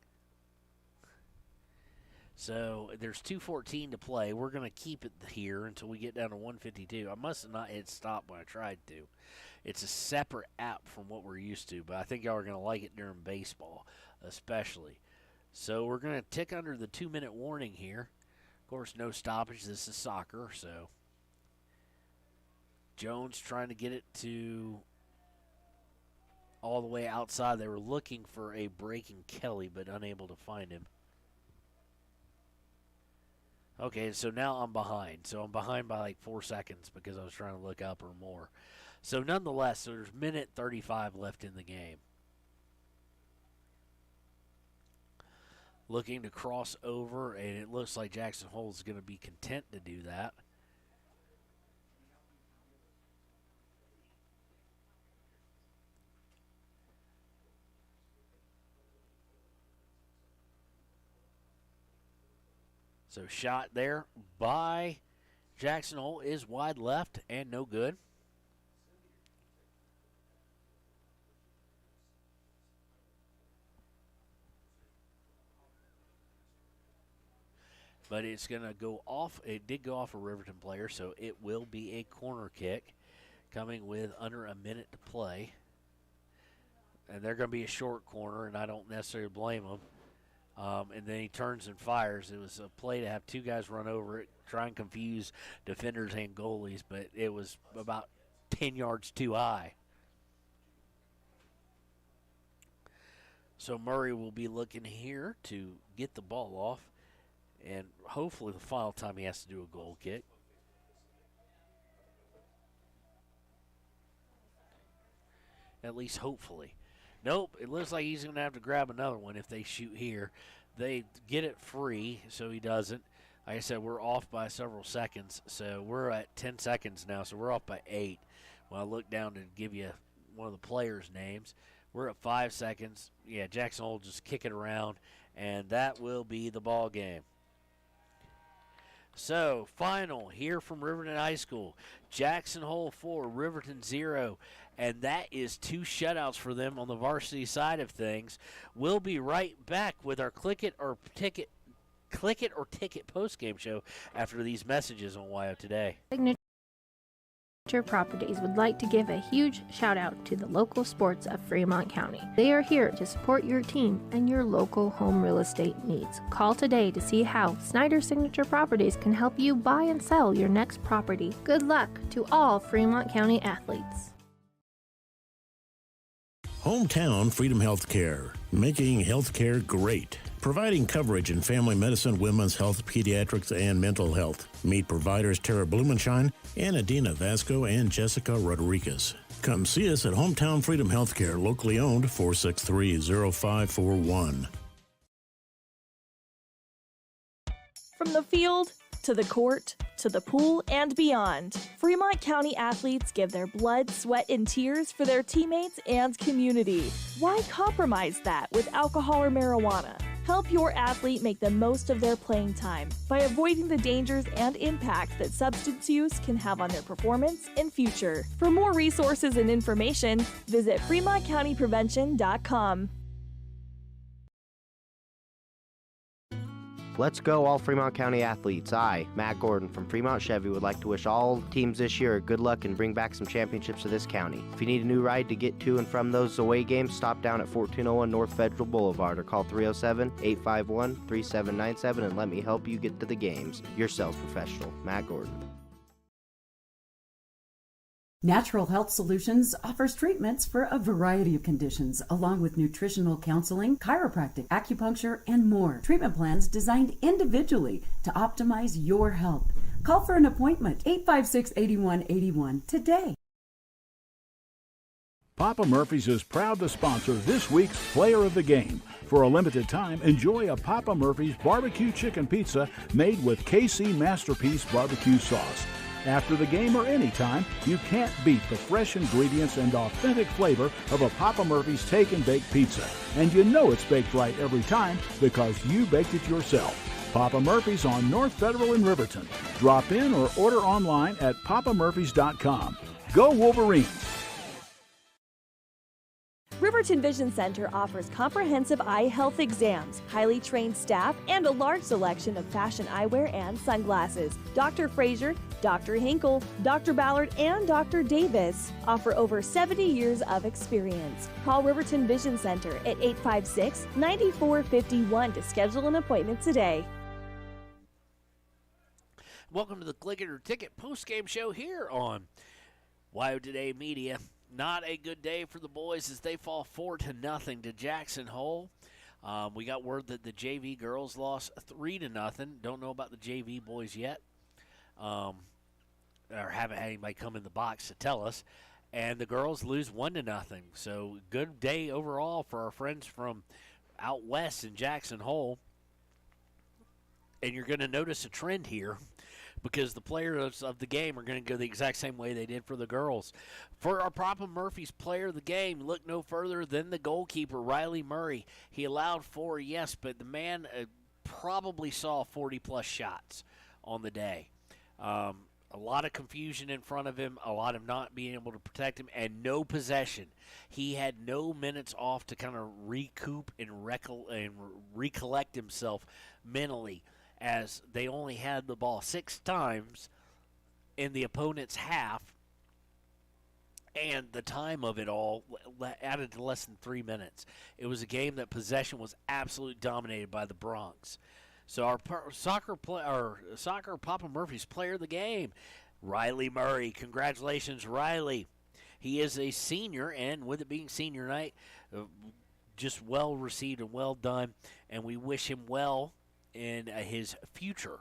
So there's 2:14 to play. We're going to keep it here until we get down to 1:52. I must have not hit stop when I tried to. It's a separate app from what we're used to, but I think y'all are going to like it during baseball especially. So we're going to tick under the 2-minute warning here. Of course, no stoppage. This is soccer, so Jones trying to get it to all the way outside. They were looking for a breaking Kelly, but unable to find him. Okay, so now I'm behind. So I'm behind by like 4 seconds because I was trying to look up or more. So nonetheless, there's minute 35 left in the game. Looking to cross over, and it looks like Jackson Hole is going to be content to do that. So shot there by Jackson Hole is wide left and no good. But it's going to go off. It did go off a Riverton player, so it will be a corner kick coming with under a minute to play. And they're going to be a short corner, and I don't necessarily blame them. And then he turns and fires. It was a play to have two guys run over it, try and confuse defenders and goalies, but it was about 10 yards too high. So Murray will be looking here to get the ball off, and hopefully the final time he has to do a goal kick. At least hopefully. Nope, it looks like he's going to have to grab another one if they shoot here. They get it free, so he doesn't. Like I said, we're off by several seconds, so we're at 10 seconds now, so we're off by 8. When I look down to give you one of the players' names, we're at 5 seconds. Yeah, Jackson will just kick it around, and that will be the ball game. So, final here from Riverton High School. Jackson Hole 4, Riverton 0. And that is 2 shutouts for them on the varsity side of things. We'll be right back with our Click It or Ticket post-game show after these messages on WYO Today. Signature Properties would like to give a huge shout out to the local sports of Fremont County. They are here to support your team and your local home real estate needs. Call today to see how Snyder Signature Properties can help you buy and sell your next property. Good luck to all Fremont County athletes. Hometown Freedom Healthcare, making healthcare great. Providing coverage in family medicine, women's health, pediatrics, and mental health. Meet providers Tara Blumenshine and Adina Vasco and Jessica Rodriguez. Come see us at Hometown Freedom Healthcare, locally owned, 463-0541. From the field to the court to the pool and beyond, Fremont County athletes give their blood, sweat, and tears for their teammates and community. Why compromise that with alcohol or marijuana? Help your athlete make the most of their playing time by avoiding the dangers and impact that substance use can have on their performance and future. For more resources and information, visit FremontCountyPrevention.com. Let's go, all Fremont County athletes. I, Matt Gordon from Fremont Chevy, would like to wish all teams this year good luck and bring back some championships to this county. If you need a new ride to get to and from those away games, stop down at 1401 North Federal Boulevard or call 307-851-3797 and let me help you get to the games. Your sales professional, Matt Gordon. Natural Health Solutions offers treatments for a variety of conditions, along with nutritional counseling, chiropractic, acupuncture, and more. Treatment plans designed individually to optimize your health. Call for an appointment, 856-8181 today. Papa Murphy's is proud to sponsor this week's Player of the Game. For a limited time, enjoy a Papa Murphy's barbecue chicken pizza made with KC Masterpiece barbecue sauce. After the game or anytime, you can't beat the fresh ingredients and authentic flavor of a Papa Murphy's Take and Bake Pizza. And you know it's baked right every time because you baked it yourself. Papa Murphy's on North Federal in Riverton. Drop in or order online at papamurphys.com. Go Wolverines! Riverton Vision Center offers comprehensive eye health exams, highly trained staff, and a large selection of fashion eyewear and sunglasses. Dr. Frazier, Dr. Hinkle, Dr. Ballard, and Dr. Davis offer over 70 years of experience. Call Riverton Vision Center at 856-9451 to schedule an appointment today. Welcome to the Click It or Ticket post-game show here on WYO Today Media. Not a good day for the boys as they fall 4-0 to Jackson Hole. We got word that the JV girls lost 3-0. Don't know about the JV boys yet, or haven't had anybody come in the box to tell us. and the girls lose 1-0. So good day overall for our friends from out west in Jackson Hole. And you're going to notice a trend here because the players of the game are going to go the exact same way they did for the girls. For our Papa Murphy's player of the game, look no further than the goalkeeper, Riley Murray. He allowed 4, yes, but the man probably saw 40-plus shots on the day. A lot of confusion in front of him, a lot of not being able to protect him, and no possession. He had no minutes off to kind of recoup and recollect himself mentally, as they only had the ball 6 times in the opponent's half, and the time of it all added to less than 3 minutes. It was a game that possession was absolutely dominated by the Bronx. So our soccer Papa Murphy's player of the game, Riley Murray. Congratulations, Riley. He is a senior, and with it being senior night, just well received and well done, and we wish him well in his future.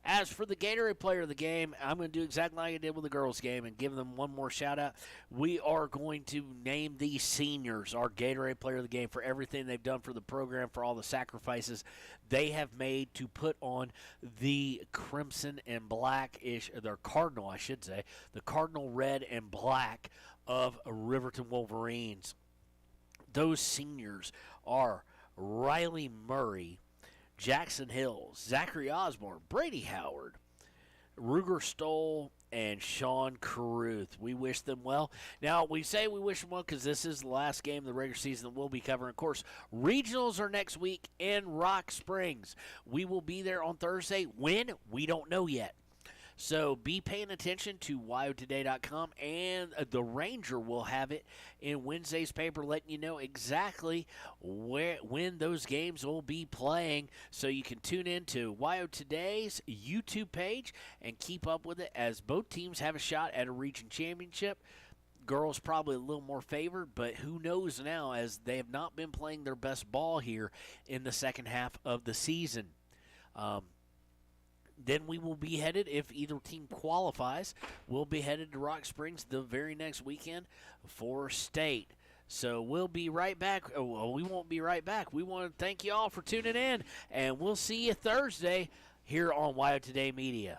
As for the Gatorade player of the game, I'm going to do exactly like I did with the girls' game and give them one more shout-out. We are going to name these seniors our Gatorade player of the game for everything they've done for the program, for all the sacrifices they have made to put on the crimson and black-ish, their cardinal, I should say, the cardinal red and black of Riverton Wolverines. Those seniors are Riley Murray, Jackson Hills, Zachary Osborne, Brady Howard, Ruger Stoll, and Sean Caruth. We wish them well. Now, we say we wish them well because this is the last game of the regular season that we'll be covering. Of course, regionals are next week in Rock Springs. We will be there on Thursday. When? We don't know yet. So be paying attention to WyoToday.com, and the Ranger will have it in Wednesday's paper letting you know exactly when those games will be playing. So you can tune in to Wyo Today's YouTube page and keep up with it as both teams have a shot at a region championship. Girls probably a little more favored, but who knows now, as they have not been playing their best ball here in the second half of the season. Then we will be headed, if either team qualifies, we'll be headed to Rock Springs the very next weekend for state. So we'll be right back. Oh, well, we won't be right back. We want to thank you all for tuning in, and we'll see you Thursday here on Wyo Today Media.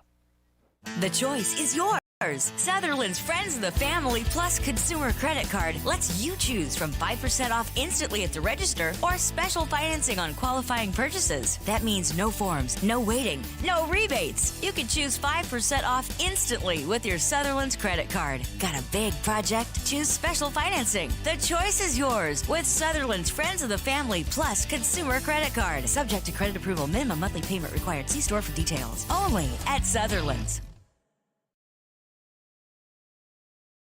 The choice is yours. Sutherland's Friends of the Family Plus Consumer Credit Card lets you choose from 5% off instantly at the register or special financing on qualifying purchases. That means no forms, no waiting, no rebates. You can choose 5% off instantly with your Sutherland's credit card. Got a big project? Choose special financing. The choice is yours with Sutherland's Friends of the Family Plus Consumer Credit Card. Subject to credit approval. Minimum monthly payment required. See store for details. Only at Sutherland's.